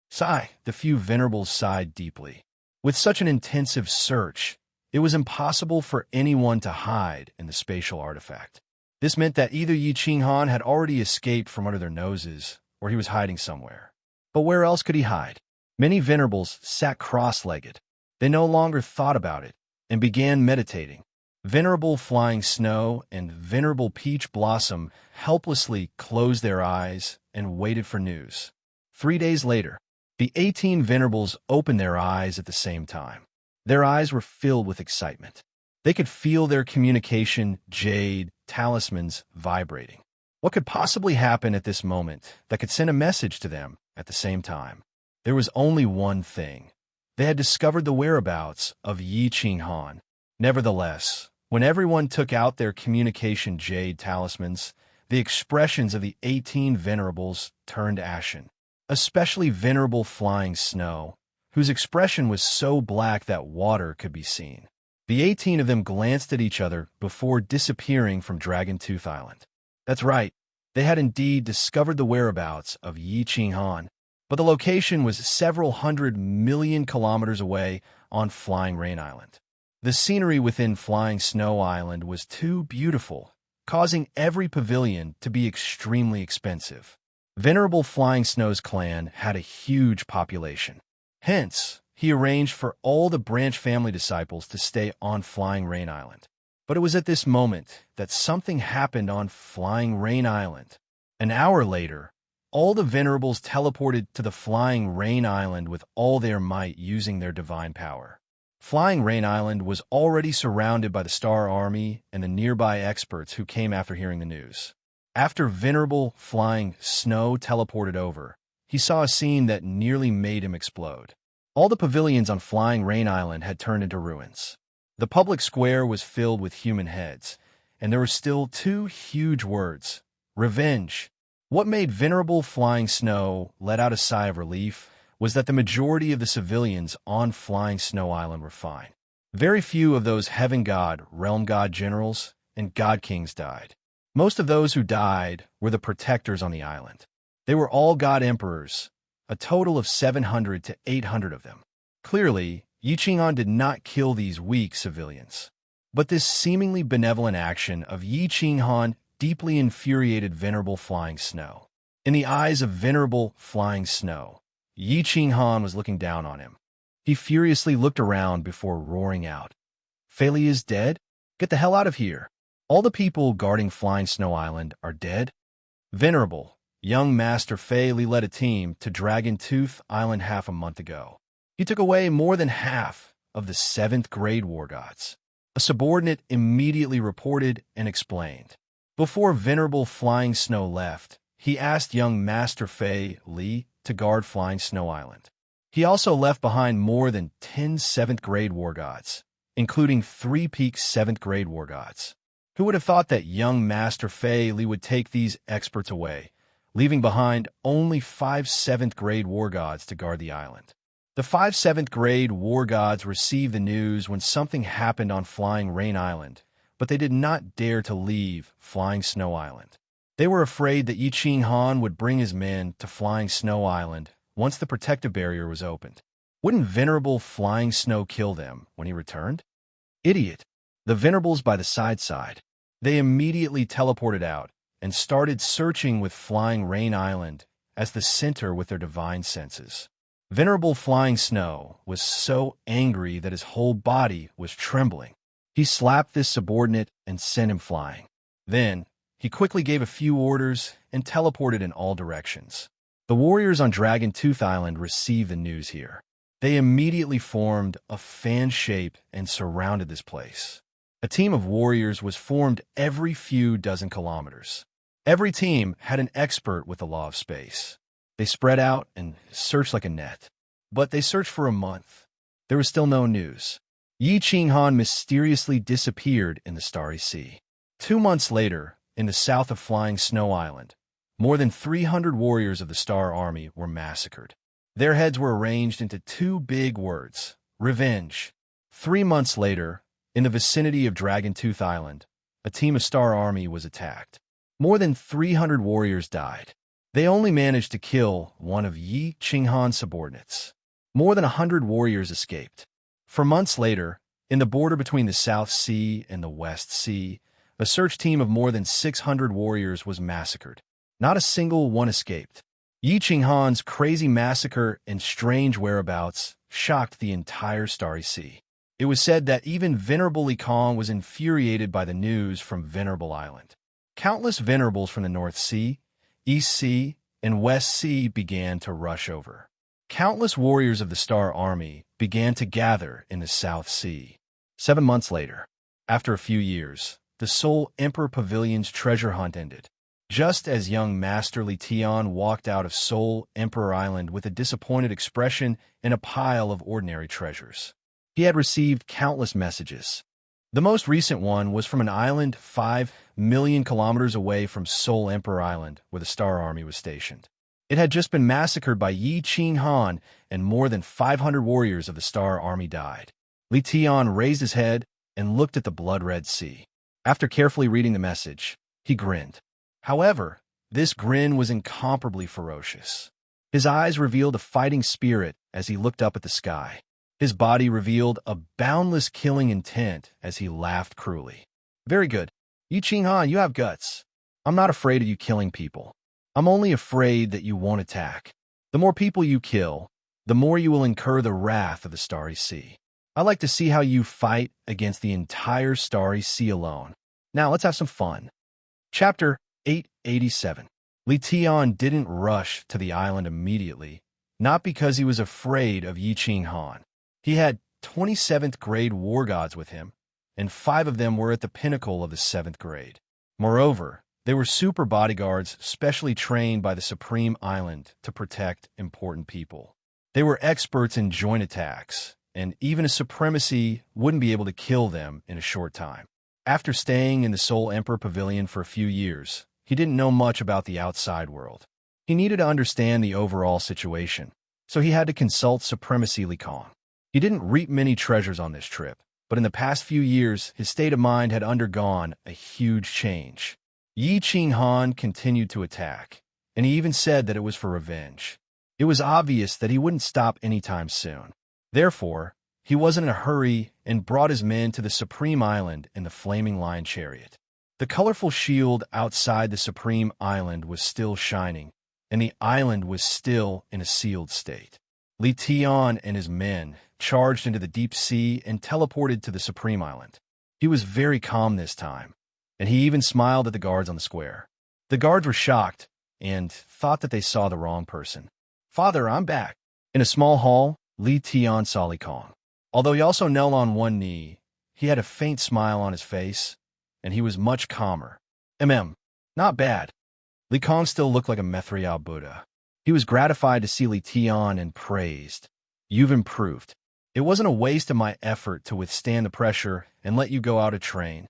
Sigh, the few venerables sighed deeply. With such an intensive search, it was impossible for anyone to hide in the spatial artifact. This meant that either Yi Qinghan had already escaped from under their noses, or he was hiding somewhere. But where else could he hide? Many venerables sat cross-legged. They no longer thought about it and began meditating. Venerable Flying Snow and Venerable Peach Blossom helplessly closed their eyes and waited for news. 3 days later, the 18 Venerables opened their eyes at the same time. Their eyes were filled with excitement. They could feel their communication jade talismans vibrating. What could possibly happen at this moment that could send a message to them at the same time? There was only one thing. They had discovered the whereabouts of Yi Qinghan. Nevertheless, when everyone took out their communication jade talismans, the expressions of the 18 Venerables turned ashen, especially Venerable Flying Snow, whose expression was so black that water could be seen. The 18 of them glanced at each other before disappearing from Dragon-Tooth Island. That's right, they had indeed discovered the whereabouts of Yi Qinghan, but the location was several 100 million kilometers away on Flying Rain Island. The scenery within Flying Snow Island was too beautiful, causing every pavilion to be extremely expensive. Venerable Flying Snow's clan had a huge population. Hence, he arranged for all the branch family disciples to stay on Flying Rain Island. But it was at this moment that something happened on Flying Rain Island. An hour later, all the Venerables teleported to the Flying Rain Island with all their might using their divine power. Flying Rain Island was already surrounded by the Star Army and the nearby experts who came after hearing the news. After Venerable Flying Snow teleported over, he saw a scene that nearly made him explode. All the pavilions on Flying Rain Island had turned into ruins. The public square was filled with human heads, and there were still two huge words: revenge. What made Venerable Flying Snow let out a sigh of relief was that the majority of the civilians on Flying Snow Island were fine. Very few of those Heaven God, Realm God generals, and God Kings died. Most of those who died were the protectors on the island. They were all God Emperors, a total of 700 to 800 of them. Clearly, Yi Qinghan did not kill these weak civilians. But this seemingly benevolent action of Yi Qinghan deeply infuriated Venerable Flying Snow. In the eyes of Venerable Flying Snow, Yi Qinghan was looking down on him. He furiously looked around before roaring out, "Fei Li is dead? Get the hell out of here! All the people guarding Flying Snow Island are dead." Venerable, young Master Fei Li led a team to Dragon-Tooth Island half a month ago. He took away more than half of the 7th grade war gods. A subordinate immediately reported and explained. Before Venerable Flying Snow left, he asked young Master Fei Li to guard Flying Snow Island. He also left behind more than 10 7th grade war gods, including 3 peak 7th grade war gods. Who would have thought that young Master Fei Li would take these experts away, leaving behind only 5 7th grade war gods to guard the island? The 5 7th grade war gods received the news when something happened on Flying Rain Island, but they did not dare to leave Flying Snow Island. They were afraid that Yi Qinghan would bring his men to Flying Snow Island once the protective barrier was opened. Wouldn't Venerable Flying Snow kill them when he returned? Idiot! The Venerables by the side. They immediately teleported out and started searching with Flying Rain Island as the center with their divine senses. Venerable Flying Snow was so angry that his whole body was trembling. He slapped this subordinate and sent him flying. Then, he quickly gave a few orders and teleported in all directions. The warriors on Dragon-Tooth Island received the news here. They immediately formed a fan shape and surrounded this place. A team of warriors was formed every few dozen kilometers. Every team had an expert with the law of space. They spread out and searched like a net. But they searched for a month. There was still no news. Yi Qinghan mysteriously disappeared in the Starry Sea. 2 months later, in the south of Flying Snow Island, more than 300 warriors of the Star Army were massacred. Their heads were arranged into 2 big words: revenge. 3 months later, in the vicinity of Dragon-Tooth Island, a team of Star Army was attacked. More than 300 warriors died. They only managed to kill one of Yi Qinghan's subordinates. More than 100 warriors escaped. For months later, in the border between the South Sea and the West Sea, a search team of more than 600 warriors was massacred. Not a single one escaped. Yi Qinghan's crazy massacre and strange whereabouts shocked the entire Starry Sea. It was said that even Venerable Li Kong was infuriated by the news from Venerable Island. Countless venerables from the North Sea, East Sea, and West Sea began to rush over. Countless warriors of the Star Army began to gather in the South Sea. 7 months later, after a few years, the Seoul Emperor Pavilion's treasure hunt ended. Just as young Master Li Tian walked out of Seoul Emperor Island with a disappointed expression and a pile of ordinary treasures. He had received countless messages. The most recent one was from an island 5 million kilometers away from Seoul Emperor Island, where the Star Army was stationed. It had just been massacred by Yi Qinghan, and more than 500 warriors of the Star Army died. Li Tian raised his head and looked at the blood-red sea. After carefully reading the message, he grinned. However, this grin was incomparably ferocious. His eyes revealed a fighting spirit as he looked up at the sky. His body revealed a boundless killing intent as he laughed cruelly. Very good. Yi Qinghan, you have guts. I'm not afraid of you killing people. I'm only afraid that you won't attack. The more people you kill, the more you will incur the wrath of the Starry Sea. I like to see how you fight against the entire Starry Sea alone. Now let's have some fun. Chapter 887. Li Tian didn't rush to the island immediately, not because he was afraid of Yi Qinghan. He had 27th grade war gods with him, and 5 of them were at the pinnacle of the 7th grade. Moreover, they were super bodyguards specially trained by the Supreme Island to protect important people. They were experts in joint attacks, and even a supremacy wouldn't be able to kill them in a short time. After staying in the Seoul Emperor Pavilion for a few years, he didn't know much about the outside world. He needed to understand the overall situation, so he had to consult Supremacy Li Kong. He didn't reap many treasures on this trip, but in the past few years, his state of mind had undergone a huge change. Yi Qinghan continued to attack, and he even said that it was for revenge. It was obvious that he wouldn't stop anytime soon. Therefore, he wasn't in a hurry and brought his men to the Supreme Island in the Flaming Lion Chariot. The colorful shield outside the Supreme Island was still shining, and the island was still in a sealed state. Li Tian and his men charged into the deep sea and teleported to the Supreme Island. He was very calm this time, and he even smiled at the guards on the square. The guards were shocked and thought that they saw the wrong person. "Father, I'm back." In a small hall, Li Tian saw Li Kong. Although he also knelt on one knee, he had a faint smile on his face, and he was much calmer. Not bad." Li Kong still looked like a Methriel Buddha. He was gratified to see Li Tian and praised. "You've improved. It wasn't a waste of my effort to withstand the pressure and let you go out to train.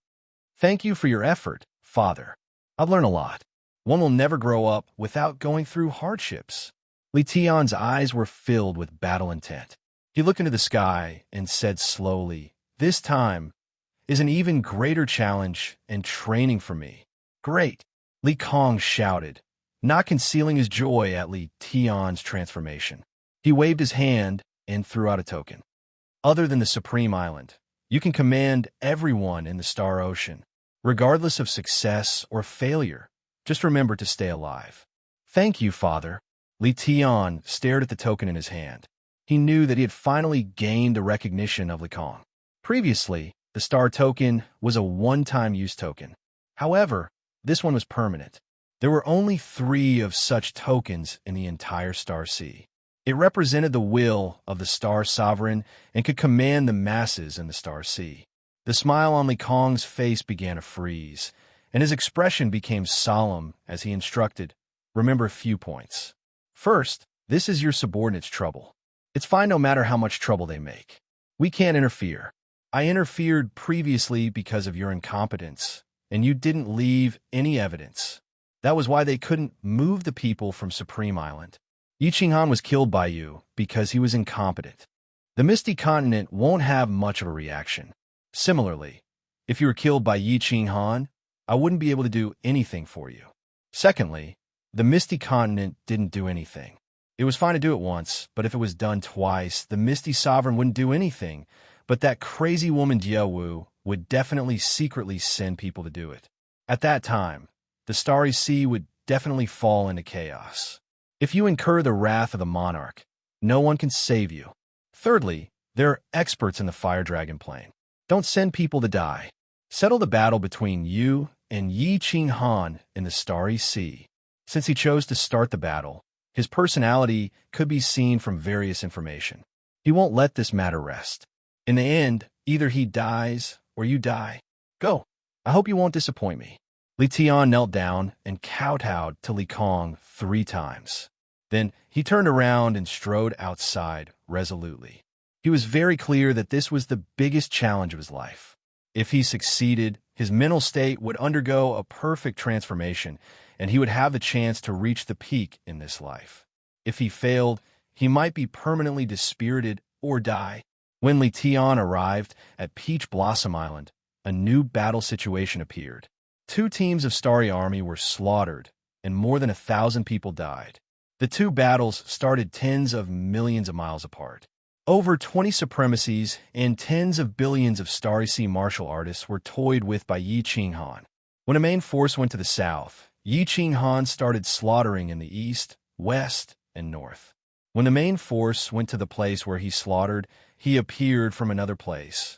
Thank you for your effort, Father. I've learned a lot. One will never grow up without going through hardships." Li Tian's eyes were filled with battle intent. He looked into the sky and said slowly, "This time is an even greater challenge and training for me." "Great!" Li Kong shouted, not concealing his joy at Li Tian's transformation. He waved his hand and threw out a token. "Other than the Supreme Island, you can command everyone in the Star Ocean, regardless of success or failure. Just remember to stay alive." "Thank you, Father." Li Tian stared at the token in his hand. He knew that he had finally gained the recognition of Li Kong. Previously, the star token was a one-time use token. However, this one was permanent. There were only 3 of such tokens in the entire Star Sea. It represented the will of the Star Sovereign and could command the masses in the Star Sea. The smile on Li Kong's face began to freeze, and his expression became solemn as he instructed, "Remember a few points. First, this is your subordinate's trouble. It's fine no matter how much trouble they make. We can't interfere. I interfered previously because of your incompetence, and you didn't leave any evidence. That was why they couldn't move the people from Supreme Island. Yi Qinghan was killed by you because he was incompetent. The Misty Continent won't have much of a reaction. Similarly, if you were killed by Yi Qinghan, I wouldn't be able to do anything for you. Secondly, the Misty Continent didn't do anything. It was fine to do it once, but if it was done twice, the Misty Sovereign wouldn't do anything, but that crazy woman Diawu would definitely secretly send people to do it. At that time, the Starry Sea would definitely fall into chaos. If you incur the wrath of the monarch, no one can save you. Thirdly, They're experts in the fire dragon plane. Don't send people to die. Settle the battle between you and Yi Qing Han in the Starry Sea. Since he chose to start the battle, his personality could be seen from various information. He won't let this matter rest. In the end, either he dies or you die. Go. I hope you won't disappoint me. Li Tian knelt down and kowtowed to Li Kong 3 times. Then he turned around and strode outside resolutely. He was very clear that this was the biggest challenge of his life. If he succeeded, his mental state would undergo a perfect transformation, and he would have the chance to reach the peak in this life. If he failed, he might be permanently dispirited or die. When Li Tian arrived at Peach Blossom Island, a new battle situation appeared. 2 teams of Starry Army were slaughtered, and more than 1,000 people died. The 2 battles started tens of millions of miles apart. Over 20 supremacies and tens of billions of Starry Sea martial artists were toyed with by Yi Qing Han. When a main force went to the south, Yi Qing Han started slaughtering in the east, west, and north. When the main force went to the place where he slaughtered, he appeared from another place.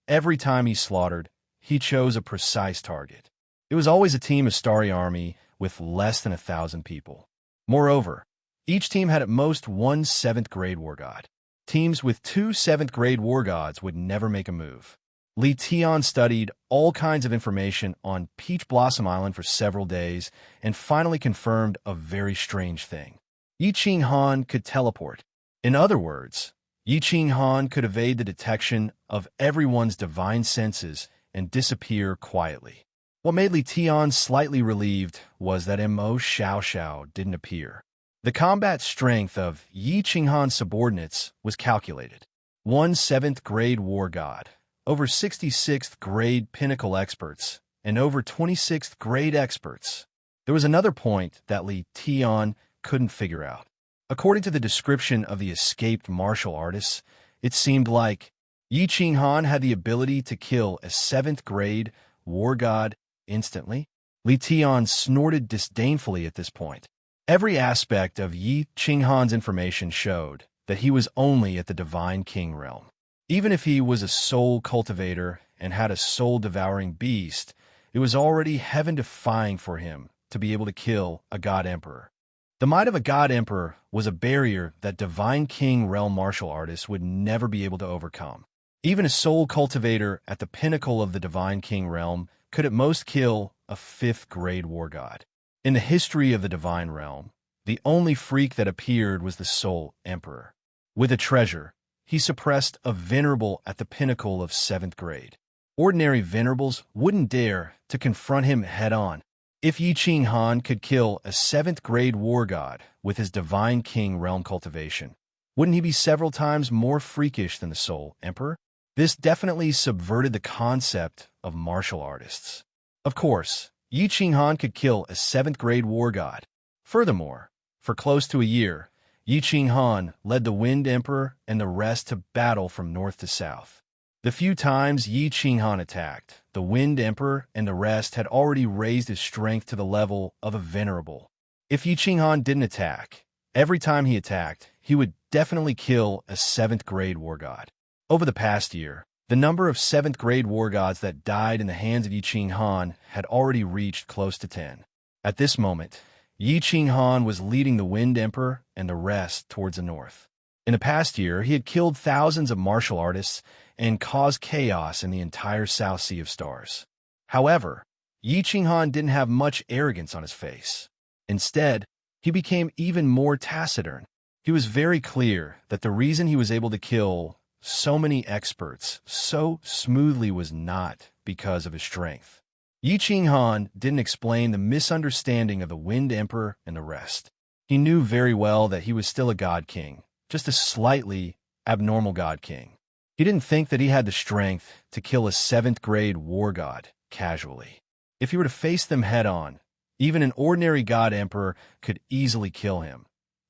Every time he slaughtered, he chose a precise target. It was always a team of Starry Army with less than 1,000 people. Moreover, each team had at most 1 7th grade war god. Teams with 2 7th grade war gods would never make a move. Li Tian studied all kinds of information on Peach Blossom Island for several days and finally confirmed a very strange thing. Yi Qing Han could teleport. In other words, Yi Qing Han could evade the detection of everyone's divine senses and disappear quietly. What made Li Tian slightly relieved was that Mo Xiao Xiao didn't appear. The combat strength of Yi Qing Han's subordinates was calculated. 1 7th grade war god, over 66th grade pinnacle experts, and over 26th grade experts. There was another point that Li Tian couldn't figure out. According to the description of the escaped martial artists, it seemed like Yi Qing Han had the ability to kill a 7th grade war god instantly. Li Tian snorted disdainfully at this point. Every aspect of Yi Qing Han's information showed that he was only at the Divine King realm. Even if he was a soul cultivator and had a soul-devouring beast, it was already heaven-defying for him to be able to kill a god emperor. The might of a god emperor was a barrier that Divine King realm martial artists would never be able to overcome. Even a soul cultivator at the pinnacle of the Divine King realm could at most kill a 5th grade war god. In the history of the Divine Realm, the only freak that appeared was the Soul Emperor. With a treasure, he suppressed a venerable at the pinnacle of 7th grade. Ordinary venerables wouldn't dare to confront him head-on. If Yi Qing Han could kill a 7th grade war god with his Divine King realm cultivation, wouldn't he be several times more freakish than the Soul Emperor? This definitely subverted the concept of martial artists. Of course, Yi Qing Han could kill a 7th grade war god. Furthermore, for close to a year, Yi Qing Han led the Wind Emperor and the rest to battle from north to south. The few times Yi Qing Han attacked, the Wind Emperor and the rest had already raised his strength to the level of a venerable. If Yi Qing Han didn't attack, every time he attacked, he would definitely kill a 7th grade war god. Over the past year, the number of 7th grade war gods that died in the hands of Yi Qing Han had already reached close to 10. At this moment, Yi Qing Han was leading the Wind Emperor and the rest towards the north. In the past year, he had killed thousands of martial artists and caused chaos in the entire South Sea of Stars. However, Yi Qing Han didn't have much arrogance on his face. Instead, he became even more taciturn. He was very clear that the reason he was able to kill so many experts so smoothly was not because of his strength. Yi Qing Han didn't explain the misunderstanding of the Wind Emperor and the rest. He knew very well that he was still a god king, just a slightly abnormal god king. He didn't think that he had the strength to kill a 7th grade war god casually. If he were to face them head-on, even an ordinary god emperor could easily kill him,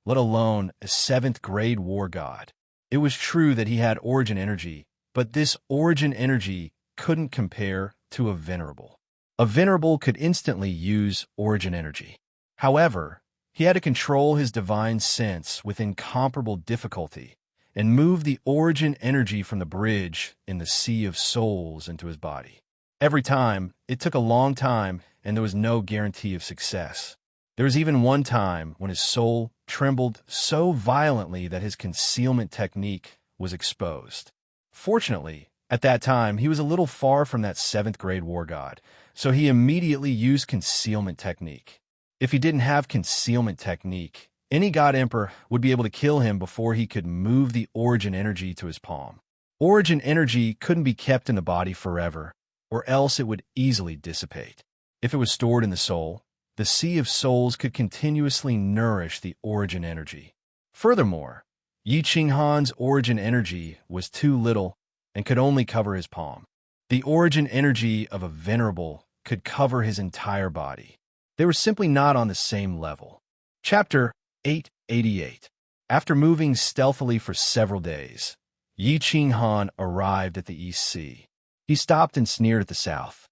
let alone a 7th grade war god. It was true that he had origin energy, but this origin energy couldn't compare to a venerable. A venerable could instantly use origin energy. However, he had to control his divine sense with incomparable difficulty, and move the origin energy from the bridge in the Sea of Souls into his body. Every time, it took a long time, and there was no guarantee of success. There was even one time when his soul trembled so violently that his concealment technique was exposed. Fortunately, at that time, he was a little far from that 7th grade war god, so he immediately used concealment technique. If he didn't have concealment technique, any god emperor would be able to kill him before he could move the origin energy to his palm. Origin energy couldn't be kept in the body forever, or else it would easily dissipate. If it was stored in the soul, the Sea of Souls could continuously nourish the origin energy. Furthermore, Yi Qinghan's origin energy was too little and could only cover his palm. The origin energy of a venerable could cover his entire body. They were simply not on the same level. Chapter 888. After moving stealthily for several days, Yi Qinghan arrived at the East Sea. He stopped and sneered at the south.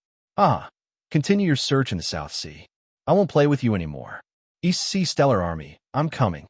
Continue your search in the South Sea. I won't play with you anymore. East Sea Stellar Army, I'm coming.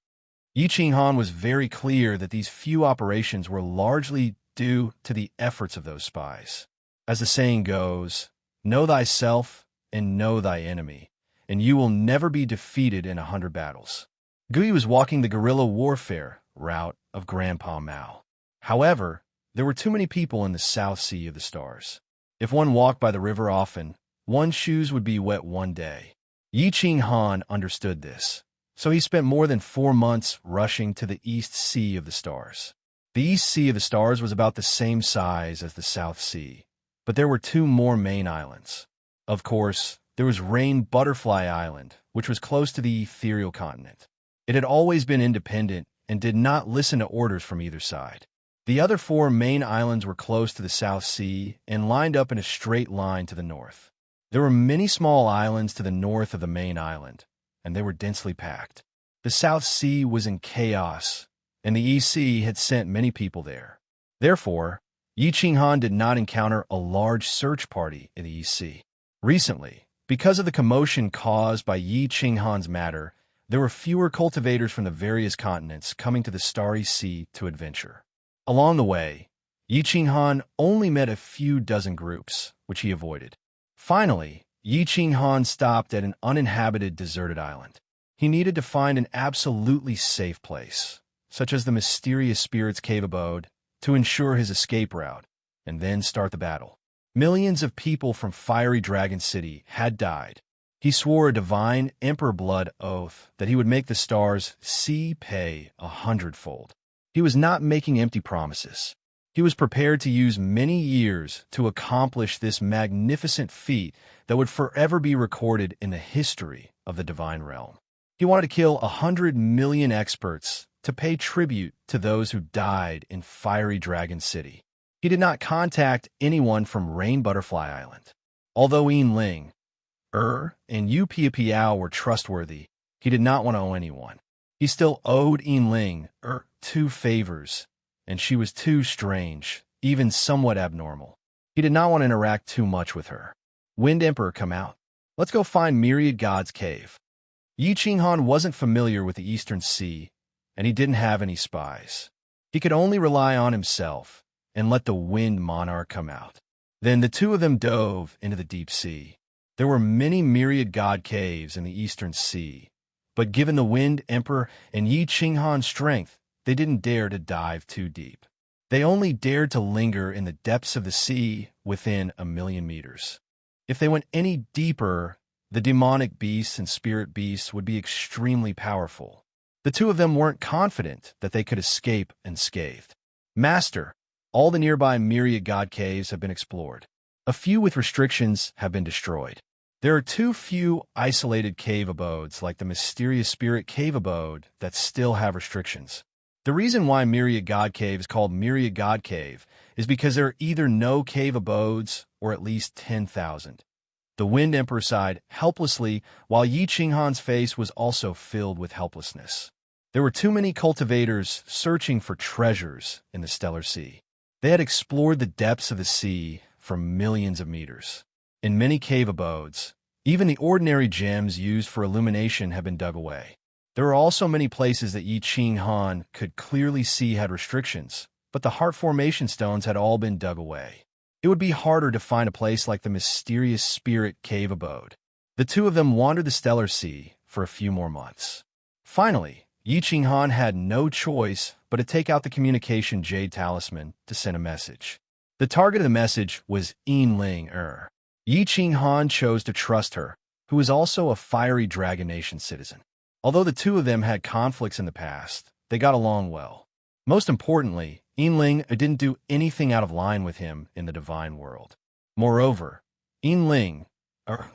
Yi Qinghan was very clear that these few operations were largely due to the efforts of those spies. As the saying goes, know thyself and know thy enemy, and you will never be defeated in 100 battles. Gui was walking the guerrilla warfare route of Grandpa Mao. However, there were too many people in the South Sea of the Stars. If one walked by the river often, one's shoes would be wet one day. Yi Qinghan understood this, so he spent more than 4 months rushing to the East Sea of the Stars. The East Sea of the Stars was about the same size as the South Sea, but there were 2 more main islands. Of course, there was Rain Butterfly Island, which was close to the ethereal continent. It had always been independent and did not listen to orders from either side. The other 4 main islands were close to the South Sea and lined up in a straight line to the north. There were many small islands to the north of the main island, and they were densely packed. The South Sea was in chaos, and the East Sea had sent many people there. Therefore, Yi Qinghan did not encounter a large search party in the East Sea. Recently, because of the commotion caused by Yi Qinghan's matter, there were fewer cultivators from the various continents coming to the Starry Sea to adventure. Along the way, Yi Qinghan only met a few dozen groups, which he avoided. Finally, Yi Qinghan stopped at an uninhabited, deserted island. He needed to find an absolutely safe place, such as the mysterious spirit's cave abode, to ensure his escape route, and then start the battle. Millions of people from Fiery Dragon City had died. He swore a divine emperor blood oath that he would make the Stars Sea pay 100-fold. He was not making empty promises. He was prepared to use many years to accomplish this magnificent feat that would forever be recorded in the history of the divine realm. He wanted to kill 100 million experts to pay tribute to those who died in Fiery Dragon City. He did not contact anyone from Rain Butterfly Island. Although Yin Ling, and Yu Piapiao were trustworthy, he did not want to owe anyone. He still owed Yin Ling 2 favors, and she was too strange, even somewhat abnormal. He did not want to interact too much with her. Wind Emperor, come out. Let's go find Myriad God's cave. Yi Qinghan wasn't familiar with the Eastern Sea, and he didn't have any spies. He could only rely on himself and let the Wind Monarch come out. Then the 2 of them dove into the deep sea. There were many Myriad God caves in the Eastern Sea, but given the Wind Emperor and Yi Qinghan's strength, they didn't dare to dive too deep. They only dared to linger in the depths of the sea within 1,000,000 meters. If they went any deeper, the demonic beasts and spirit beasts would be extremely powerful. The 2 of them weren't confident that they could escape unscathed. Master, all the nearby Myriad God caves have been explored. A few with restrictions have been destroyed. There are too few isolated cave abodes like the mysterious spirit cave abode that still have restrictions. The reason why Myriad God Cave is called Myriad God Cave is because there are either no cave abodes or at least 10,000. The Wind Emperor sighed helplessly, while Yi Qinghan's face was also filled with helplessness. There were too many cultivators searching for treasures in the Stellar Sea. They had explored the depths of the sea for millions of meters. In many cave abodes, even the ordinary gems used for illumination have been dug away. There were also many places that Yi Ching Han could clearly see had restrictions, but the heart formation stones had all been dug away. It would be harder to find a place like the mysterious spirit cave abode. The two of them wandered the stellar sea for a few more months. Finally, Yi Ching Han had no choice but to take out the communication jade talisman to send a message. The target of the message was Enling. Yi Ching Han chose to trust her, who was also a fiery Dragon Nation citizen. Although the two of them had conflicts in the past, they got along well. Most importantly, Enling didn't do anything out of line with him in the divine world. Moreover, Enling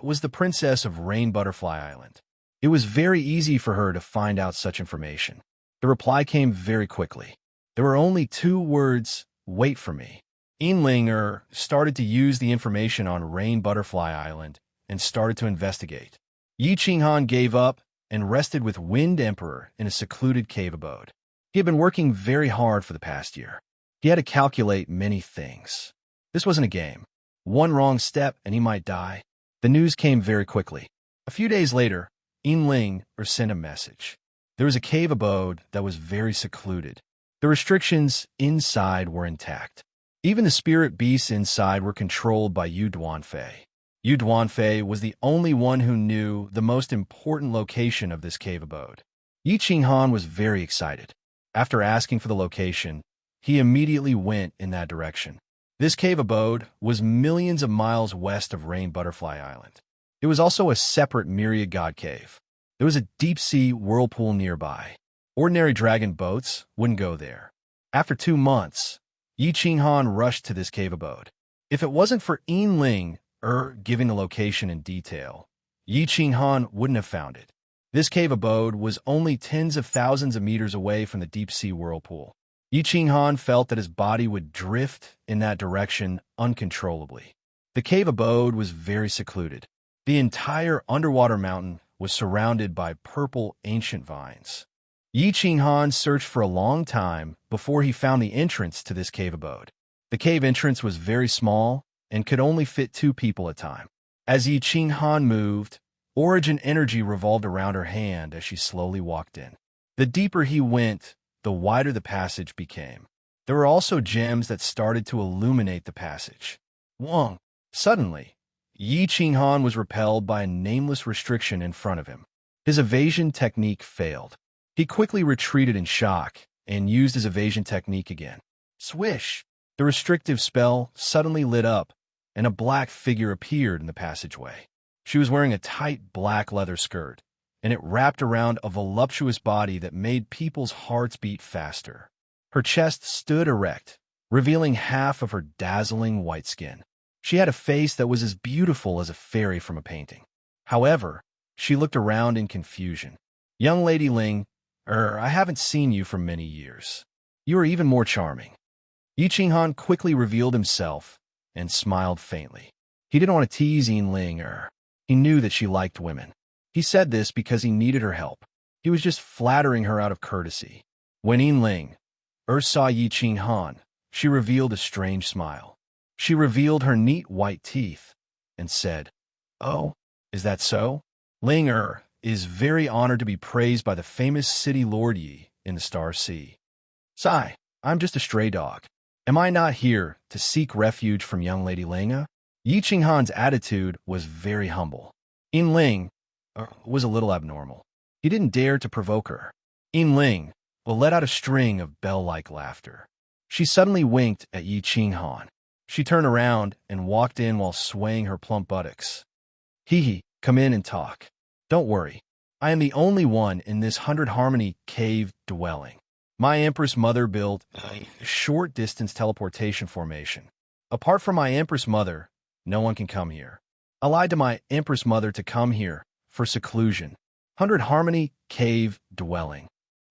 was the princess of Rain Butterfly Island. It was very easy for her to find out such information. The reply came very quickly. There were only 2 words, "Wait for me." Enling started to use the information on Rain Butterfly Island and started to investigate. Yi Ching Han gave up and rested with Wind Emperor in a secluded cave abode. He had been working very hard for the past year. He had to calculate many things. This wasn't a game. One wrong step and he might die. The news came very quickly. A few days later, Enling sent a message. There was a cave abode that was very secluded. The restrictions inside were intact. Even the spirit beasts inside were controlled by Yu Duanfei. Yu Duanfei was the only one who knew the most important location of this cave abode. Yi Ching Han was very excited. After asking for the location, he immediately went in that direction. This cave abode was millions of miles west of Rain Butterfly Island. It was also a separate Myriad God cave. There was a deep-sea whirlpool nearby. Ordinary dragon boats wouldn't go there. After 2 months, Yi Ching Han rushed to this cave abode. If it wasn't for Enling giving the location in detail, Yi Ching Han wouldn't have found it. This cave abode was only tens of thousands of meters away from the deep-sea whirlpool. Yi Ching Han felt that his body would drift in that direction uncontrollably. The cave abode was very secluded. The entire underwater mountain was surrounded by purple ancient vines. Yi Ching Han searched for a long time before he found the entrance to this cave abode. The cave entrance was very small and could only fit 2 people at a time. As Yi Ching Han moved, origin energy revolved around her hand as she slowly walked in. The deeper he went, the wider the passage became. There were also gems that started to illuminate the passage. Wong! Suddenly, Yi Ching Han was repelled by a nameless restriction in front of him. His evasion technique failed. He quickly retreated in shock and used his evasion technique again. Swish! The restrictive spell suddenly lit up, and a black figure appeared in the passageway. She was wearing a tight black leather skirt, and it wrapped around a voluptuous body that made people's hearts beat faster. Her chest stood erect, revealing half of her dazzling white skin. She had a face that was as beautiful as a fairy from a painting. However, she looked around in confusion. "Young Lady Ling, I haven't seen you for many years. You are even more charming." Yi Ching Han quickly revealed himself and smiled faintly. He didn't want to tease Ling. He knew that she liked women. He said this because he needed her help. He was just flattering her out of courtesy. When Ling saw Yi Ching Han, she revealed a strange smile. She revealed her neat white teeth and said, "Oh, is that so? Ling is very honored to be praised by the famous city Lord Yi in the Star Sea. Sigh, I'm just a stray dog. Am I not here to seek refuge from young Lady Linga?" Yi Ching Han's attitude was very humble. Ling was a little abnormal. He didn't dare to provoke her. Ling let out a string of bell-like laughter. She suddenly winked at Yi Ching Han. She turned around and walked in while swaying her plump buttocks. "Hee, come in and talk. Don't worry. I am the only one in this 100 Harmony cave dwelling. My Empress Mother built a short-distance teleportation formation. Apart from my Empress Mother, no one can come here. I lied to my Empress Mother to come here for seclusion. 100 Harmony cave dwelling."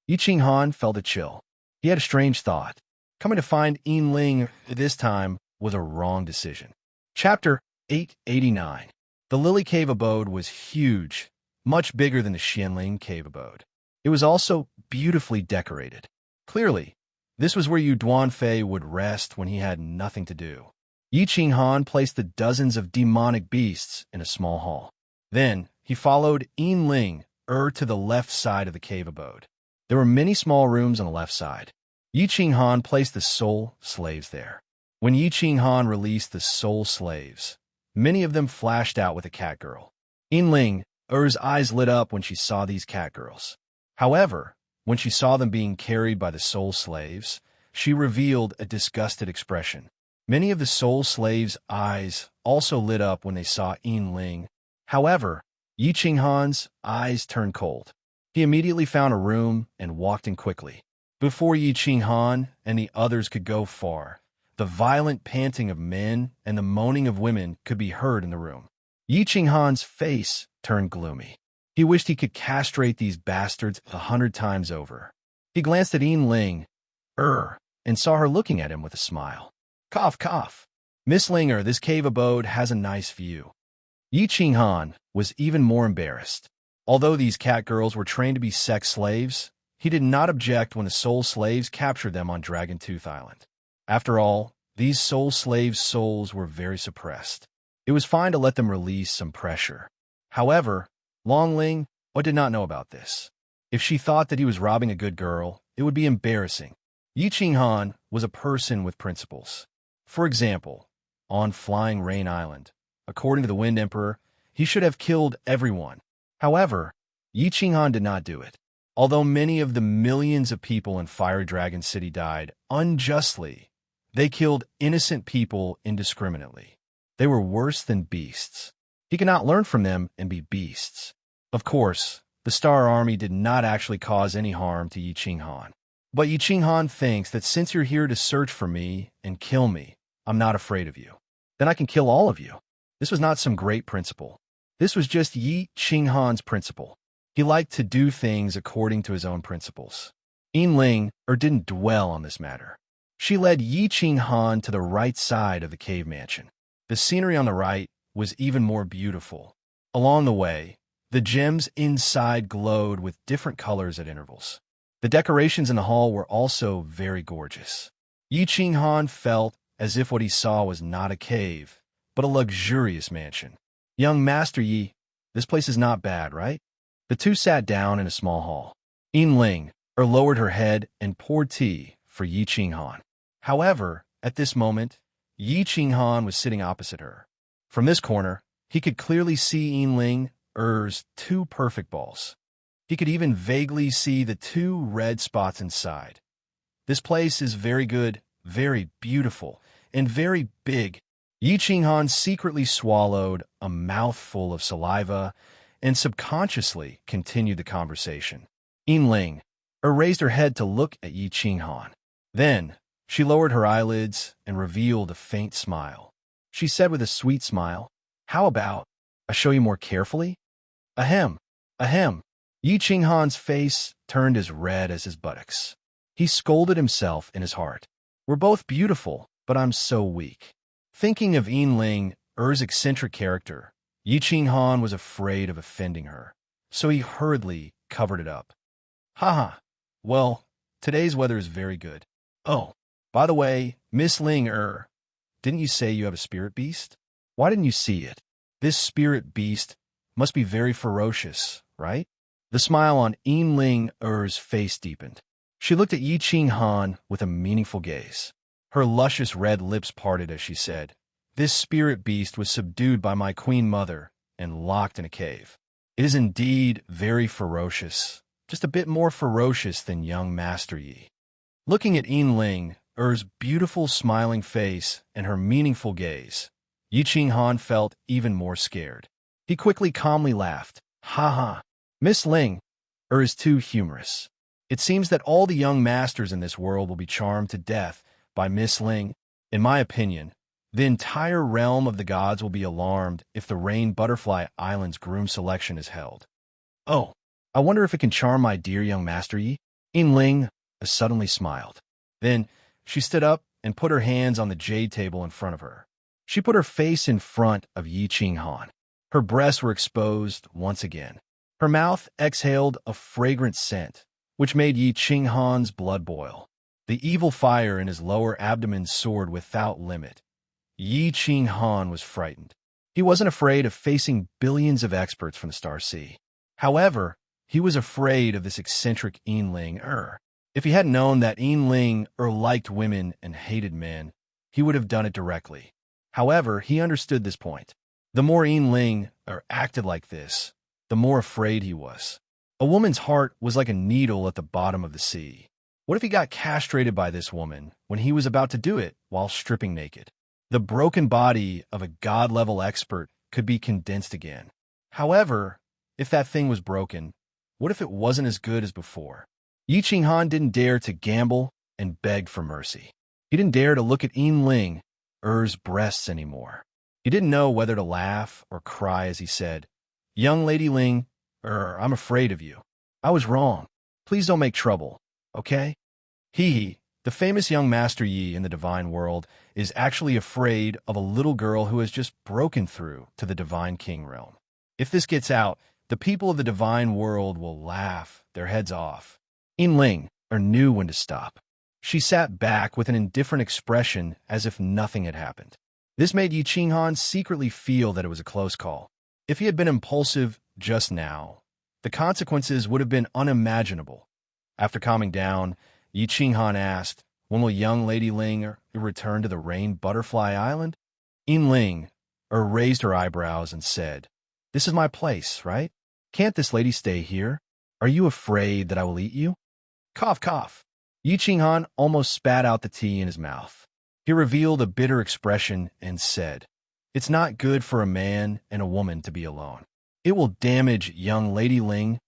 Yi Ching Han felt a chill. He had a strange thought. Coming to find Ling this time was a wrong decision. Chapter 889. The Lily Cave Abode was huge, much bigger than the Xianling Cave Abode. It was also beautifully decorated. Clearly, this was where Yu Duanfei would rest when he had nothing to do. Yi Ching Han placed the dozens of demonic beasts in a small hall. Then, he followed Ling to the left side of the cave abode. There were many small rooms on the left side. Yi Qinghan placed the soul slaves there. When Yi Qinghan released the soul slaves, many of them flashed out with a cat girl. Yinling, eyes lit up when she saw these cat girls. However, when she saw them being carried by the soul slaves, she revealed a disgusted expression. Many of the soul slaves' eyes also lit up when they saw Yinling. However, Yi Qinghan's eyes turned cold. He immediately found a room and walked in quickly. Before Yi Qinghan and the others could go far, the violent panting of men and the moaning of women could be heard in the room. Yi Qinghan's face turned gloomy. He wished he could castrate these bastards 100 times over. He glanced at Yinling, and saw her looking at him with a smile. Cough, cough. Miss Linger, this cave abode has a nice view. Yi Qinghan was even more embarrassed. Although these cat girls were trained to be sex slaves, he did not object when the soul slaves captured them on Dragon Tooth Island. After all, these soul slaves' souls were very suppressed. It was fine to let them release some pressure. However, Longling did not know about this. If she thought that he was robbing a good girl, it would be embarrassing. Yi Qinghan was a person with principles. For example, on Flying Rain Island, according to the Wind Emperor, he should have killed everyone. However, Yi Qinghan did not do it. Although many of the millions of people in Fiery Dragon City died unjustly, they killed innocent people indiscriminately. They were worse than beasts. He cannot learn from them and be beasts. Of course, the Star Army did not actually cause any harm to Yi Qinghan. But Yi Qinghan thinks that since you're here to search for me and kill me, I'm not afraid of you. Then I can kill all of you. This was not some great principle. This was just Yi Qinghan's principle. He liked to do things according to his own principles. Yinling didn't dwell on this matter. She led Yi Qinghan to the right side of the cave mansion. The scenery on the right was even more beautiful. Along the way, the gems inside glowed with different colors at intervals. The decorations in the hall were also very gorgeous. Yi Qinghan felt as if what he saw was not a cave, but a luxurious mansion. Young Master Yi, this place is not bad, right? The two sat down in a small hall. Yinling lowered her head and poured tea for Yi Qinghan. However, at this moment, Yi Qinghan was sitting opposite her. From this corner, he could clearly see Yinling's two perfect balls. He could even vaguely see the two red spots inside. This place is very good, very beautiful, and very big. Yi Qinghan secretly swallowed a mouthful of saliva and subconsciously continued the conversation. Yinling raised her head to look at Yi Qinghan. Then, she lowered her eyelids and revealed a faint smile. She said with a sweet smile, "How about I show you more carefully?" Ahem, ahem. Yi Qinghan's face turned as red as his buttocks. He scolded himself in his heart. "We're both beautiful, but I'm so weak." Thinking of Yinling's eccentric character, Yi Qinghan was afraid of offending her, so he hurriedly covered it up. Haha, well, today's weather is very good. Oh, by the way, Miss Ling, didn't you say you have a spirit beast? Why didn't you see it? This spirit beast must be very ferocious, right? The smile on Yinling's face deepened. She looked at Yi Qinghan with a meaningful gaze. Her luscious red lips parted as she said, "This spirit beast was subdued by my queen mother and locked in a cave. It is indeed very ferocious, just a bit more ferocious than young Master Yi." Looking at Yinling's beautiful smiling face and her meaningful gaze, Yi Qinghan felt even more scared. He quickly calmly laughed. "Ha ha, Miss Ling is too humorous. It seems that all the young masters in this world will be charmed to death by Miss Ling. In my opinion, the entire realm of the gods will be alarmed if the Rain Butterfly Island's groom selection is held. Oh, I wonder if it can charm my dear young Master Yi." Yinling suddenly smiled. Then she stood up and put her hands on the jade table in front of her. She put her face in front of Yi Qinghan. Her breasts were exposed once again. Her mouth exhaled a fragrant scent, which made Yi Qinghan's blood boil. The evil fire in his lower abdomen soared without limit. Yi Qinghan was frightened. He wasn't afraid of facing billions of experts from the Star Sea. However, he was afraid of this eccentric Ling. If he had known that Ling liked women and hated men, he would have done it directly. However, he understood this point. The more Ling acted like this, the more afraid he was. A woman's heart was like a needle at the bottom of the sea. What if he got castrated by this woman when he was about to do it while stripping naked? The broken body of a god-level expert could be condensed again. However, if that thing was broken, what if it wasn't as good as before? Yi Qinghan didn't dare to gamble and beg for mercy. He didn't dare to look at Ling's breasts anymore. He didn't know whether to laugh or cry as he said, "Young Lady Ling, I'm afraid of you. I was wrong. Please don't make trouble, okay?" He, the famous young Master Yi in the divine world, is actually afraid of a little girl who has just broken through to the divine king realm. If this gets out, the people of the divine world will laugh their heads off. Ling knew when to stop. She sat back with an indifferent expression as if nothing had happened. This made Yi Qinghan secretly feel that it was a close call. If he had been impulsive just now, the consequences would have been unimaginable. After calming down, Yi Qinghan asked, "When will young Lady Ling return to the Rain Butterfly Island?" Ling raised her eyebrows and said, "This is my place, right? Can't this lady stay here? Are you afraid that I will eat you?" Cough, cough. Yi Qinghan almost spat out the tea in his mouth. He revealed a bitter expression and said, "It's not good for a man and a woman to be alone. It will damage young Lady Ling's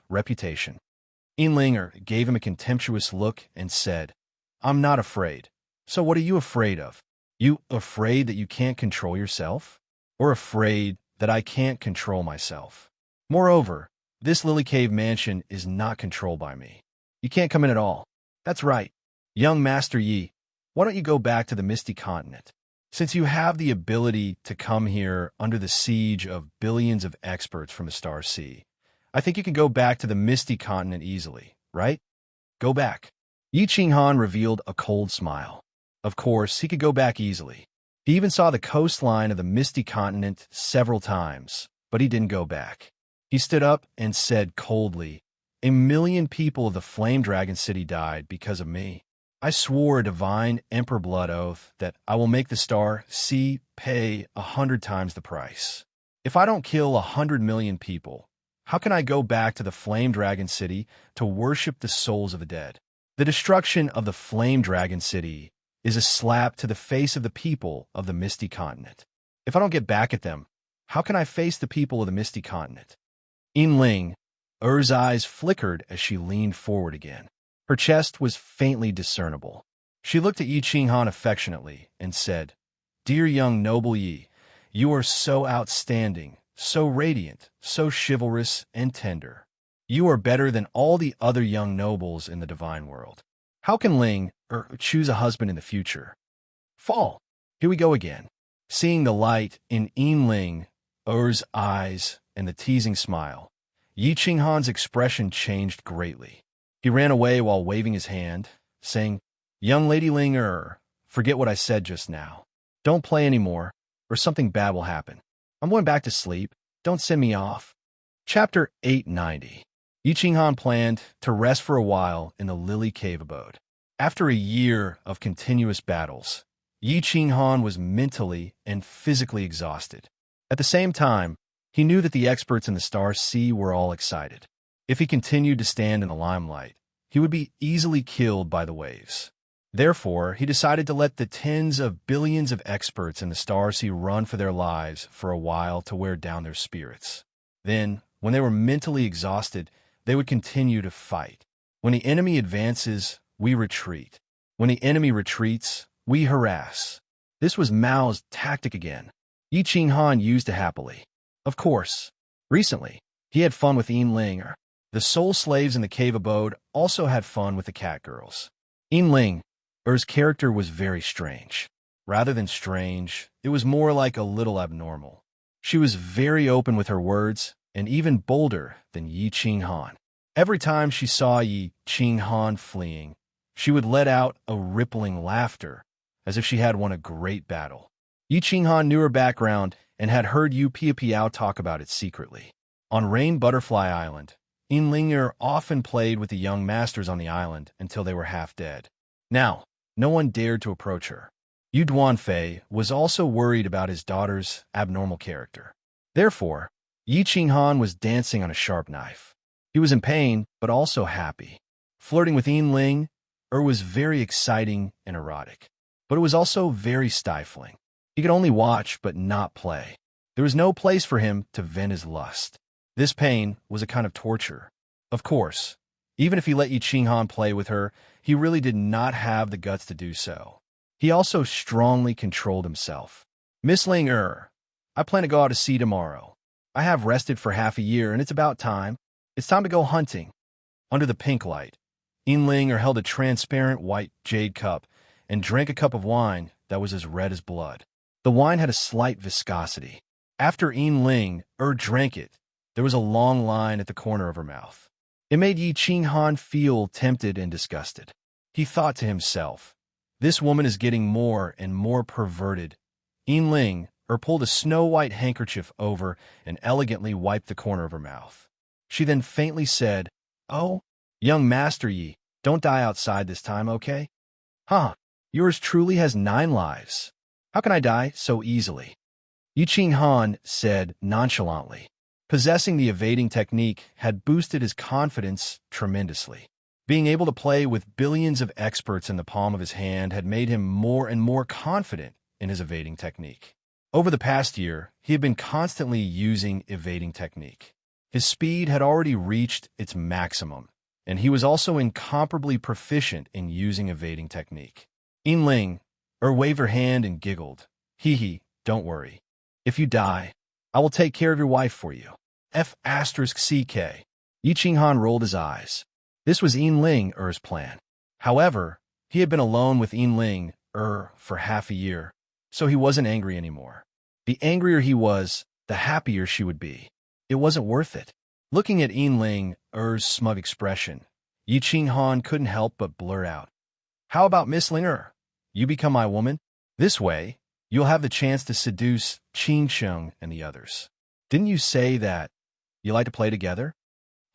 reputation." Ling gave him a contemptuous look and said, "I'm not afraid. So what are you afraid of? You afraid that you can't control yourself? Or afraid that I can't control myself? Moreover, this Lily Cave mansion is not controlled by me. You can't come in at all. That's right. Young Master Yi, why don't you go back to the Misty Continent? Since you have the ability to come here under the siege of billions of experts from the Star Sea, I think you can go back to the Misty Continent easily, right? Go back." Yi Qinghan revealed a cold smile. Of course, he could go back easily. He even saw the coastline of the Misty Continent several times, but he didn't go back. He stood up and said coldly, "A million people of the Flame Dragon City died because of me. I swore a divine Emperor blood oath that I will make the Star Sea pay 100 times the price. If I don't kill 100 million people, how can I go back to the Flame Dragon City to worship the souls of the dead? The destruction of the Flame Dragon City is a slap to the face of the people of the Misty Continent. If I don't get back at them, how can I face the people of the Misty Continent?" Ling's eyes flickered as she leaned forward again. Her chest was faintly discernible. She looked at Yi Qinghan affectionately and said, "Dear young noble Yi, you are so outstanding, so radiant, so chivalrous and tender. You are better than all the other young nobles in the divine world. How can Ling choose a husband in the future?" Fall. Here we go again. Seeing the light in Ling's eyes and the teasing smile, Yi Qinghan's expression changed greatly. He ran away while waving his hand, saying, "Young Lady Ling, forget what I said just now. Don't play anymore, or something bad will happen. I'm going back to sleep. Don't send me off." Chapter 890. Yi Qinghan planned to rest for a while in the Lily Cave abode. After a year of continuous battles, Yi Qinghan was mentally and physically exhausted. At the same time, he knew that the experts in the Star Sea were all excited. If he continued to stand in the limelight, he would be easily killed by the waves. Therefore, he decided to let the tens of billions of experts in the Star Sea run for their lives for a while to wear down their spirits. Then, when they were mentally exhausted, they would continue to fight. When the enemy advances, we retreat. When the enemy retreats, we harass. This was Mao's tactic again. Yi Qinghan used it happily. Of course, recently, he had fun with Ling. The soul slaves in the cave abode also had fun with the cat girls. Ling's character was very strange. Rather than strange, it was more like a little abnormal. She was very open with her words and even bolder than Yi Qinghan. Every time she saw Yi Qinghan fleeing, she would let out a rippling laughter, as if she had won a great battle. Yi Qinghan knew her background and had heard Yu Piapiao talk about it secretly. On Rain Butterfly Island, Ling often played with the young masters on the island until they were half dead. Now, no one dared to approach her. Yu Duanfei was also worried about his daughter's abnormal character. Therefore, Yi Qinghan was dancing on a sharp knife. He was in pain, but also happy. Flirting with Ling was very exciting and erotic, but it was also very stifling. He could only watch but not play. There was no place for him to vent his lust. This pain was a kind of torture. Of course, even if he let Yi Qinghan play with her, he really did not have the guts to do so. He also strongly controlled himself. Miss Ling I plan to go out to sea tomorrow. I have rested for half a year, and it's about time. It's time to go hunting. Under the pink light, Ling held a transparent white jade cup and drank a cup of wine that was as red as blood. The wine had a slight viscosity. After Ling drank it, there was a long line at the corner of her mouth. It made Yi Qinghan feel tempted and disgusted. He thought to himself, this woman is getting more and more perverted. Ling pulled a snow-white handkerchief over and elegantly wiped the corner of her mouth. She then faintly said, "Oh, young Master Yi, don't die outside this time, okay? Huh, yours truly has 9 lives. How can I die so easily?" Yi Qinghan said nonchalantly. Possessing the evading technique had boosted his confidence tremendously. Being able to play with billions of experts in the palm of his hand had made him more and more confident in his evading technique. Over the past year, he had been constantly using evading technique. His speed had already reached its maximum, and he was also incomparably proficient in using evading technique. Ling waved her hand and giggled. Hee, don't worry. If you die, I will take care of your wife for you. F***CK. Yi Qinghan rolled his eyes. This was Ling's plan. However, he had been alone with Ling for half a year, so he wasn't angry anymore. The angrier he was, the happier she would be. It wasn't worth it. Looking at Ling's smug expression, Yi Qinghan couldn't help but blur out, "How about Miss Ling? You become my woman? This way, you'll have the chance to seduce Qing Sheng and the others. Didn't you say that you like to play together?"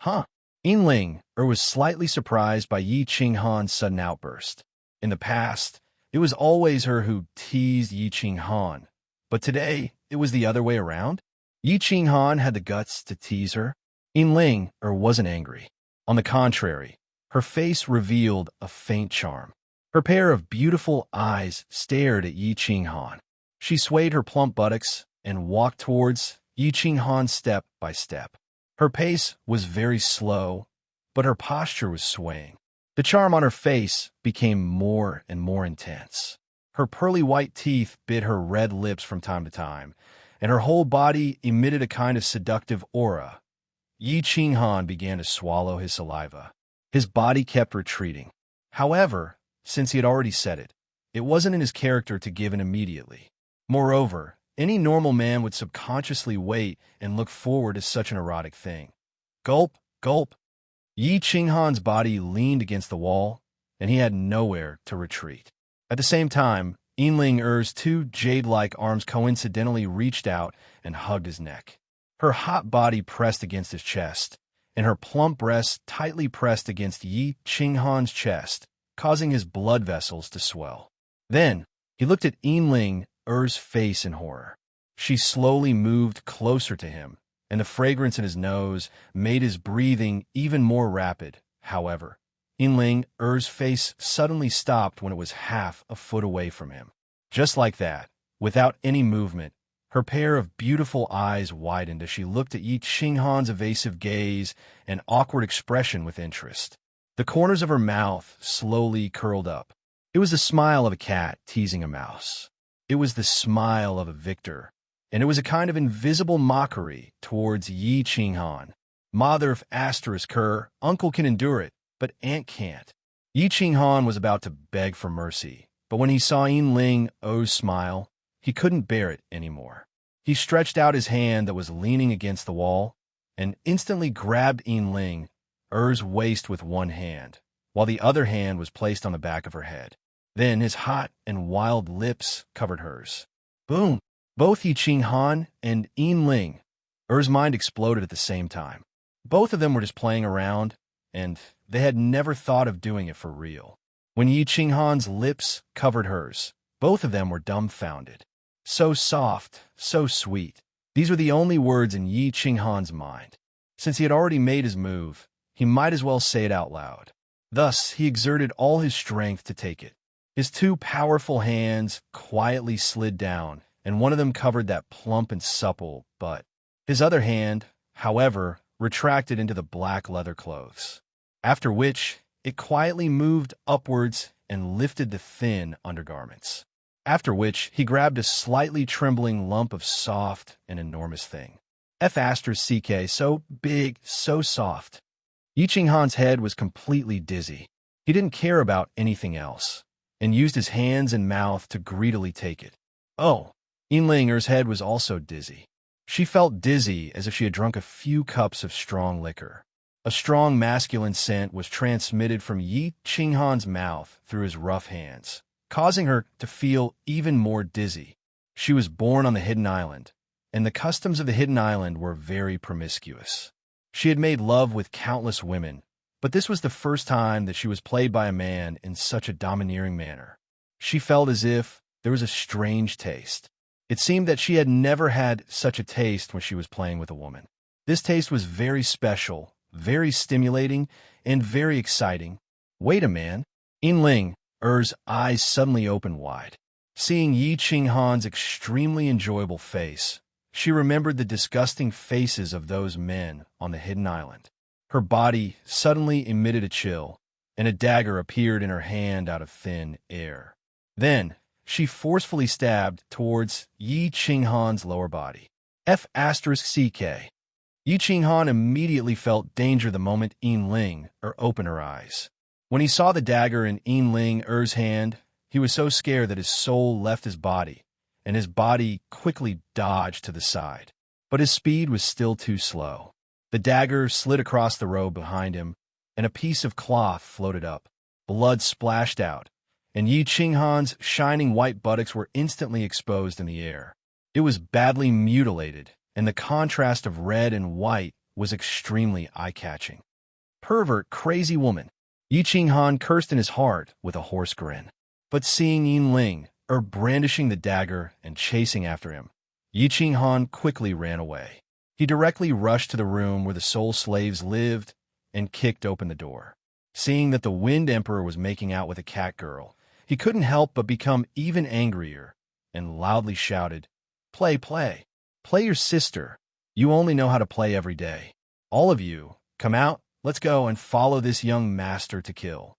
Huh? Ling was slightly surprised by Yi Qinghan's sudden outburst. In the past, it was always her who teased Yi Qinghan, but today it was the other way around. Yi Qinghan had the guts to tease her. Ling wasn't angry. On the contrary, her face revealed a faint charm. Her pair of beautiful eyes stared at Yi Qinghan. She swayed her plump buttocks and walked towards Yi Qinghan step by step. Her pace was very slow, but her posture was swaying. The charm on her face became more and more intense. Her pearly white teeth bit her red lips from time to time, and her whole body emitted a kind of seductive aura. Yi Qinghan began to swallow his saliva. His body kept retreating. However, since he had already said it, it wasn't in his character to give in immediately. Moreover, any normal man would subconsciously wait and look forward to such an erotic thing. Gulp, gulp. Yi Qinghan's body leaned against the wall, and he had nowhere to retreat. At the same time, Ling's 2 jade-like arms coincidentally reached out and hugged his neck. Her hot body pressed against his chest, and her plump breasts tightly pressed against Yi Qinghan's chest, causing his blood vessels to swell. Then, he looked at Ling's face in horror. She slowly moved closer to him, and the fragrance in his nose made his breathing even more rapid. However, Ling's face suddenly stopped when it was half a foot away from him. Just like that, without any movement, her pair of beautiful eyes widened as she looked at Yi Qinghan's evasive gaze and awkward expression with interest. The corners of her mouth slowly curled up. It was the smile of a cat teasing a mouse. It was the smile of a victor, and it was a kind of invisible mockery towards Yi Qinghan. Mother of **her, uncle can endure it, but aunt can't. Yi Qinghan was about to beg for mercy, but when he saw Ling's smile, he couldn't bear it anymore. He stretched out his hand that was leaning against the wall and instantly grabbed Ling's waist with one hand, while the other hand was placed on the back of her head. Then his hot and wild lips covered hers. Boom! Both Yi Qinghan and Ling's mind exploded at the same time. Both of them were just playing around, and they had never thought of doing it for real. When Yi Qinghan's lips covered hers, both of them were dumbfounded. So soft, so sweet. These were the only words in Yi Qinghan's mind. Since he had already made his move, he might as well say it out loud. Thus, he exerted all his strength to take it. His two powerful hands quietly slid down, and one of them covered that plump and supple butt. His other hand, however, retracted into the black leather clothes, after which it quietly moved upwards and lifted the thin undergarments, after which he grabbed a slightly trembling lump of soft and enormous thing. F***, so big, so soft. Yi Qinghan's head was completely dizzy. He didn't care about anything else, and used his hands and mouth to greedily take it. Oh, Yinlinger's head was also dizzy. She felt dizzy as if she had drunk a few cups of strong liquor. A strong masculine scent was transmitted from Yi Qinghan's mouth through his rough hands, causing her to feel even more dizzy. She was born on the Hidden Island, and the customs of the Hidden Island were very promiscuous. She had made love with countless women, but this was the first time that she was played by a man in such a domineering manner. She felt as if there was a strange taste. It seemed that she had never had such a taste when she was playing with a woman. This taste was very special, very stimulating, and very exciting. Wait a man. Yinlinger's eyes suddenly opened wide. Seeing Yi Qinghan's extremely enjoyable face, she remembered the disgusting faces of those men on the Hidden Island. Her body suddenly emitted a chill, and a dagger appeared in her hand out of thin air. Then, she forcefully stabbed towards Yi Qinghan's lower body. F***. Yi Qinghan immediately felt danger the moment Yinlinger opened her eyes. When he saw the dagger in Yinlinger's hand, he was so scared that his soul left his body, and his body quickly dodged to the side. But his speed was still too slow. The dagger slid across the robe behind him, and a piece of cloth floated up. Blood splashed out, and Yi Qinghan's shining white buttocks were instantly exposed in the air. It was badly mutilated, and the contrast of red and white was extremely eye-catching. Pervert, crazy woman. Yi Qinghan cursed in his heart with a hoarse grin. But seeing Yinlinger brandishing the dagger and chasing after him, Yi Qinghan quickly ran away. He directly rushed to the room where the soul slaves lived and kicked open the door. Seeing that the Wind Emperor was making out with a cat girl, he couldn't help but become even angrier and loudly shouted, "Play, play. Play your sister. You only know how to play every day. All of you, come out, let's go and follow this young master to kill."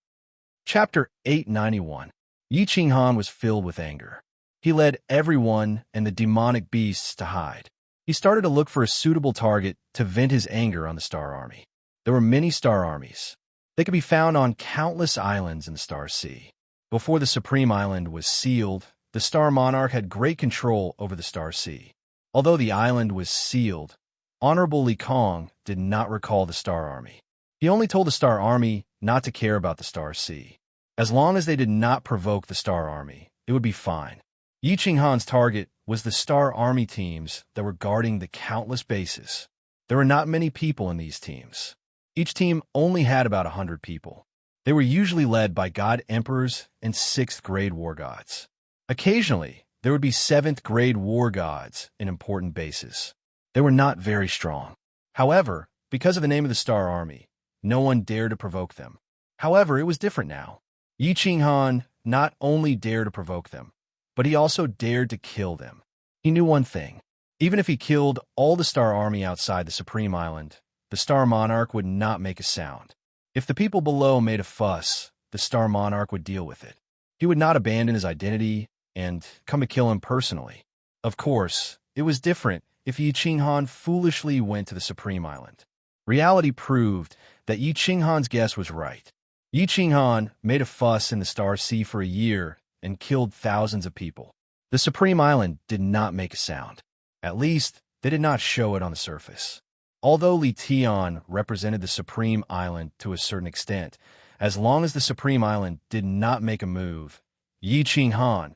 Chapter 891. Yi Qinghan was filled with anger. He led everyone and the demonic beasts to hide. He started to look for a suitable target to vent his anger on the Star Army. There were many Star Armies. They could be found on countless islands in the Star Sea. Before the Supreme Island was sealed, the Star Monarch had great control over the Star Sea. Although the island was sealed, Honorable Li Kong did not recall the Star Army. He only told the Star Army not to care about the Star Sea. As long as they did not provoke the Star Army, it would be fine. Yi Qinghan's target was the Star Army teams that were guarding the countless bases. There were not many people in these teams. Each team only had about 100 people. They were usually led by God Emperors and 6th grade war gods. Occasionally, there would be 7th grade war gods in important bases. They were not very strong. However, because of the name of the Star Army, no one dared to provoke them. However, it was different now. Yi Qinghan not only dared to provoke them, but he also dared to kill them. He knew one thing. Even if he killed all the Star Army outside the Supreme Island, the Star Monarch would not make a sound. If the people below made a fuss, the Star Monarch would deal with it. He would not abandon his identity and come to kill him personally. Of course, it was different if Yi Qinghan foolishly went to the Supreme Island. Reality proved that Yi Qinghan's guess was right. Yi Qinghan made a fuss in the Star Sea for a year and killed thousands of people. The Supreme Island did not make a sound. At least, they did not show it on the surface. Although Li Tian represented the Supreme Island to a certain extent, as long as the Supreme Island did not make a move, Yi Qinghan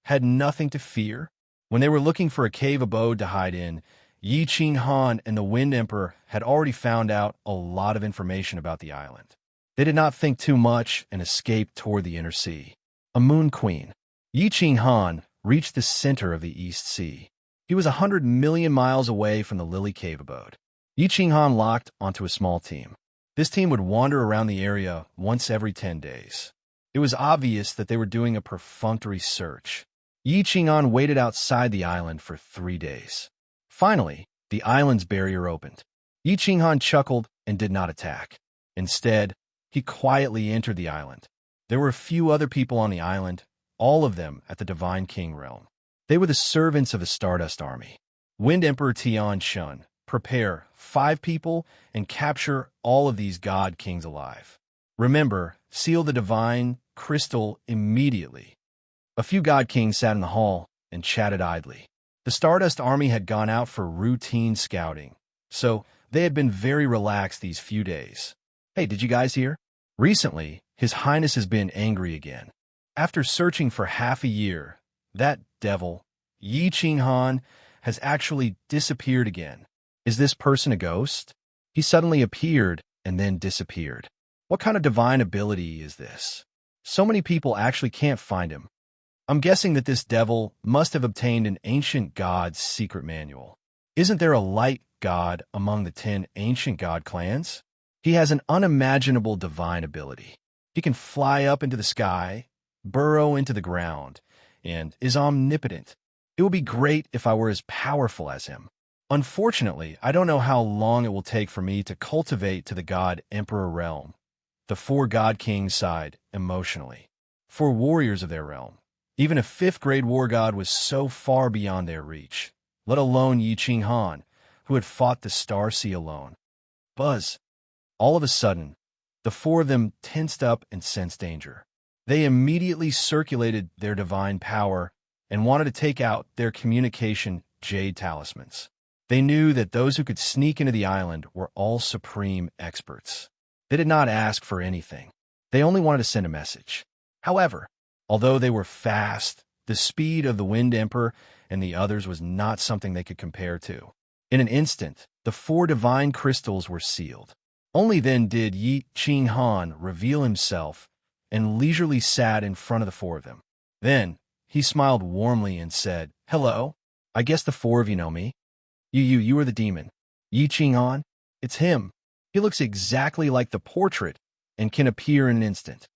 had nothing to fear. When they were looking for a cave abode to hide in, Yi Qing Han and the Wind Emperor had already found out a lot of information about the island. They did not think too much and escaped toward the inner sea. A moon queen. Yi Qing Han reached the center of the East Sea. He was 100 million miles away from the Lily Cave abode. Yi Qing Han locked onto a small team. This team would wander around the area once every 10 days. It was obvious that they were doing a perfunctory search. Yi Qing Han waited outside the island for 3 days. Finally, the island's barrier opened. Yi Qing Han chuckled and did not attack. Instead, he quietly entered the island. There were a few other people on the island, all of them at the Divine King realm. They were the servants of the Stardust Army. Wind Emperor Tian Shun, prepare 5 people and capture all of these God Kings alive. Remember, seal the Divine Crystal immediately. A few God Kings sat in the hall and chatted idly. The Stardust Army had gone out for routine scouting, so they had been very relaxed these few days. Hey, did you guys hear? Recently, His Highness has been angry again. After searching for half a year, that devil, Yi Qing Han, has actually disappeared again. Is this person a ghost? He suddenly appeared and then disappeared. What kind of divine ability is this? So many people actually can't find him. I'm guessing that this devil must have obtained an ancient god's secret manual. Isn't there a light god among the 10 ancient god clans? He has an unimaginable divine ability. He can fly up into the sky, burrow into the ground, and is omnipotent. It would be great if I were as powerful as him. Unfortunately, I don't know how long it will take for me to cultivate to the God Emperor realm. The 4 God Kings sighed emotionally. 4 warriors of their realm. Even a 5th grade war god was so far beyond their reach, let alone Yi Qing Han, who had fought the Star Sea alone. Buzz. All of a sudden, the 4 of them tensed up and sensed danger. They immediately circulated their divine power and wanted to take out their communication jade talismans. They knew that those who could sneak into the island were all supreme experts. They did not ask for anything. They only wanted to send a message. However, although they were fast, the speed of the Wind Emperor and the others was not something they could compare to. In an instant, the 4 divine crystals were sealed. Only then did Yi Qing Han reveal himself and leisurely sat in front of the 4 of them. Then, he smiled warmly and said, "Hello, I guess the 4 of you know me. You are the demon. Yi Qing Han? It's him. He looks exactly like the portrait and can appear in an instant.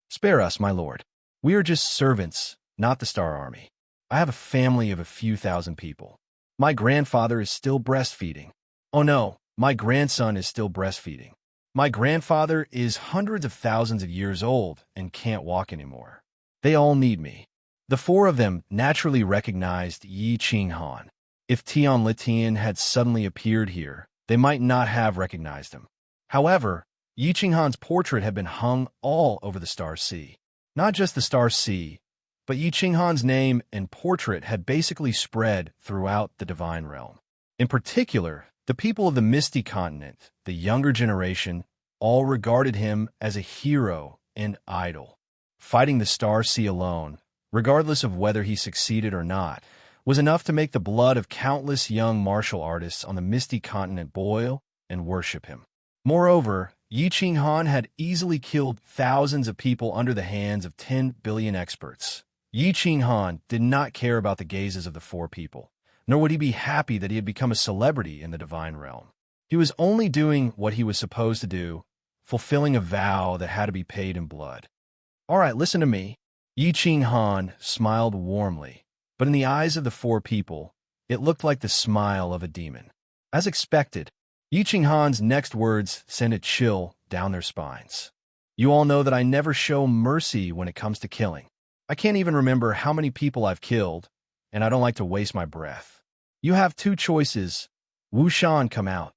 Spare us, my lord. We are just servants, not the Star Army. I have a family of a few thousand people. My grandfather is still breastfeeding. Oh no, my grandson is still breastfeeding. My grandfather is hundreds of thousands of years old and can't walk anymore. They all need me." The 4 of them naturally recognized Yi Qing Han. If Tian Litian had suddenly appeared here, they might not have recognized him. However, Yi Qing Han's portrait had been hung all over the Star Sea. Not just the Star Sea, but Yi Qing Han's name and portrait had basically spread throughout the divine realm. In particular, the people of the Misty Continent, the younger generation, all regarded him as a hero and idol. Fighting the Star Sea alone, regardless of whether he succeeded or not, was enough to make the blood of countless young martial artists on the Misty Continent boil and worship him. Moreover, Yi Qing Han had easily killed thousands of people under the hands of 10 billion experts. Yi Qing Han did not care about the gazes of the 4 people, nor would he be happy that he had become a celebrity in the divine realm. He was only doing what he was supposed to do, fulfilling a vow that had to be paid in blood. "All right, listen to me." Yi Qing Han smiled warmly, but in the eyes of the 4 people, it looked like the smile of a demon. As expected, Yi Qing Han's next words sent a chill down their spines. "You all know that I never show mercy when it comes to killing. I can't even remember how many people I've killed, and I don't like to waste my breath. You have 2 choices. Wu Shan, come out."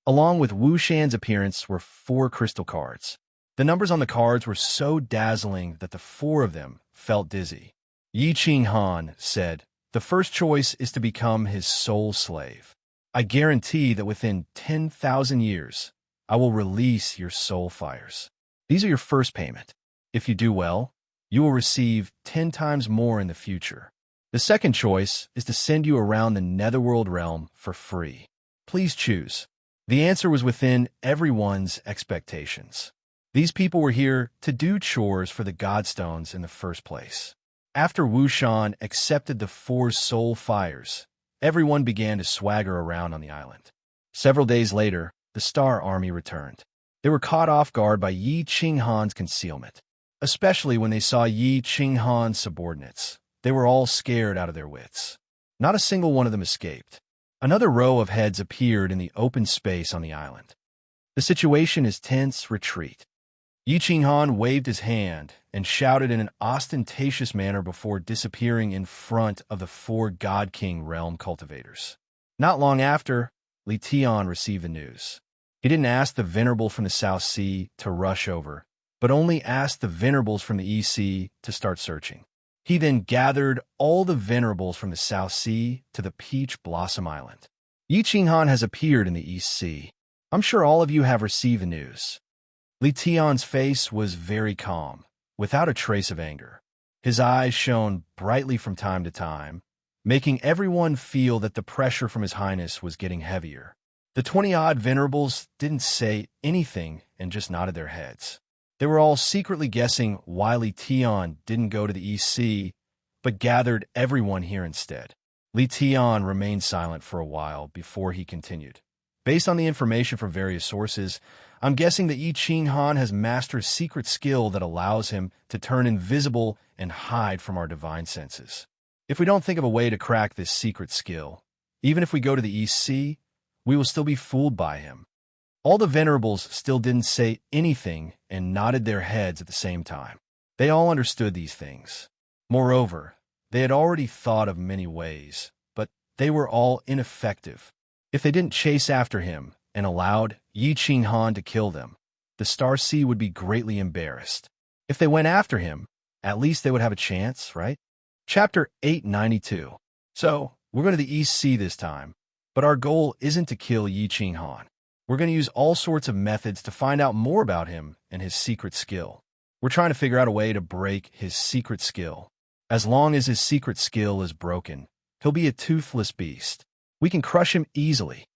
Along with Wu Shan's appearance were 4 crystal cards. The numbers on the cards were so dazzling that the 4 of them felt dizzy. Yi Qing Han said, "The first choice is to become his sole slave. I guarantee that within 10,000 years, I will release your soul fires. These are your first payment. If you do well, you will receive 10 times more in the future. The second choice is to send you around the Netherworld realm for free. Please choose. The answer was within everyone's expectations. These people were here to do chores for the Godstones in the first place. After Wu Shan accepted the 4 soul fires, everyone began to swagger around on the island. Several days later, the Star Army returned. They were caught off guard by Yi Qinghan's concealment, especially when they saw Yi Qinghan's subordinates. They were all scared out of their wits. Not a single one of them escaped. Another row of heads appeared in the open space on the island. The situation is tense. Retreat. Yi Qinghan waved his hand and shouted in an ostentatious manner before disappearing in front of the 4 God King realm cultivators. Not long after, Li Tian received the news. He didn't ask the Venerable from the South Sea to rush over, but only asked the Venerables from the East Sea to start searching. He then gathered all the Venerables from the South Sea to the Peach Blossom Island. Yi Qinghan has appeared in the East Sea. I'm sure all of you have received the news. Li Tian's face was very calm, without a trace of anger. His eyes shone brightly from time to time, making everyone feel that the pressure from His Highness was getting heavier. The 20-odd Venerables didn't say anything and just nodded their heads. They were all secretly guessing why Li Tian didn't go to the East Sea, but gathered everyone here instead. Li Tian remained silent for a while before he continued. Based on the information from various sources, I'm guessing that Yi Qinghan has mastered a secret skill that allows him to turn invisible and hide from our divine senses. If we don't think of a way to crack this secret skill, even if we go to the East Sea, we will still be fooled by him. All the Venerables still didn't say anything and nodded their heads at the same time. They all understood these things. Moreover, they had already thought of many ways, but they were all ineffective. If they didn't chase after him and allowed Yi Qinghan to kill them, the Star Sea would be greatly embarrassed. If they went after him, at least they would have a chance, right? Chapter 892. So, we're going to the East Sea this time, but our goal isn't to kill Yi Qinghan. We're going to use all sorts of methods to find out more about him and his secret skill. We're trying to figure out a way to break his secret skill. As long as his secret skill is broken, he'll be a toothless beast. We can crush him easily.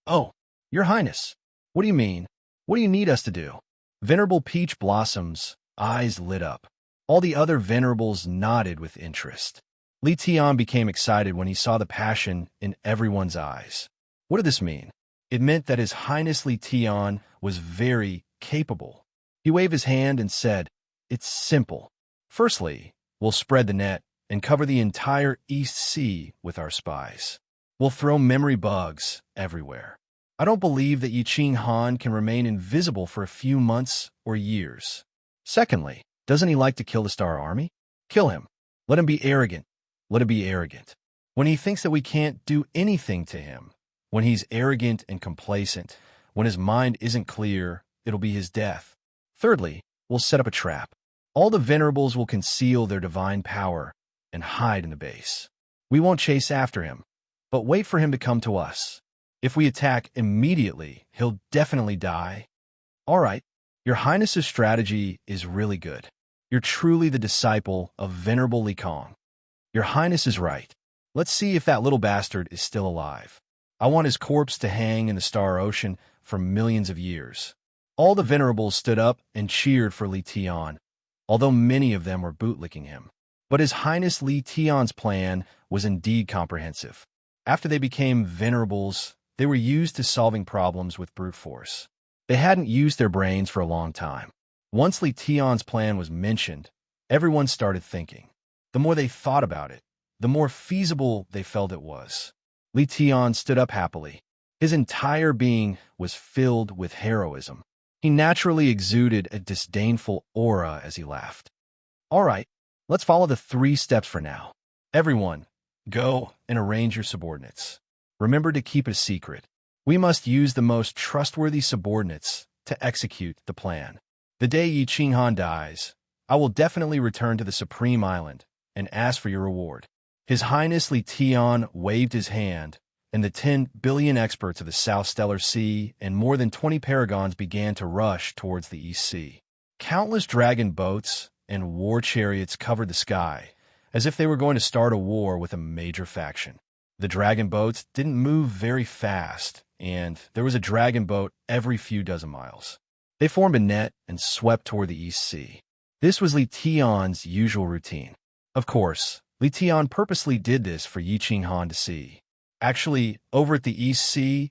Oh, Your Highness, what do you mean? What do you need us to do? Venerable Peach Blossom's eyes lit up. All the other Venerables nodded with interest. Li Tian became excited when he saw the passion in everyone's eyes. What did this mean? It meant that His Highness Li Tian was very capable. He waved his hand and said, "It's simple. Firstly, we'll spread the net and cover the entire East Sea with our spies. We'll throw memory bugs everywhere. I don't believe that Yi Qinghan can remain invisible for a few months or years. Secondly, doesn't he like to kill the Star Army? Kill him. Let him be arrogant. Let him be arrogant. When he thinks that we can't do anything to him, when he's arrogant and complacent, when his mind isn't clear, it'll be his death. Thirdly, we'll set up a trap. All the Venerables will conceal their divine power and hide in the base. We won't chase after him, but wait for him to come to us. If we attack immediately, he'll definitely die. All right, Your Highness's strategy is really good. You're truly the disciple of Venerable Li Kong. Your Highness is right. Let's see if that little bastard is still alive. I want his corpse to hang in the Star Ocean for millions of years." All the Venerables stood up and cheered for Li Tian, although many of them were bootlicking him. But His Highness Li Tian's plan was indeed comprehensive. After they became Venerables, they were used to solving problems with brute force. They hadn't used their brains for a long time. Once Li Tian's plan was mentioned, everyone started thinking. The more they thought about it, the more feasible they felt it was. Li Tian stood up happily. His entire being was filled with heroism. He naturally exuded a disdainful aura as he laughed. "All right, let's follow the 3 steps for now. Everyone, go and arrange your subordinates. Remember to keep it a secret. We must use the most trustworthy subordinates to execute the plan. The day Yi Qinghan dies, I will definitely return to the Supreme Island and ask for your reward." His Highness Li Tian waved his hand, and the 10 billion experts of the South Stellar Sea and more than 20 paragons began to rush towards the East Sea. Countless dragon boats and war chariots covered the sky, as if they were going to start a war with a major faction. The dragon boats didn't move very fast, and there was a dragon boat every few dozen miles. They formed a net and swept toward the East Sea. This was Li Tian's usual routine. Of course, Li Tian purposely did this for Yi Qinghan to see. Actually, over at the East Sea,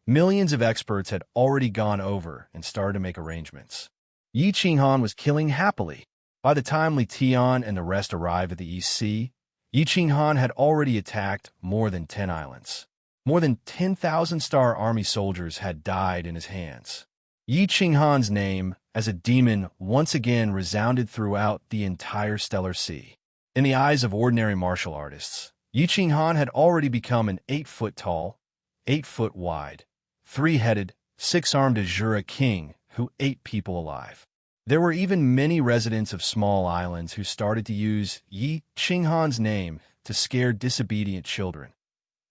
millions of experts had already gone over and started to make arrangements. Yi Qinghan was killing happily. By the time Li Tian and the rest arrived at the East Sea, Yi Qinghan had already attacked more than 10 islands. More than 10,000 Star Army soldiers had died in his hands. Yi Qinghan's name as a demon once again resounded throughout the entire Stellar Sea. In the eyes of ordinary martial artists, Yi Qinghan had already become an 8-foot tall, 8-foot wide, 3-headed, 6-armed Azura king who ate people alive. There were even many residents of small islands who started to use Yi Qinghan's name to scare disobedient children.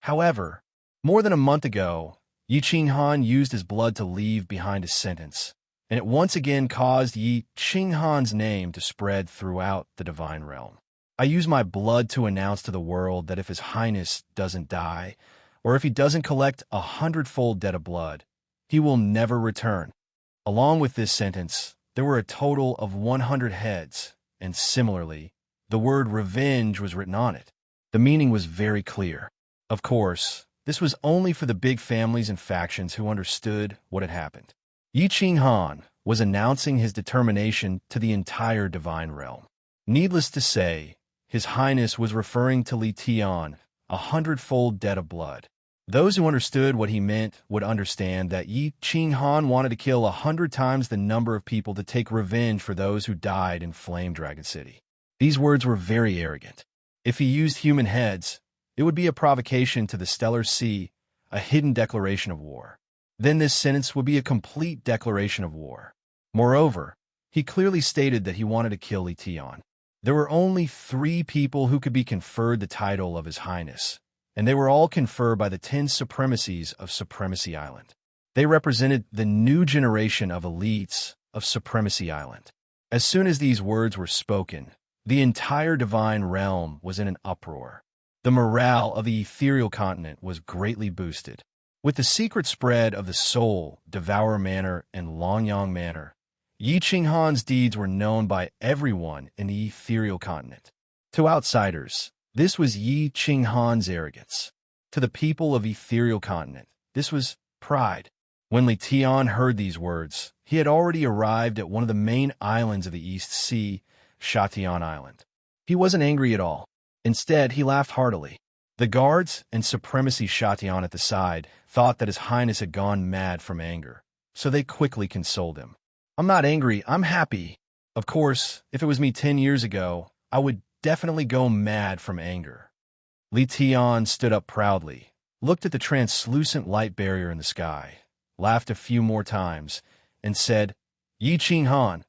However, more than a month ago, Yi Qinghan used his blood to leave behind a sentence, and it once again caused Yi Qinghan's name to spread throughout the divine realm. I use my blood to announce to the world that if His Highness doesn't die, or if he doesn't collect 100-fold debt of blood, he will never return. Along with this sentence, there were a total of 100 heads, and similarly, the word revenge was written on it. The meaning was very clear. Of course, this was only for the big families and factions who understood what had happened. Yi Qinghan was announcing his determination to the entire divine realm. Needless to say, His Highness was referring to Li Tian, 100-fold debt of blood. Those who understood what he meant would understand that Yi Qinghan wanted to kill 100 times the number of people to take revenge for those who died in Flame Dragon City. These words were very arrogant. If he used human heads, it would be a provocation to the Stellar Sea, a hidden declaration of war. Then this sentence would be a complete declaration of war. Moreover, he clearly stated that he wanted to kill Li Tian. There were only 3 people who could be conferred the title of His Highness, and they were all conferred by the 10 supremacies of Supremacy Island. They represented the new generation of elites of Supremacy Island. As soon as these words were spoken, the entire divine realm was in an uproar. The morale of the ethereal continent was greatly boosted. With the secret spread of the Soul, Devour Manor, and Longyang Manor, Yi Qinghan's deeds were known by everyone in the ethereal continent. To outsiders, this was Yi Qinghan's arrogance. To the people of ethereal continent, this was pride. When Li Tian heard these words, he had already arrived at one of the main islands of the East Sea, Shatian Island. He wasn't angry at all. Instead, he laughed heartily. The guards and Supremacy Shatian at the side thought that His Highness had gone mad from anger, so they quickly consoled him. "I'm not angry, I'm happy. Of course, if it was me 10 years ago, I would definitely go mad from anger." Li Tian stood up proudly, looked at the translucent light barrier in the sky, laughed a few more times, and said, "Yi Qinghan,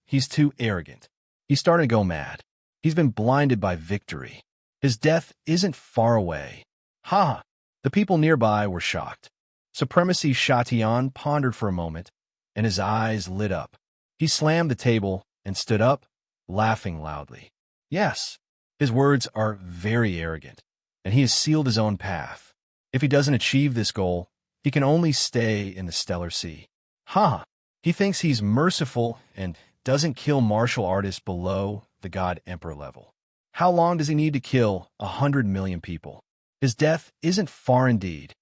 he's too arrogant. He's starting to go mad. He's been blinded by victory. His death isn't far away." Ha! The people nearby were shocked. Supremacy Shatian pondered for a moment, and his eyes lit up. He slammed the table and stood up, laughing loudly. Yes, his words are very arrogant, and he has sealed his own path. If he doesn't achieve this goal, he can only stay in the Stellar Sea. Ha! He thinks he's merciful and doesn't kill martial artists below the God Emperor level. How long does he need to kill 100 million people? His death isn't far indeed.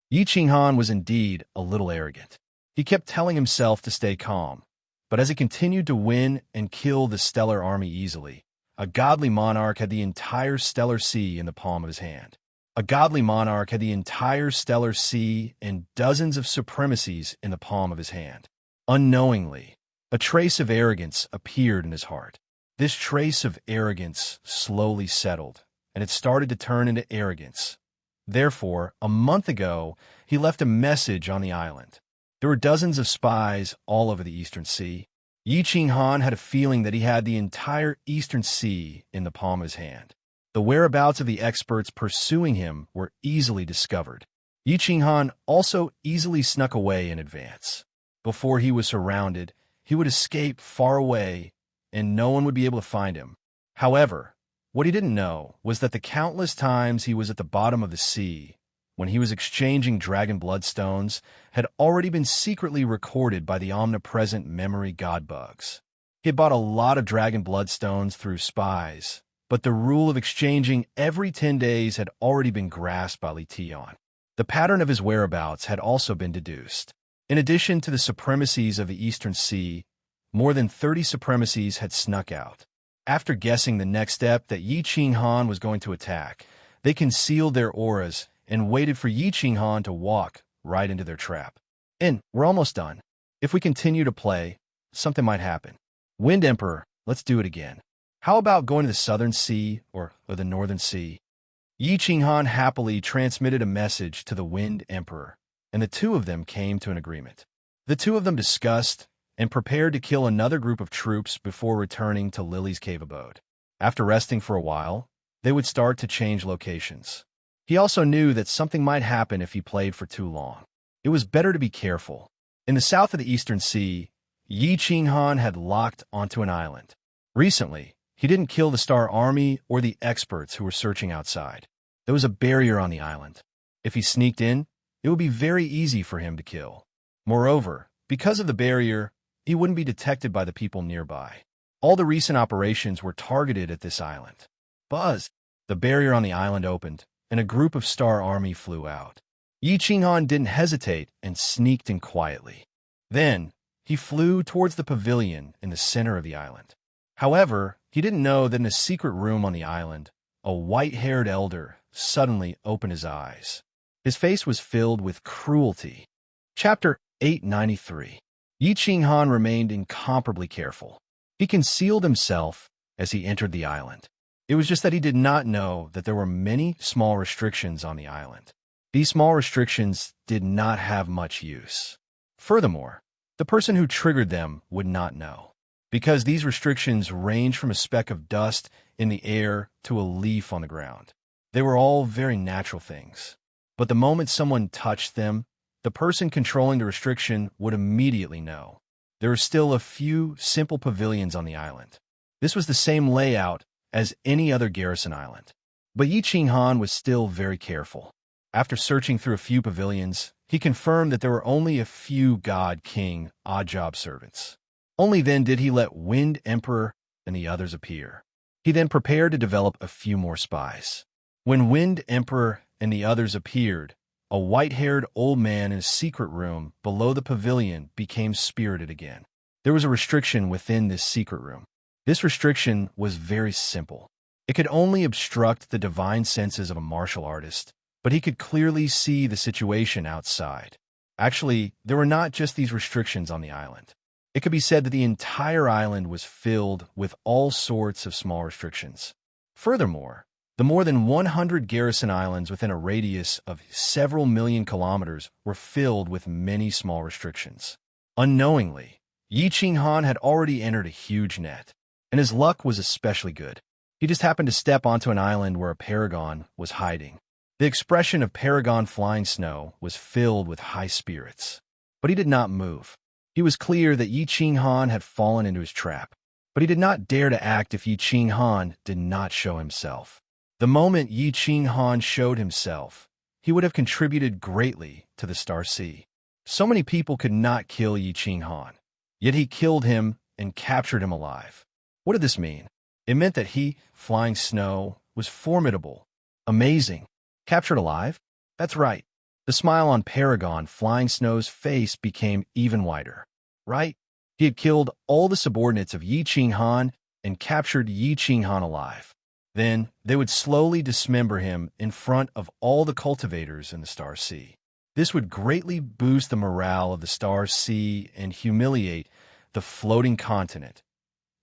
Yi Qinghan was indeed a little arrogant. He kept telling himself to stay calm, but as he continued to win and kill the Stellar Army easily, a godly monarch had the entire Stellar Sea in the palm of his hand. A godly monarch had the entire Stellar Sea and dozens of supremacies in the palm of his hand. Unknowingly, a trace of arrogance appeared in his heart. This trace of arrogance slowly settled, and it started to turn into arrogance. Therefore, a month ago, he left a message on the island. There were dozens of spies all over the Eastern Sea. Yi Qinghan had a feeling that he had the entire Eastern Sea in the palm of his hand. The whereabouts of the experts pursuing him were easily discovered. Yi Qinghan also easily snuck away in advance. Before he was surrounded, he would escape far away, and no one would be able to find him. However, What he didn't know was that the countless times he was at the bottom of the sea, when he was exchanging dragon bloodstones, had already been secretly recorded by the omnipresent memory godbugs. He had bought a lot of dragon bloodstones through spies, but the rule of exchanging every 10 days had already been grasped by Li Tian. The pattern of his whereabouts had also been deduced. In addition to the supremacies of the Eastern Sea, more than 30 supremacies had snuck out. After guessing the next step that Yi Qinghan was going to attack, they concealed their auras and waited for Yi Qinghan to walk right into their trap. And we're almost done. If we continue to play, something might happen. Wind Emperor, let's do it again. How about going to the Southern Sea or the Northern Sea? Yi Qinghan happily transmitted a message to the Wind Emperor, and the two of them came to an agreement. The two of them discussed and prepared to kill another group of troops before returning to Lily's cave abode. After resting for a while, they would start to change locations. He also knew that something might happen if he played for too long. It was better to be careful. In the south of the Eastern Sea, Yi Qinghan had locked onto an island. Recently, he didn't kill the Star Army or the experts who were searching outside. There was a barrier on the island. If he sneaked in, it would be very easy for him to kill. Moreover, because of the barrier, he wouldn't be detected by the people nearby. All the recent operations were targeted at this island. Buzz! The barrier on the island opened, and a group of Star Army flew out. Yi Qinghan didn't hesitate and sneaked in quietly. Then, he flew towards the pavilion in the center of the island. However, he didn't know that in a secret room on the island, a white-haired elder suddenly opened his eyes. His face was filled with cruelty. Chapter 893. Yi Qinghan remained incomparably careful. He concealed himself as he entered the island. It was just that he did not know that there were many small restrictions on the island. These small restrictions did not have much use. Furthermore, the person who triggered them would not know, because these restrictions range from a speck of dust in the air to a leaf on the ground. They were all very natural things. But the moment someone touched them, the person controlling the restriction would immediately know. There were still a few simple pavilions on the island. This was the same layout as any other garrison island. But Yi Qinghan was still very careful. After searching through a few pavilions, he confirmed that there were only a few God King odd-job servants. Only then did he let Wind Emperor and the others appear. He then prepared to develop a few more spies. When Wind Emperor and the others appeared, a white-haired old man in a secret room below the pavilion became spirited again. There was a restriction within this secret room. This restriction was very simple. It could only obstruct the divine senses of a martial artist, but he could clearly see the situation outside. Actually, there were not just these restrictions on the island. It could be said that the entire island was filled with all sorts of small restrictions. Furthermore, the more than 100 garrison islands within a radius of several million kilometers were filled with many small restrictions. Unknowingly, Yi Qinghan had already entered a huge net, and his luck was especially good. He just happened to step onto an island where a paragon was hiding. The expression of Paragon Flying Snow was filled with high spirits, but he did not move. He was clear that Yi Qinghan had fallen into his trap, but he did not dare to act if Yi Qinghan did not show himself. The moment Yi Qinghan showed himself, he would have contributed greatly to the Star Sea. So many people could not kill Yi Qinghan, yet he killed him and captured him alive. What did this mean? It meant that he, Flying Snow, was formidable, amazing. Captured alive? That's right. The smile on Paragon Flying Snow's face became even wider. Right? He had killed all the subordinates of Yi Qinghan and captured Yi Qinghan alive. Then they would slowly dismember him in front of all the cultivators in the Star Sea. This would greatly boost the morale of the Star Sea and humiliate the floating continent.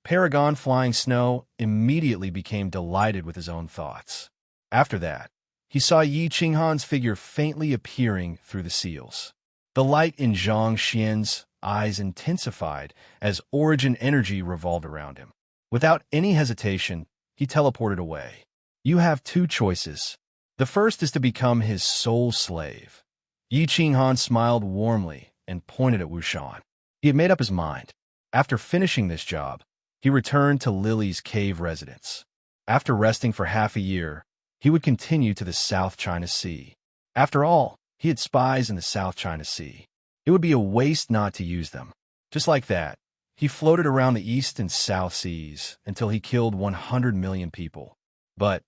Paragon Flying Snow immediately became delighted with his own thoughts. After that, he saw Yi Qinghan's figure faintly appearing through the seals. The light in Zhang Xian's eyes intensified as origin energy revolved around him. Without any hesitation, he teleported away. You have two choices. The first is to become his sole slave. Yi Qinghan smiled warmly and pointed at Wushan. He had made up his mind. After finishing this job, he returned to Lily's cave residence. After resting for half a year, he would continue to the South China Sea. After all, he had spies in the South China Sea. It would be a waste not to use them. Just like that, he floated around the East and South Seas until he killed 100 million people. But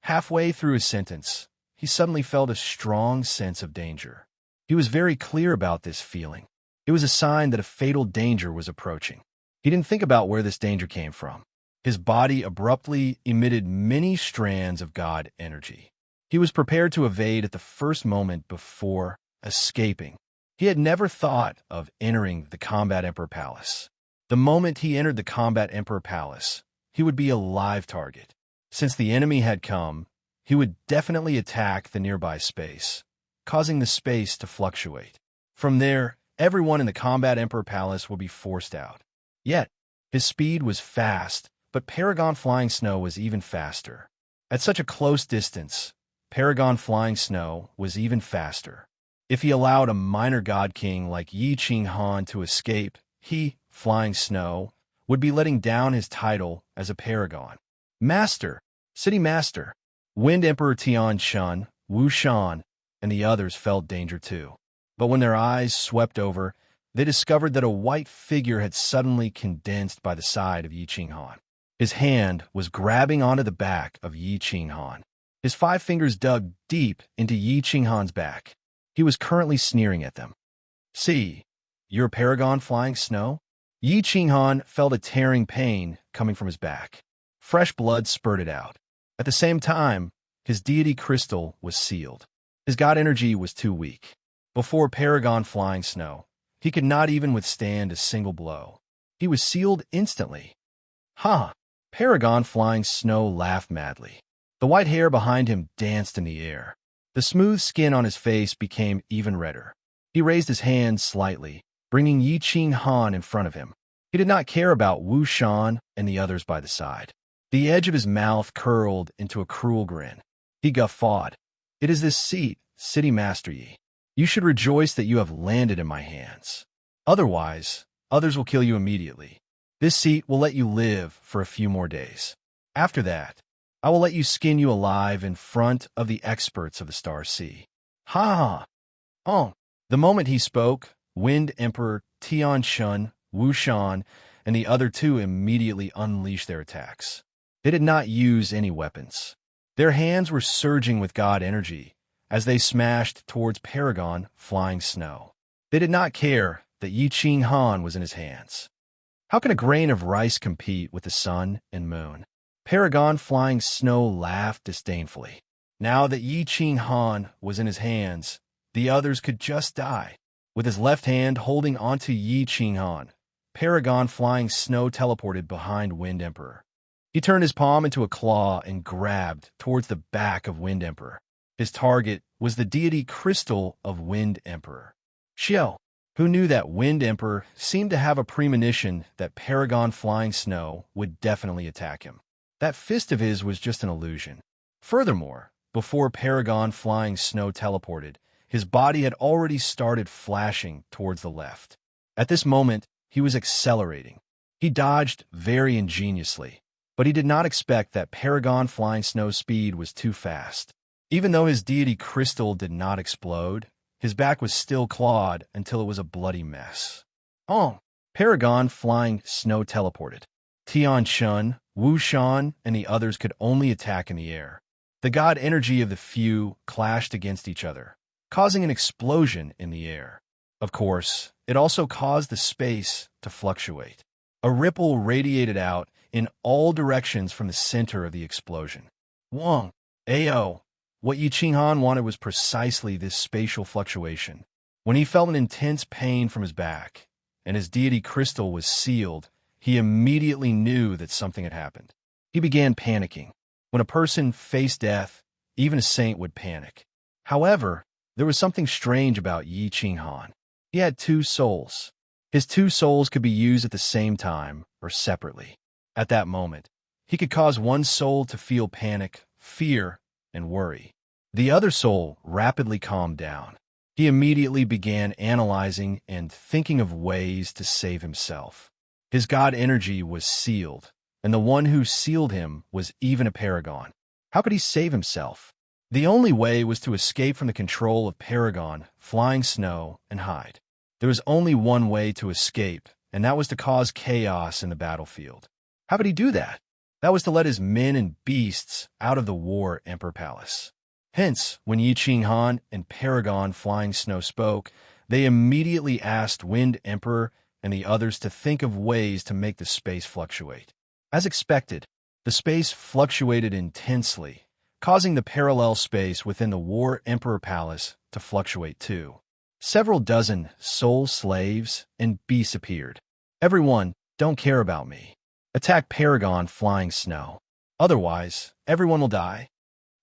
halfway through his sentence, he suddenly felt a strong sense of danger. He was very clear about this feeling. It was a sign that a fatal danger was approaching. He didn't think about where this danger came from. His body abruptly emitted many strands of God energy. He was prepared to evade at the first moment before escaping. He had never thought of entering the Combat Emperor Palace. The moment he entered the Combat Emperor Palace, he would be a live target. Since the enemy had come, he would definitely attack the nearby space, causing the space to fluctuate. From there, everyone in the Combat Emperor Palace would be forced out. Yet, his speed was fast, but Paragon Flying Snow was even faster. At such a close distance, Paragon Flying Snow was even faster. If he allowed a minor god king like Yi Ching Han to escape, he, Flying Snow, would be letting down his title as a paragon. Master, City Master, Wind Emperor Tian Shun, Wu Shan, and the others felt danger too. But when their eyes swept over, they discovered that a white figure had suddenly condensed by the side of Yi Ching Han. His hand was grabbing onto the back of Yi Ching Han. His 5 fingers dug deep into Yi Ching Han's back. He was currently sneering at them. "See, you're Paragon Flying Snow?" Yi Ching Han felt a tearing pain coming from his back. Fresh blood spurted out. At the same time, his deity crystal was sealed. His god energy was too weak. Before Paragon Flying Snow, he could not even withstand a single blow. He was sealed instantly. "Ha!" Paragon Flying Snow laughed madly. The white hair behind him danced in the air. The smooth skin on his face became even redder. He raised his hand slightly, bringing Yi Ching Han in front of him. He did not care about Wu Shan and the others by the side. The edge of his mouth curled into a cruel grin. He guffawed. "It is this seat, City Master Yi. You should rejoice that you have landed in my hands. Otherwise, others will kill you immediately. This seat will let you live for a few more days. After that, I will let you skin you alive in front of the experts of the Star Sea." Ha ha! Oh! The moment he spoke, Wind Emperor Tian Shun, Wu Shan, and the other 2 immediately unleashed their attacks. They did not use any weapons. Their hands were surging with God energy as they smashed towards Paragon Flying Snow. They did not care that Yi Ching Han was in his hands. How can a grain of rice compete with the sun and moon? Paragon Flying Snow laughed disdainfully. Now that Yi Ching Han was in his hands, the others could just die. With his left hand holding onto Yi Ching Han, Paragon Flying Snow teleported behind Wind Emperor. He turned his palm into a claw and grabbed towards the back of Wind Emperor. His target was the deity crystal of Wind Emperor. Xiao, who knew that Wind Emperor seemed to have a premonition that Paragon Flying Snow would definitely attack him. That fist of his was just an illusion. Furthermore, before Paragon Flying Snow teleported, his body had already started flashing towards the left. At this moment, he was accelerating. He dodged very ingeniously, but he did not expect that Paragon Flying Snow's speed was too fast. Even though his deity crystal did not explode, his back was still clawed until it was a bloody mess. Oh! Paragon Flying Snow teleported. Tian Shun, Wu Shan, and the others could only attack in the air. The god energy of the few clashed against each other, causing an explosion in the air. Of course, it also caused the space to fluctuate. A ripple radiated out in all directions from the center of the explosion. Wong! Ao! What Yi Ching Han wanted was precisely this spatial fluctuation. When he felt an intense pain from his back, and his deity crystal was sealed, he immediately knew that something had happened. He began panicking. When a person faced death, even a saint would panic. However, there was something strange about Yi Ching Han. He had 2 souls. His 2 souls could be used at the same time or separately. At that moment, he could cause one soul to feel panic, fear, and worry. The other soul rapidly calmed down. He immediately began analyzing and thinking of ways to save himself. His god energy was sealed, and the one who sealed him was even a paragon. How could he save himself? The only way was to escape from the control of Paragon, Flying Snow, and hide. There was only one way to escape, and that was to cause chaos in the battlefield. How could he do that? That was to let his men and beasts out of the War Emperor Palace. Hence, when Yi Qinghan and Paragon Flying Snow spoke, they immediately asked Wind Emperor and the others to think of ways to make the space fluctuate. As expected, the space fluctuated intensely, causing the parallel space within the War Emperor Palace to fluctuate too. Several dozen soul slaves and beasts appeared. Everyone, don't care about me. Attack Paragon Flying Snow. Otherwise, everyone will die.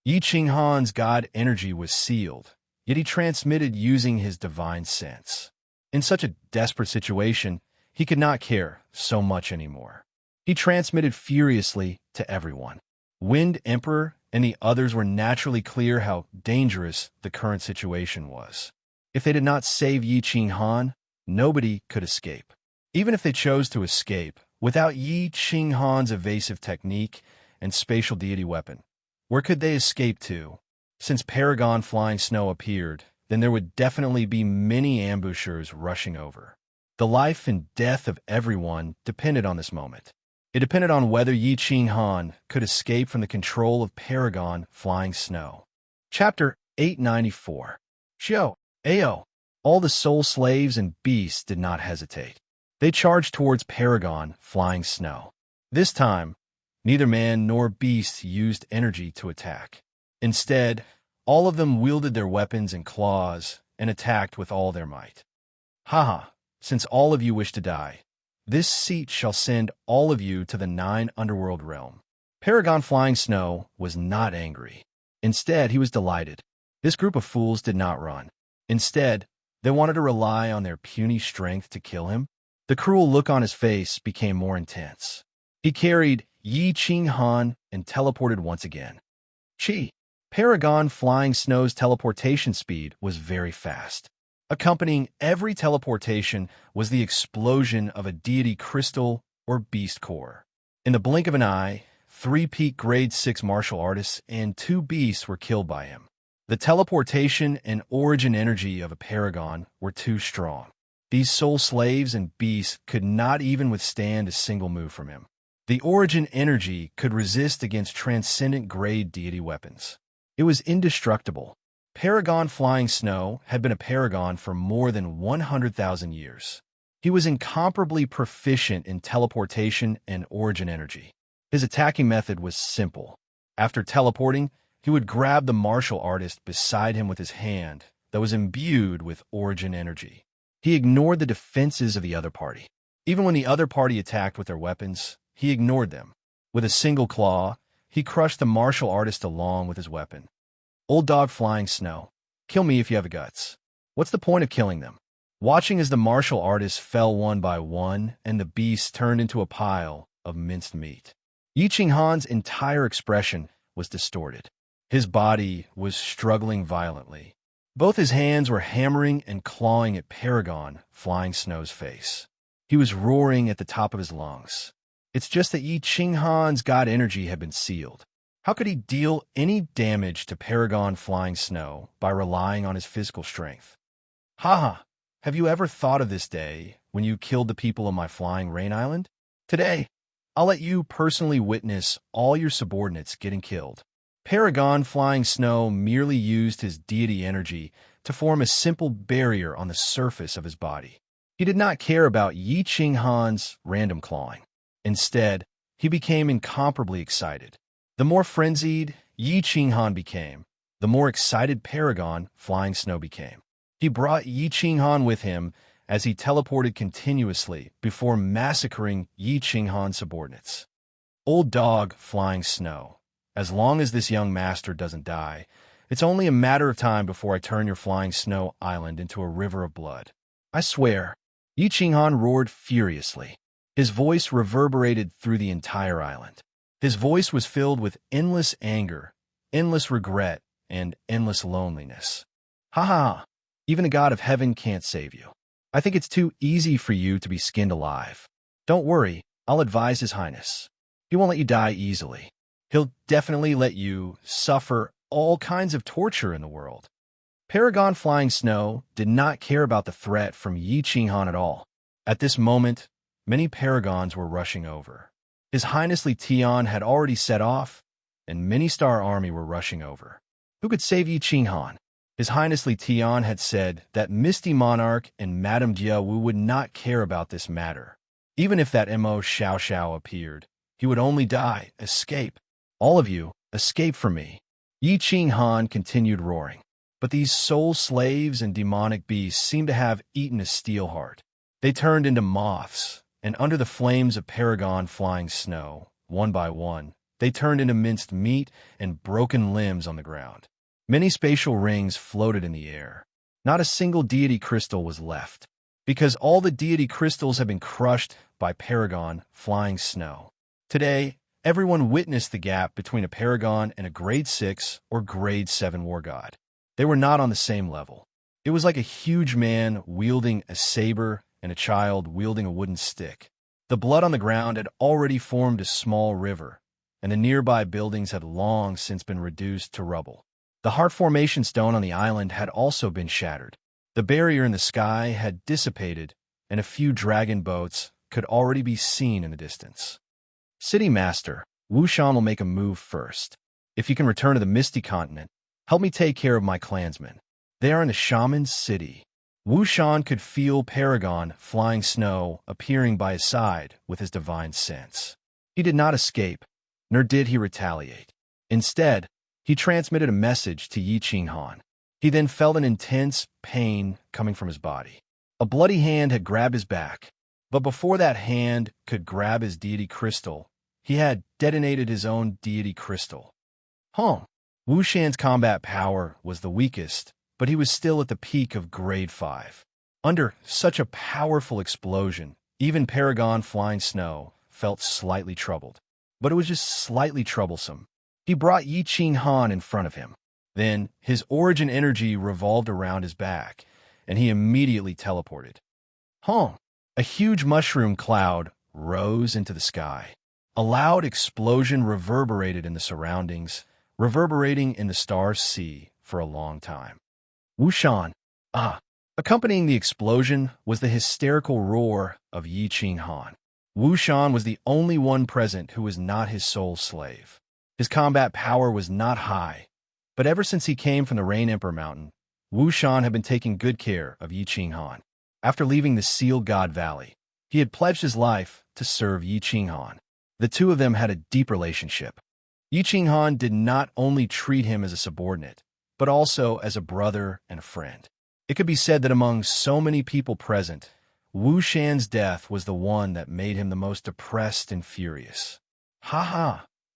Yi Qinghan's god energy was sealed, yet he transmitted using his divine sense. In such a desperate situation, he could not care so much anymore. He transmitted furiously to everyone. Wind Emperor and the others were naturally clear how dangerous the current situation was. If they did not save Yi Qinghan, nobody could escape. Even if they chose to escape, without Yi Qinghan's evasive technique and spatial deity weapon, where could they escape to? Since Paragon Flying Snow appeared, then there would definitely be many ambushers rushing over. The life and death of everyone depended on this moment. It depended on whether Yi Qinghan could escape from the control of Paragon Flying Snow. Chapter 894. Shio, Ao. All the soul slaves and beasts did not hesitate. They charged towards Paragon Flying Snow. This time, neither man nor beast used energy to attack. Instead, all of them wielded their weapons and claws and attacked with all their might. Haha, since all of you wish to die, this seat shall send all of you to the 9 underworld realm. Paragon Flying Snow was not angry. Instead, he was delighted. This group of fools did not run. Instead, they wanted to rely on their puny strength to kill him. The cruel look on his face became more intense. He carried Yi Qinghan and teleported once again. Paragon Flying Snow's teleportation speed was very fast. Accompanying every teleportation was the explosion of a deity crystal or beast core. In the blink of an eye, 3 peak grade 6 martial artists and 2 beasts were killed by him. The teleportation and origin energy of a paragon were too strong. These soul slaves and beasts could not even withstand a single move from him. The origin energy could resist against transcendent grade deity weapons. It was indestructible. Paragon Flying Snow had been a paragon for more than 100,000 years. He was incomparably proficient in teleportation and origin energy. His attacking method was simple. After teleporting, he would grab the martial artist beside him with his hand that was imbued with origin energy. He ignored the defenses of the other party. Even when the other party attacked with their weapons, he ignored them. With a single claw, he crushed the martial artist along with his weapon. Old Dog Flying Snow, kill me if you have the guts. What's the point of killing them? Watching as the martial artists fell one by one and the beasts turned into a pile of minced meat. Yi Qinghan's entire expression was distorted. His body was struggling violently. Both his hands were hammering and clawing at Paragon Flying Snow's face. He was roaring at the top of his lungs. It's just that Yi Qinghan's god energy had been sealed. How could he deal any damage to Paragon Flying Snow by relying on his physical strength? Haha, have you ever thought of this day when you killed the people of my flying rain island? Today, I'll let you personally witness all your subordinates getting killed. Paragon Flying Snow merely used his deity energy to form a simple barrier on the surface of his body. He did not care about Yi Qinghan's random clawing. Instead, he became incomparably excited. The more frenzied Yi Qinghan became, the more excited Paragon Flying Snow became. He brought Yi Qinghan with him as he teleported continuously before massacring Yi Qinghan's subordinates. Old Dog Flying Snow, as long as this young master doesn't die, it's only a matter of time before I turn your Flying Snow Island into a river of blood. I swear. Yi Qinghan roared furiously. His voice reverberated through the entire island. His voice was filled with endless anger, endless regret, and endless loneliness. Ha ha! Even the God of Heaven can't save you. I think it's too easy for you to be skinned alive. Don't worry, I'll advise His Highness. He He won't let you die easily. He'll definitely let you suffer all kinds of torture in the world. Paragon Flying Snow did not care about the threat from Yi Qinghan at all. At this moment, many paragons were rushing over. His Highness Li Tian had already set off, and many star army were rushing over. Who could save Yi Qinghan? His Highness Li Tian had said that Misty Monarch and Madame Jia Wu would not care about this matter. Even if that Mo Xiao Xiao appeared, he would only die. Escape. All of you, escape from me. Yi Qinghan continued roaring. But these soul slaves and demonic beasts seemed to have eaten a steel heart. They turned into moths, and under the flames of Paragon Flying Snow, one by one, they turned into minced meat and broken limbs on the ground. Many spatial rings floated in the air. Not a single deity crystal was left, because all the deity crystals had been crushed by Paragon Flying Snow. Today, everyone witnessed the gap between a Paragon and a Grade 6 or Grade 7 war god. They were not on the same level. It was like a huge man wielding a saber and a child wielding a wooden stick. The blood on the ground had already formed a small river, and the nearby buildings had long since been reduced to rubble. The heart formation stone on the island had also been shattered. The barrier in the sky had dissipated, and a few dragon boats could already be seen in the distance. City Master, Wu Shan will make a move first. If you can return to the Misty Continent, help me take care of my clansmen. They are in the Shaman's City. Wu Shan could feel Paragon Flying Snow appearing by his side with his divine sense. He did not escape, nor did he retaliate. Instead, he transmitted a message to Yi Qinghan. He then felt an intense pain coming from his body. A bloody hand had grabbed his back, but before that hand could grab his deity crystal, he had detonated his own deity crystal. Wu Shan's combat power was the weakest, but he was still at the peak of Grade 5. Under such a powerful explosion, even Paragon Flying Snow felt slightly troubled. But it was just slightly troublesome. He brought Yi Qinghan in front of him. Then, his origin energy revolved around his back, and he immediately teleported. A huge mushroom cloud rose into the sky. A loud explosion reverberated in the surroundings, reverberating in the star's sea for a long time. Wu Shan. Accompanying the explosion was the hysterical roar of Yi Qinghan. Wu Shan was the only one present who was not his soul slave. His combat power was not high, but ever since he came from the Rain Emperor Mountain, Wu Shan had been taking good care of Yi Qinghan. After leaving the Sealed God Valley, he had pledged his life to serve Yi Qinghan. The two of them had a deep relationship. Yi Qinghan did not only treat him as a subordinate, but also as a brother and a friend. It could be said that among so many people present, Wu Shan's death was the one that made him the most depressed and furious.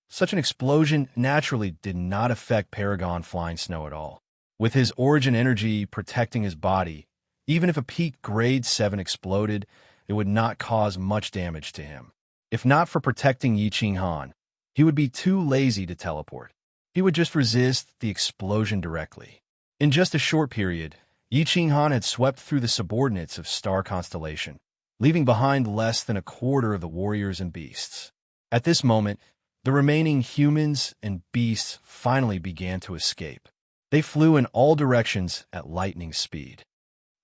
Such an explosion naturally did not affect Paragon Flying Snow at all. With his origin energy protecting his body, even if a peak Grade 7 exploded, it would not cause much damage to him. If not for protecting Yi Qinghan, he would be too lazy to teleport. He would just resist the explosion directly. In just a short period, Yi Qinghan had swept through the subordinates of Star Constellation, leaving behind less than a quarter of the warriors and beasts. At this moment, the remaining humans and beasts finally began to escape. They flew in all directions at lightning speed.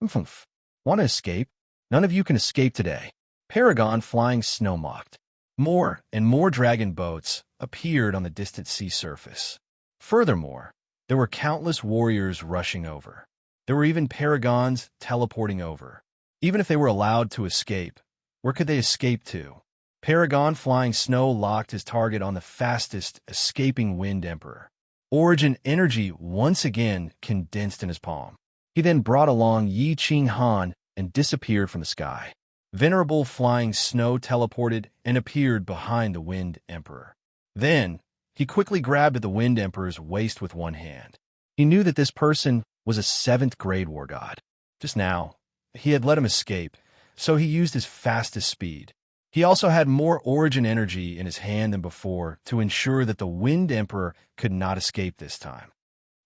Want to escape? None of you can escape today. Paragon Flying Snow mocked. More and more dragon boats appeared on the distant sea surface. Furthermore, there were countless warriors rushing over. There were even paragons teleporting over. Even if they were allowed to escape, where could they escape to? Paragon Flying Snow locked his target on the fastest escaping Wind Emperor. Origin energy once again condensed in his palm. He then brought along Yi Qinghan and disappeared from the sky. Venerable Flying Snow teleported and appeared behind the Wind Emperor. Then, he quickly grabbed at the Wind Emperor's waist with one hand. He knew that this person was a 7th grade war god. Just now, he had let him escape, so he used his fastest speed. He also had more origin energy in his hand than before to ensure that the Wind Emperor could not escape this time.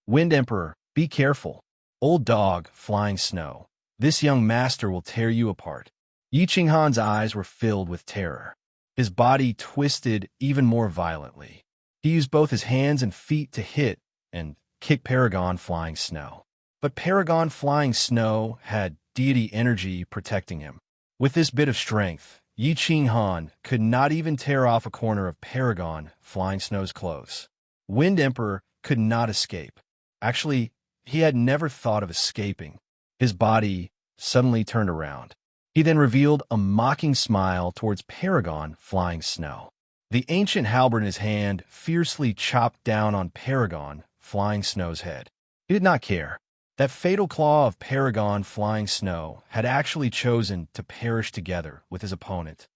Wind Emperor, be careful. Old dog, Flying Snow. This young master will tear you apart. Yi Qinghan's eyes were filled with terror. His body twisted even more violently. He used both his hands and feet to hit and kick Paragon Flying Snow. But Paragon Flying Snow had deity energy protecting him. With this bit of strength, Yi Ching Han could not even tear off a corner of Paragon Flying Snow's clothes. Wind Emperor could not escape. Actually, he had never thought of escaping. His body suddenly turned around. He then revealed a mocking smile towards Paragon Flying Snow. The ancient halberd in his hand fiercely chopped down on Paragon Flying Snow's head. He did not care. That fatal claw of Paragon Flying Snow had actually chosen to perish together with his opponent.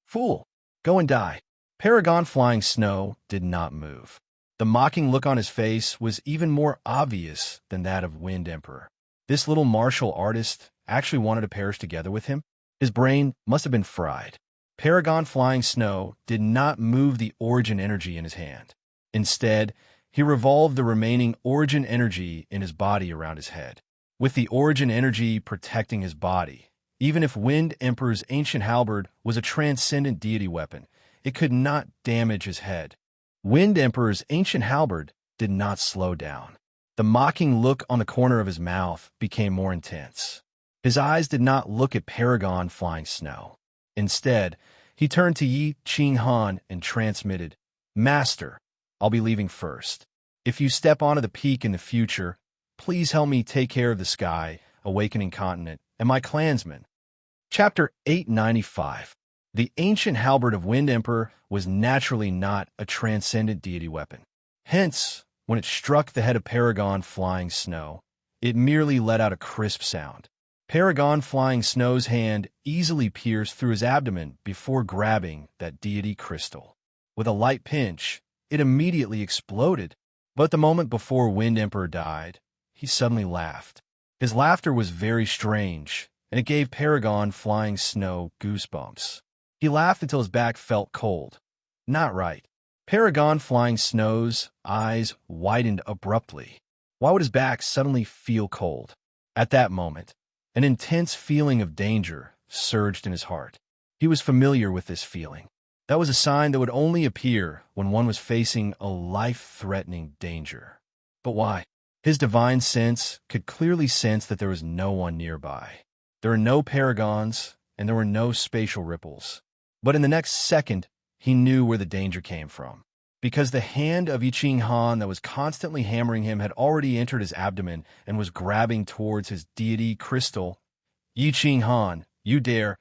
Fool, go and die. Paragon Flying Snow did not move. The mocking look on his face was even more obvious than that of Wind Emperor. This little martial artist actually wanted to perish together with him? His brain must have been fried. Paragon Flying Snow did not move the origin energy in his hand. Instead, he revolved the remaining origin energy in his body around his head. With the origin energy protecting his body, even if Wind Emperor's ancient halberd was a transcendent deity weapon, it could not damage his head. Wind Emperor's ancient halberd did not slow down. The mocking look on the corner of his mouth became more intense. His eyes did not look at Paragon Flying Snow. Instead, he turned to Yi Ching Han and transmitted, "Master, I'll be leaving first. If you step onto the peak in the future, please help me take care of the sky, awakening continent, and my clansmen." Chapter 895. The ancient halberd of Wind Emperor was naturally not a transcendent deity weapon. Hence, when it struck the head of Paragon Flying Snow, it merely let out a crisp sound. Paragon Flying Snow's hand easily pierced through his abdomen before grabbing that deity crystal. With a light pinch, it immediately exploded. But the moment before Wind Emperor died, he suddenly laughed. His laughter was very strange, and it gave Paragon Flying Snow goosebumps. He laughed until his back felt cold. Not right. Paragon Flying Snow's eyes widened abruptly. Why would his back suddenly feel cold? At that moment, an intense feeling of danger surged in his heart. He was familiar with this feeling. That was a sign that would only appear when one was facing a life-threatening danger. But why? His divine sense could clearly sense that there was no one nearby. There were no paragons, and there were no spatial ripples. But in the next second, he knew where the danger came from. Because the hand of Yi Ching Han that was constantly hammering him had already entered his abdomen and was grabbing towards his deity crystal. "Yi Ching Han, you dare!"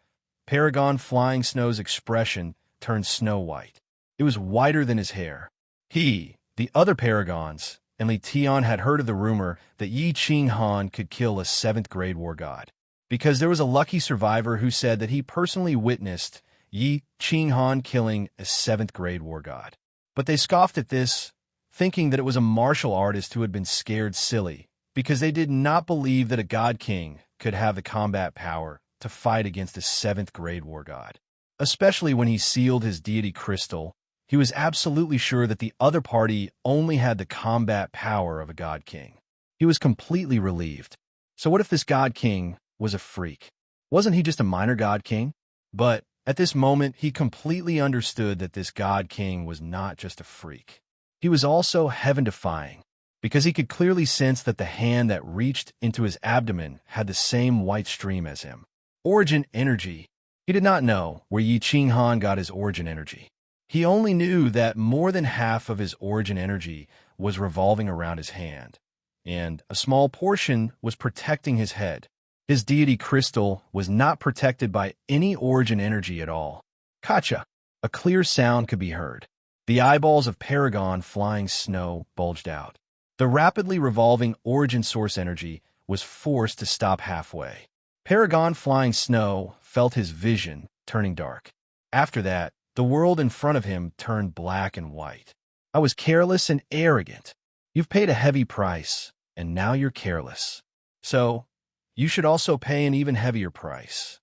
Paragon Flying Snow's expression turned snow white. It was whiter than his hair. He, the other paragons, and Li Tian had heard of the rumor that Yi Ching Han could kill a 7th grade war god. Because there was a lucky survivor who said that he personally witnessed Yi Ching Han killing a 7th grade war god. But they scoffed at this, thinking that it was a martial artist who had been scared silly, because they did not believe that a god king could have the combat power to fight against a 7th grade war god. Especially when he sealed his deity crystal, he was absolutely sure that the other party only had the combat power of a god king. He was completely relieved. So what if this god king was a freak? Wasn't he just a minor god king? But at this moment, he completely understood that this god king was not just a freak. He was also heaven-defying, because he could clearly sense that the hand that reached into his abdomen had the same white stream as him. Origin energy. He did not know where Yi Ching Han got his origin energy. He only knew that more than half of his origin energy was revolving around his hand, and a small portion was protecting his head. His deity crystal was not protected by any origin energy at all. Kacha! A clear sound could be heard. The eyeballs of Paragon Flying Snow bulged out. The rapidly revolving origin source energy was forced to stop halfway. Paragon Flying Snow felt his vision turning dark. After that, the world in front of him turned black and white. "I was careless and arrogant. You've paid a heavy price, and now you're careless. So, you should also pay an even heavier price."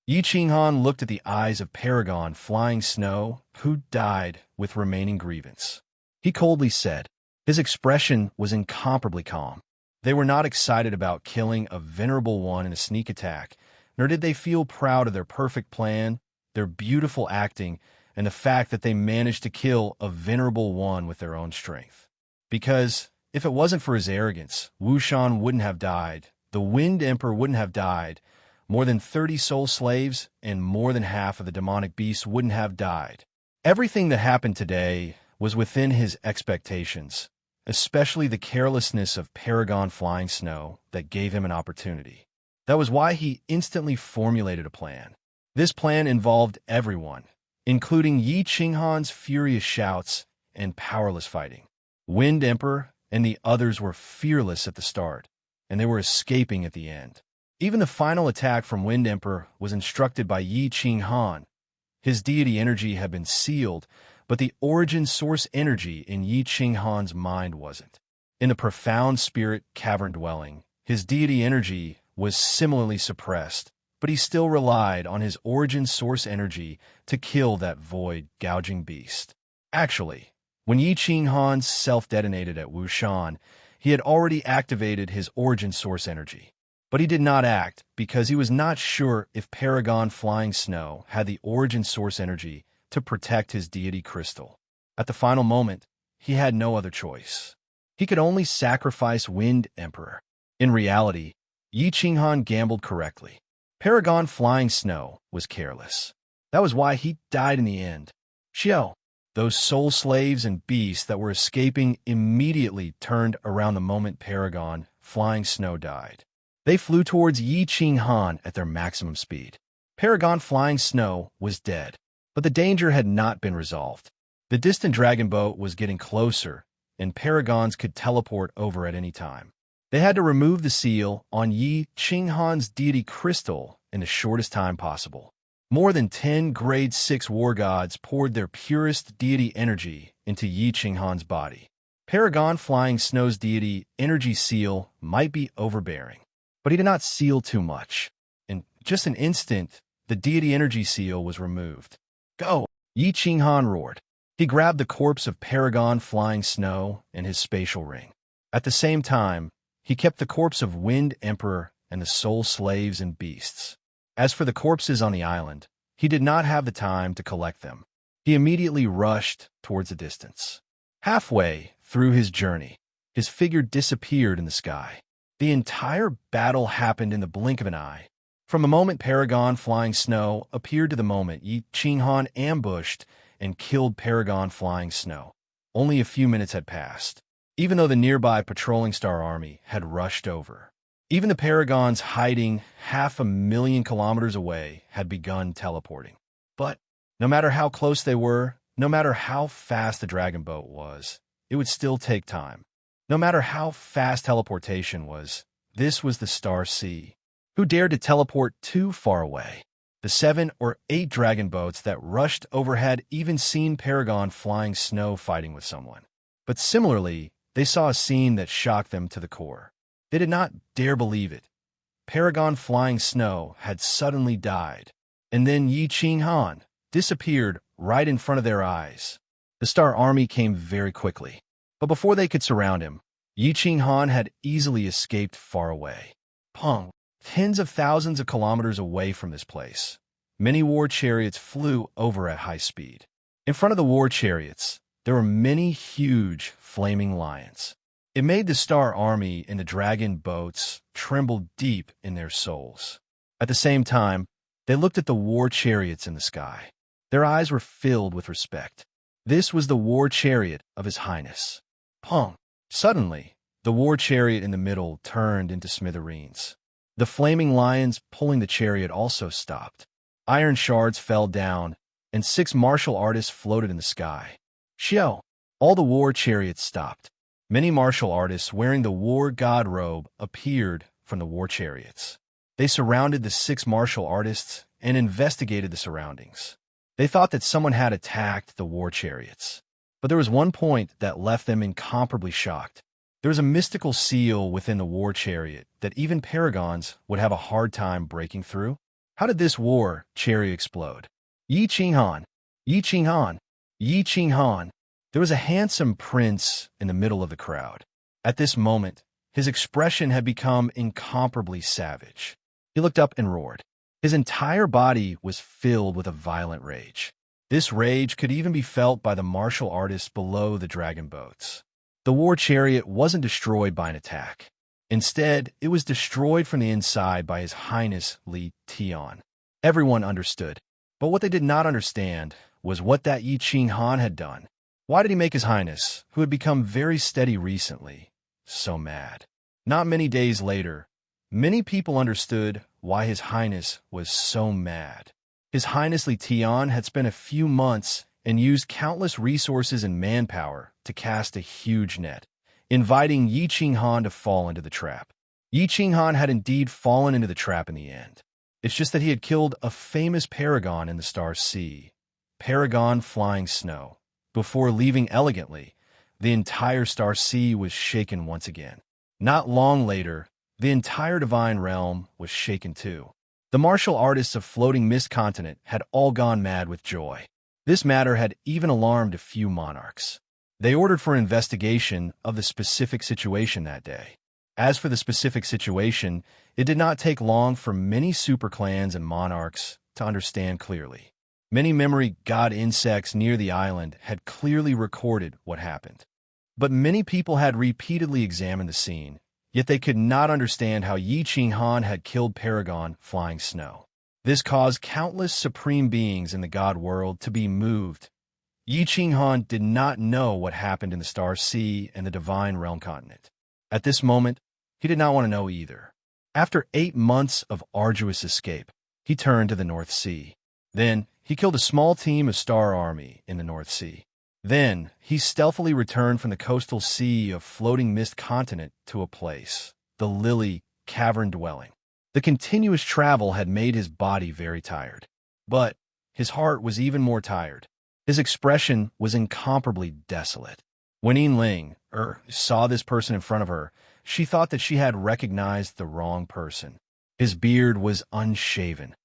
Yi Ching Han looked at the eyes of Paragon Flying Snow, who died with remaining grievance. He coldly said. His expression was incomparably calm. They were not excited about killing a venerable one in a sneak attack, nor did they feel proud of their perfect plan, their beautiful acting, and the fact that they managed to kill a venerable one with their own strength. Because if it wasn't for his arrogance, Wu Shan wouldn't have died, the Wind Emperor wouldn't have died, more than 30 soul slaves and more than half of the demonic beasts wouldn't have died. Everything that happened today was within his expectations, especially the carelessness of Paragon Flying Snow that gave him an opportunity. That was why he instantly formulated a plan. This plan involved everyone, including Yi Qinghan's furious shouts and powerless fighting. Wind Emperor and the others were fearless at the start, and they were escaping at the end. Even the final attack from Wind Emperor was instructed by Yi Qinghan. His deity energy had been sealed, but the origin source energy in Yi Qinghan's mind wasn't. In the profound spirit cavern dwelling, his deity energy was similarly suppressed, but he still relied on his origin source energy to kill that void, gouging beast. Actually, when Yi Qinghan self-detonated at Wushan, he had already activated his origin source energy. But he did not act because he was not sure if Paragon Flying Snow had the origin source energy to protect his deity crystal. At the final moment, he had no other choice. He could only sacrifice Wind Emperor. In reality, Yi Qinghan gambled correctly. Paragon Flying Snow was careless. That was why he died in the end. Xiao, those soul slaves and beasts that were escaping immediately turned around the moment Paragon Flying Snow died. They flew towards Yi Qinghan at their maximum speed. Paragon Flying Snow was dead, but the danger had not been resolved. The distant dragon boat was getting closer, and Paragons could teleport over at any time. They had to remove the seal on Yi Qinghan's deity crystal in the shortest time possible. More than 10 Grade 6 war gods poured their purest deity energy into Yi Qinghan's body. Paragon Flying Snow's deity energy seal might be overbearing, but he did not seal too much. In just an instant, the deity energy seal was removed. Go! Yi Qinghan roared. He grabbed the corpse of Paragon Flying Snow and his spatial ring. At the same time, he kept the corpse of Wind Emperor and the soul slaves and beasts. As for the corpses on the island, he did not have the time to collect them. He immediately rushed towards the distance. Halfway through his journey, his figure disappeared in the sky. The entire battle happened in the blink of an eye. From the moment Paragon Flying Snow appeared to the moment Yi Qinghan ambushed and killed Paragon Flying Snow, only a few minutes had passed. Even though the nearby patrolling star army had rushed over, even the Paragons hiding 500,000 kilometers away had begun teleporting. But no matter how close they were, no matter how fast the dragon boat was, it would still take time. No matter how fast teleportation was, this was the Star Sea. Who dared to teleport too far away? The 7 or 8 dragon boats that rushed over had even seen Paragon Flying Snow fighting with someone. But similarly, they saw a scene that shocked them to the core. They did not dare believe it. Paragon Flying Snow had suddenly died, and then Yi Qinghan disappeared right in front of their eyes. The Star Army came very quickly, but before they could surround him, Yi Qinghan had easily escaped far away. Peng, tens of thousands of kilometers away from this place, many war chariots flew over at high speed. In front of the war chariots, there were many huge flaming lions. It made the Star Army and the dragon boats tremble deep in their souls. At the same time, they looked at the war chariots in the sky. Their eyes were filled with respect. This was the war chariot of His Highness. Peng. Suddenly, the war chariot in the middle turned into smithereens. The flaming lions pulling the chariot also stopped. Iron shards fell down, and 6 martial artists floated in the sky. Xiao! All the war chariots stopped. Many martial artists wearing the war god robe appeared from the war chariots. They surrounded the 6 martial artists and investigated the surroundings. They thought that someone had attacked the war chariots. But there was one point that left them incomparably shocked. There was a mystical seal within the war chariot that even Paragons would have a hard time breaking through. How did this war chariot explode? Yi Qinghan! Yi Qinghan! Yi Qinghan! There was a handsome prince in the middle of the crowd. At this moment, his expression had become incomparably savage. He looked up and roared. His entire body was filled with a violent rage. This rage could even be felt by the martial artists below the dragon boats. The war chariot wasn't destroyed by an attack. Instead, it was destroyed from the inside by His Highness Li Tian. Everyone understood, but what they did not understand was what that Yi Qing Han had done. Why did he make His Highness, who had become very steady recently, so mad? Not many days later, many people understood why His Highness was so mad. His Highness Li Tian had spent a few months and used countless resources and manpower to cast a huge net, inviting Yi Qing Han to fall into the trap. Yi Qing Han had indeed fallen into the trap in the end. It's just that he had killed a famous paragon in the Star Sea, Paragon Flying Snow. Before leaving elegantly, the entire Star Sea was shaken once again. Not long later, the entire Divine Realm was shaken too. The martial artists of Floating Mist Continent had all gone mad with joy. This matter had even alarmed a few monarchs. They ordered for an investigation of the specific situation that day. As for the specific situation, it did not take long for many superclans and monarchs to understand clearly. Many memory god insects near the island had clearly recorded what happened. But many people had repeatedly examined the scene, yet they could not understand how Yi Qing Han had killed Paragon Flying Snow. This caused countless supreme beings in the god world to be moved. Yi Qing Han did not know what happened in the Star Sea and the Divine Realm continent. At this moment, he did not want to know either. After 8 months of arduous escape, he turned to the North Sea. Then, he killed a small team of Star Army in the North Sea. Then, he stealthily returned from the coastal sea of Floating Mist Continent to a place, the Lily Cavern Dwelling. The continuous travel had made his body very tired. But his heart was even more tired. His expression was incomparably desolate. When Yinling saw this person in front of her, she thought that she had recognized the wrong person. His beard was unshaven,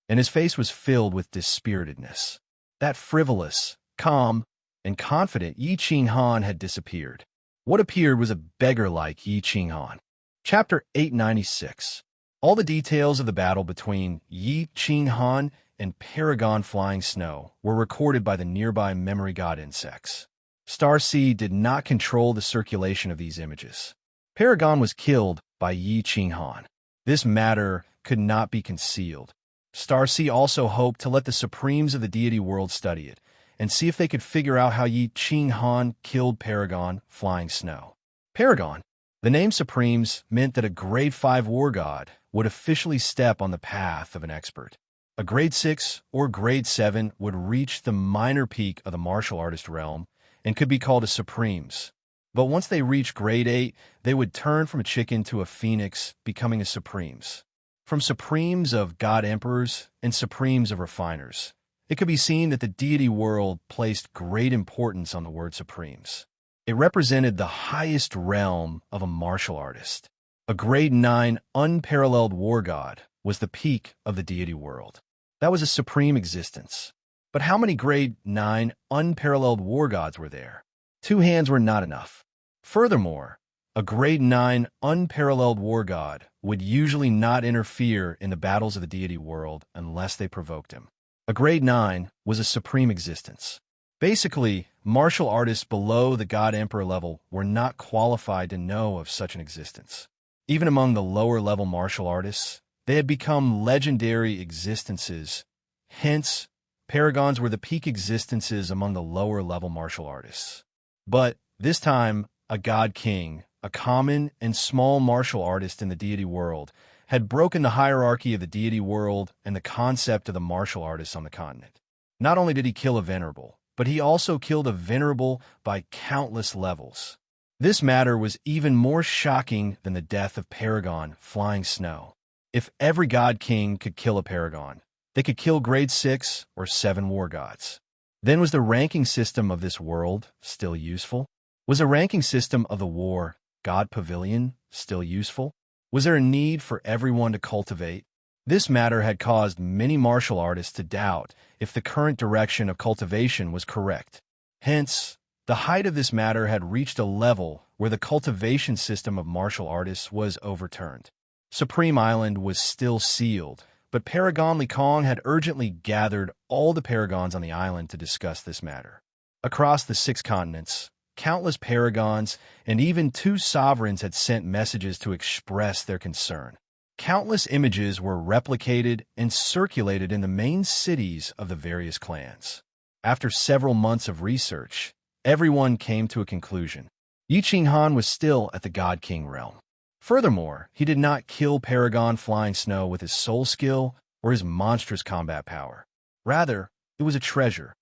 and his face was filled with dispiritedness. That frivolous, calm, and confident Yi Qing Han had disappeared. What appeared was a beggar like Yi Qing Han. Chapter 896. All the details of the battle between Yi Qing Han and Paragon Flying Snow were recorded by the nearby memory god insects. Star Sea did not control the circulation of these images. Paragon was killed by Yi Qing Han. This matter could not be concealed. Star Sea also hoped to let the Supremes of the deity world study it, and see if they could figure out how Yi Qing Han killed Paragon Flying Snow. Paragon, the name Supremes, meant that a grade 5 war god would officially step on the path of an expert. A grade 6 or grade 7 would reach the minor peak of the martial artist realm and could be called a Supremes. But once they reached grade 8, they would turn from a chicken to a phoenix, becoming a Supremes. From Supremes of God Emperors and Supremes of Refiners, it could be seen that the deity world placed great importance on the word Supremes. It represented the highest realm of a martial artist. A grade 9 unparalleled war god was the peak of the deity world. That was a supreme existence. But how many grade 9 unparalleled war gods were there? 2 hands were not enough. Furthermore, a grade 9 unparalleled war god would usually not interfere in the battles of the deity world unless they provoked him. A grade 9 was a supreme existence. Basically, martial artists below the God Emperor level were not qualified to know of such an existence. Even among the lower-level martial artists, they had become legendary existences. Hence, paragons were the peak existences among the lower-level martial artists. But this time, a god king, a common and small martial artist in the deity world, had broken the hierarchy of the deity world and the concept of the martial artists on the continent. Not only did he kill a venerable, but he also killed a venerable by countless levels. This matter was even more shocking than the death of Paragon Flying Snow. If every god king could kill a paragon, they could kill grade 6 or 7 war gods. Then was the ranking system of this world still useful? Was a ranking system of the war god pavilion still useful? Was there a need for everyone to cultivate? This matter had caused many martial artists to doubt if the current direction of cultivation was correct. Hence, the height of this matter had reached a level where the cultivation system of martial artists was overturned. Supreme Island was still sealed, but Paragon Li Kong had urgently gathered all the paragons on the island to discuss this matter. Across the 6 continents, countless paragons and even 2 sovereigns had sent messages to express their concern. Countless images were replicated and circulated in the main cities of the various clans. After several months of research, everyone came to a conclusion. Yi Qinghan was still at the God King realm. Furthermore, he did not kill Paragon Flying Snow with his soul skill or his monstrous combat power. Rather, it was a treasure.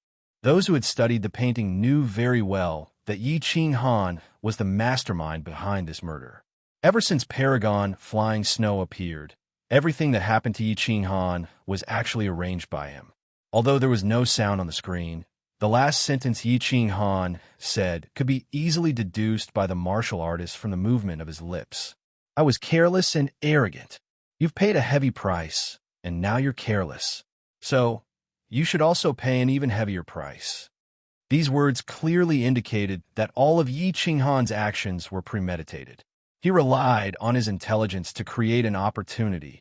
Those who had studied the painting knew very well that Yi Qinghan was the mastermind behind this murder. Ever since Paragon Flying Snow appeared, everything that happened to Yi Qinghan was actually arranged by him. Although there was no sound on the screen, the last sentence Yi Qinghan said could be easily deduced by the martial artist from the movement of his lips. I was careless and arrogant. You've paid a heavy price, and now you're careless. So, you should also pay an even heavier price. These words clearly indicated that all of Yi Qinghan's actions were premeditated. He relied on his intelligence to create an opportunity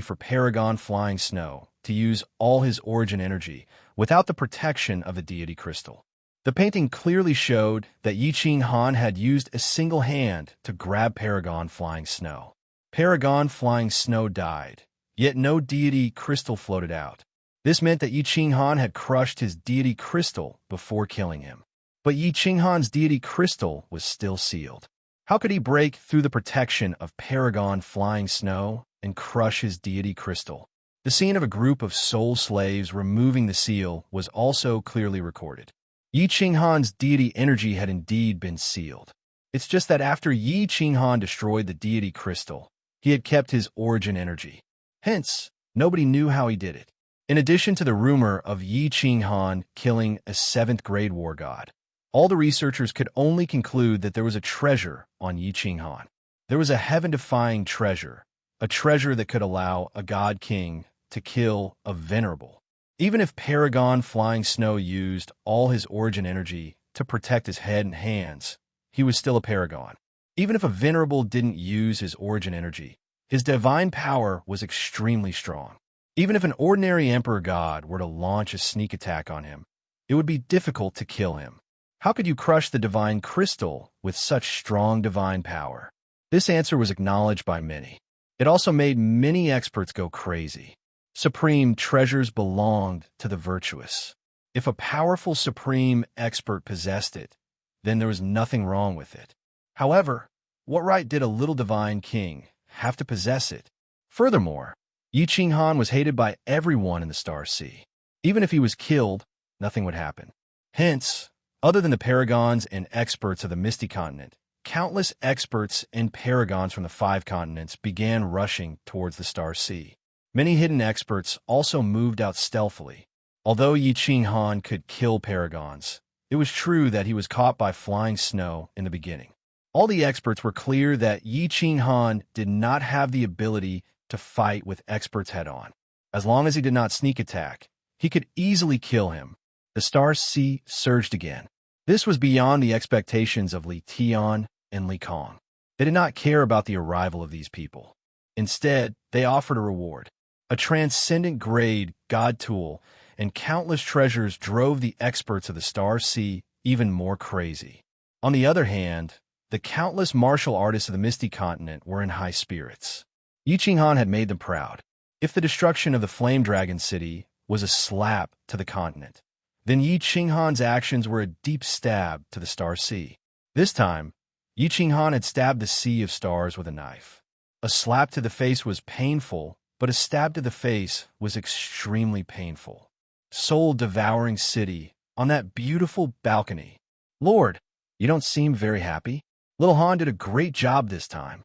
for Paragon Flying Snow to use all his origin energy without the protection of the deity crystal. The painting clearly showed that Yi Qinghan had used a single hand to grab Paragon Flying Snow. Paragon Flying Snow died, yet no deity crystal floated out. This meant that Yi Qinghan had crushed his deity crystal before killing him. But Yi Qinghan's deity crystal was still sealed. How could he break through the protection of Paragon Flying Snow and crush his deity crystal? The scene of a group of soul slaves removing the seal was also clearly recorded. Yi Qinghan's deity energy had indeed been sealed. It's just that after Yi Qinghan destroyed the deity crystal, he had kept his origin energy. Hence, nobody knew how he did it. In addition to the rumor of Yi Qinghan killing a 7th-grade war god, all the researchers could only conclude that there was a treasure on Yi Qinghan. There was a heaven-defying treasure, a treasure that could allow a god king to kill a venerable. Even if Paragon Flying Snow used all his origin energy to protect his head and hands, he was still a paragon. Even if a venerable didn't use his origin energy, his divine power was extremely strong. Even if an ordinary emperor god were to launch a sneak attack on him, it would be difficult to kill him. How could you crush the divine crystal with such strong divine power? This answer was acknowledged by many. It also made many experts go crazy. Supreme treasures belonged to the virtuous. If a powerful supreme expert possessed it, then there was nothing wrong with it. However, what right did a little divine king have to possess it? Furthermore, Yi Qinghan was hated by everyone in the Star Sea. Even if he was killed, nothing would happen. Hence, other than the paragons and experts of the Misty Continent, countless experts and paragons from the 5 continents began rushing towards the Star Sea. Many hidden experts also moved out stealthily. Although Yi Qinghan could kill paragons, it was true that he was caught by Flying Snow in the beginning. All the experts were clear that Yi Qinghan did not have the ability to fight with experts head-on. As long as he did not sneak attack, he could easily kill him. The Star Sea surged again. This was beyond the expectations of Li Tian and Li Kong. They did not care about the arrival of these people. Instead, they offered a reward. A transcendent grade god tool and countless treasures drove the experts of the Star Sea even more crazy. On the other hand, the countless martial artists of the Misty Continent were in high spirits. Yi Qinghan had made them proud. If the destruction of the Flame Dragon City was a slap to the continent, then Yi Qinghan's actions were a deep stab to the Star Sea. This time, Yi Qinghan had stabbed the Sea of Stars with a knife. A slap to the face was painful, but a stab to the face was extremely painful. Soul-devouring city, on that beautiful balcony. Lord, you don't seem very happy. Little Han did a great job this time.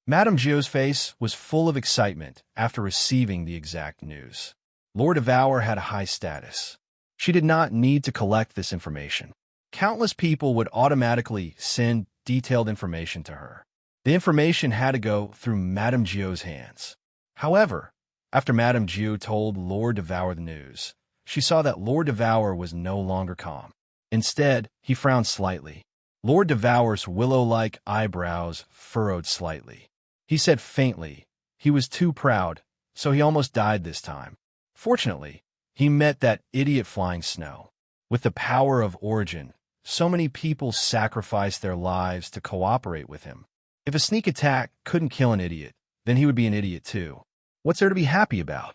Madame Zhou's face was full of excitement after receiving the exact news. Lord Devour had a high status. She did not need to collect this information. Countless people would automatically send detailed information to her. The information had to go through Madame Zhou's hands. However, after Madame Zhou told Lord Devour the news, she saw that Lord Devour was no longer calm. Instead, he frowned slightly. Lord Devour's willow-like eyebrows furrowed slightly. He said faintly, he was too proud, so he almost died this time. Fortunately, he met that idiot flying snow. With the power of origin, so many people sacrificed their lives to cooperate with him. If a sneak attack couldn't kill an idiot, then he would be an idiot too. What's there to be happy about?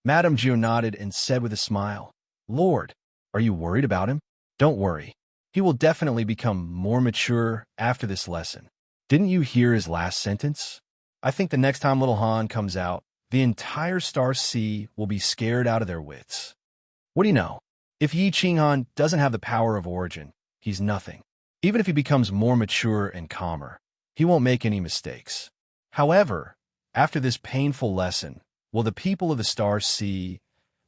Madame Gio nodded and said with a smile, Lord, are you worried about him? Don't worry. He will definitely become more mature after this lesson. Didn't you hear his last sentence? I think the next time little Han comes out, the entire Star Sea will be scared out of their wits. What do you know? If Yi Qinghan doesn't have the power of origin, he's nothing. Even if he becomes more mature and calmer, he won't make any mistakes. However, after this painful lesson, will the people of the Star Sea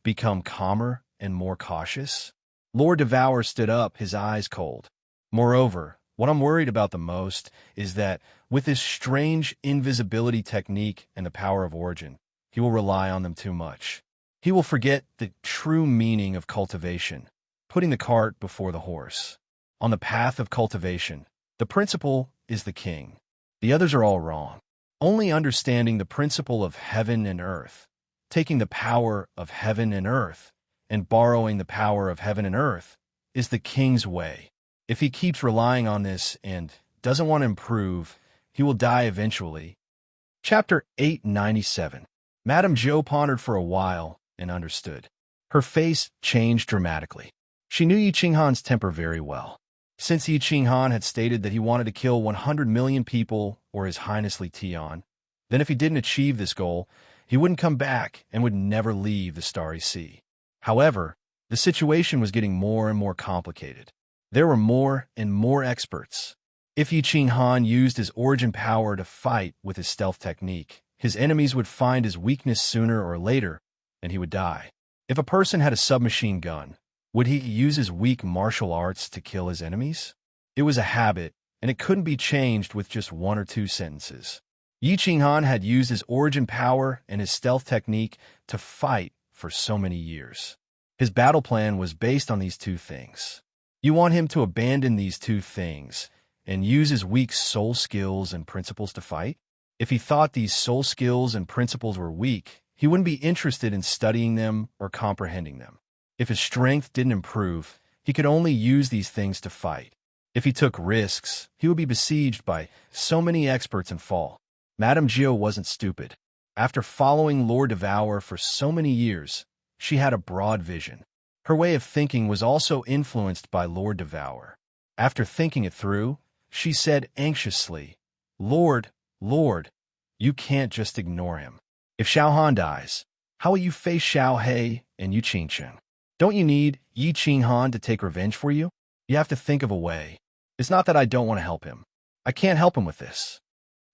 become calmer and more cautious? Lord Devour stood up, his eyes cold. Moreover, what I'm worried about the most is that with this strange invisibility technique and the power of origin, he will rely on them too much. He will forget the true meaning of cultivation, putting the cart before the horse. On the path of cultivation, the principle is the king. The others are all wrong. Only understanding the principle of heaven and earth, taking the power of heaven and earth, and borrowing the power of heaven and earth is the king's way. If he keeps relying on this and doesn't want to improve, he will die eventually. Chapter 897. Madame Zhou pondered for a while and understood. Her face changed dramatically. She knew Yi Qinghan's temper very well. Since Yi Qinghan had stated that he wanted to kill 100 million people or His Highness Li Tian, then if he didn't achieve this goal, he wouldn't come back and would never leave the Starry Sea. However, the situation was getting more and more complicated. There were more and more experts. If Yi Qinghan used his origin power to fight with his stealth technique, his enemies would find his weakness sooner or later, and he would die. If a person had a submachine gun, would he use his weak martial arts to kill his enemies? It was a habit, and it couldn't be changed with just one or two sentences. Yi Qinghan had used his origin power and his stealth technique to fight for so many years. His battle plan was based on these two things. You want him to abandon these two things and use his weak soul skills and principles to fight? If he thought these soul skills and principles were weak, he wouldn't be interested in studying them or comprehending them. If his strength didn't improve, he could only use these things to fight. If he took risks, he would be besieged by so many experts and fall. Madame Gio wasn't stupid. After following Lord Devour for so many years, she had a broad vision. Her way of thinking was also influenced by Lord Devour. After thinking it through, she said anxiously, Lord, you can't just ignore him. If Xiao Han dies, how will you face Xiao He and Yu Qingchen? Don't you need Yi Qinghan to take revenge for you? You have to think of a way. It's not that I don't want to help him. I can't help him with this.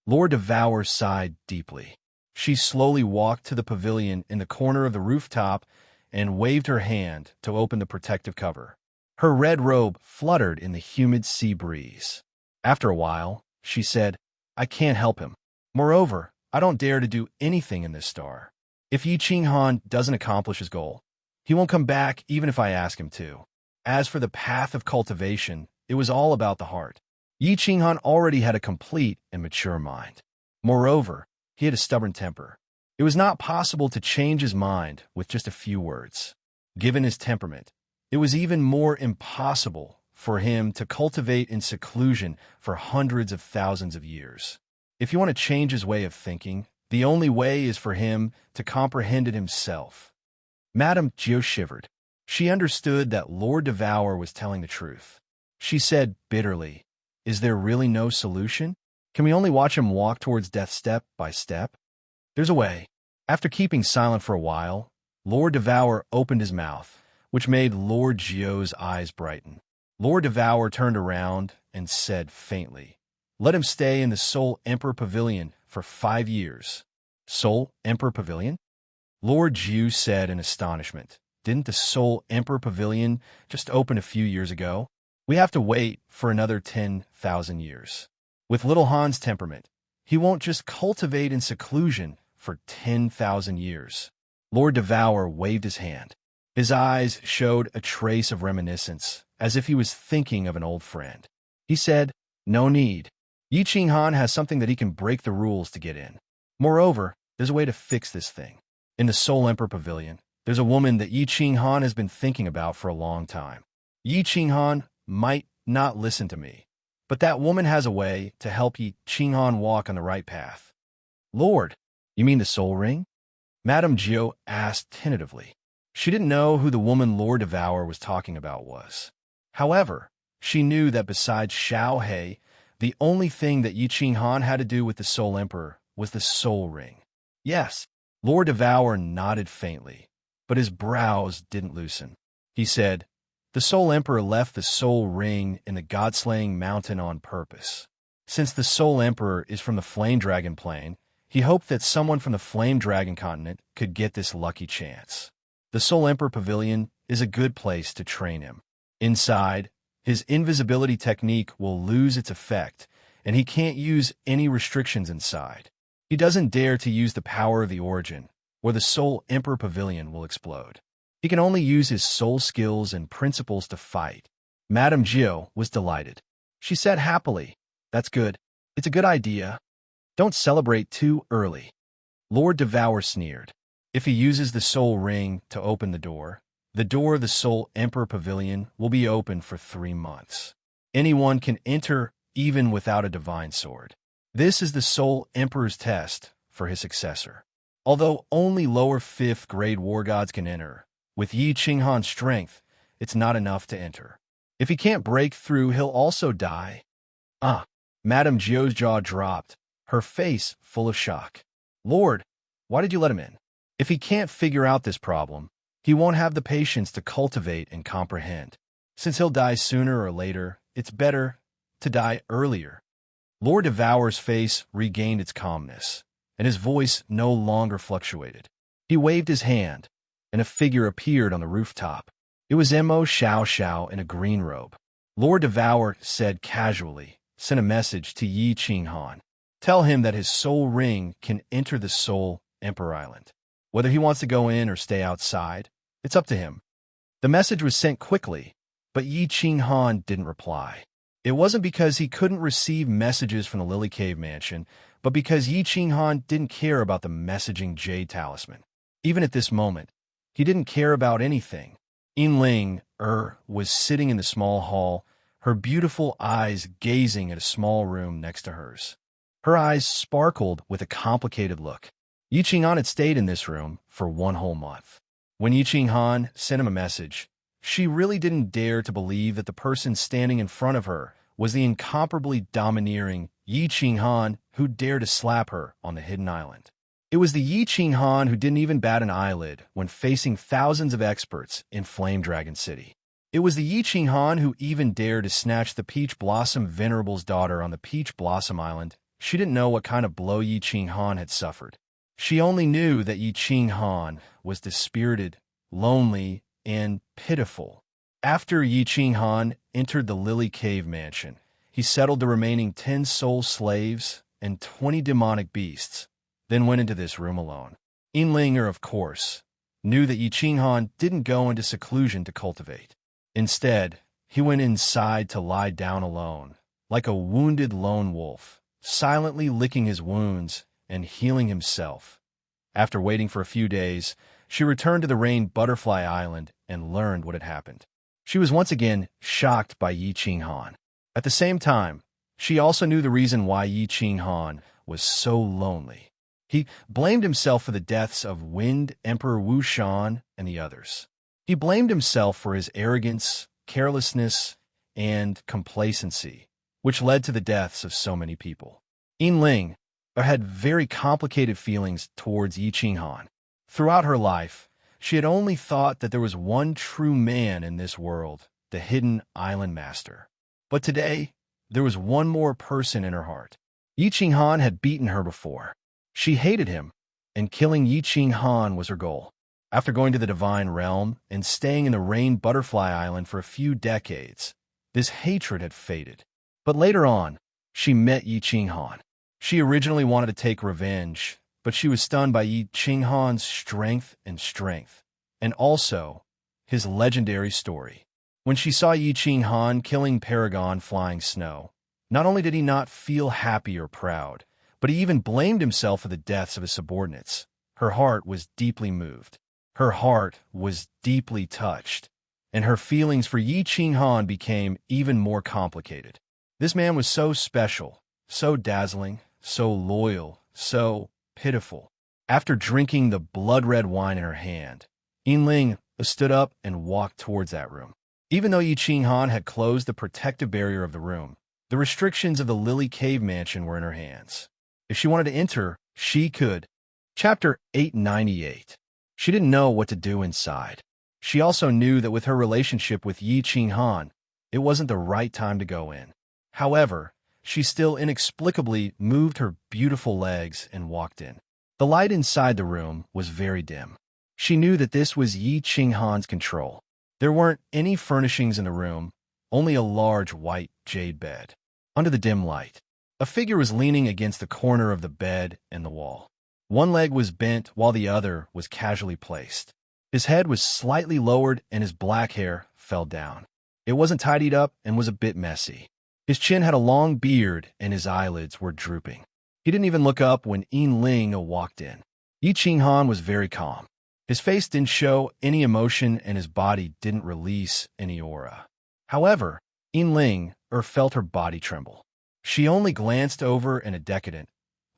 Lord Devour sighed deeply. She slowly walked to the pavilion in the corner of the rooftop and waved her hand to open the protective cover. Her red robe fluttered in the humid sea breeze. After a while, she said, I can't help him. Moreover, I don't dare to do anything in this star. If Yi Qinghan doesn't accomplish his goal, he won't come back even if I ask him to. As for the path of cultivation, it was all about the heart. Yi Qinghan already had a complete and mature mind. Moreover, he had a stubborn temper. It was not possible to change his mind with just a few words. Given his temperament, it was even more impossible for him to cultivate in seclusion for hundreds of thousands of years. If you want to change his way of thinking, the only way is for him to comprehend it himself. Madame Gio shivered. She understood that Lord Devour was telling the truth. She said bitterly, Is there really no solution? Can we only watch him walk towards death step by step? There's a way. After keeping silent for a while, Lord Devour opened his mouth, which made Lord Gio's eyes brighten. Lord Devour turned around and said faintly, Let him stay in the Soul Emperor Pavilion for 5 years. Soul Emperor Pavilion? Lord Jiu said in astonishment. Didn't the Soul Emperor Pavilion just open a few years ago? We have to wait for another 10,000 years. With little Han's temperament, he won't just cultivate in seclusion for 10,000 years. Lord Devour waved his hand. His eyes showed a trace of reminiscence, as if he was thinking of an old friend. He said, No need. Yi Qinghan has something that he can break the rules to get in. Moreover, there's a way to fix this thing. In the Soul Emperor Pavilion, there's a woman that Yi Qinghan has been thinking about for a long time. Yi Qinghan might not listen to me, but that woman has a way to help Yi Qinghan walk on the right path. Lord, you mean the soul ring? Madame Jiu asked tentatively. She didn't know who the woman Lord Devour was talking about was. However, she knew that besides Xiao He, the only thing that Yi Qinghan had to do with the Soul Emperor was the soul ring. Yes, Lord Devour nodded faintly, but his brows didn't loosen. He said, the Soul Emperor left the soul ring in the God-slaying mountain on purpose. Since the Soul Emperor is from the Flame Dragon plane, he hoped that someone from the Flame Dragon continent could get this lucky chance. The Soul Emperor Pavilion is a good place to train him. Inside, his invisibility technique will lose its effect, and he can't use any restrictions inside. He doesn't dare to use the power of the Origin, or the Soul Emperor Pavilion will explode. He can only use his soul skills and principles to fight. Madame Jiu was delighted. She said happily, that's good. It's a good idea. Don't celebrate too early. Lord Devour sneered. If he uses the soul ring to open the door of the Soul Emperor Pavilion will be open for 3 months. Anyone can enter even without a divine sword. This is the Soul Emperor's test for his successor. Although only lower 5th grade war gods can enter, with Yi Qinghan's strength, it's not enough to enter. If he can't break through, he'll also die. Madame Jiu's jaw dropped, her face full of shock. Lord, why did you let him in? If he can't figure out this problem, he won't have the patience to cultivate and comprehend. Since he'll die sooner or later, it's better to die earlier. Lord Devour's face regained its calmness, and his voice no longer fluctuated. He waved his hand, and a figure appeared on the rooftop. It was Mo Xiao Xiao in a green robe. Lord Devour said casually, sent a message to Yi Qinghan. Tell him that his soul ring can enter the Soul Emperor Island. Whether he wants to go in or stay outside, it's up to him. The message was sent quickly, but Yi Qinghan didn't reply. It wasn't because he couldn't receive messages from the Lily Cave Mansion, but because Yi Qinghan didn't care about the messaging Jade Talisman. Even at this moment, he didn't care about anything. Yinling was sitting in the small hall, her beautiful eyes gazing at a small room next to hers. Her eyes sparkled with a complicated look. Yi Qinghan had stayed in this room for 1 whole month. When Yi Qinghan sent him a message, she really didn't dare to believe that the person standing in front of her was the incomparably domineering Yi Qinghan who dared to slap her on the hidden island. It was the Yi Qinghan who didn't even bat an eyelid when facing thousands of experts in Flame Dragon City. It was the Yi Qinghan who even dared to snatch the Peach Blossom Venerable's daughter on the Peach Blossom Island. She didn't know what kind of blow Yi Qinghan had suffered. She only knew that Yi Qinghan was dispirited, lonely, and pitiful. After Yi Qinghan entered the Lily Cave Mansion, he settled the remaining 10 soul slaves and 20 demonic beasts, then went into this room alone. Yinlinger, of course, knew that Yi Qinghan didn't go into seclusion to cultivate. Instead, he went inside to lie down alone, like a wounded lone wolf, silently licking his wounds and healing himself. After waiting for a few days, she returned to the Rain Butterfly Island and learned what had happened. She was once again shocked by Yi Qinghan. At the same time, she also knew the reason why Yi Qinghan was so lonely. He blamed himself for the deaths of Wind Emperor Wu Shan and the others. He blamed himself for his arrogance, carelessness, and complacency, which led to the deaths of so many people. Yinling had very complicated feelings towards Yi Qinghan. Throughout her life, she had only thought that there was one true man in this world, the hidden island master. But today, there was one more person in her heart. Yi Qinghan had beaten her before. She hated him, and killing Yi Qinghan was her goal. After going to the Divine Realm and staying in the Rain Butterfly Island for a few decades, this hatred had faded. But later on, she met Yi Qinghan. She originally wanted to take revenge, but she was stunned by Yi Qinghan's strength, and also his legendary story. When she saw Yi Qinghan killing Paragon Flying Snow, not only did he not feel happy or proud, but he even blamed himself for the deaths of his subordinates. her heart was deeply moved. Her heart was deeply touched, and her feelings for Yi Qinghan became even more complicated. This man was so special, so dazzling, so loyal, so pitiful. After drinking the blood-red wine in her hand, Yinling stood up and walked towards that room. Even though Yi Qinghan had closed the protective barrier of the room, the restrictions of the Lily Cave Mansion were in her hands. If she wanted to enter, she could. Chapter 898. She didn't know what to do inside. She also knew that with her relationship with Yi Qinghan, it wasn't the right time to go in. However, she still inexplicably moved her beautiful legs and walked in. The light inside the room was very dim. She knew that this was Yi Qinghan's control. There weren't any furnishings in the room, only a large white jade bed. Under the dim light, a figure was leaning against the corner of the bed and the wall. One leg was bent while the other was casually placed. His head was slightly lowered and his black hair fell down. It wasn't tidied up and was a bit messy. His chin had a long beard and his eyelids were drooping. He didn't even look up when Yinling walked in. Yi Qinghan was very calm. His face didn't show any emotion and his body didn't release any aura. However, Yinling felt her body tremble. She only glanced over and a decadent,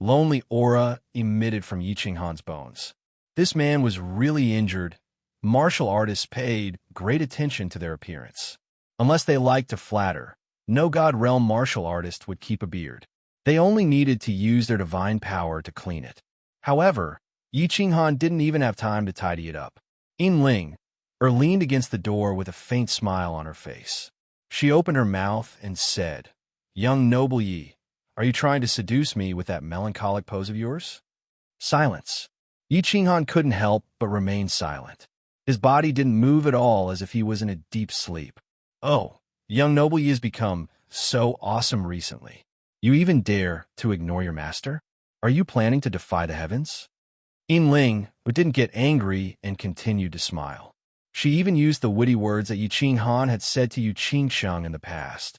lonely aura emitted from Yi Qinghan's bones. This man was really injured. Martial artists paid great attention to their appearance. Unless they liked to flatter, no God Realm martial artist would keep a beard. They only needed to use their divine power to clean it. However, Yi Qinghan didn't even have time to tidy it up. Yinling leaned against the door with a faint smile on her face. She opened her mouth and said, "Young noble Yi, are you trying to seduce me with that melancholic pose of yours?" Silence. Yi Qinghan couldn't help but remain silent. His body didn't move at all, as if he was in a deep sleep. "Oh, young noble Yi has become so awesome recently. You even dare to ignore your master? Are you planning to defy the heavens?" Yinling didn't get angry and continued to smile. She even used the witty words that Yi Qinghan had said to Yu Qingsheng in the past,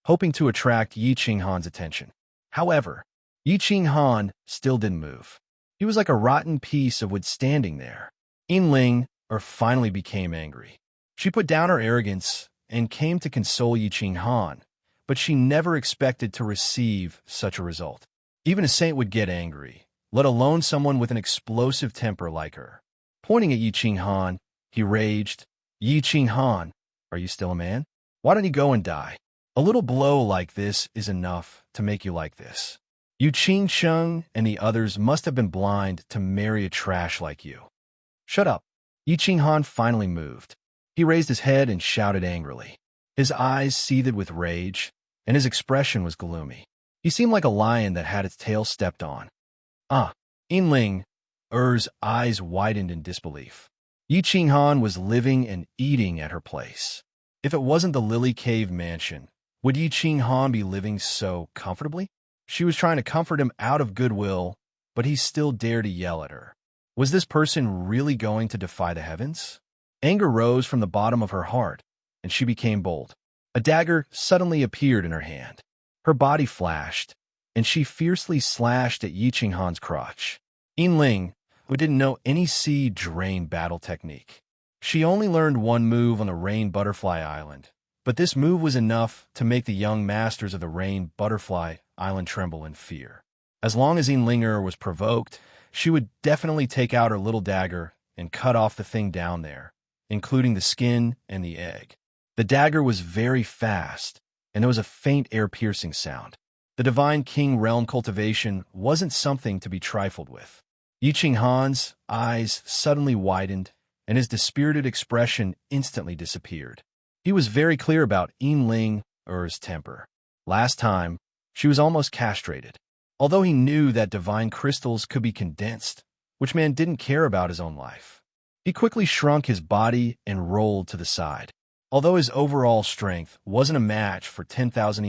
hoping to attract Yi Qinghan's attention. However, Yi Qinghan still didn't move. He was like a rotten piece of wood standing there. Yinling finally became angry. She put down her arrogance and came to console Yi Qinghan, but she never expected to receive such a result. Even a saint would get angry, let alone someone with an explosive temper like her. Pointing at Yi Qinghan, he raged, "Yi Qinghan, are you still a man? Why don't you go and die? A little blow like this is enough to make you like this. Yu Qingsheng and the others must have been blind to marry a trash like you." "Shut up." Yi Qinghan finally moved. He raised his head and shouted angrily. His eyes seethed with rage, and his expression was gloomy. He seemed like a lion that had its tail stepped on. Yinling's eyes widened in disbelief. Yi Qinghan was living and eating at her place. If it wasn't the Lily Cave Mansion, would Yi Qinghan be living so comfortably? She was trying to comfort him out of goodwill, but he still dared to yell at her. Was this person really going to defy the heavens? Anger rose from the bottom of her heart, and she became bold. A dagger suddenly appeared in her hand. Her body flashed, and she fiercely slashed at Yi Qinghan's crotch. Yinling, who didn't know any sea drain battle technique. She only learned one move on the Rain Butterfly Island, but this move was enough to make the young masters of the Rain Butterfly Island tremble in fear. As long as Yinlinger was provoked, she would definitely take out her little dagger and cut off the thing down there, including the skin and the egg. The dagger was very fast, and there was a faint air-piercing sound. The Divine King Realm cultivation wasn't something to be trifled with. Yi Qinghan's eyes suddenly widened, and his dispirited expression instantly disappeared. He was very clear about Yinling's temper. Last time, she was almost castrated. Although he knew that divine crystals could be condensed, which man didn't care about his own life. He quickly shrunk his body and rolled to the side. Although his overall strength wasn't a match for 10,000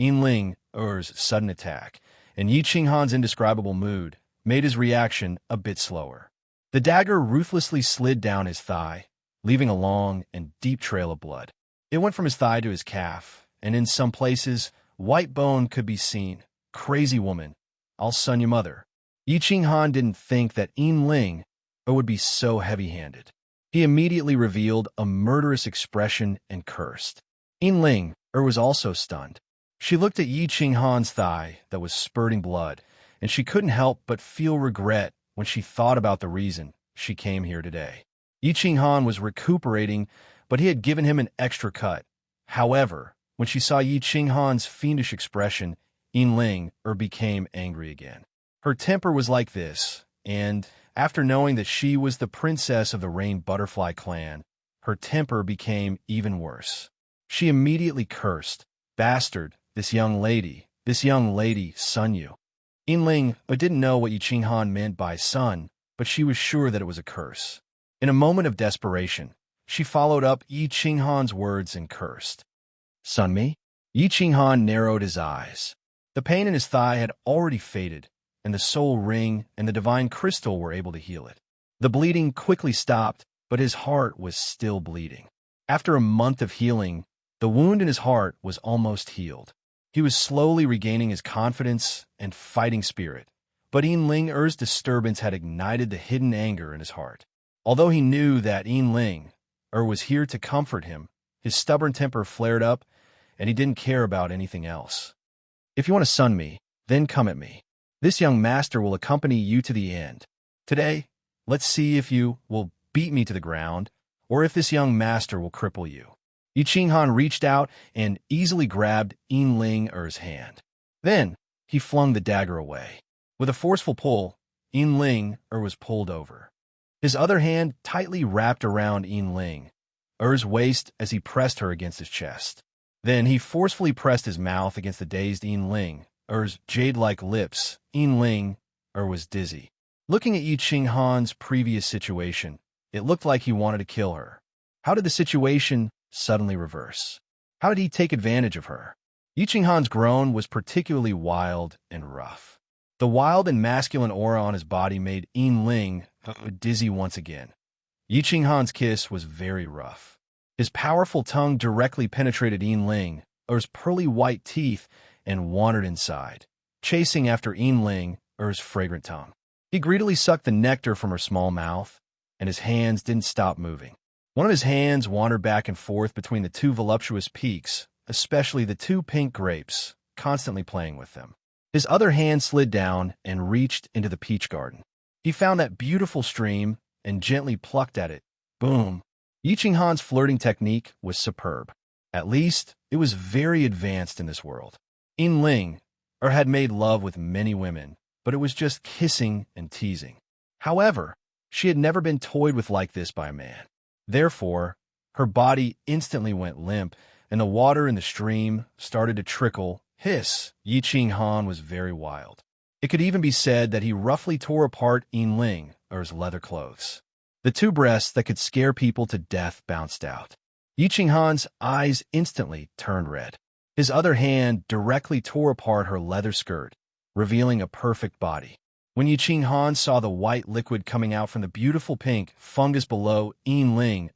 Yinling's sudden attack, and Yi Qinghan's indescribable mood made his reaction a bit slower. The dagger ruthlessly slid down his thigh, leaving a long and deep trail of blood. It went from his thigh to his calf, and in some places, white bone could be seen. "Crazy woman, I'll son your mother." Yi Qinghan didn't think that Ling would be so heavy-handed. He immediately revealed a murderous expression and cursed. Ling was also stunned. She looked at Yi Qinghan's thigh that was spurting blood, and she couldn't help but feel regret when she thought about the reason she came here today. Yi Qinghan was recuperating, but he had given him an extra cut. However, when she saw Yi Qinghan's fiendish expression, Ling became angry again. Her temper was like this, and after knowing that she was the princess of the Rain Butterfly clan, her temper became even worse. She immediately cursed, "Bastard, this young lady, son you." Ling didn't know what Yi Qinghan meant by son, but she was sure that it was a curse. In a moment of desperation, she followed up Yi Qinghan's words and cursed. "Son me?" Yi Qinghan narrowed his eyes. The pain in his thigh had already faded, and the soul ring and the divine crystal were able to heal it. The bleeding quickly stopped, but his heart was still bleeding. After a month of healing, the wound in his heart was almost healed. He was slowly regaining his confidence and fighting spirit, but Ling's disturbance had ignited the hidden anger in his heart. Although he knew that Ling was here to comfort him, his stubborn temper flared up, and he didn't care about anything else. "If you want to son me, then come at me. This young master will accompany you to the end. Today, let's see if you will beat me to the ground, or if this young master will cripple you." Yi Qinghan reached out and easily grabbed Ling's hand. Then, he flung the dagger away. With a forceful pull, Ling was pulled over. His other hand tightly wrapped around Ling's waist as he pressed her against his chest. Then he forcefully pressed his mouth against the dazed Ling's jade-like lips. Ling was dizzy. Looking at Yi Qinghan's previous situation, it looked like he wanted to kill her. How did the situation suddenly reverse? How did he take advantage of her? Yi Qinghan's groan was particularly wild and rough. The wild and masculine aura on his body made Ling dizzy once again. Yi Qinghan's kiss was very rough. His powerful tongue directly penetrated Ling's pearly white teeth and wandered inside, chasing after Ling's fragrant tongue. He greedily sucked the nectar from her small mouth, and his hands didn't stop moving. One of his hands wandered back and forth between the two voluptuous peaks, especially the two pink grapes, constantly playing with them. His other hand slid down and reached into the peach garden. He found that beautiful stream and gently plucked at it. Boom! Yi Qinghan's flirting technique was superb. At least, it was very advanced in this world. Ling had made love with many women, but it was just kissing and teasing. However, she had never been toyed with like this by a man. Therefore, her body instantly went limp, and the water in the stream started to trickle. Hiss! Yi Qinghan was very wild. It could even be said that he roughly tore apart Ling's leather clothes. The two breasts that could scare people to death bounced out. Yi Qinghan's eyes instantly turned red. His other hand directly tore apart her leather skirt, revealing a perfect body. When Yi Qinghan saw the white liquid coming out from the beautiful pink fungus below Ling,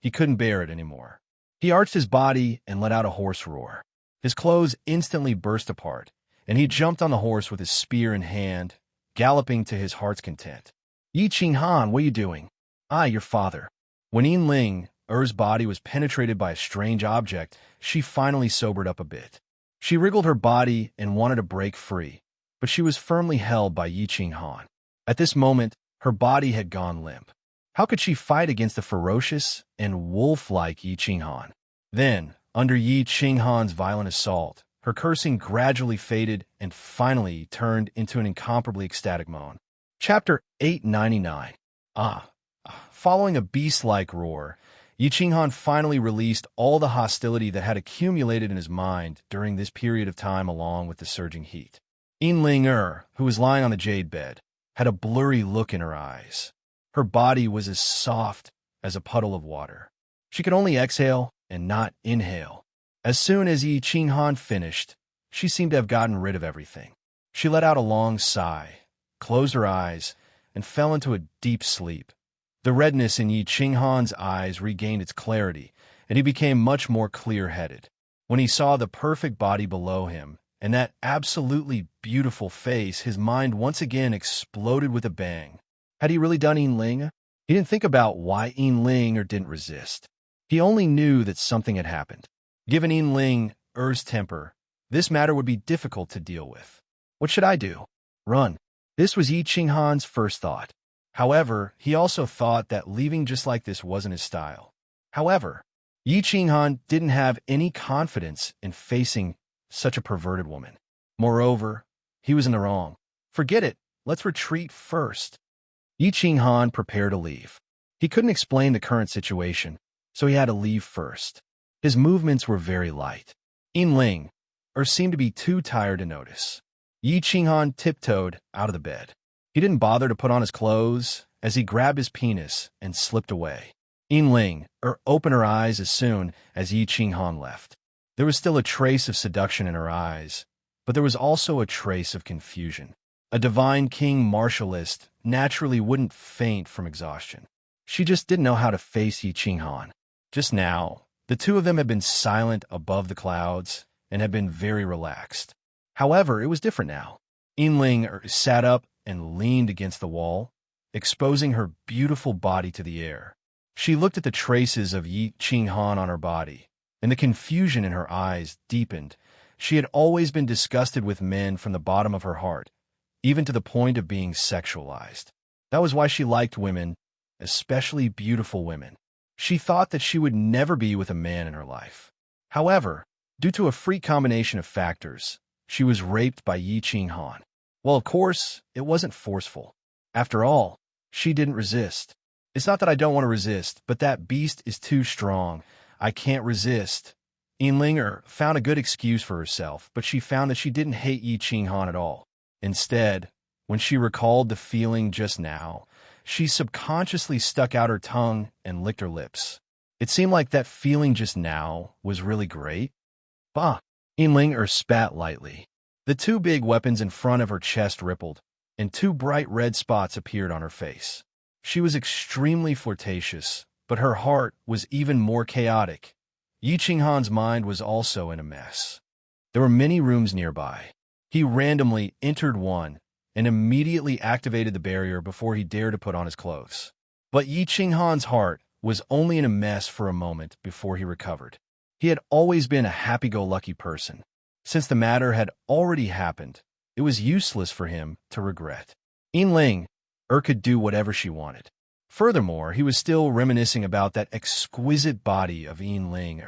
he couldn't bear it anymore. He arched his body and let out a hoarse roar. His clothes instantly burst apart, and he jumped on the horse with his spear in hand, galloping to his heart's content. "Yi Qinghan, what are you doing?" "I, your father." When Ling's body was penetrated by a strange object, she finally sobered up a bit. She wriggled her body and wanted to break free, but she was firmly held by Yi Qinghan. At this moment, her body had gone limp. How could she fight against the ferocious and wolf-like Yi Qinghan? Then, under Yi Qinghan's violent assault, her cursing gradually faded and finally turned into an incomparably ecstatic moan. Chapter 899. Following a beast-like roar, Yi Qinghan finally released all the hostility that had accumulated in his mind during this period of time along with the surging heat. Ling, who was lying on the jade bed, had a blurry look in her eyes. Her body was as soft as a puddle of water. She could only exhale and not inhale. As soon as Yi Qinghan finished, she seemed to have gotten rid of everything. She let out a long sigh, closed her eyes, and fell into a deep sleep. The redness in Yi Qinghan's eyes regained its clarity, and he became much more clear-headed. When he saw the perfect body below him, and that absolutely beautiful face, his mind once again exploded with a bang. Had he really done Ling? He didn't think about why Ling didn't resist. He only knew that something had happened. Given Ling's temper, this matter would be difficult to deal with. What should I do? Run. This was Yi Qinghan's first thought. However, he also thought that leaving just like this wasn't his style. However, Yi Qinghan didn't have any confidence in facing such a perverted woman. Moreover, he was in the wrong. Forget it. Let's retreat first. Yi Qinghan prepared to leave. He couldn't explain the current situation, so he had to leave first. His movements were very light. Ling seemed to be too tired to notice. Yi Qinghan tiptoed out of the bed. He didn't bother to put on his clothes as he grabbed his penis and slipped away. Ling opened her eyes as soon as Yi Qinghan left. There was still a trace of seduction in her eyes, but there was also a trace of confusion. A divine king martialist naturally wouldn't faint from exhaustion. She just didn't know how to face Yi Qinghan. Just now, the two of them had been silent above the clouds and had been very relaxed. However, it was different now. Ling sat up and leaned against the wall, exposing her beautiful body to the air. She looked at the traces of Yi Qinghan on her body, and the confusion in her eyes deepened. She had always been disgusted with men from the bottom of her heart, even to the point of being sexualized. That was why she liked women, especially beautiful women. She thought that she would never be with a man in her life. However, due to a freak combination of factors, she was raped by Yi Qinghan. Well, of course, it wasn't forceful. After all, she didn't resist. It's not that I don't want to resist, but that beast is too strong. I can't resist. Ling found a good excuse for herself, but she found that she didn't hate Yi Qinghan at all. Instead, when she recalled the feeling just now, she subconsciously stuck out her tongue and licked her lips. It seemed like that feeling just now was really great. Bah! Ling spat lightly. The two big weapons in front of her chest rippled, and two bright red spots appeared on her face. She was extremely flirtatious, but her heart was even more chaotic. Yi Qinghan's mind was also in a mess. There were many rooms nearby. He randomly entered one and immediately activated the barrier before he dared to put on his clothes. But Yi Qinghan's heart was only in a mess for a moment before he recovered. He had always been a happy-go-lucky person. Since the matter had already happened, it was useless for him to regret. Ling could do whatever she wanted. Furthermore, he was still reminiscing about that exquisite body of Ling.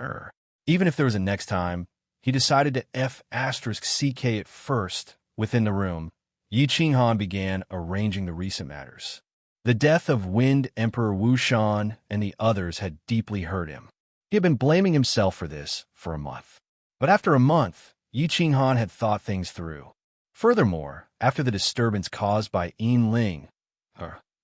Even if there was a next time, he decided to F***ck it first. Within the room, Yi Qinghan began arranging the recent matters. The death of Wind Emperor Wushan and the others had deeply hurt him. He had been blaming himself for this for a month. But after a month, Yi Qinghan had thought things through. Furthermore, after the disturbance caused by Ling,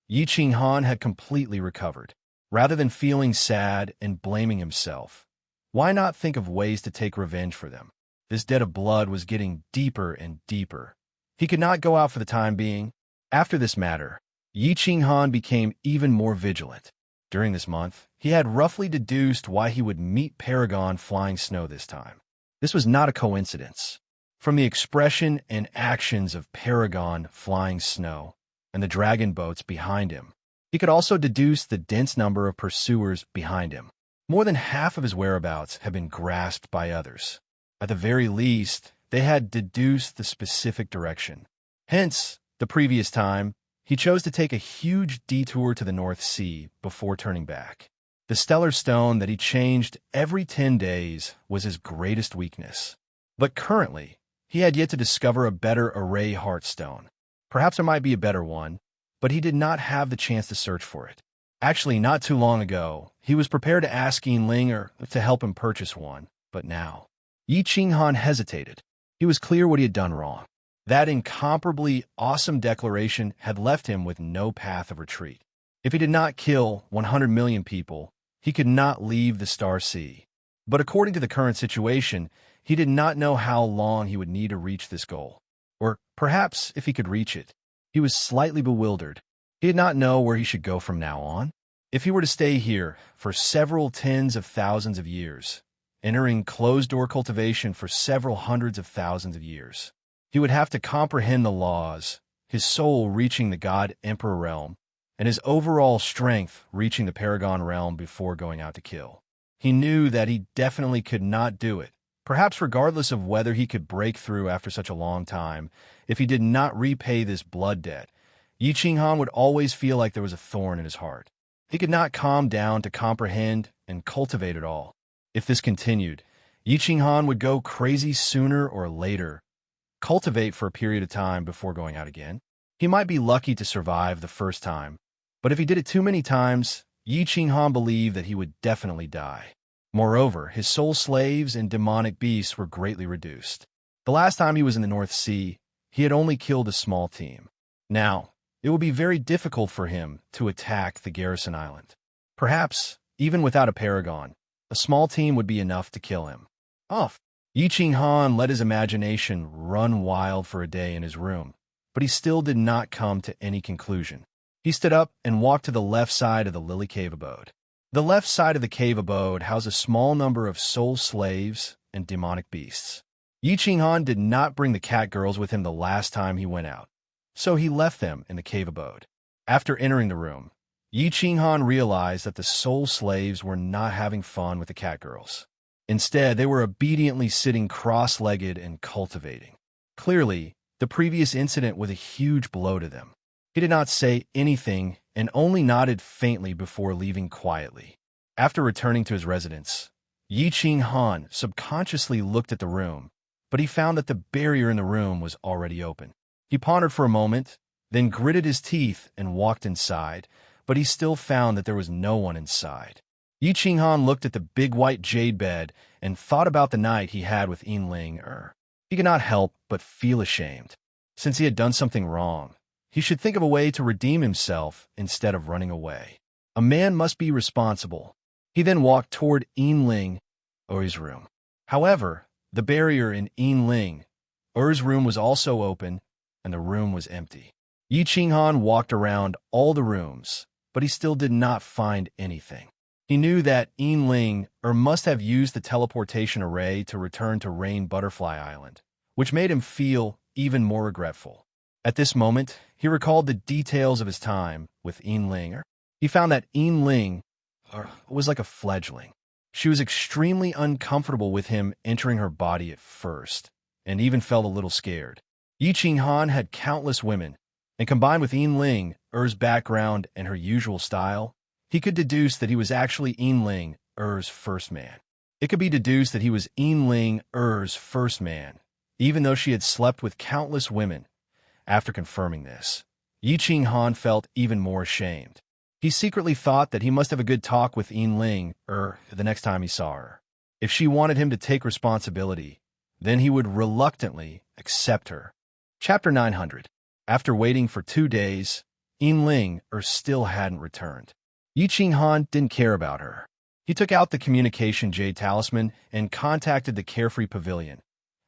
Yi Qinghan had completely recovered. Rather than feeling sad and blaming himself, why not think of ways to take revenge for them? This debt of blood was getting deeper and deeper. He could not go out for the time being. After this matter, Yi Qinghan became even more vigilant. During this month, he had roughly deduced why he would meet Paragon Flying Snow this time. This was not a coincidence. From the expression and actions of Paragon Flying Snow and the dragon boats behind him, he could also deduce the dense number of pursuers behind him. More than half of his whereabouts had been grasped by others. At the very least, they had deduced the specific direction. Hence, the previous time, he chose to take a huge detour to the North Sea before turning back. The stellar stone that he changed every 10 days was his greatest weakness. But currently, he had yet to discover a better array heartstone. Perhaps there might be a better one, but he did not have the chance to search for it. Actually, not too long ago, he was prepared to ask Ling to help him purchase one, but now. Yi Qinghan hesitated. He was clear what he had done wrong. That incomparably awesome declaration had left him with no path of retreat. If he did not kill 100 million people, he could not leave the Star Sea. But according to the current situation, he did not know how long he would need to reach this goal. Or perhaps if he could reach it. He was slightly bewildered. He did not know where he should go from now on. If he were to stay here for several tens of thousands of years, entering closed-door cultivation for several hundreds of thousands of years. He would have to comprehend the laws, his soul reaching the God-Emperor realm, and his overall strength reaching the Paragon realm before going out to kill. He knew that he definitely could not do it, perhaps regardless of whether he could break through after such a long time. If he did not repay this blood debt, Yi Qinghan would always feel like there was a thorn in his heart. He could not calm down to comprehend and cultivate it all. If this continued, Yi Qinghan would go crazy sooner or later, cultivate for a period of time before going out again. He might be lucky to survive the first time, but if he did it too many times, Yi Qinghan believed that he would definitely die. Moreover, his soul slaves and demonic beasts were greatly reduced. The last time he was in the North Sea, he had only killed a small team. Now, it would be very difficult for him to attack the garrison island. Perhaps, even without a paragon, a small team would be enough to kill him. Off. Yi Qinghan let his imagination run wild for a day in his room, but he still did not come to any conclusion. He stood up and walked to the left side of the Lily Cave abode. The left side of the cave abode housed a small number of soul slaves and demonic beasts. Yi Qinghan did not bring the cat girls with him the last time he went out, so he left them in the cave abode. After entering the room, Yi Qinghan realized that the soul slaves were not having fun with the cat girls. Instead, they were obediently sitting cross-legged and cultivating. Clearly, the previous incident was a huge blow to them. He did not say anything and only nodded faintly before leaving quietly. After returning to his residence, Yi Qinghan subconsciously looked at the room, but he found that the barrier in the room was already open. He pondered for a moment, then gritted his teeth and walked inside, but he still found that there was no one inside. Yi Qinghan looked at the big white jade bed and thought about the night he had with enrich. He could not help but feel ashamed. Since he had done something wrong, he should think of a way to redeem himself instead of running away. A man must be responsible. He then walked toward enrich's room. However, the barrier in enrich's room was also open, and the room was empty. Yi Qinghan walked around all the rooms, but he still did not find anything. He knew that enrich must have used the teleportation array to return to Rain Butterfly Island, which made him feel even more regretful. At this moment, he recalled the details of his time with enrich. He found that enrich was like a fledgling. She was extremely uncomfortable with him entering her body at first, and even felt a little scared. Yi Qinghan had countless women, and combined with enrich's background and her usual style, he could deduce that he was actually enrich's first man. It could be deduced that he was enrich's first man, even though she had slept with countless women. After confirming this, Yi Qinghan felt even more ashamed. He secretly thought that he must have a good talk with enrich the next time he saw her. If she wanted him to take responsibility, then he would reluctantly accept her. Chapter 900. After waiting for 2 days, enrich still hadn't returned. Yi Qinghan didn't care about her. He took out the communication jade talisman and contacted the Carefree Pavilion,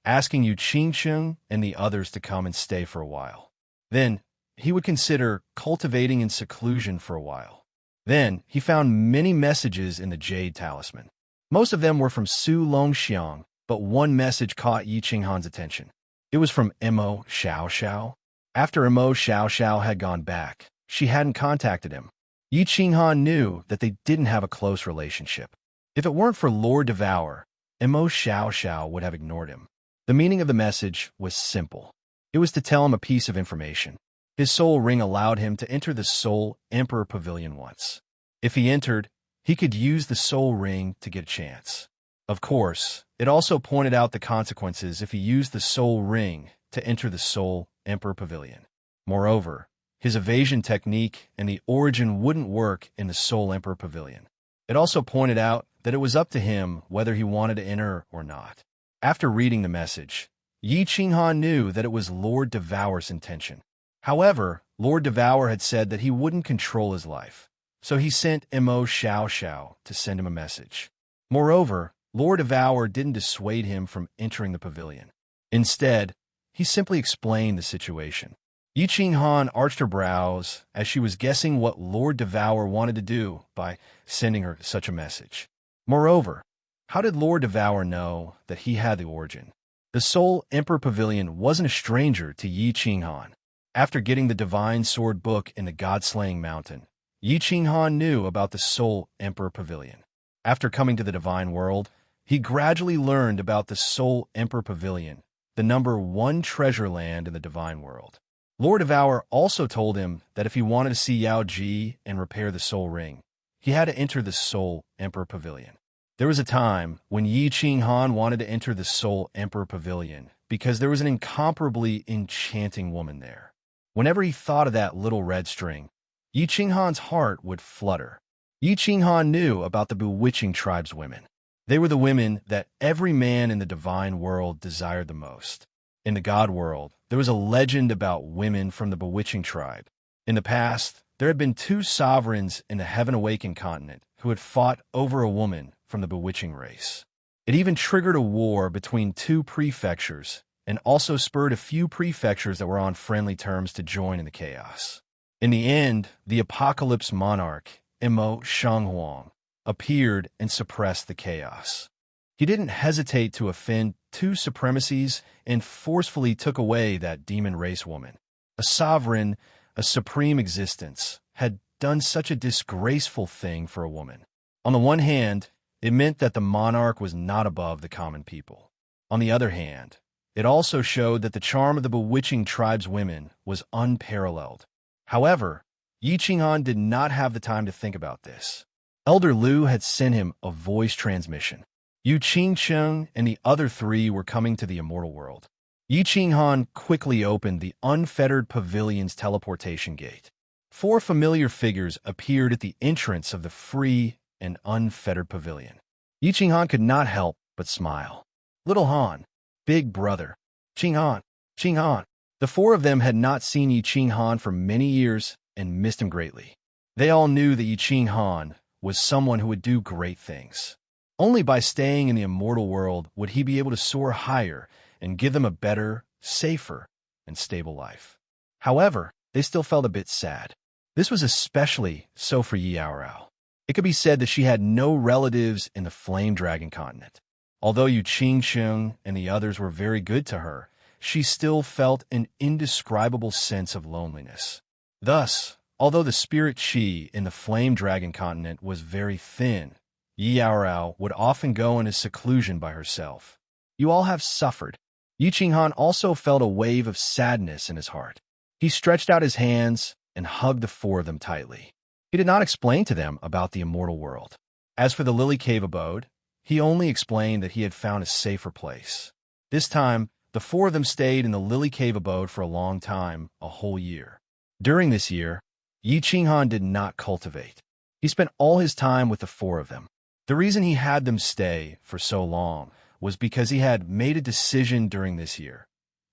asking Yu Qingsheng and the others to come and stay for a while. Then, he would consider cultivating in seclusion for a while. Then, he found many messages in the jade talisman. Most of them were from Su Longxiang, but one message caught Yi Qinghan's attention. It was from Mo Xiaoxiao. After Mo Xiaoxiao had gone back, she hadn't contacted him. Yi Qinghan knew that they didn't have a close relationship. If it weren't for Lord Devour, Mo Xiaoxiao would have ignored him. The meaning of the message was simple. It was to tell him a piece of information. His soul ring allowed him to enter the Soul Emperor Pavilion once. If he entered, he could use the soul ring to get a chance. Of course, it also pointed out the consequences if he used the soul ring to enter the Soul Emperor Pavilion. Moreover, his evasion technique and the origin wouldn't work in the Soul Emperor Pavilion. It also pointed out that it was up to him whether he wanted to enter or not. After reading the message, Yi Qinghan knew that it was Lord Devour's intention. However, Lord Devour had said that he wouldn't control his life, so he sent Mo Xiaoxiao to send him a message. Moreover, Lord Devour didn't dissuade him from entering the pavilion. Instead, he simply explained the situation. Yi Qinghan arched her brows as she was guessing what Lord Devour wanted to do by sending her such a message. Moreover, How did Lord Devour know that he had the origin? The Soul Emperor Pavilion wasn't a stranger to Yi Qinghan. After getting the Divine Sword Book in the God-Slaying Mountain, Yi Qinghan knew about the Soul Emperor Pavilion. After coming to the Divine World, he gradually learned about the Soul Emperor Pavilion, the #1 treasure land in the Divine World. Lord Devour also told him that if he wanted to see Yao Ji and repair the Soul Ring, he had to enter the Soul Emperor Pavilion. There was a time when Yi Qinghan wanted to enter the Soul Emperor Pavilion because there was an incomparably enchanting woman there. Whenever he thought of that little red string, Yi Qinghan's heart would flutter. Yi Qinghan knew about the bewitching tribeswomen. They were the women that every man in the Divine World desired the most. In the God World, there was a legend about women from the bewitching tribe. In the past, there had been 2 sovereigns in the Heaven Awakened continent who had fought over a woman from the bewitching race. It even triggered a war between 2 prefectures and also spurred a few prefectures that were on friendly terms to join in the chaos. In the end, the Apocalypse Monarch, Imo Shanghuang, appeared and suppressed the chaos. He didn't hesitate to offend 2 supremacies and forcefully took away that demon race woman. A sovereign, a supreme existence, had done such a disgraceful thing for a woman. On the one hand, it meant that the monarch was not above the common people. On the other hand, it also showed that the charm of the bewitching tribe's women was unparalleled. However, Yi Qinghan did not have the time to think about this. Elder Liu had sent him a voice transmission. Yu Qingcheng and the other 3 were coming to the immortal world. Yi Qinghan quickly opened the unfettered pavilion's teleportation gate. 4 familiar figures appeared at the entrance of the free and unfettered pavilion. Yi Qinghan could not help but smile. Little Han, Big Brother, Qinghan, Qinghan. The 4 of them had not seen Yi Qinghan for many years and missed him greatly. They all knew that Yi Qinghan was someone who would do great things. Only by staying in the immortal world would he be able to soar higher and give them a better, safer, and stable life. However, they still felt a bit sad. This was especially so for Yi Yaorao. It could be said that she had no relatives in the Flame Dragon continent. Although Yu Qingsheng and the others were very good to her, she still felt an indescribable sense of loneliness. Thus, although the spirit chi in the Flame Dragon continent was very thin, Yi Yaorao would often go into seclusion by herself. You all have suffered. Yi Qinghan also felt a wave of sadness in his heart. He stretched out his hands and hugged the 4 of them tightly. He did not explain to them about the immortal world. As for the Lily Cave abode, he only explained that he had found a safer place. This time, the 4 of them stayed in the Lily Cave abode for a long time, a whole year. During this year, Yi Qinghan did not cultivate. He spent all his time with the 4 of them. The reason he had them stay for so long was because he had made a decision during this year.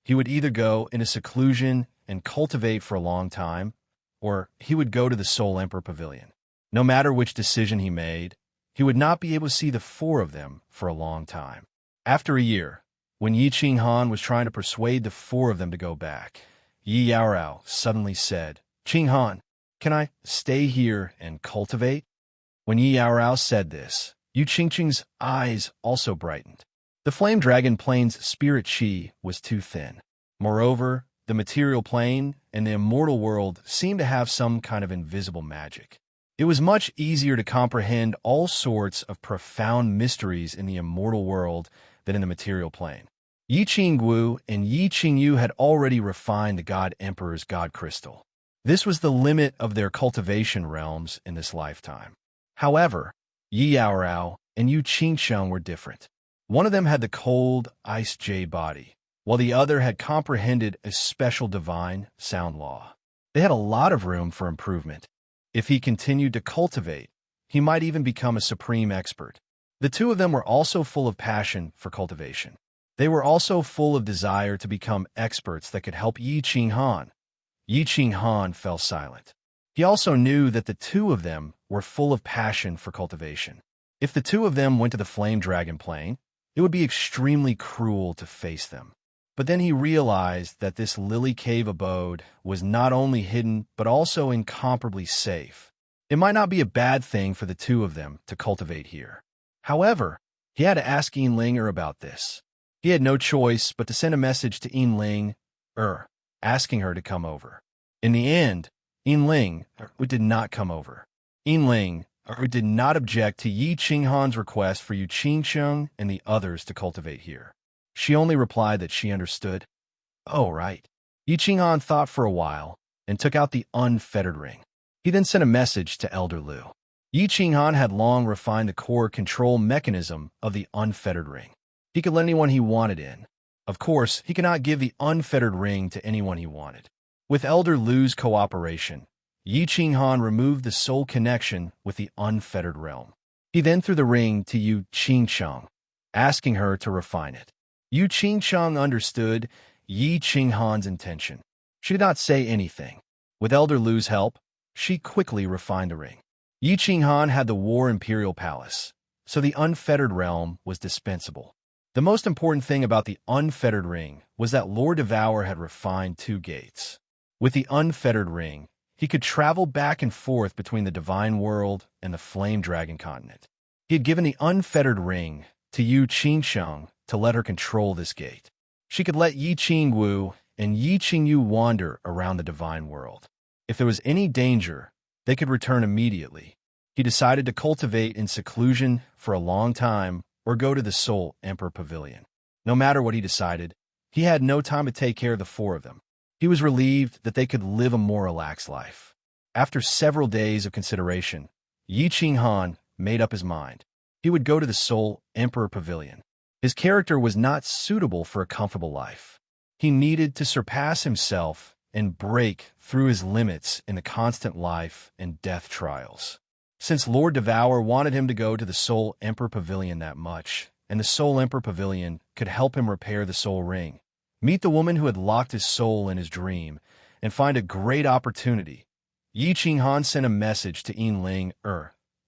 He would either go into seclusion and cultivate for a long time, or he would go to the Soul Emperor Pavilion. No matter which decision he made, he would not be able to see the 4 of them for a long time. After a year, when Yi Qinghan was trying to persuade the 4 of them to go back, Yi Yaorao suddenly said, "Qinghan, can I stay here and cultivate?" When Yi Yaorao said this, Yu Qingqing's eyes also brightened. The Flame Dragon Plane's spirit chi was too thin. Moreover, the material plane and the immortal world seemed to have some kind of invisible magic. It was much easier to comprehend all sorts of profound mysteries in the immortal world than in the material plane. Yi Qinggu and Yi Qingyu had already refined the God Emperor's God Crystal. This was the limit of their cultivation realms in this lifetime. However, Yi Yaorao and Yu Qingsheng were different. One of them had the cold, ice jade body, while the other had comprehended a special divine sound law. They had a lot of room for improvement. If he continued to cultivate, he might even become a supreme expert. The 2 of them were also full of passion for cultivation. They were also full of desire to become experts that could help Yi Qinghan. Yi Qinghan fell silent. He also knew that the 2 of them were full of passion for cultivation. If the 2 of them went to the Flame Dragon Plane, it would be extremely cruel to face them. But then he realized that this Lily Cave abode was not only hidden, but also incomparably safe. It might not be a bad thing for the 2 of them to cultivate here. However, He had to ask Ling about this. He had no choice but to send a message to Ling, asking her to come over. In the end, Ling did not come over. Ling did not object to Yi Qinghan's request for Yu Qingsheng and the others to cultivate here. She only replied that she understood. Oh, right. Yi Qinghan thought for a while and took out the unfettered ring. He then sent a message to Elder Lu. Yi Qinghan had long refined the core control mechanism of the unfettered ring. He could let anyone he wanted in. Of course, he could not give the unfettered ring to anyone he wanted. With Elder Lu's cooperation, Yi Qinghan removed the soul connection with the unfettered realm. He then threw the ring to Yu Qingsheng, asking her to refine it. Yu Qingsheng understood Yi Qinghan's intention. She did not say anything. With Elder Lu's help, she quickly refined the ring. Yi Qinghan had the War Imperial Palace, so the unfettered realm was dispensable. The most important thing about the unfettered ring was that Lord Devour had refined 2 gates. With the unfettered ring, he could travel back and forth between the Divine World and the Flame Dragon Continent. He had given the unfettered ring to Yu Qingsheng to let her control this gate. She could let Yi Qingwu and Yi Qingyu wander around the Divine World. If there was any danger, they could return immediately. He decided to cultivate in seclusion for a long time or go to the Soul Emperor Pavilion. No matter what he decided, he had no time to take care of the 4 of them. He was relieved that they could live a more relaxed life. After several days of consideration, Yi Qinghan made up his mind. He would go to the Soul Emperor Pavilion. His character was not suitable for a comfortable life. He needed to surpass himself and break through his limits in the constant life and death trials. Since Lord Devour wanted him to go to the Soul Emperor Pavilion that much, and the Soul Emperor Pavilion could help him repair the Soul Ring, meet the woman who had locked his soul in his dream, and find a great opportunity, Yi Qinghan sent a message to Ling,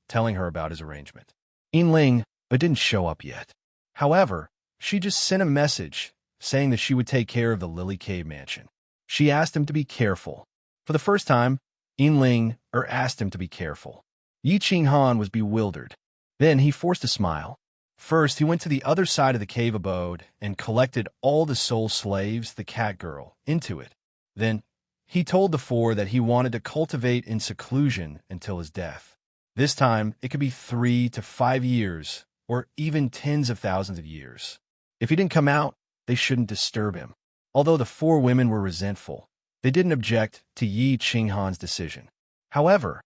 telling her about his arrangement. Ling, didn't show up yet. However, she just sent a message saying that she would take care of the Lily Cave Mansion. She asked him to be careful. For the first time, Ling asked him to be careful. Yi Qinghan was bewildered. Then he forced a smile. First, he went to the other side of the cave abode and collected all the soul slaves, the cat girl, into it. Then, he told the 4 that he wanted to cultivate in seclusion until his death. This time, it could be 3 to 5 years, or even tens of thousands of years. If he didn't come out, they shouldn't disturb him. Although the 4 women were resentful, they didn't object to Yi Qinghan's decision. However,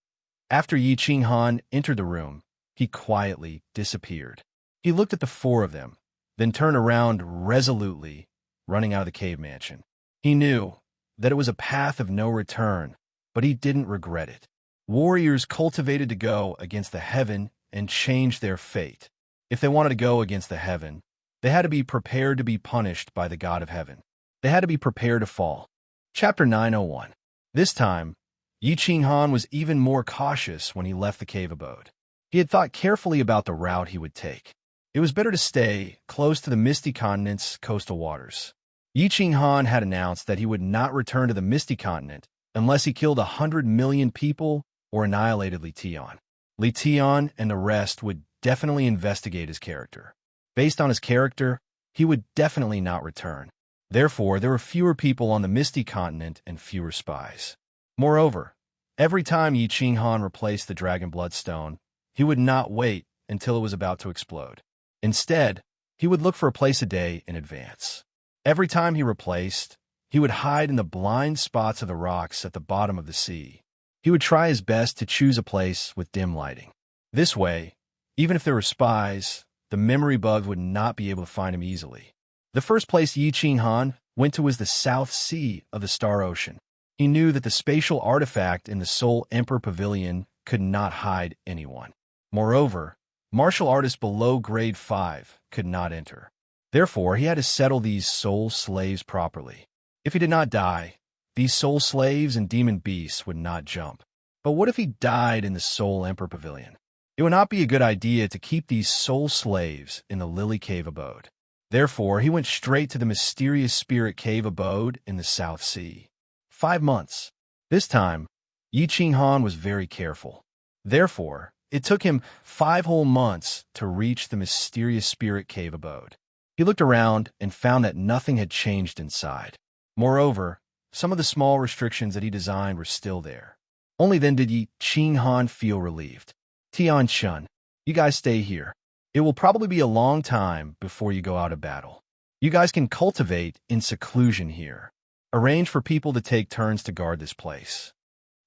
after Yi Qinghan entered the room, he quietly disappeared. He looked at the 4 of them, then turned around resolutely, running out of the cave mansion. He knew that it was a path of no return, but he didn't regret it. Warriors cultivated to go against the heaven and change their fate. If they wanted to go against the heaven, they had to be prepared to be punished by the God of heaven. They had to be prepared to fall. Chapter 901. This time, Yi Qinghan was even more cautious when he left the cave abode. He had thought carefully about the route he would take. It was better to stay close to the Misty Continent's coastal waters. Yi Qinghan had announced that he would not return to the Misty Continent unless he killed 100 million people or annihilated Li Tian. Li Tian and the rest would definitely investigate his character. Based on his character, he would definitely not return. Therefore, there were fewer people on the Misty Continent and fewer spies. Moreover, every time Yi Qinghan replaced the Dragon Bloodstone, he would not wait until it was about to explode. Instead, he would look for a place a day in advance. Every time he replaced, he would hide in the blind spots of the rocks at the bottom of the sea. He would try his best to choose a place with dim lighting. This way, even if there were spies, the memory bugs would not be able to find him easily. The first place Yi Qinghan went to was the South Sea of the Star Ocean. He knew that the spatial artifact in the Soul Emperor Pavilion could not hide anyone. Moreover, martial artists below grade 5 could not enter. Therefore, he had to settle these soul slaves properly. If he did not die, these soul slaves and demon beasts would not jump. But what if he died in the Soul Emperor Pavilion? It would not be a good idea to keep these soul slaves in the Lily Cave abode. Therefore, he went straight to the mysterious spirit cave abode in the South Sea. 5 months. This time, Yi Qinghan was very careful. Therefore, It took him 5 whole months to reach the mysterious spirit cave abode. He looked around and found that nothing had changed inside. Moreover, some of the small restrictions that he designed were still there. Only then did Yi Qinghan feel relieved. Tian Shun, you guys stay here. It will probably be a long time before you go out of battle. You guys can cultivate in seclusion here. Arrange for people to take turns to guard this place.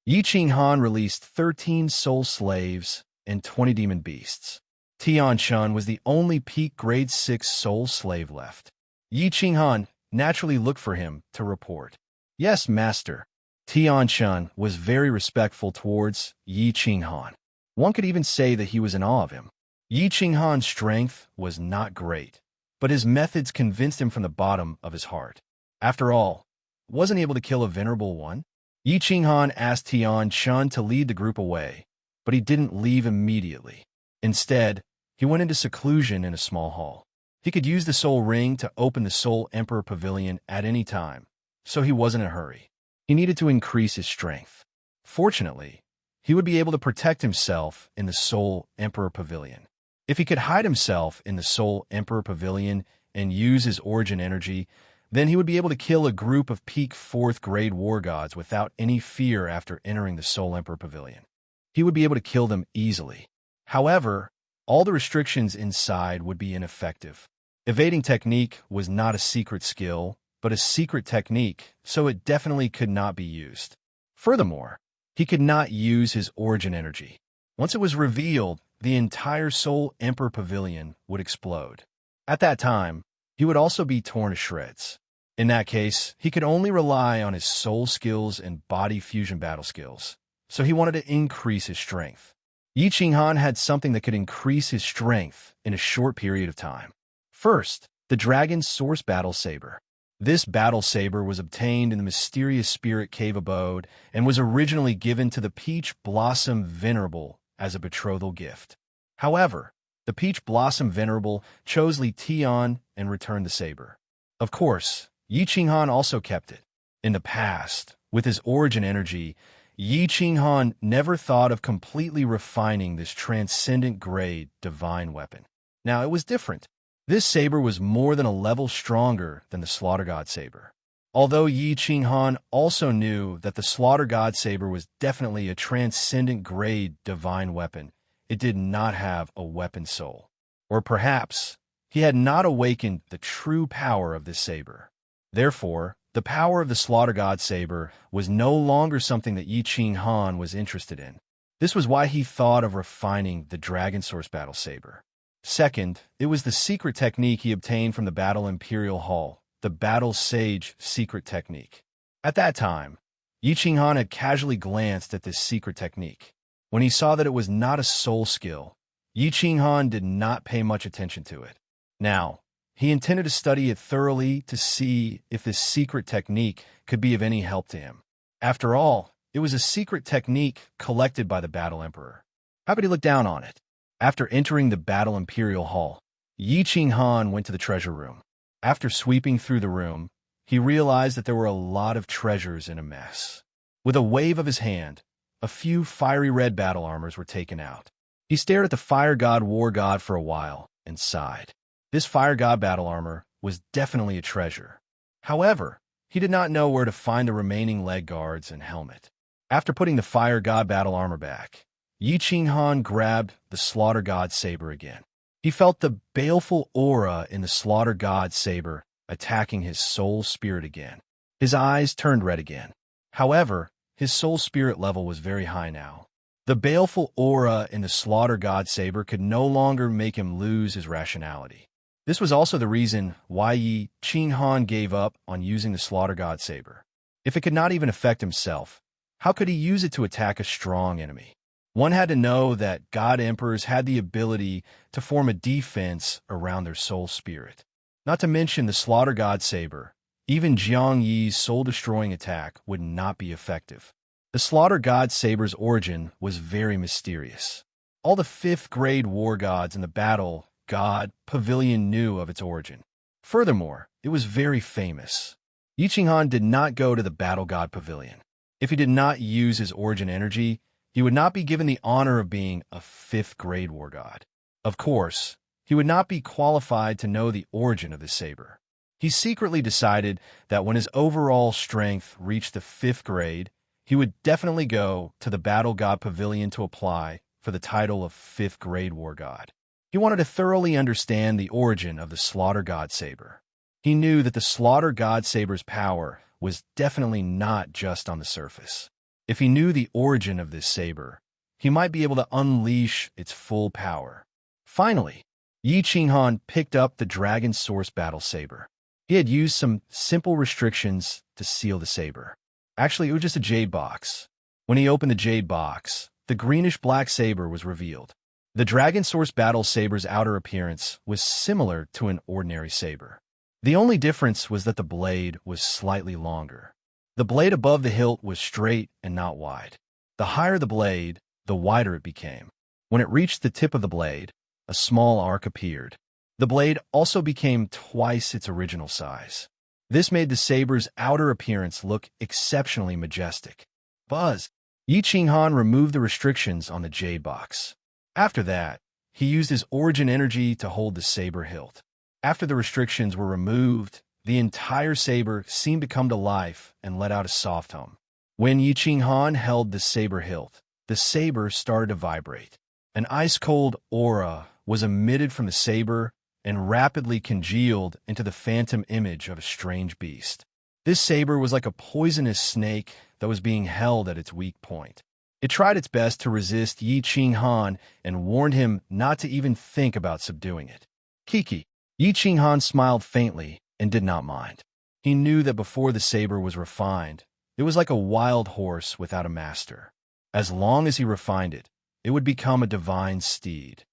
Yi Qinghan released 13 soul slaves and 20 demon beasts. Tian Shun was the only peak grade 6 soul slave left. Yi Qinghan naturally looked for him to report. Yes, master. Tian Shun was very respectful towards Yi Qinghan. One could even say that he was in awe of him. Yi Qinghan's strength was not great, but his methods convinced him from the bottom of his heart. After all, wasn't he able to kill a venerable one? Yi Qinghan asked Tian Shun to lead the group away, but he didn't leave immediately. Instead, he went into seclusion in a small hall. He could use the Soul Ring to open the Soul Emperor Pavilion at any time, so he wasn't in a hurry. He needed to increase his strength. Fortunately, he would be able to protect himself in the Soul Emperor Pavilion. If he could hide himself in the Soul Emperor Pavilion and use his origin energy, then he would be able to kill a group of peak 4th grade war gods without any fear after entering the Soul Emperor Pavilion. He would be able to kill them easily. However, all the restrictions inside would be ineffective. Evading technique was not a secret skill, but a secret technique, so it definitely could not be used. Furthermore, he could not use his origin energy. Once it was revealed, the entire Soul Emperor Pavilion would explode. At that time, he would also be torn to shreds. In that case, he could only rely on his soul skills and body fusion battle skills, so he wanted to increase his strength. Yi Qinghan had something that could increase his strength in a short period of time. First, the Dragon Source Battle Saber. This battle saber was obtained in the mysterious spirit cave abode and was originally given to the Peach Blossom Venerable as a betrothal gift. However, the Peach Blossom Venerable chose Li Tian and returned the saber. Of course, Yi Qinghan also kept it. In the past, with his origin energy, Yi Qinghan never thought of completely refining this transcendent grade divine weapon. Now, it was different. This saber was more than a level stronger than the Slaughter God Saber. Although Yi Qinghan also knew that the Slaughter God Saber was definitely a transcendent grade divine weapon, it did not have a weapon soul. Or perhaps, he had not awakened the true power of this saber. Therefore, the power of the Slaughter God Saber was no longer something that Yi Qinghan was interested in. This was why he thought of refining the Dragon Source Battle Saber. Second, it was the secret technique he obtained from the Battle Imperial Hall, the Battle Sage secret technique. At that time, Yi Qinghan had casually glanced at this secret technique. When he saw that it was not a soul skill, Yi Qinghan did not pay much attention to it. Now, he intended to study it thoroughly to see if this secret technique could be of any help to him. After all, it was a secret technique collected by the Battle Emperor. How could he look down on it? After entering the Battle Imperial Hall, Yi Qinghan went to the treasure room. After sweeping through the room, he realized that there were a lot of treasures in a mess. With a wave of his hand, a few fiery red battle armors were taken out. He stared at the Fire God War God for a while and sighed. This Fire God battle armor was definitely a treasure. However, he did not know where to find the remaining leg guards and helmet. After putting the Fire God battle armor back, Yi Qinghan grabbed the Slaughter God Saber again. He felt the baleful aura in the Slaughter God Saber attacking his soul spirit again. His eyes turned red again. However, his soul spirit level was very high now. The baleful aura in the Slaughter God Saber could no longer make him lose his rationality. This was also the reason why Yi Qinghan gave up on using the Slaughter God Saber. If it could not even affect himself, how could he use it to attack a strong enemy? One had to know that God Emperors had the ability to form a defense around their soul spirit. Not to mention the Slaughter God Saber, even Jiang Yi's soul-destroying attack would not be effective. The Slaughter God Saber's origin was very mysterious. All the 5th grade war gods in the Battle God Pavilion knew of its origin. Furthermore, it was very famous. Yi Qinghan did not go to the Battle God Pavilion. If he did not use his origin energy, he would not be given the honor of being a fifth-grade war god. Of course, he would not be qualified to know the origin of the saber. He secretly decided that when his overall strength reached the 5th grade, he would definitely go to the Battle God Pavilion to apply for the title of 5th grade war god. He wanted to thoroughly understand the origin of the Slaughter God Saber. He knew that the Slaughter God Saber's power was definitely not just on the surface. If he knew the origin of this saber, he might be able to unleash its full power. Finally, Yi Qinghan picked up the Dragon Source Battle Saber. He had used some simple restrictions to seal the saber. Actually, it was just a jade box. When he opened the jade box, the greenish-black saber was revealed. The Dragon Source Battle Saber's outer appearance was similar to an ordinary saber. The only difference was that the blade was slightly longer. The blade above the hilt was straight and not wide. The higher the blade, the wider it became. When it reached the tip of the blade, a small arc appeared. The blade also became twice its original size. This made the saber's outer appearance look exceptionally majestic. Buzz! Yi Qinghan removed the restrictions on the jade box. After that, he used his origin energy to hold the saber hilt. After the restrictions were removed, the entire saber seemed to come to life and let out a soft hum. When Yi Qinghan held the saber hilt, the saber started to vibrate. An ice-cold aura was emitted from the saber and rapidly congealed into the phantom image of a strange beast. This saber was like a poisonous snake that was being held at its weak point. It tried its best to resist Yi Qinghan and warned him not to even think about subduing it. Kiki. Yi Qinghan smiled faintly and did not mind. He knew that before the saber was refined, it was like a wild horse without a master. As long as he refined it, it would become a divine steed.